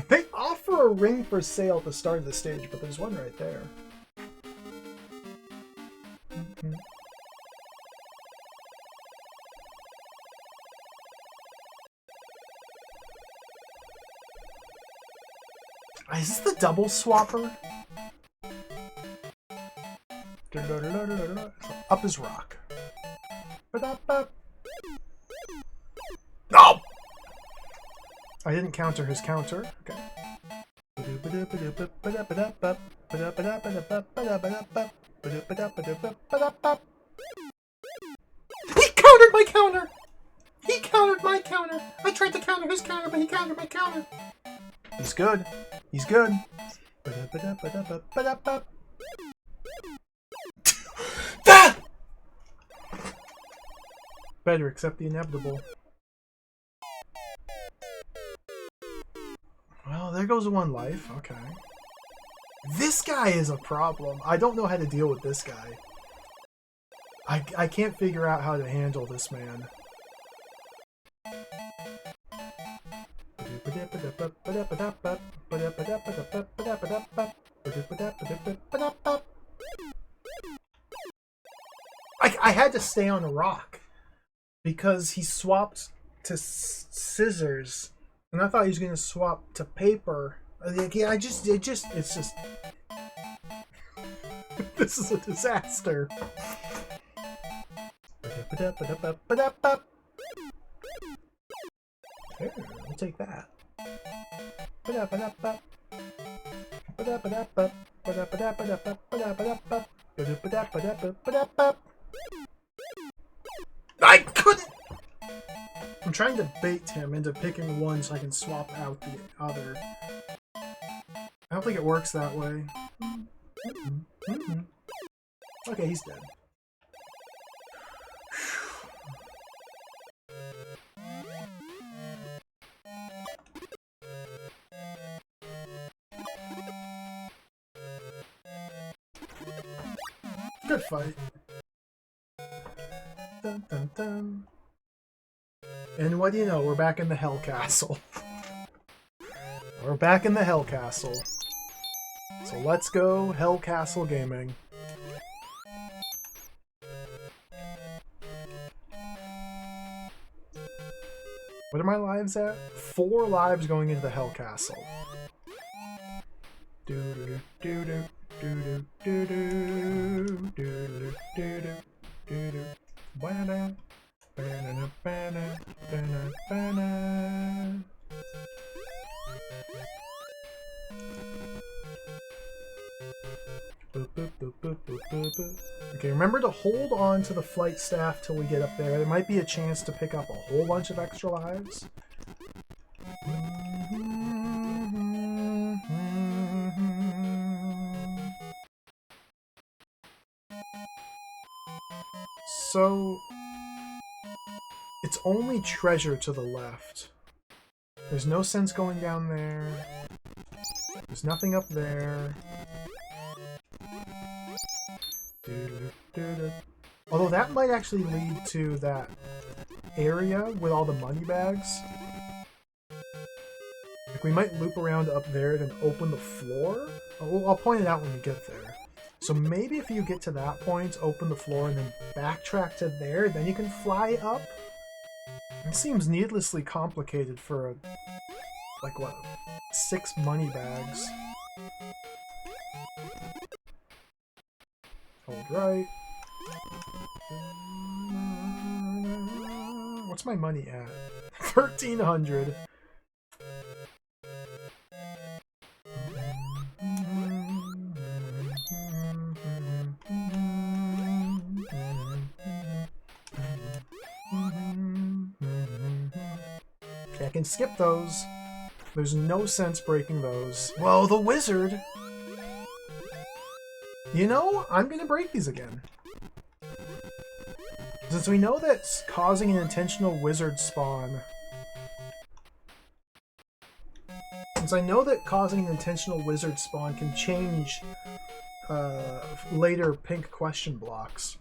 They offer a ring for sale at the start of the stage, but there's one right there. Is this the double swapper? Up his rock. No! I didn't counter his counter. Okay. He countered my counter! He countered my counter! I tried to counter his counter, but he countered my counter! He's good. He's good. Ah! Better accept the inevitable. Well, there goes one life. Okay. This guy is a problem. I don't know how to deal with this guy. I can't figure out how to handle this man. I had to stay on a rock because he swapped to scissors, and I thought he was going to swap to paper. Yeah, it's just this is a disaster. Here, I'll take that. I couldn't! I'm trying to bait him into picking one so I can swap out the other. I don't think it works that way. Okay, he's dead. Good fight. Dun, dun, dun. And what do you know? We're back in the Hell Castle. We're back in the Hell Castle. So let's go Hell Castle Gaming. What are my lives at? 4 lives going into the Hell Castle. Doo doo doo doo doo doo doo doo doo doo. Banana, banana, banana, banana, banana. Okay, remember to hold on to the flight staff till we get up there. There might be a chance to pick up a whole bunch of extra lives. So, it's only treasure to the left. There's no sense going down there. There's nothing up there. Although that might actually lead to that area with all the money bags. Like we might loop around up there, then open the floor. I'll point it out when we get there. So maybe if you get to that point, open the floor and then backtrack to there, then you can fly up. It seems needlessly complicated for like what, 6 money bags. Hold right. What's my money at? 1,300. Okay, I can skip those. There's no sense breaking those. Well, the wizard! You know, I'm gonna break these again. Since we know that causing an intentional wizard spawn... Since I know that causing an intentional wizard spawn can change later pink question blocks.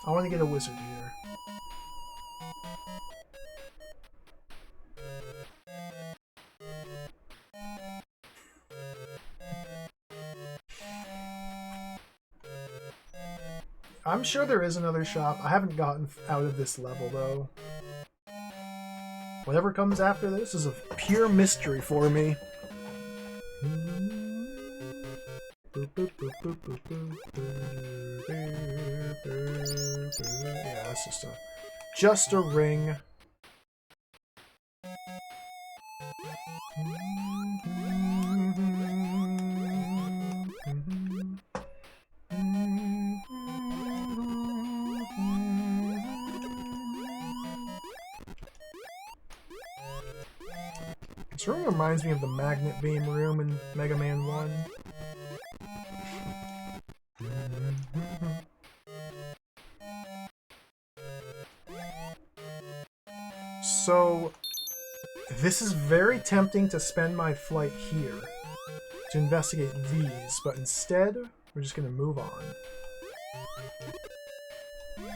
I want to get a wizard here. I'm sure there is another shop. I haven't gotten out of this level, though. Whatever comes after this is a pure mystery for me. Yeah, that's just a ring. This room reminds me of the magnet beam room in Mega Man 1. So, this is very tempting to spend my flight here to investigate these, but instead, we're just going to move on. I'm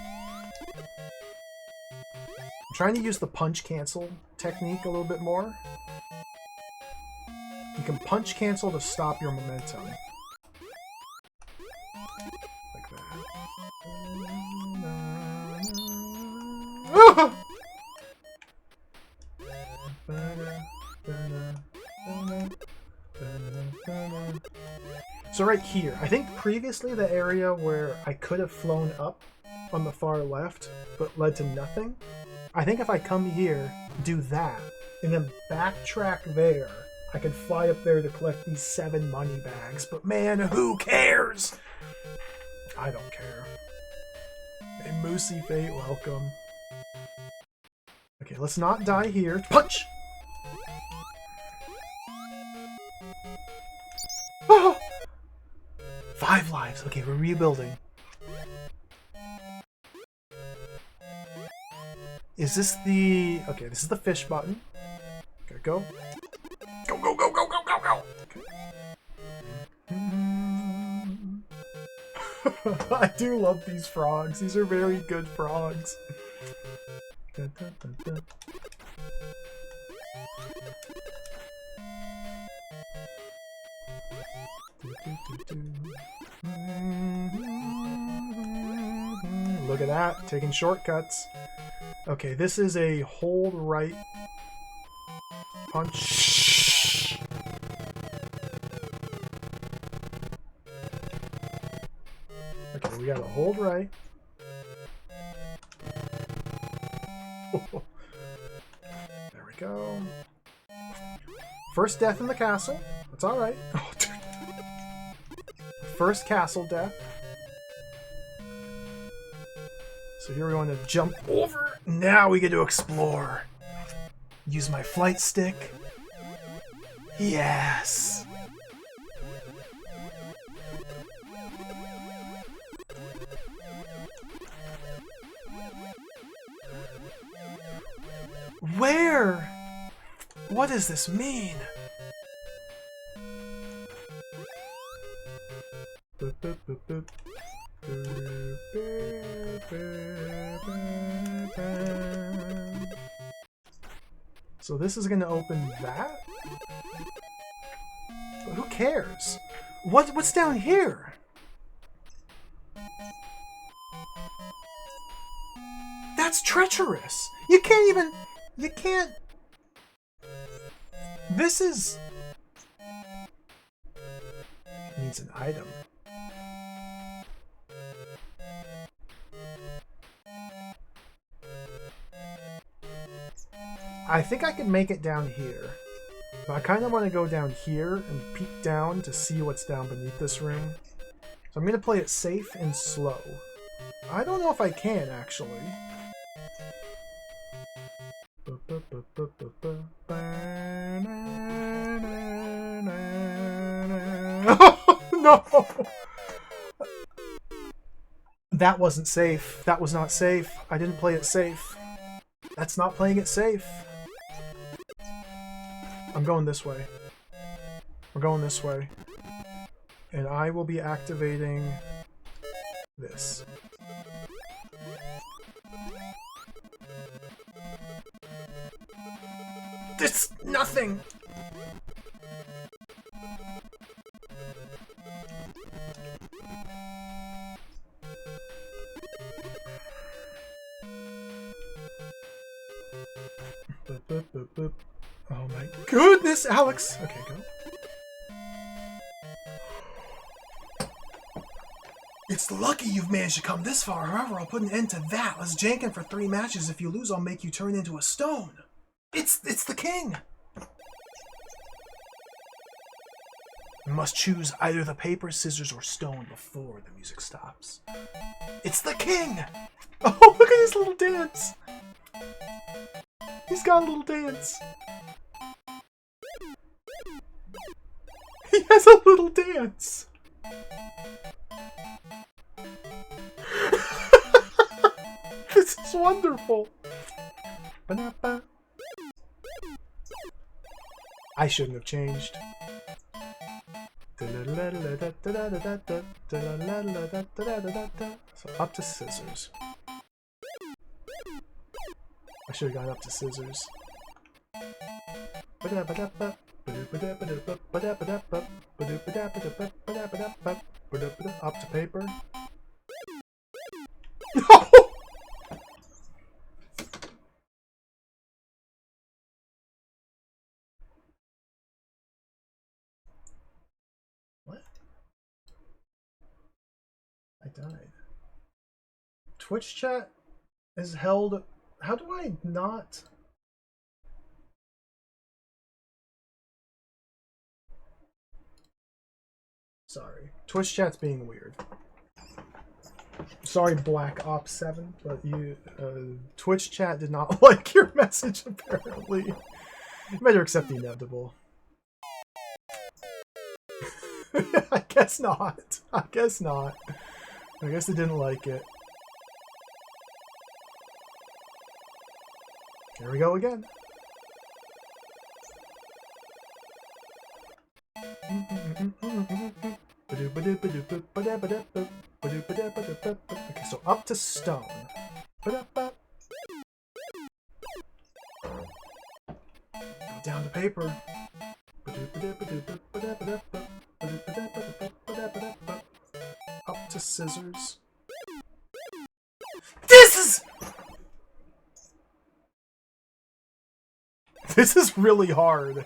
trying to use the punch cancel technique a little bit more. You can punch cancel to stop your momentum. Like that. So right here, I think previously the area where I could have flown up on the far left, but led to nothing, I think if I come here, do that, and then backtrack there, I could fly up there to collect these 7 money bags, but man, who cares? I don't care. Hey, Moosey Fate, welcome. Okay, let's not die here. Punch! Oh! 5 lives. Okay, we're rebuilding. Is this the... Okay, this is the fish button. Okay, go. Go, go, go, go, go, go, go! Okay. I do love these frogs. These are very good frogs. Dun, dun, dun, dun. Look at that, taking shortcuts. Okay, this is a hold right punch. Okay, we got a hold right. There we go. First death in the castle. That's alright. Oh, dude. First castle death. So here we want to jump over. Now we get to explore. Use my flight stick. Yes. Where? What does this mean? Boop, boop, boop, boop. So this is going to open that? But who cares? What's down here? That's treacherous! You can't even... You can't... This is... It needs an item. I think I can make it down here. But I kind of want to go down here and peek down to see what's down beneath this room. So I'm going to play it safe and slow. I don't know if I can, actually. No! That wasn't safe. That was not safe. I didn't play it safe. That's not playing it safe. I'm going this way. We're going this way. And I will be activating this. There's nothing! Boop, boop, boop, boop. Oh my goodness, Alex! Okay, go. It's lucky you've managed to come this far. However, I'll put an end to that. Let's jank for 3 matches. If you lose, I'll make you turn into a stone. It's the king! You must choose either the paper, scissors, or stone before the music stops. It's the king! Oh, look at his little dance! He's got a little dance. He has a little dance. This is wonderful. Ba-da-ba. I shouldn't have changed. So up to scissors. I should have gone up to scissors. Up to paper. No! What? I died. Twitch chat is held. How do I not? Sorry. Twitch chat's being weird. Sorry, Black Ops 7, but you, Twitch chat did not like your message, apparently. You better accept the inevitable. I guess not. I guess not. I guess they didn't like it. Here we go again. Okay, so up to stone. Go down to paper. Up to scissors. This is really hard.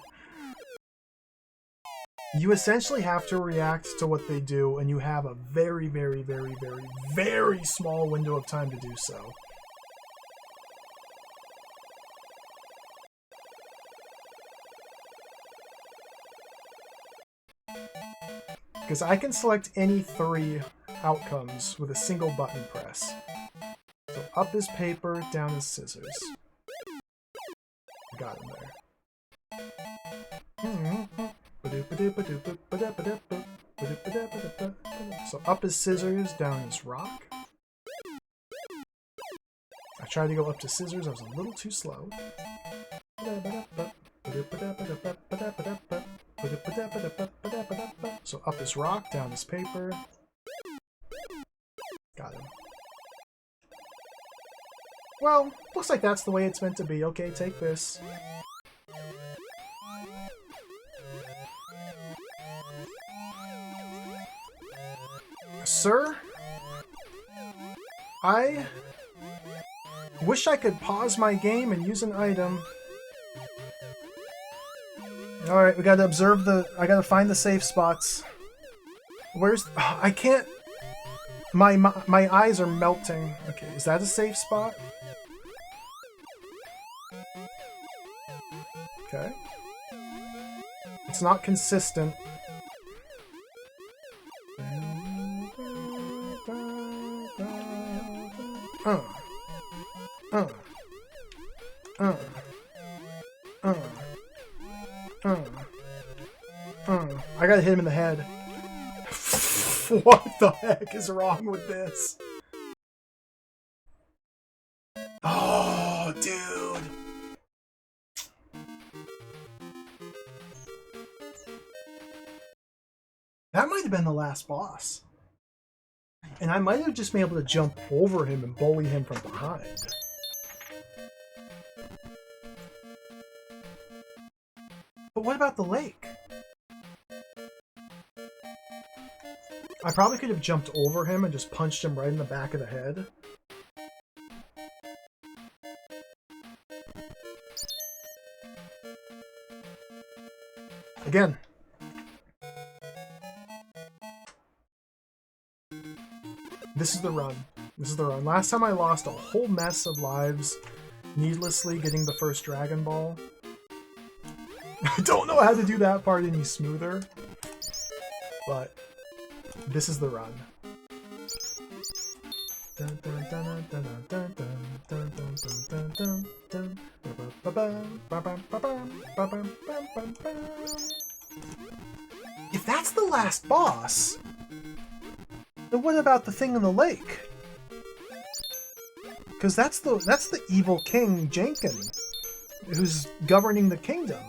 You essentially have to react to what they do, and you have a very, very, very, very, very small window of time to do so. Because I can select any 3 outcomes with a single button press. So up is paper, down is scissors. Got him there. So up is scissors, down is rock. I tried to go up to scissors, I was a little too slow. So up is rock, down is paper. Got him. Well, looks like that's the way it's meant to be. Okay, take this. Sir? I wish I could pause my game and use an item. Alright, we gotta observe I gotta find the safe spots. Where's... Oh, I can't... My eyes are melting. Okay, is that a safe spot? Okay. It's not consistent. I gotta hit him in the head. What the heck is wrong with this? Oh, dude. That might have been the last boss. And I might have just been able to jump over him and bully him from behind. But what about the lake? I probably could have jumped over him and just punched him right in the back of the head. Again. This is the run. This is the run. Last time I lost a whole mess of lives needlessly getting the first Dragon Ball. I don't know how to do that part any smoother, but this is the run. If that's the last boss, then what about the thing in the lake? Because that's the evil king Janken, who's governing the kingdom,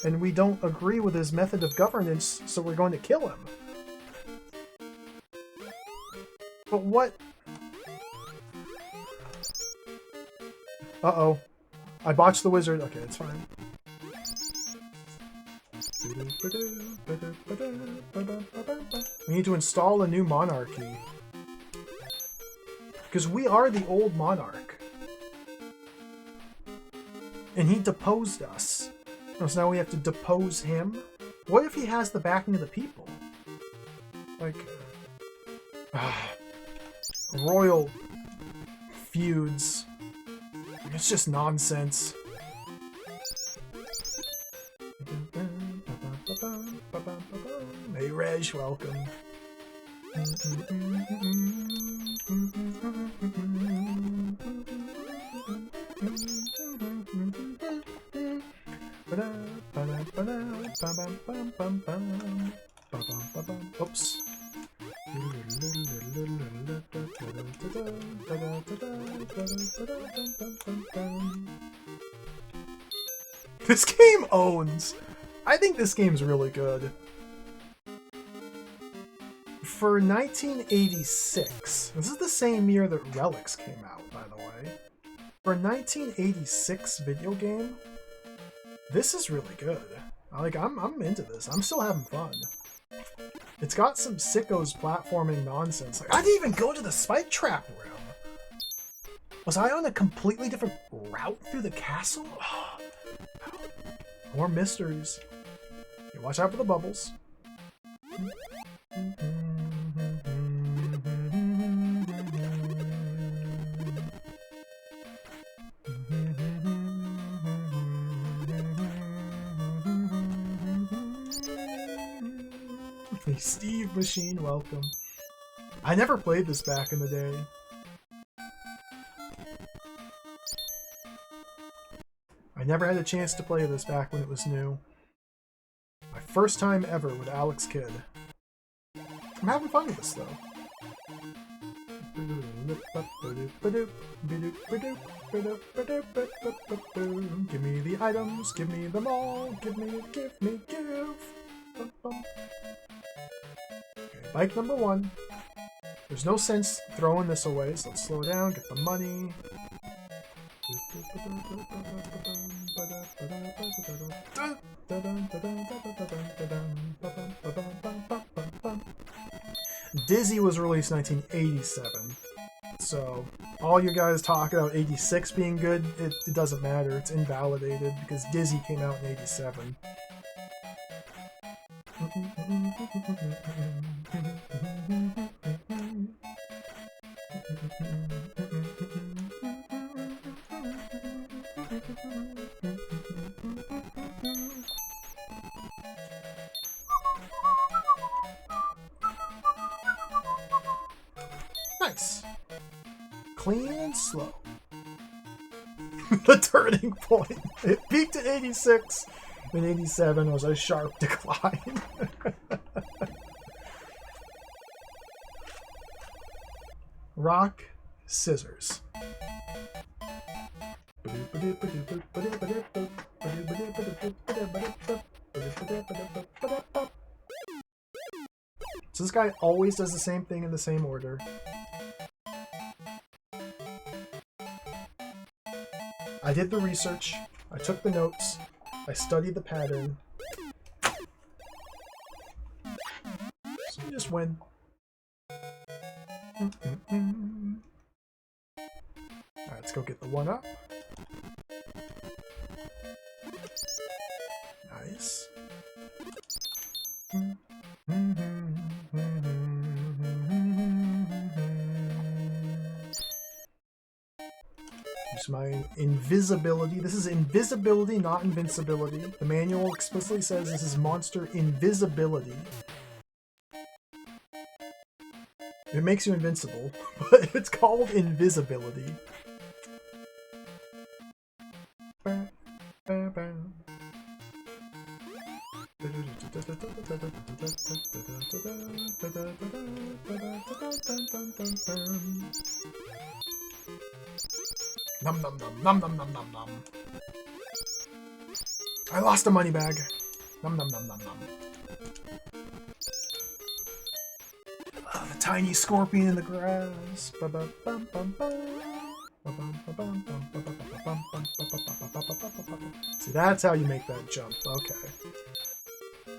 and we don't agree with his method of governance, so we're going to kill him. But what? Uh-oh. I botched the wizard. Okay, it's fine. We need to install a new monarchy. Because we are the old monarch. And he deposed us. So now we have to depose him? What if he has the backing of the people? Like... royal feuds. It's just nonsense. Hey Reg, welcome. Oops. This game owns. I think this game's really good. For 1986, this is the same year that Relics came out, by the way. For a 1986 video game, this is really good. Like, I'm into this. I'm still having fun. It's got some sickos platforming nonsense. Like, I didn't even go to the spike trap room. Was I on a completely different route through the castle? More mysteries. Okay, watch out for the bubbles. Hey, Steve Machine, welcome. I never played this back in the day. I never had a chance to play this back when it was new. My first time ever with Alex Kidd. I'm having fun with this, though. Give me the items, give me them all, give. Okay, bike number 1. There's no sense throwing this away, so let's slow down, get the money. Dizzy was released in 1987, so all you guys talk about 86 being good, it doesn't matter, it's invalidated because Dizzy came out in 87. Nice. Clean and slow. The turning point. It peaked at 86, and 87 was a sharp decline. Rock, scissors. So this guy always does the same thing in the same order. I did the research, I took the notes, I studied the pattern. So you just win. Alright, let's go get the 1-up. Nice. Use my invisibility. This is invisibility, not invincibility. The manual explicitly says this is monster invisibility. It makes you invincible, but it's called invisibility. Nom nom nom nom nom nom nom nom. I lost a money bag. Nom nom nom nom nom. Oh, the tiny scorpion in the grass. See, that's how you make that jump. Okay.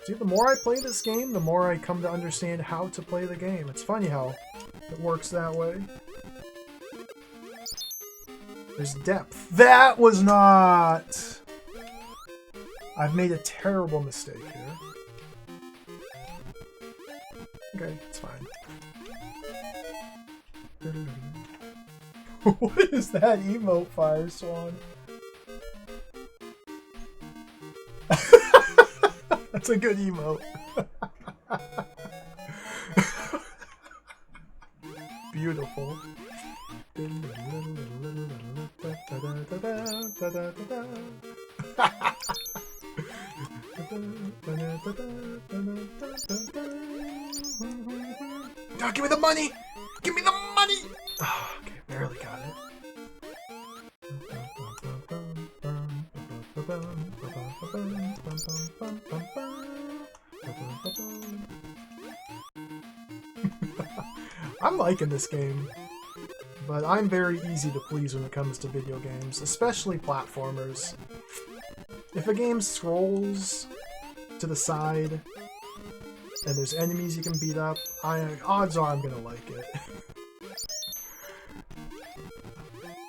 See, the more I play this game, the more I come to understand how to play the game. It's funny how it works that way. There's depth. That was not... I've made a terrible mistake here. Okay, it's fine. What is that emote, Fire Swan? That's a good emote. Beautiful. Oh, give me the money! Give me the money! Oh, okay, barely got it. I'm liking this game, but I'm very easy to please when it comes to video games, especially platformers. If a game scrolls to the side and there's enemies you can beat up, odds are I'm gonna like it.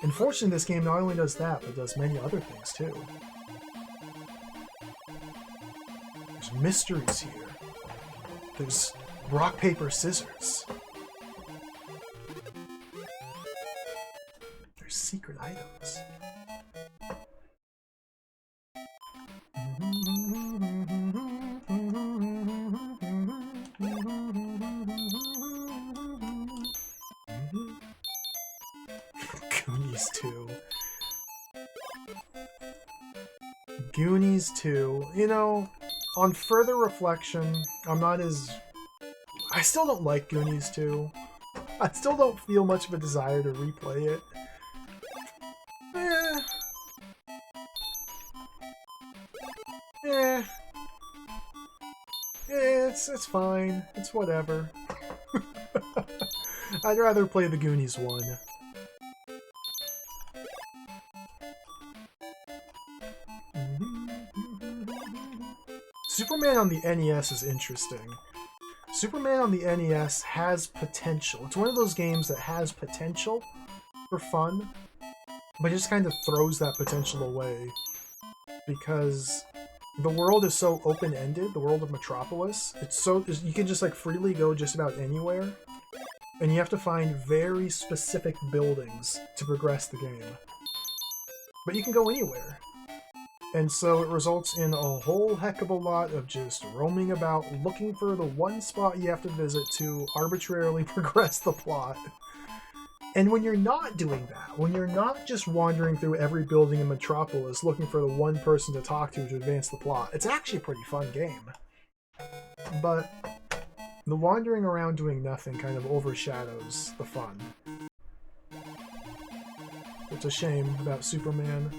Unfortunately, this game not only does that, but does many other things too. There's mysteries here. There's rock, paper, scissors. There's secret items. Goonies 2. Goonies 2. You know, on further reflection, I'm not as... I still don't like Goonies 2. I still don't feel much of a desire to replay it. It's fine. It's whatever. I'd rather play the Goonies 1. Superman on the NES is interesting. Superman on the NES has potential. It's one of those games that has potential for fun, but just kind of throws that potential away. Because the world is so open-ended, the world of Metropolis, you can just like freely go just about anywhere, and you have to find very specific buildings to progress the game. But you can go anywhere. And so it results in a whole heck of a lot of just roaming about, looking for the one spot you have to visit to arbitrarily progress the plot. And when you're not doing that, when you're not just wandering through every building in Metropolis looking for the one person to talk to advance the plot, it's actually a pretty fun game. But the wandering around doing nothing kind of overshadows the fun. It's a shame about Superman.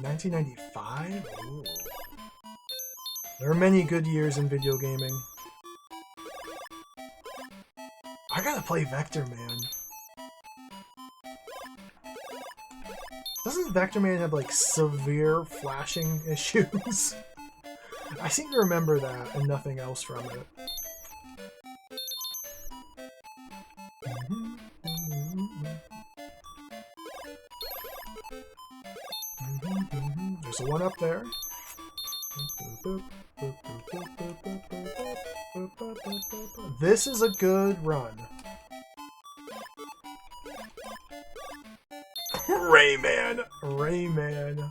1995? Ooh. There are many good years in video gaming. I gotta play Vector Man. Doesn't Vector Man have like severe flashing issues? I seem to remember that and nothing else from it. There's a one up there. This is a good run. Rayman! Rayman.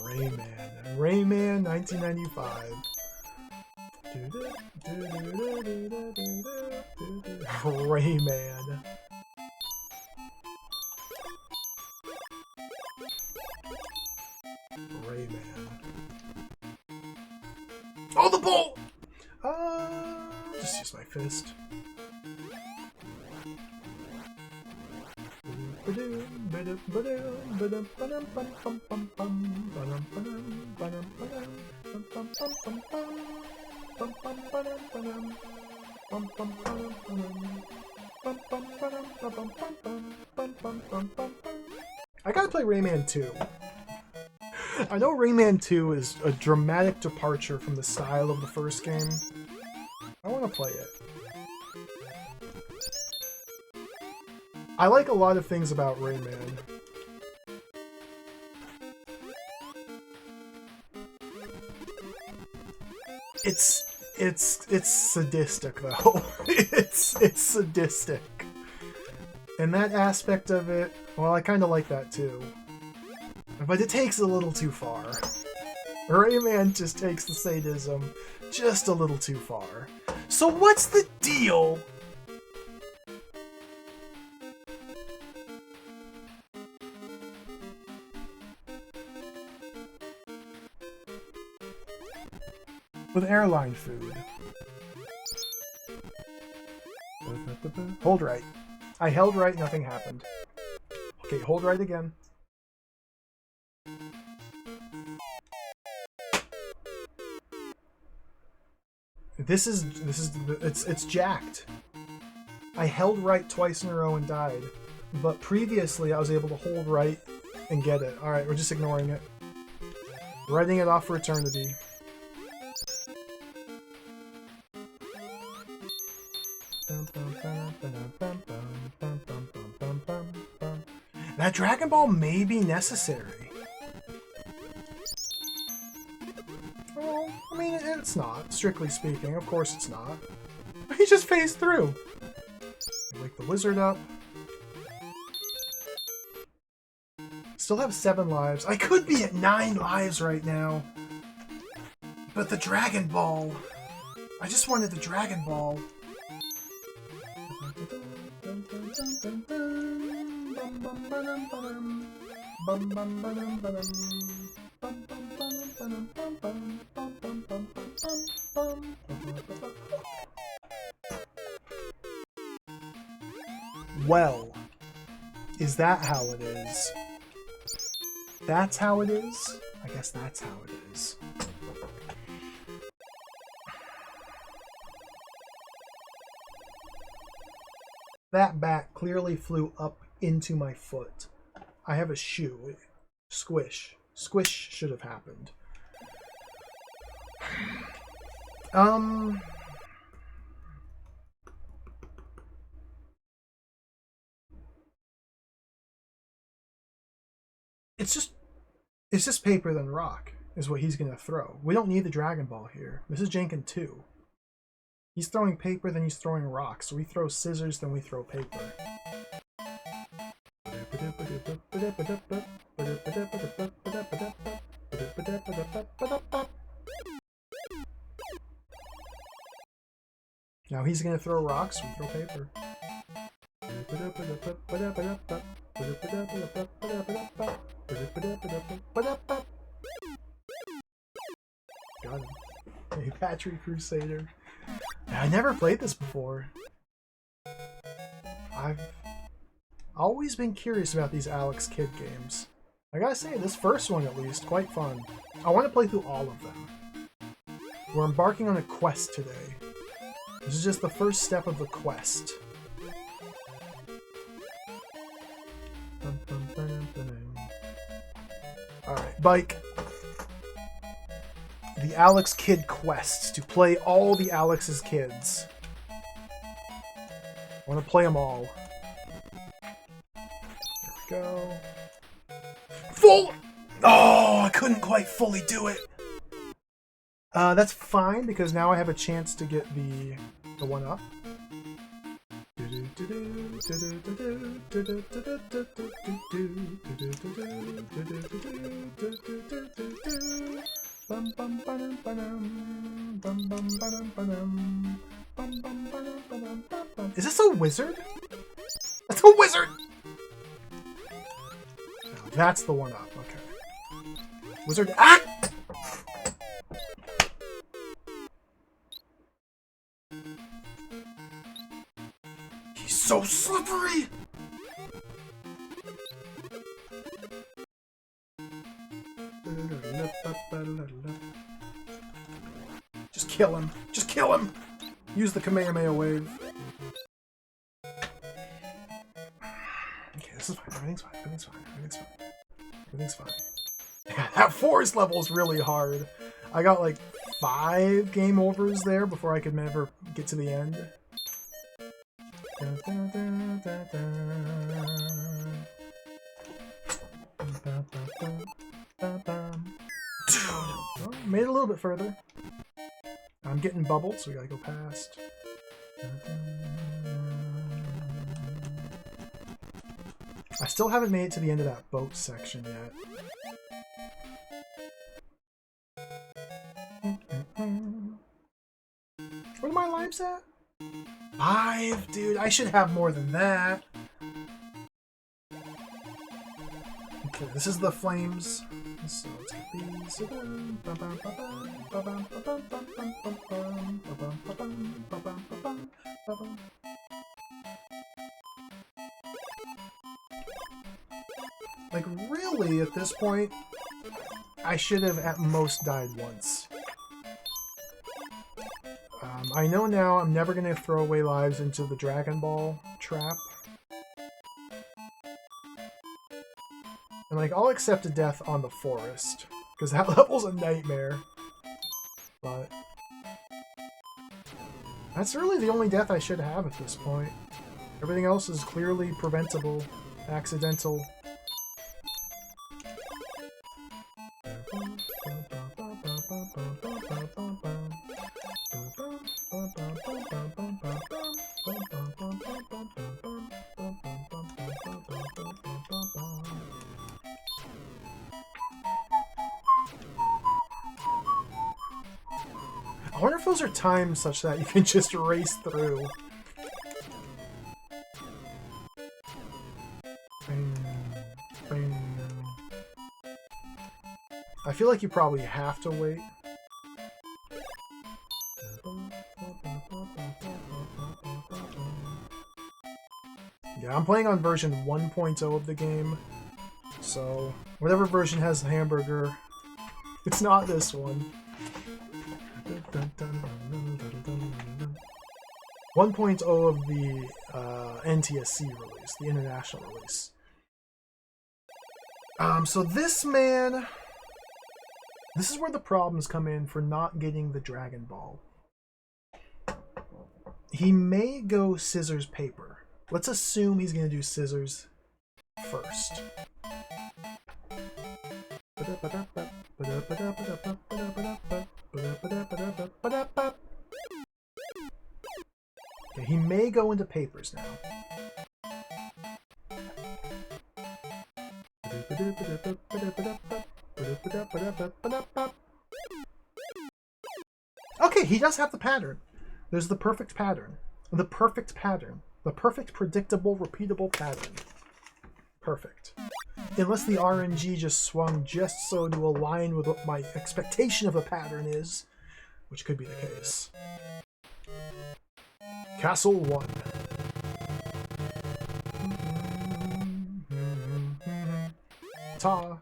Rayman. Rayman 1995. Rayman. Rayman. Oh, the ball! Just use my fist. I gotta play Rayman 2. I know Rayman 2 is a dramatic departure from the style of the first game. I want to play it. I like a lot of things about Rayman. It's sadistic though. it's sadistic. And that aspect of it, well, I kind of like that too. But it takes a little too far. Rayman just takes the sadism just a little too far. So what's the deal with airline food? Hold right. I held right, nothing happened. Okay, hold right again. It's jacked. I held right twice in a row and died, but previously I was able to hold right and get it. Alright, we're just ignoring it. Writing it off for eternity. That Dragon Ball may be necessary. Well, I mean, it's not, strictly speaking. Of course it's not. He just phased through. Wake the wizard up. Still have 7 lives. I could be at 9 lives right now. But the Dragon Ball. I just wanted the Dragon Ball. Well, is that how it is? That's how it is? I guess that's how it is. That bat clearly flew up into my foot. I have a shoe. Squish. Squish should have happened. It's just paper than rock is what he's gonna throw. We don't need the Dragon Ball here. This is Jenkin 2. He's throwing paper, then he's throwing rocks. So we throw scissors, then we throw paper. Now he's gonna throw rocks, we throw paper. Got him. Hey, Patrick Crusader. I never played this before. Always been curious about these Alex Kidd games. I gotta say, this first one at least, quite fun. I want to play through all of them. We're embarking on a quest today. This is just the first step of the quest. Alright, bike. The Alex Kidd quest, to play all the Alex's kids. I want to play them all. There we go. Full! Oh, I couldn't quite fully do it. That's fine, because now I have a chance to get the one up. Is this a wizard? That's a wizard! No, that's the one up, okay. Wizard, ah! He's so slippery! Just kill him. Just kill him! Use the Kamehameha wave. Okay, this is fine. Everything's fine. Everything's fine. Everything's fine. Everything's fine. That forest level is really hard. I got like 5 game overs there before I could ever get to the end. Dude! Oh, made it a little bit further. I'm getting bubbled, so we gotta go past. I still haven't made it to the end of that boat section yet. Where are my lives at? 5? Dude, I should have more than that. Okay, this is the flames. So let's get these. Like, really, at this point, I should have at most died once. I know now I'm never going to throw away lives into the Dragon Ball trap. And, like, I'll accept a death on the forest, because that level's a nightmare. But that's really the only death I should have at this point. Everything else is clearly preventable, accidental. I wonder if those are timed such that you can just race through. I feel like you probably have to wait. Yeah, I'm playing on version 1.0 of the game, so whatever version has the hamburger, it's not this one. 1.0 of the NTSC release, the international release. So this man, this is where the problems come in for not getting the Dragon Ball. He may go scissors paper. Let's assume he's going to do scissors first. Okay, he may go into papers now. Okay, he does have the pattern. There's the perfect pattern. The perfect pattern. The perfect, predictable, repeatable pattern. Perfect. Unless the RNG just swung just so to align with what my expectation of the pattern is, which could be the case. Castle 1. Ta-ta.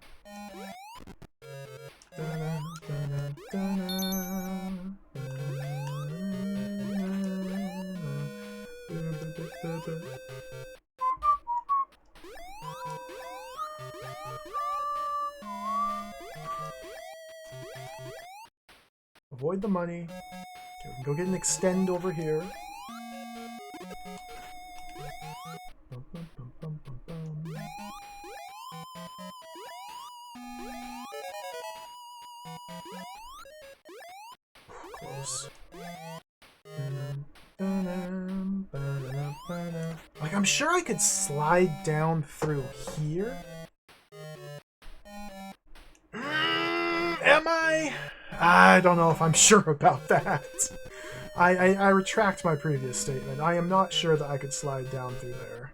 Avoid the money. Okay, we can go get an extend over here. Bum, bum, bum, bum, bum, bum. Close. Like, I'm sure I could slide down through here. Am I? I don't know if I'm sure about that. I retract my previous statement. I am not sure that I could slide down through there.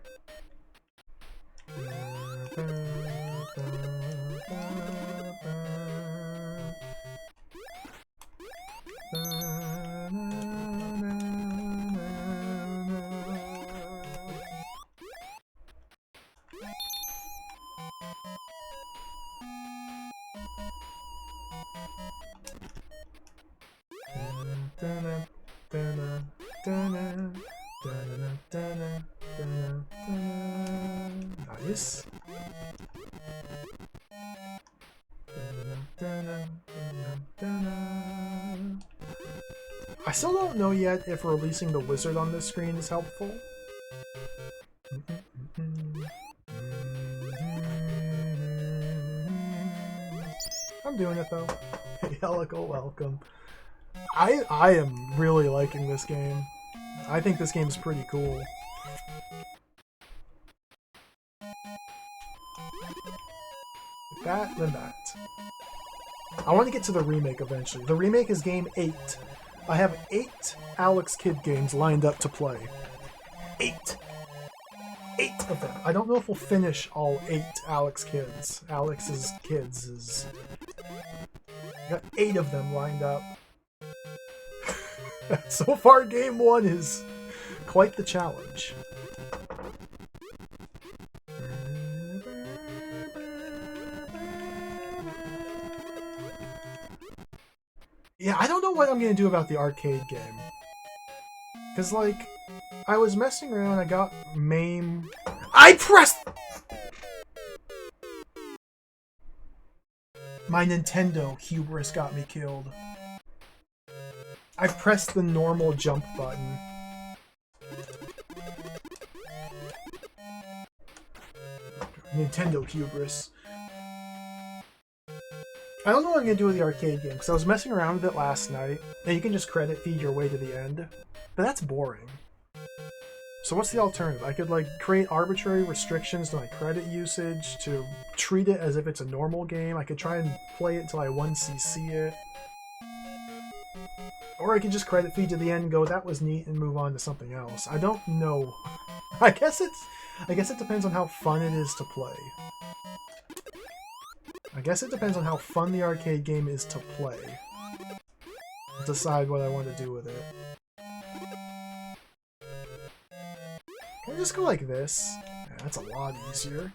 Nice. I still don't know yet if releasing the wizard on this screen is helpful. I'm doing it though. Hey, Helical, welcome. I am really liking this game. I think this game's pretty cool. That, then that. I want to get to the remake eventually. The remake is game 8. I have 8 Alex Kidd games lined up to play. 8. 8 of them. I don't know if we'll finish all 8 Alex's kids. I got 8 of them lined up. So far, game 1 is quite the challenge. Yeah, I don't know what I'm going to do about the arcade game. Because, like, I was messing around, I got MAME... I pressed... My Nintendo hubris got me killed. I pressed the normal jump button. Nintendo hubris. I don't know what I'm going to do with the arcade game, because I was messing around with it last night, and you can just credit feed your way to the end. But that's boring. So what's the alternative? I could, like, create arbitrary restrictions to my credit usage to treat it as if it's a normal game. I could try and play it until I 1cc it. Or I could just credit feed to the end and go, that was neat, and move on to something else. I don't know. I guess it depends on how fun it is to play. I guess it depends on how fun the arcade game is to play. Decide what I want to do with it. Can I just go like this? Yeah, that's a lot easier.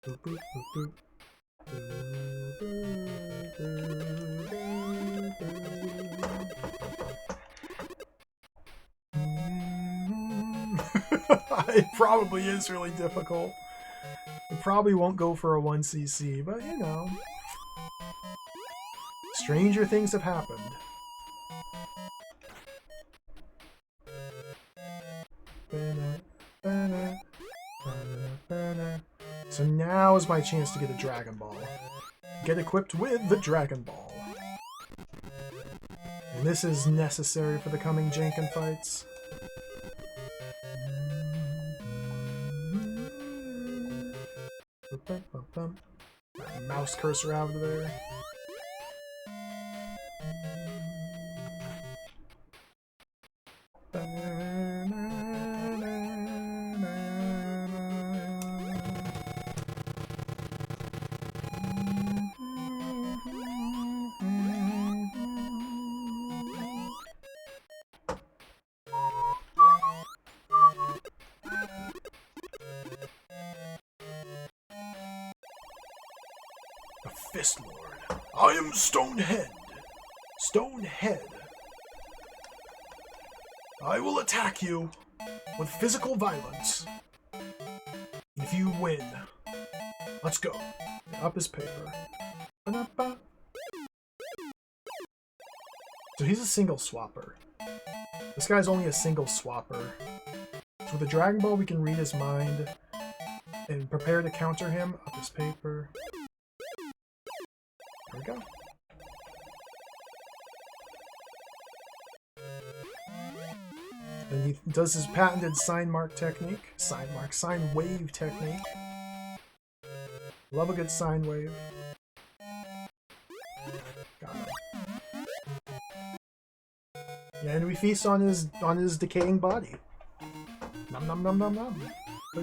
Boop, boop, boop, It probably is really difficult. It probably won't go for a 1cc, but you know. Stranger things have happened. So now is my chance to get a Dragon Ball. Get equipped with the Dragon Ball. And this is necessary for the coming Janken fights. Mouse cursor out of there. A Fist Lord. I am Stonehead. Stonehead. I will attack you with physical violence. If you win. Let's go. Up his paper. So he's a single swapper. This guy's only a single swapper. So with the Dragon Ball, we can read his mind and prepare to counter him. Up his paper. There we go. And he does his patented sign mark technique. Sign wave technique. Love a good sine wave. Got him. Yeah, and we feast on his decaying body. Nom nom nom nom nom. Oh,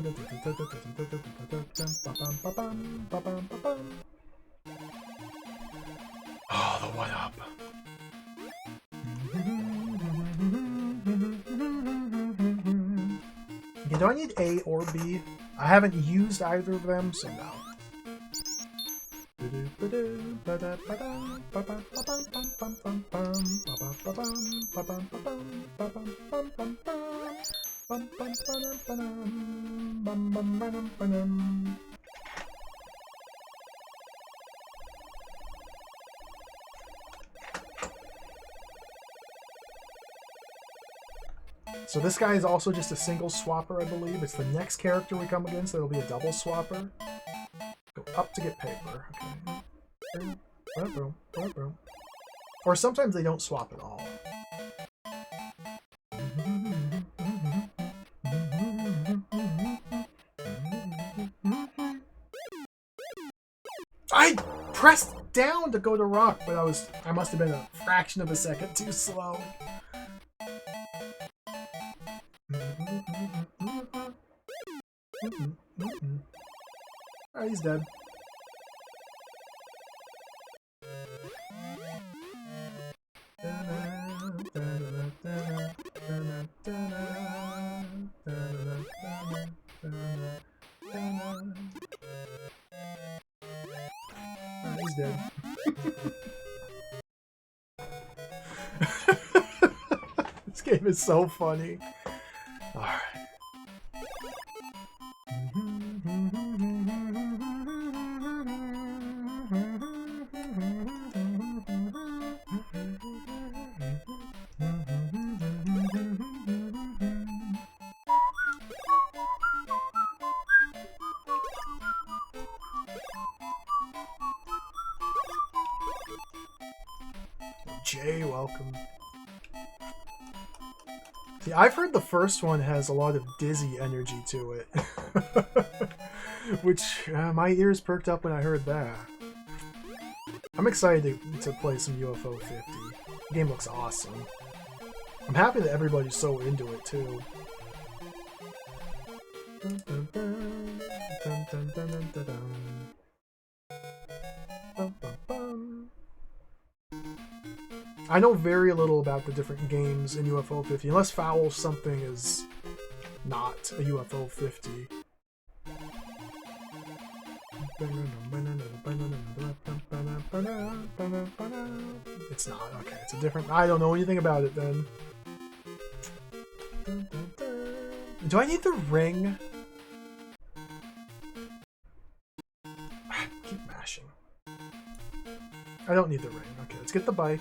the one up. Okay, do I need A or B? I haven't used either of them, so no. So this guy is also just a single swapper, I believe. It's the next character we come against that'll be a double swapper. Go up to get paper. Okay. Or sometimes they don't swap at all. I pressed down to go to rock, but I must have been a fraction of a second too slow. Alright, he's dead. He's dead. This game is so funny. Alright. Jay, welcome. See, I've heard the first one has a lot of dizzy energy to it. Which, my ears perked up when I heard that. I'm excited to play some UFO 50. The game looks awesome. I'm happy that everybody's so into it, too. I know very little about the different games in UFO 50, unless Foul something is not a UFO 50. It's not. Okay, it's a different... I don't know anything about it then. Do I need the ring? Keep mashing. I don't need the ring. Okay, let's get the bike.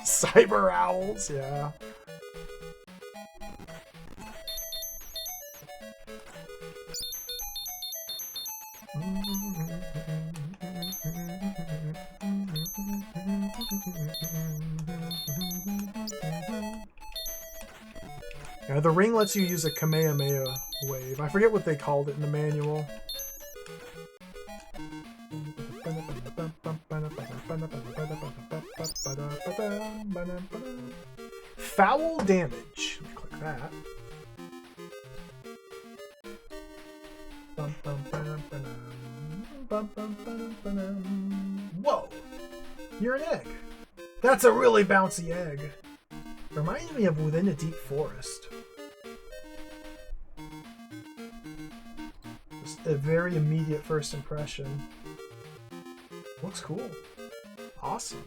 Cyber owls, yeah. Yeah, the ring lets you use a Kamehameha wave. I forget what they called it in the manual. Foul damage. Click that. Whoa! You're an egg. That's a really bouncy egg. Reminds me of Within a Deep Forest. Just a very immediate first impression. Looks cool. Awesome.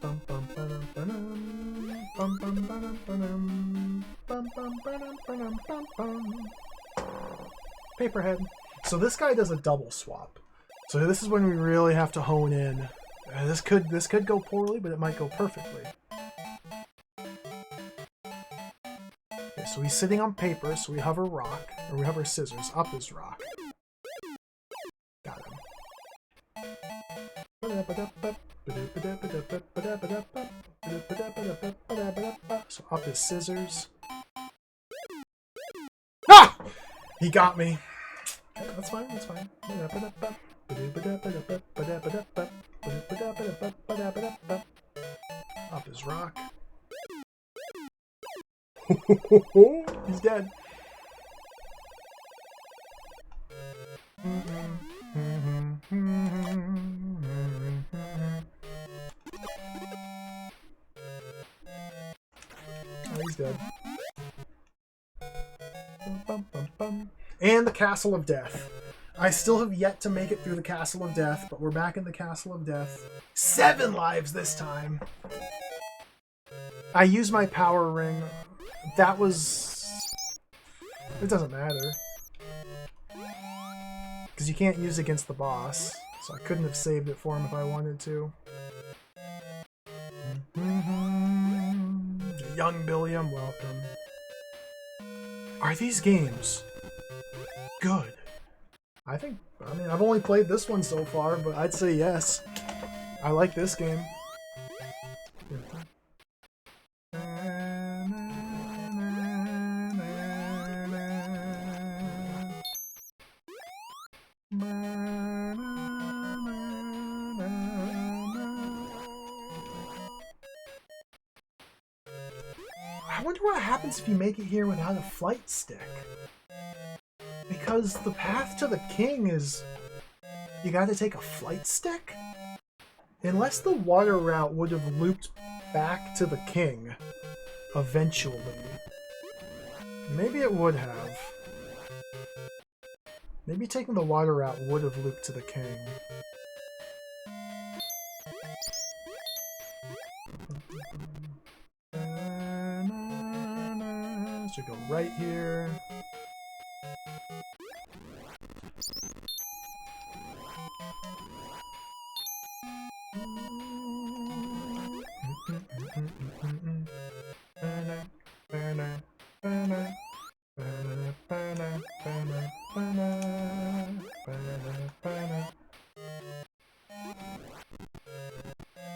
Bum, bum, ba-dum, ba-dum. Bum, bum, ba-dum, ba-dum. Bum, bum, ba-dum, ba-dum, bum, bum. Paperhead. So this guy does a double swap. So this is when we really have to hone in. This could go poorly, but it might go perfectly. Okay, so he's sitting on paper, so we hover rock, or we hover scissors, up his rock. Got him. So up his scissors. Ah! He got me. Yeah, that's fine, that's fine. Up his rock. He's dead. Oh, he's dead. And the Castle of Death. I still have yet to make it through the Castle of Death, but we're back in the Castle of Death. 7 lives this time! I used my power ring. That was... It doesn't matter. Because you can't use it against the boss. So I couldn't have saved it for him if I wanted to. Young Billiam, welcome. Are these games good? I mean, I've only played this one so far, but I'd say yes. I like this game. I wonder what happens if you make it here without a flight stick. Because the path to the king is... You gotta take a flight stick? Unless the water route would have looped back to the king eventually. Maybe it would have. Maybe taking the water route would have looped to the king. Should go right here.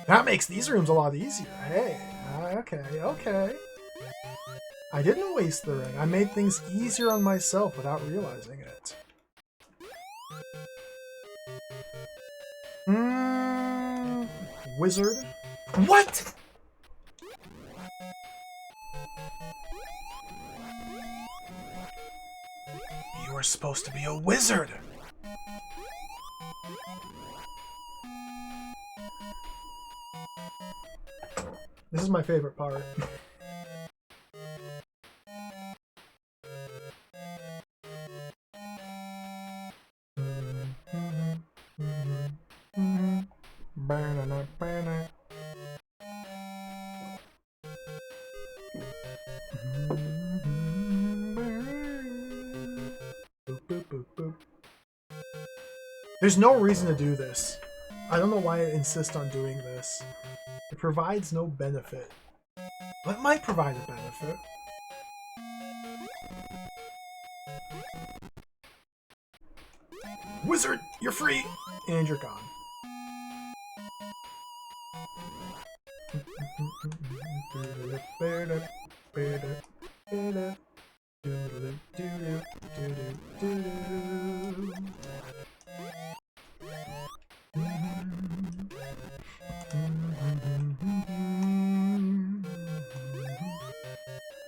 That makes these rooms a lot easier. Hey, okay. I didn't waste the ring. I made things easier on myself without realizing it. Wizard. What? You were supposed to be a wizard. This is my favorite part. There's no reason to do this. I don't know why I insist on doing this. It provides no benefit. Well, it might provide a benefit. Wizard, you're free! And you're gone.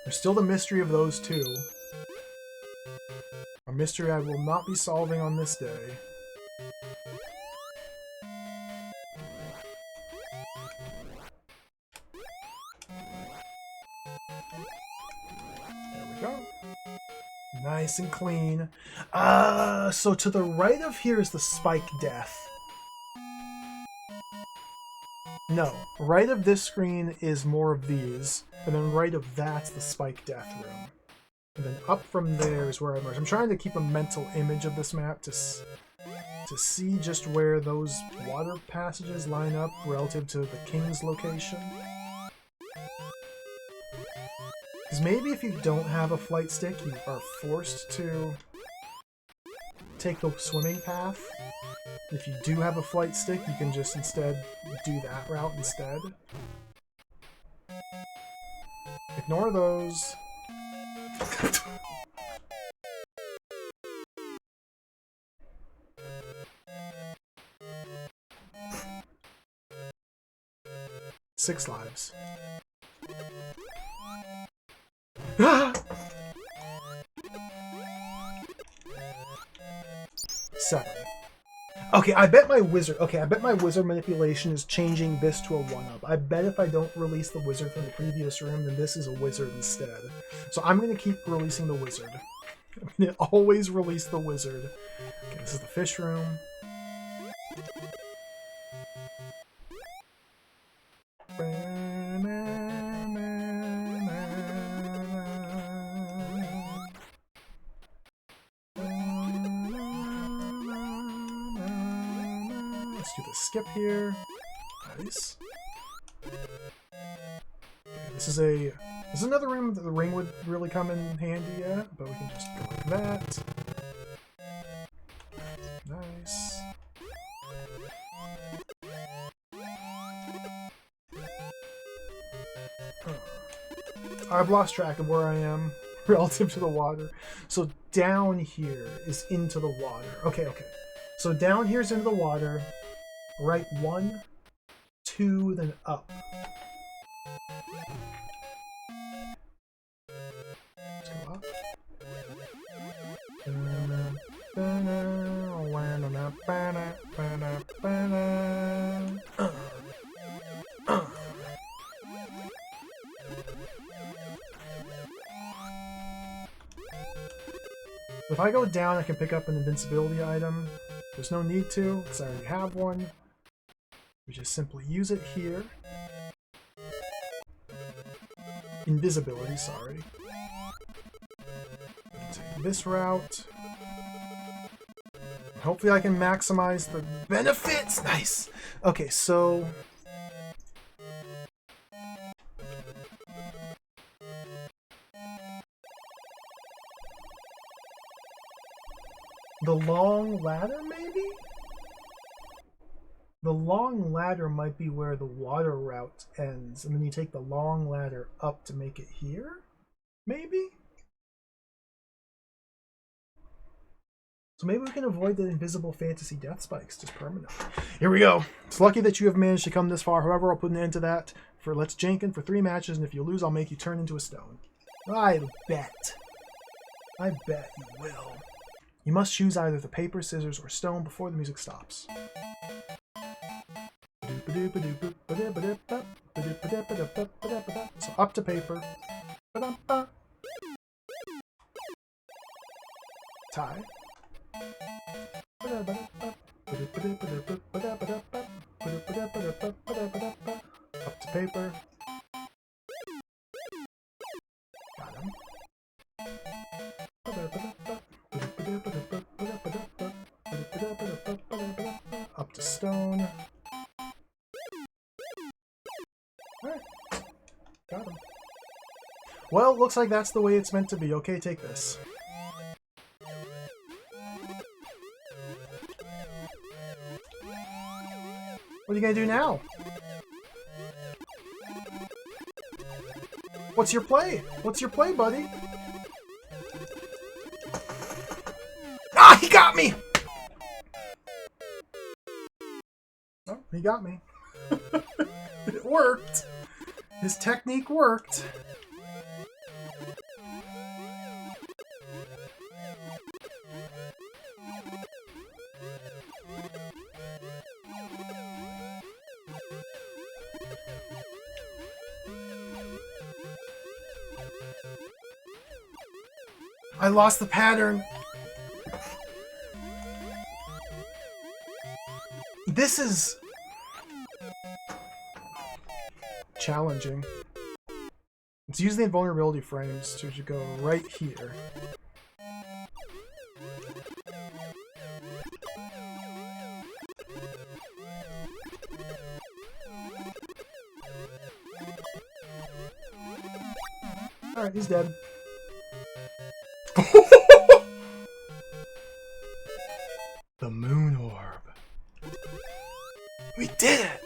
There's still the mystery of those two. A mystery I will not be solving on this day. Nice and clean. So to the right of here is the Spike Death. No, right of this screen is more of these, and then right of that's the Spike Death room. And then up from there is where I merge. I'm trying to keep a mental image of this map to see just where those water passages line up relative to the King's location. Because maybe if you don't have a flight stick, you are forced to take the swimming path. If you do have a flight stick, you can just instead do that route instead. Ignore those. Six lives. Ah! 7. Okay, I bet my wizard manipulation is changing this to a 1-up. I bet if I don't release the wizard from the previous room, then this is a wizard instead. So I'm going to keep releasing the wizard. I'm going to always release the wizard. Okay, this is the fish room. Let's do the skip here. Nice. Okay, this is another room that the ring would really come in handy at, but we can just go like that. Nice. I've lost track of where I am relative to the water. So down here is into the water. Okay. So down here is into the water. Right 1, 2, then up. Let's go up. If I go down, I can pick up an invincibility item. There's no need to, because I already have one. We just simply use it here. Invisibility, sorry. Take this route. Hopefully I can maximize the benefits! Nice! Okay, so... the long ladder, maybe? The long ladder might be where the water route ends, and then you take the long ladder up to make it here? Maybe? So maybe we can avoid the invisible fantasy death spikes just permanently. Here we go. It's lucky that you have managed to come this far. However, I'll put an end to that for Let's Jankin for 3 matches, and if you lose, I'll make you turn into a stone. I bet you will. You must choose either the paper, scissors, or stone before the music stops. So up to paper. Tie. Up to paper. Got him. Up to stone. Alright. Got him. Well, looks like that's the way it's meant to be. Okay, take this. What are you gonna do now? What's your play? What's your play, buddy? Ah, he got me! Oh, he got me. It worked. His technique worked. I lost the pattern. This is challenging. Let's use the invulnerability frames to go right here. Alright, he's dead. The moon orb. We did it!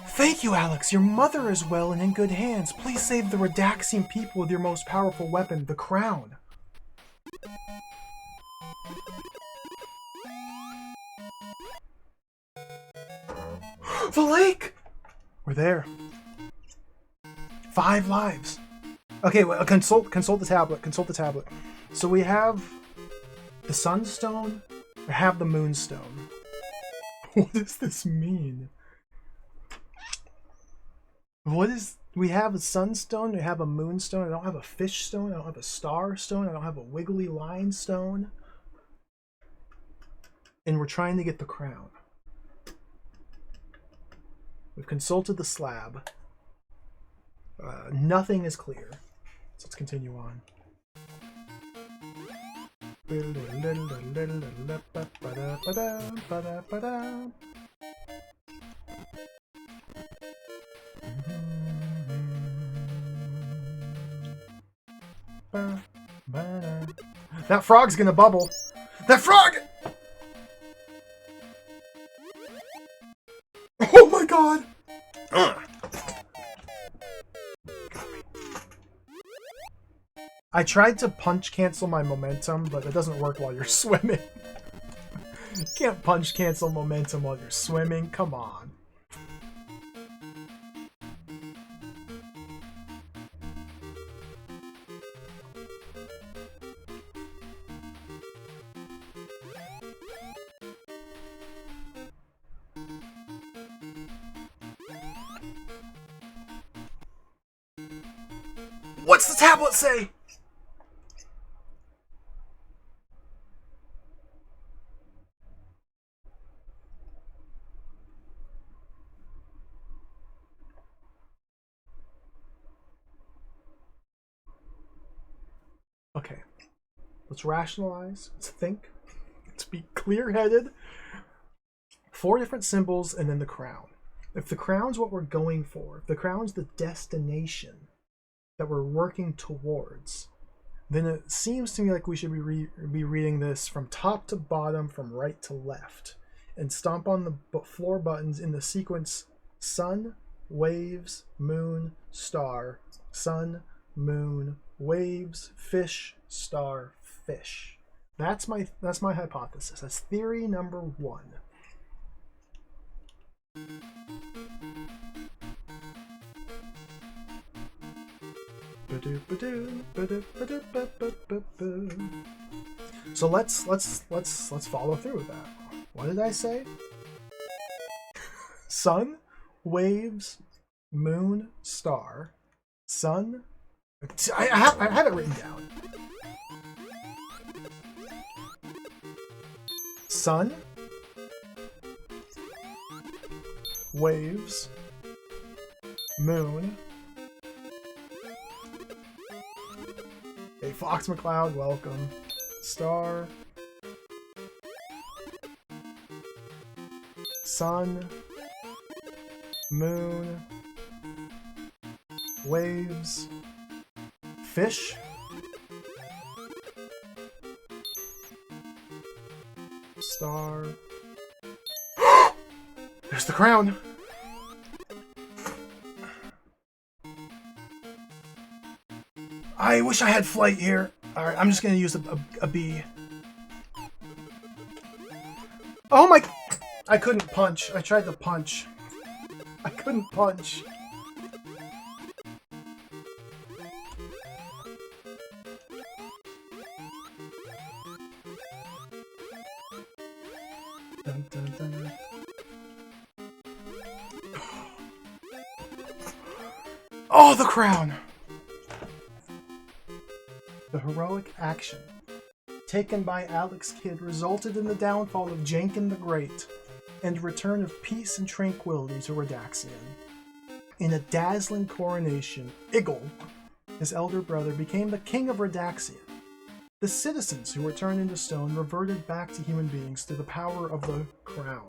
Thank you, Alex. Your mother is well and in good hands. Please save the Redaxian people with your most powerful weapon, the crown. The lake! We're there. 5 lives. Okay, well, consult the tablet. Consult the tablet. So we have the Sunstone. We have the Moonstone. What does this mean? What is... We have a Sunstone, we have a Moonstone, I don't have a Fish Stone, I don't have a Star Stone, I don't have a Wiggly Line Stone. And we're trying to get the crown. We've consulted the slab. Nothing is clear. So let's continue on. That frog's gonna bubble. That frog! Oh my god! I tried to punch cancel my momentum, but it doesn't work while you're swimming. You can't punch cancel momentum while you're swimming. Come on. What's the tablet say? Okay. Let's rationalize. Let's think. Let's be clear-headed. 4 different symbols and then the crown. If the crown's what we're going for, if the crown's the destination that we're working towards, then it seems to me like we should be reading this from top to bottom, from right to left, and stomp on the floor buttons in the sequence sun, waves, moon, star, sun, moon, waves, fish, star, fish. That's my hypothesis. That's theory number 1. So let's follow through with that. What did I say? Sun, waves, moon, star, sun. I have it written down. Sun, waves, moon. Hey, Fox McCloud, welcome. Star, sun, moon, waves, fish, star. There's the crown. I wish I had flight here. Alright, I'm just gonna use a bee. Oh my... I couldn't punch. I tried to punch. I couldn't punch. Dun, dun, dun. Oh, the crown! The heroic action taken by Alex Kidd resulted in the downfall of Janken the Great and return of peace and tranquility to Redaxian. In a dazzling coronation, Iggle, his elder brother, became the king of Redaxian. The citizens who were turned into stone reverted back to human beings through the power of the crown.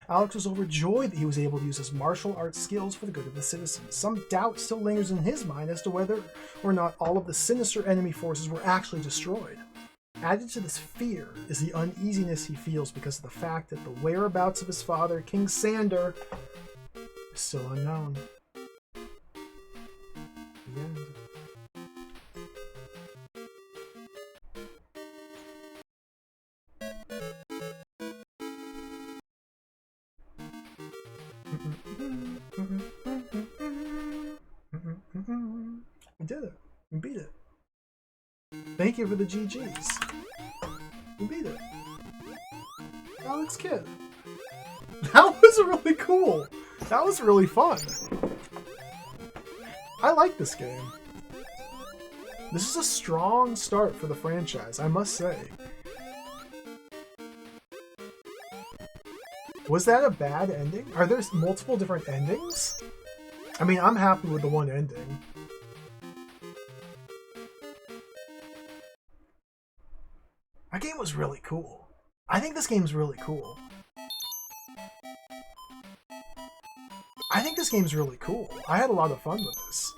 Alex was overjoyed that he was able to use his martial arts skills for the good of the citizens. Some doubt still lingers in his mind as to whether or not all of the sinister enemy forces were actually destroyed. Added to this fear is the uneasiness he feels because of the fact that the whereabouts of his father, King Sander, is still unknown. The end. We did it. We beat it. Thank you for the GGs. We beat it. Alex Kidd. That was really cool. That was really fun. I like this game. This is a strong start for the franchise, I must say. Was that a bad ending? Are there multiple different endings? I mean, I'm happy with the one ending. That game was really cool. I think this game's really cool. I think this game's really cool. I had a lot of fun with this.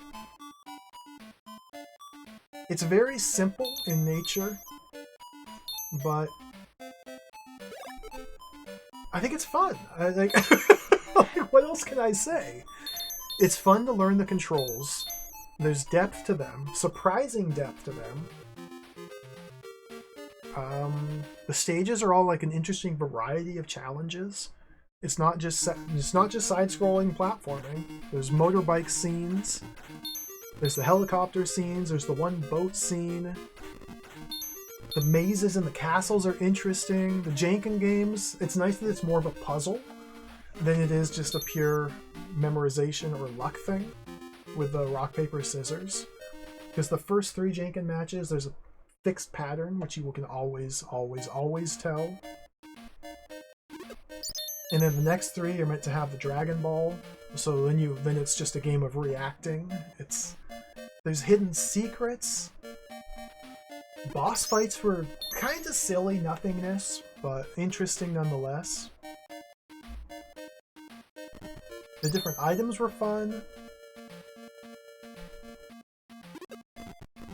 It's very simple in nature, but I think it's fun. Like, what else can I say? It's fun to learn the controls. There's depth to them, surprising depth to them. The stages are all like an interesting variety of challenges. It's not just side-scrolling platforming. There's motorbike scenes. There's the helicopter scenes. There's the one boat scene. The mazes and the castles are interesting. The Janken games, it's nice that it's more of a puzzle than it is just a pure memorization or luck thing with the rock, paper, scissors. Because the first 3 Janken matches, there's a fixed pattern, which you can always tell. And then the next 3 you're meant to have the Dragon Ball, so then it's just a game of reacting. There's hidden secrets. Boss fights were kind of silly nothingness, but interesting nonetheless. The different items were fun.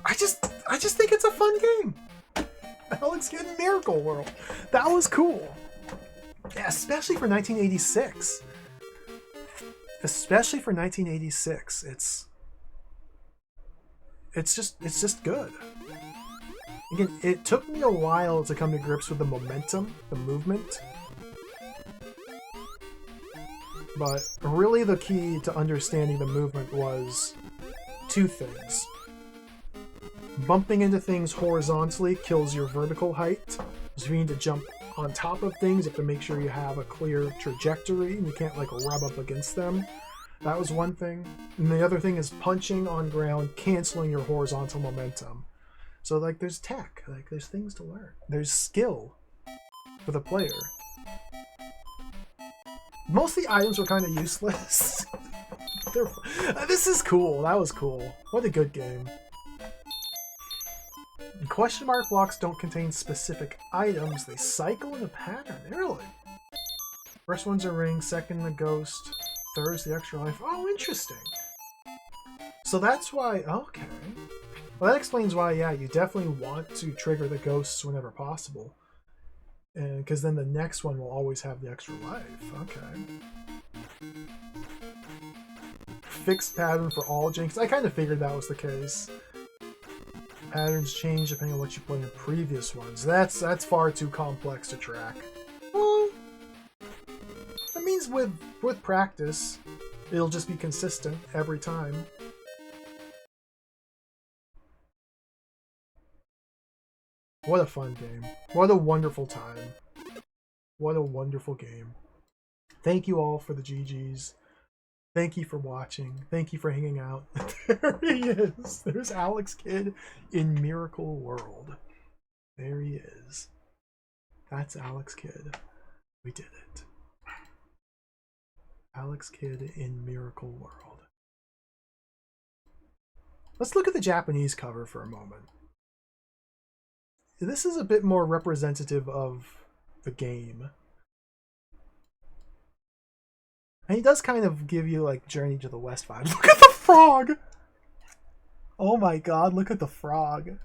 I just think it's a fun game. Alex Kidd in Miracle World. That was cool. Yeah, especially for 1986. Especially for 1986. It's just good. Again, it took me a while to come to grips with the momentum, the movement. But really the key to understanding the movement was 2 things. Bumping into things horizontally kills your vertical height. So if you need to jump on top of things, you have to make sure you have a clear trajectory and you can't like rub up against them. That was one thing. And the other thing is punching on ground, canceling your horizontal momentum. So like there's tech, like there's things to learn. There's skill for the player. Most of the items were kind of useless. This is cool. That was cool. What a good game. Question mark blocks don't contain specific items. They cycle in a pattern. Really? First one's a ring, second the ghost, third's the extra life. Oh, interesting. So that's why... Okay. Well, that explains why, yeah, you definitely want to trigger the ghosts whenever possible. And because then the next one will always have the extra life. Okay. Fixed pattern for all Jinx. I kind of figured that was the case. Patterns change depending on what you play in previous ones. That's far too complex to track. Well, that means with practice, it'll just be consistent every time. What a fun game. What a wonderful time. What a wonderful game. Thank you all for the GGs. Thank you for watching. Thank you for hanging out. There he is. There's Alex Kidd in Miracle World. There he is. That's Alex Kidd. We did it. Alex Kidd in Miracle World. Let's look at the Japanese cover for a moment. This is a bit more representative of the game. And he does kind of give you like Journey to the West vibes. Look at the frog! Oh my god, look at the frog.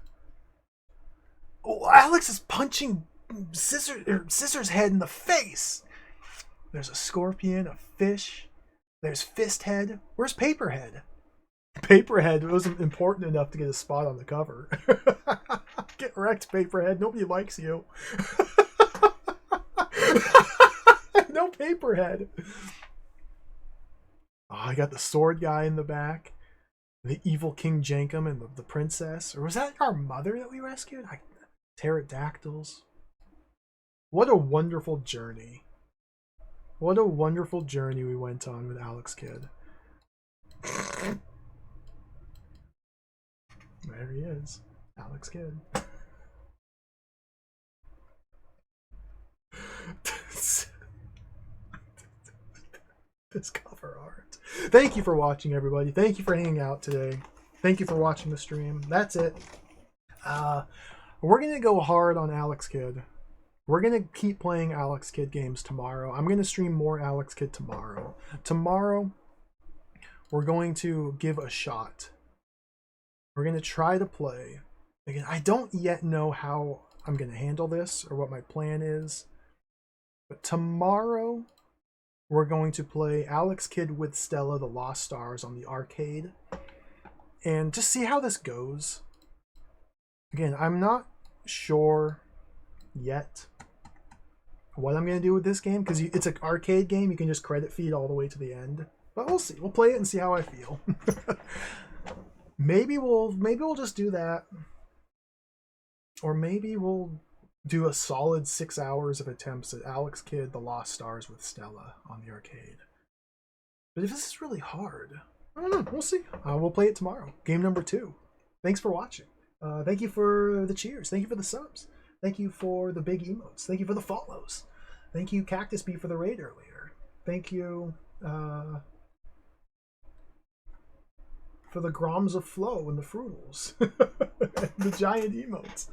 Oh, Alex is punching Scissor's head in the face. There's a scorpion, a fish. There's Fist Head. Where's Paperhead? Paperhead wasn't important enough to get a spot on the cover. Get wrecked, Paperhead. Nobody likes you. No Paperhead. Oh, I got the sword guy in the back. The evil King Jankum and the princess. Or was that our mother that we rescued? Pterodactyls. What a wonderful journey. What a wonderful journey we went on with Alex Kidd. There he is. Alex Kidd. This cover art. Thank you for watching, everybody. Thank you for hanging out today. Thank you for watching the stream. That's it. We're going to go hard on Alex Kidd. We're going to keep playing Alex Kidd games tomorrow. I'm going to stream more Alex Kidd tomorrow. Tomorrow, we're going to give a shot. We're going to try to play. Again, I don't yet know how I'm going to handle this or what my plan is. But tomorrow, we're going to play Alex Kidd with Stella, The Lost Stars on the arcade. And just see how this goes. Again, I'm not sure yet what I'm going to do with this game, because it's an arcade game. You can just credit feed all the way to the end. But we'll see. We'll play it and see how I feel. Maybe we'll just do that. Or maybe we'll do a solid 6 hours of attempts at Alex Kidd, The Lost Stars with Stella on the arcade. But if this is really hard, I don't know. We'll see. We'll play it tomorrow. Game number 2. Thanks for watching. Thank you for the cheers. Thank you for the subs. Thank you for the big emotes. Thank you for the follows. Thank you, Cactus Bee, for the raid earlier. Thank you for the Groms of Flow and the Frutals. The giant emotes.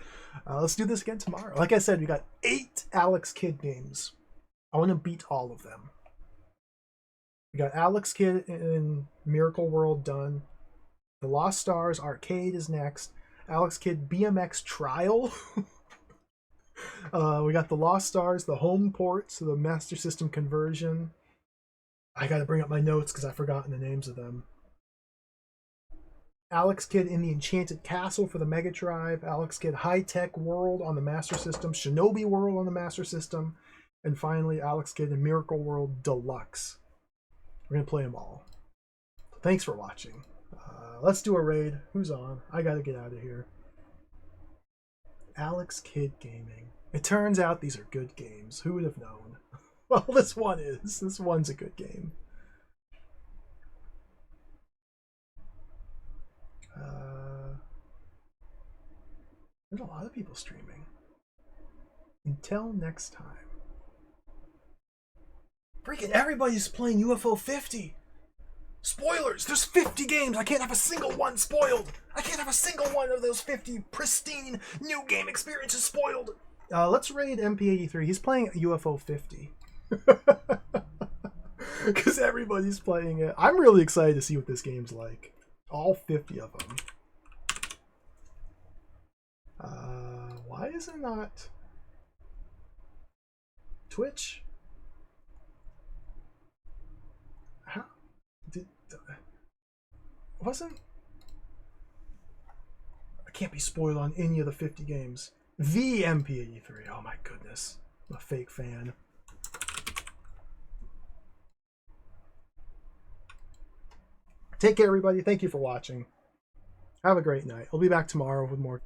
Let's do this again tomorrow. Like I said, we got 8 Alex Kidd games. I want to beat all of them. We got Alex Kidd in Miracle World done. The Lost Stars Arcade is next. Alex Kidd BMX Trial. We got the Lost Stars, the home ports, the Master System conversion. I gotta bring up my notes because I've forgotten the names of them. Alex Kidd in the Enchanted Castle for the Mega Drive. Alex Kidd High Tech World on the Master System. Shinobi World on the Master System. And finally, Alex Kidd in Miracle World Deluxe. We're gonna play them all. Thanks for watching. Let's do a raid. Who's on? I gotta get out of here. Alex Kidd Gaming. It turns out these are good games. Who would have known? Well, this one is. This one's a good game. There's a lot of people streaming. Until next time. Freaking everybody's playing UFO 50. Spoilers! There's 50 games! I can't have a single one spoiled! I can't have a single one of those 50 pristine new game experiences spoiled! Let's raid MP83. He's playing UFO 50. Because everybody's playing it. I'm really excited to see what this game's like. All 50 of them. Why is it not Twitch? How did wasn't I can't be spoiled on any of the 50 games. The MP83. Oh my goodness. I'm a fake fan. Take care, everybody. Thank you for watching. Have a great night. I'll be back tomorrow with more